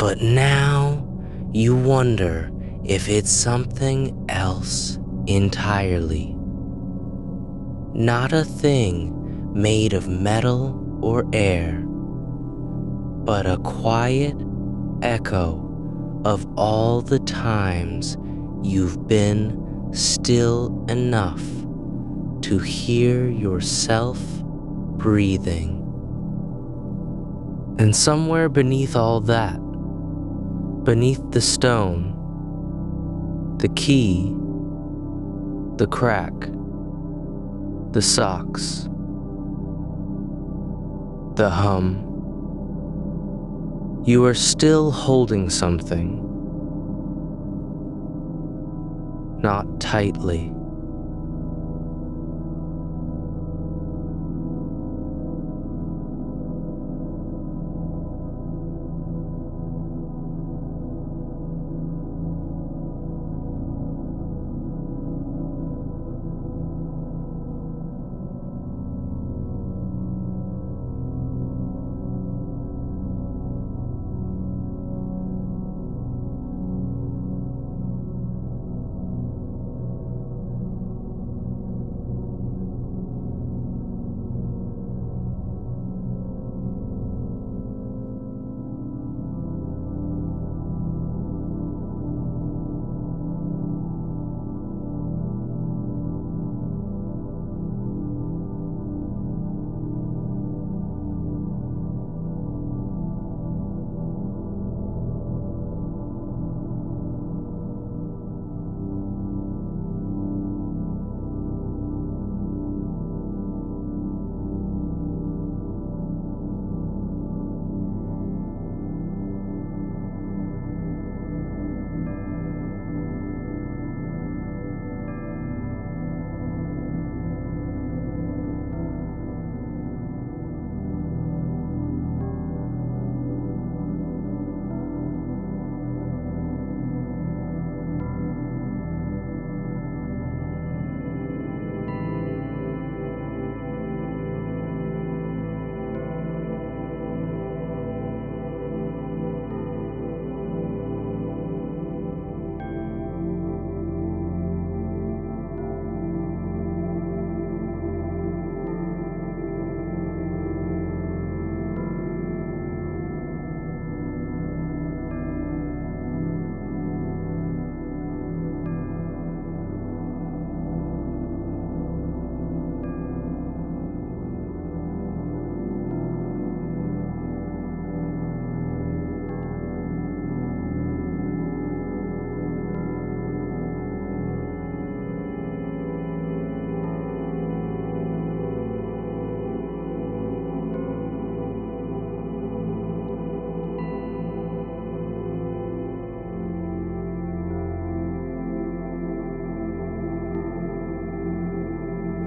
But now you wonder if it's something else entirely. Not a thing made of metal or air, but a quiet echo of all the times you've been still enough to hear yourself breathing. And somewhere beneath all that, beneath the stone, the key, the crack, the socks, the hum, you are still holding something. Not tightly.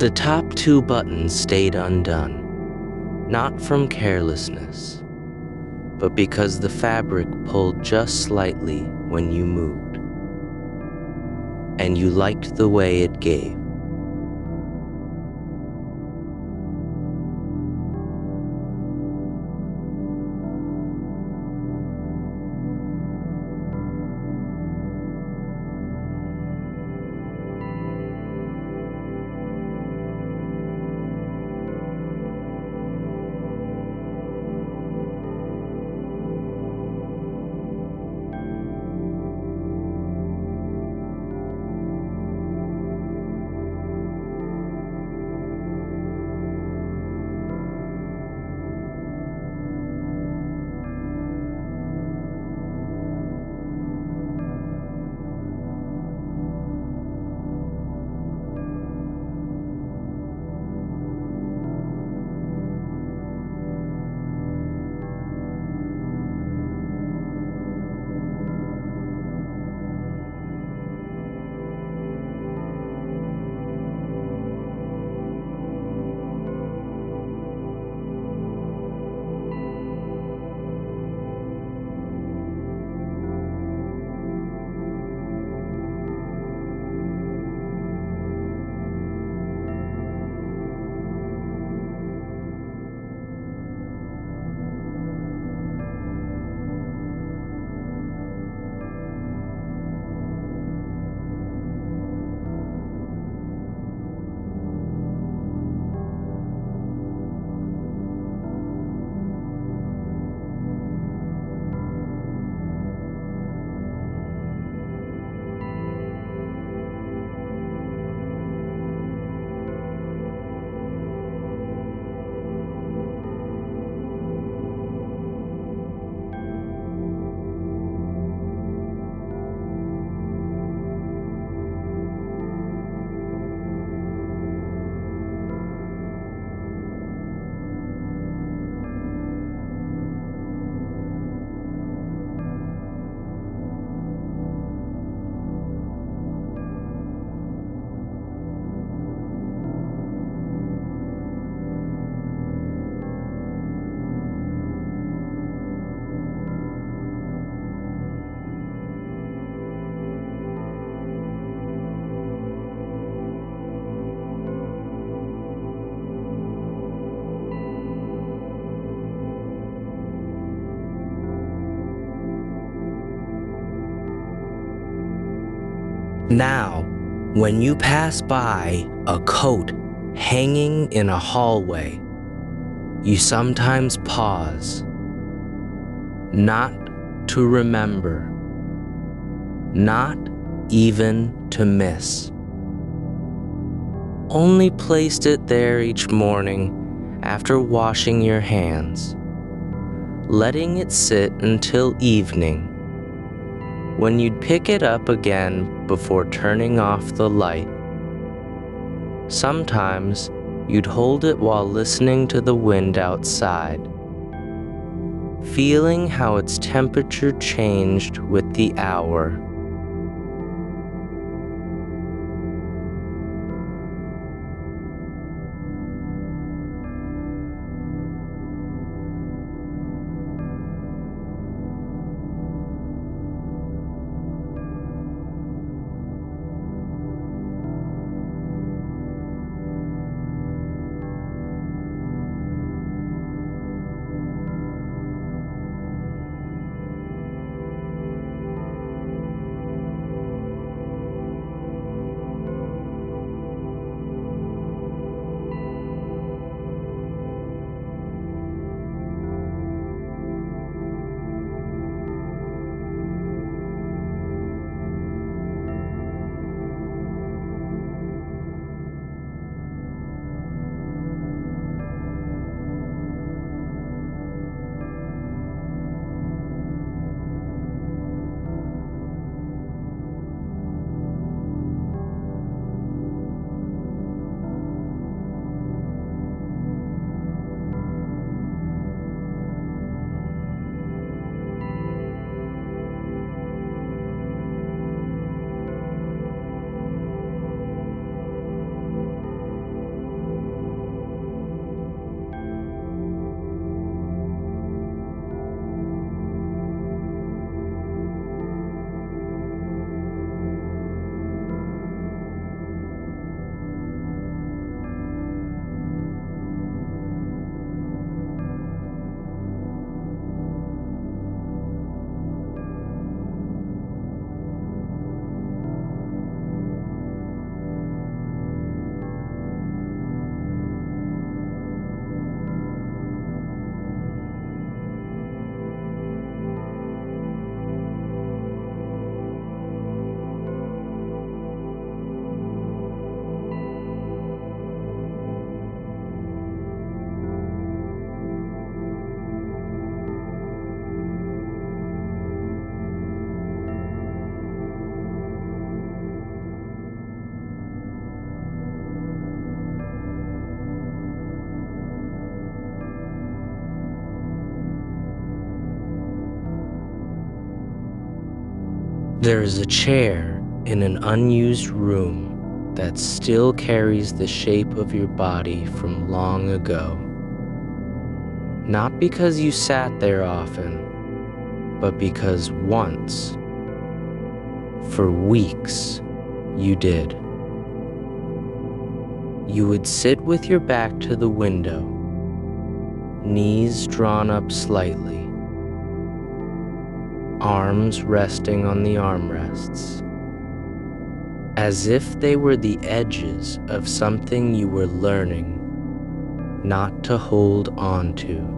The top two buttons stayed undone, not from carelessness, but because the fabric pulled just slightly when you moved, and you liked the way it gave. Now, when you pass by a coat hanging in a hallway, you sometimes pause, not to remember, not even to miss. Only placed it there each morning after washing your hands, letting it sit until evening, when you'd pick it up again before turning off the light. Sometimes you'd hold it while listening to the wind outside, feeling how its temperature changed with the hour. There is a chair in an unused room that still carries the shape of your body from long ago. Not because you sat there often, but because once, for weeks, you did. You would sit with your back to the window, knees drawn up slightly, arms resting on the armrests, as if they were the edges of something you were learning not to hold on to.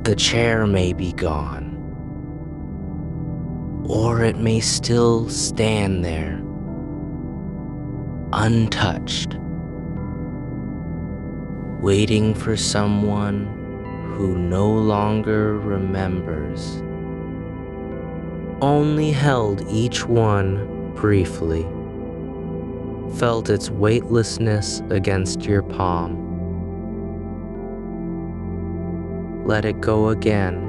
The chair may be gone, or it may still stand there, untouched, waiting for someone who no longer remembers, only held each one briefly, felt its weightlessness against your palm. Let it go again.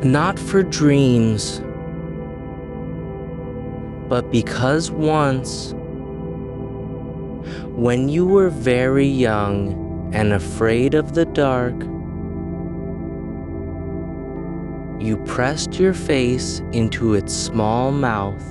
Not for dreams, but because once, when you were very young and afraid of the dark, you pressed your face into its small mouth.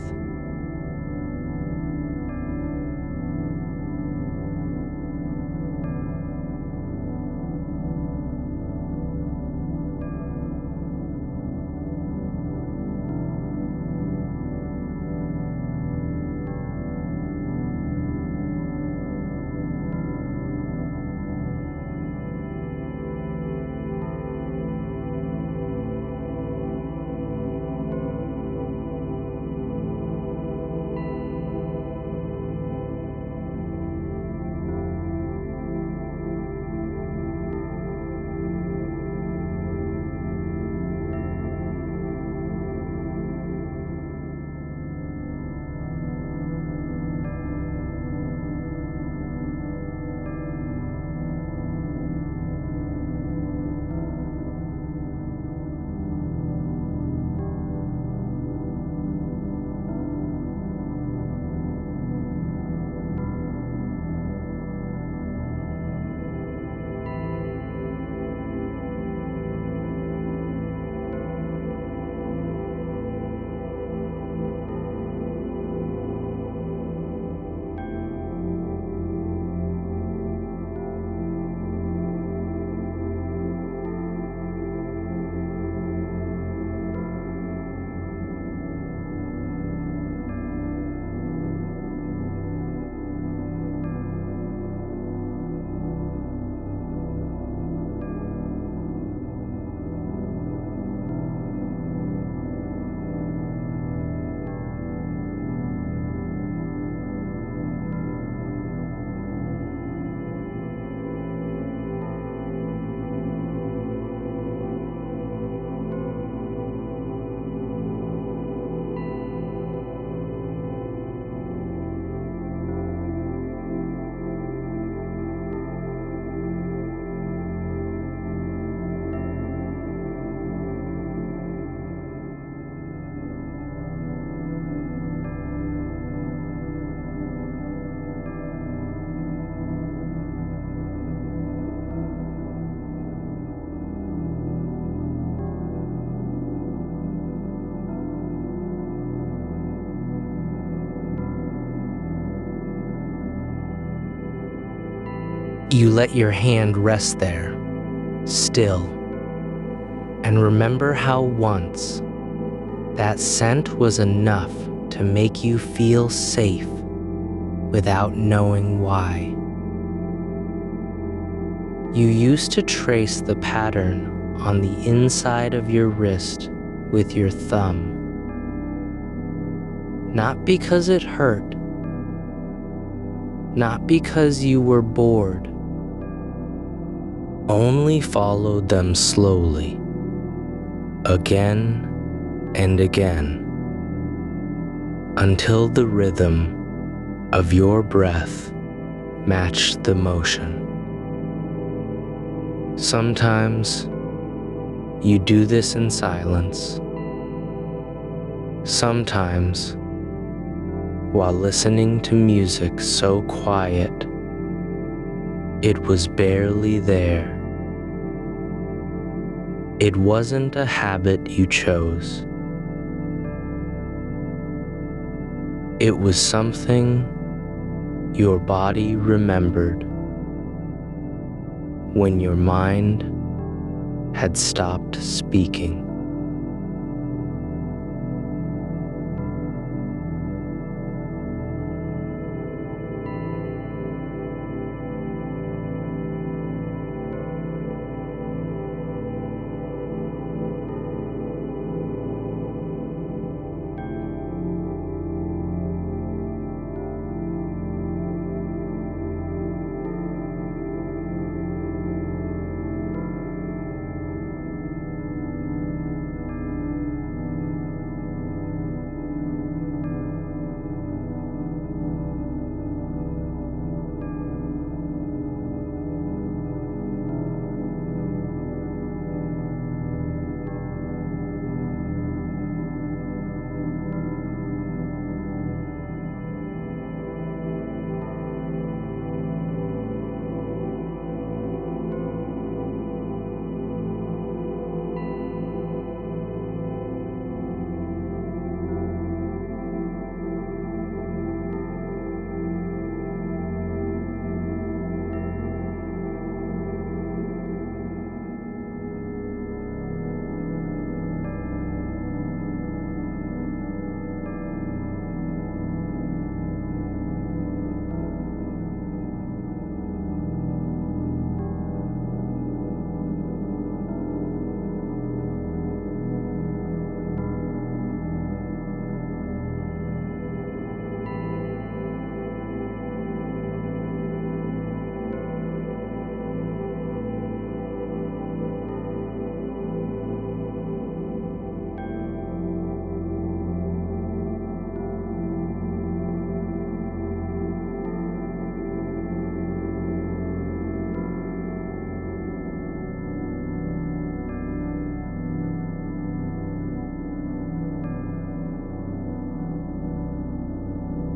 You let your hand rest there, still, and remember how once that scent was enough to make you feel safe without knowing why. You used to trace the pattern on the inside of your wrist with your thumb, not because it hurt, not because you were bored, only followed them slowly, again and again, until the rhythm of your breath matched the motion. Sometimes you do this in silence, sometimes while listening to music so quiet it was barely there. It wasn't a habit you chose. It was something your body remembered when your mind had stopped speaking.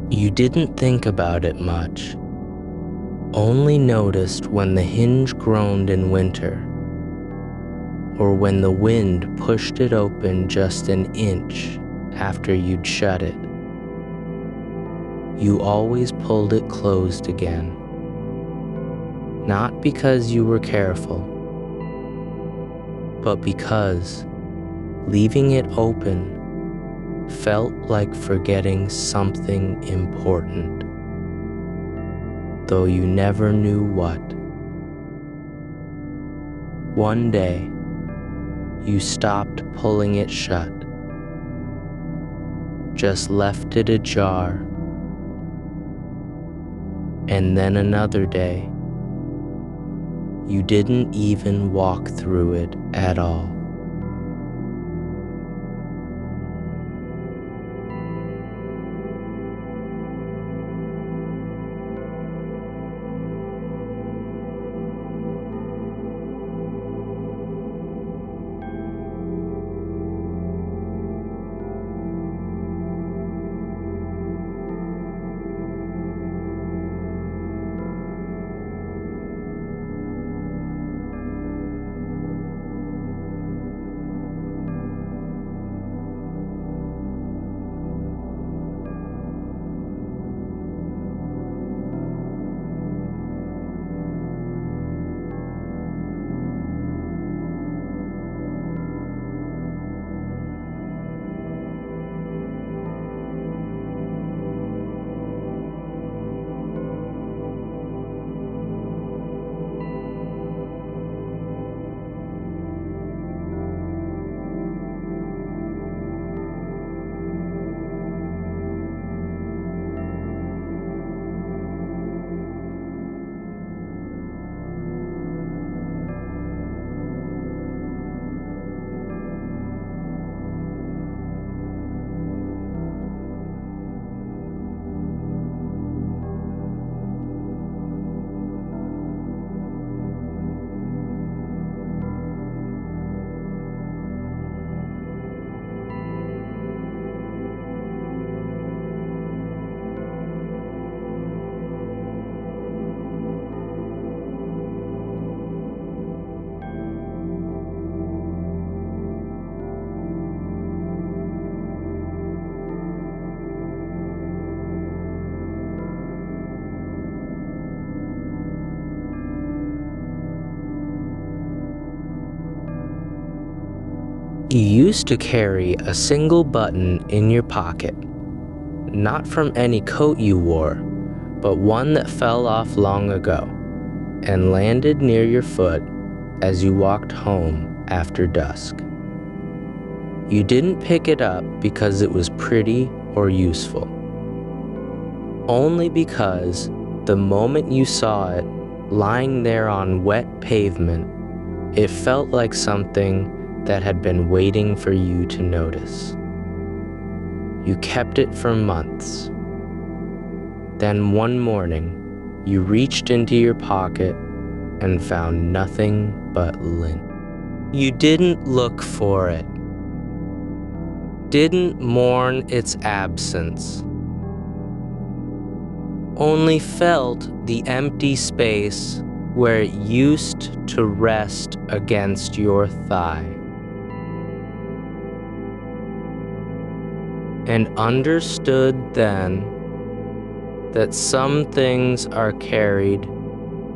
You didn't think about it much, only noticed when the hinge groaned in winter, or when the wind pushed it open just an inch after you'd shut it. You always pulled it closed again, not because you were careful, but because leaving it open felt like forgetting something important, though you never knew what. One day, you stopped pulling it shut, just left it ajar, and then another day, you didn't even walk through it at all. You used to carry a single button in your pocket, not from any coat you wore, but one that fell off long ago and landed near your foot as you walked home after dusk. You didn't pick it up because it was pretty or useful, only because the moment you saw it lying there on wet pavement, it felt like something that had been waiting for you to notice. You kept it for months. Then one morning, you reached into your pocket and found nothing but lint. You didn't look for it, didn't mourn its absence, only felt the empty space where it used to rest against your thigh. And understood then that some things are carried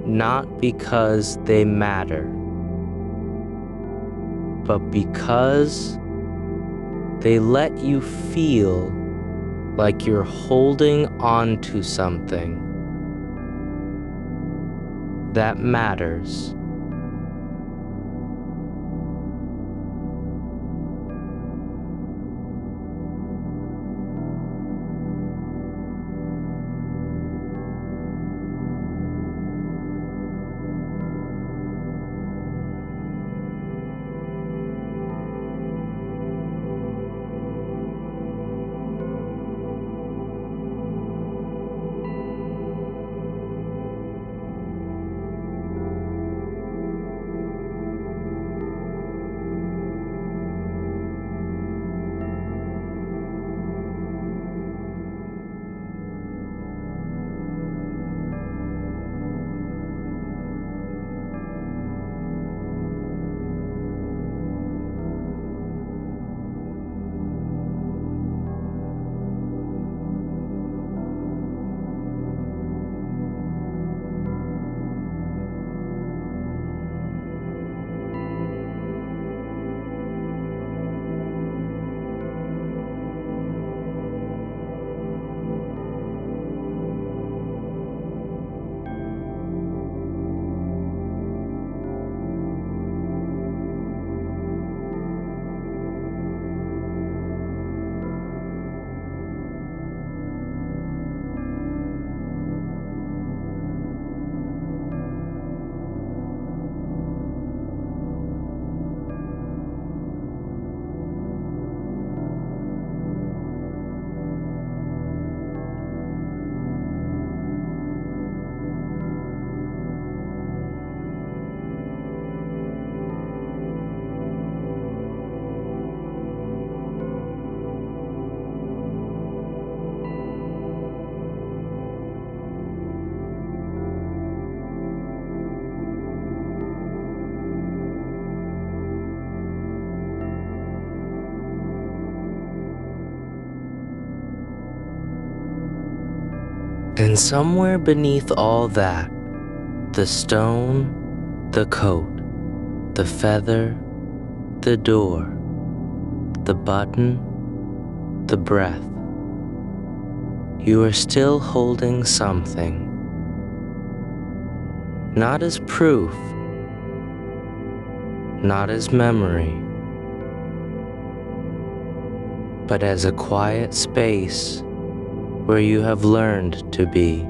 not because they matter, but because they let you feel like you're holding on to something that matters. And somewhere beneath all that, the stone, the coat, the feather, the door, the button, the breath, you are still holding something. Not as proof, not as memory, but as a quiet space where you have learned to be.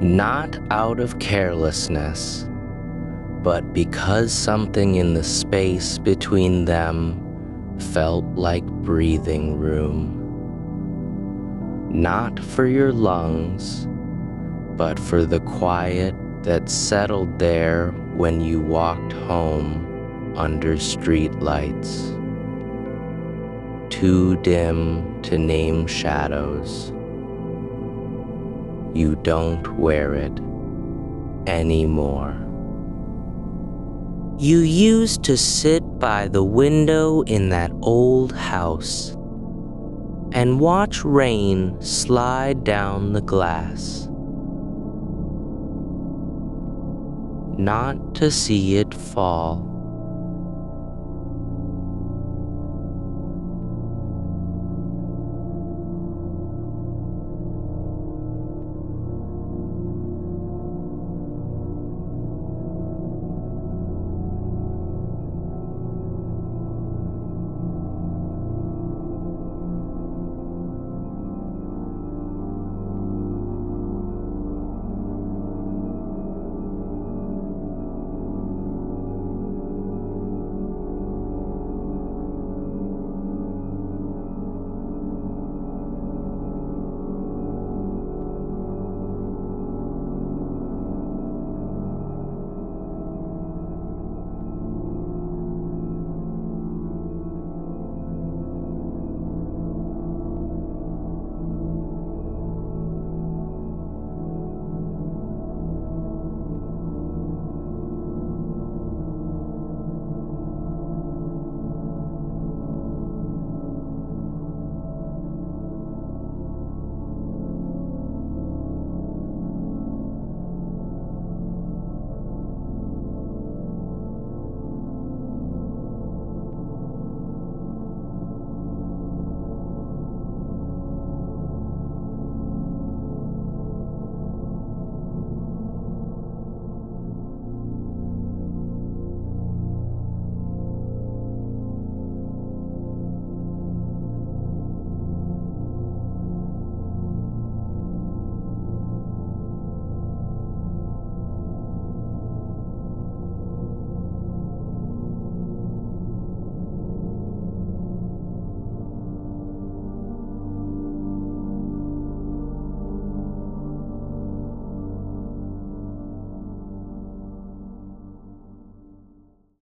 Not out of carelessness, but because something in the space between them felt like breathing room. Not for your lungs, but for the quiet that settled there when you walked home under street lights. Too dim to name shadows. You don't wear it anymore. You used to sit by the window in that old house and watch rain slide down the glass. Not to see it fall,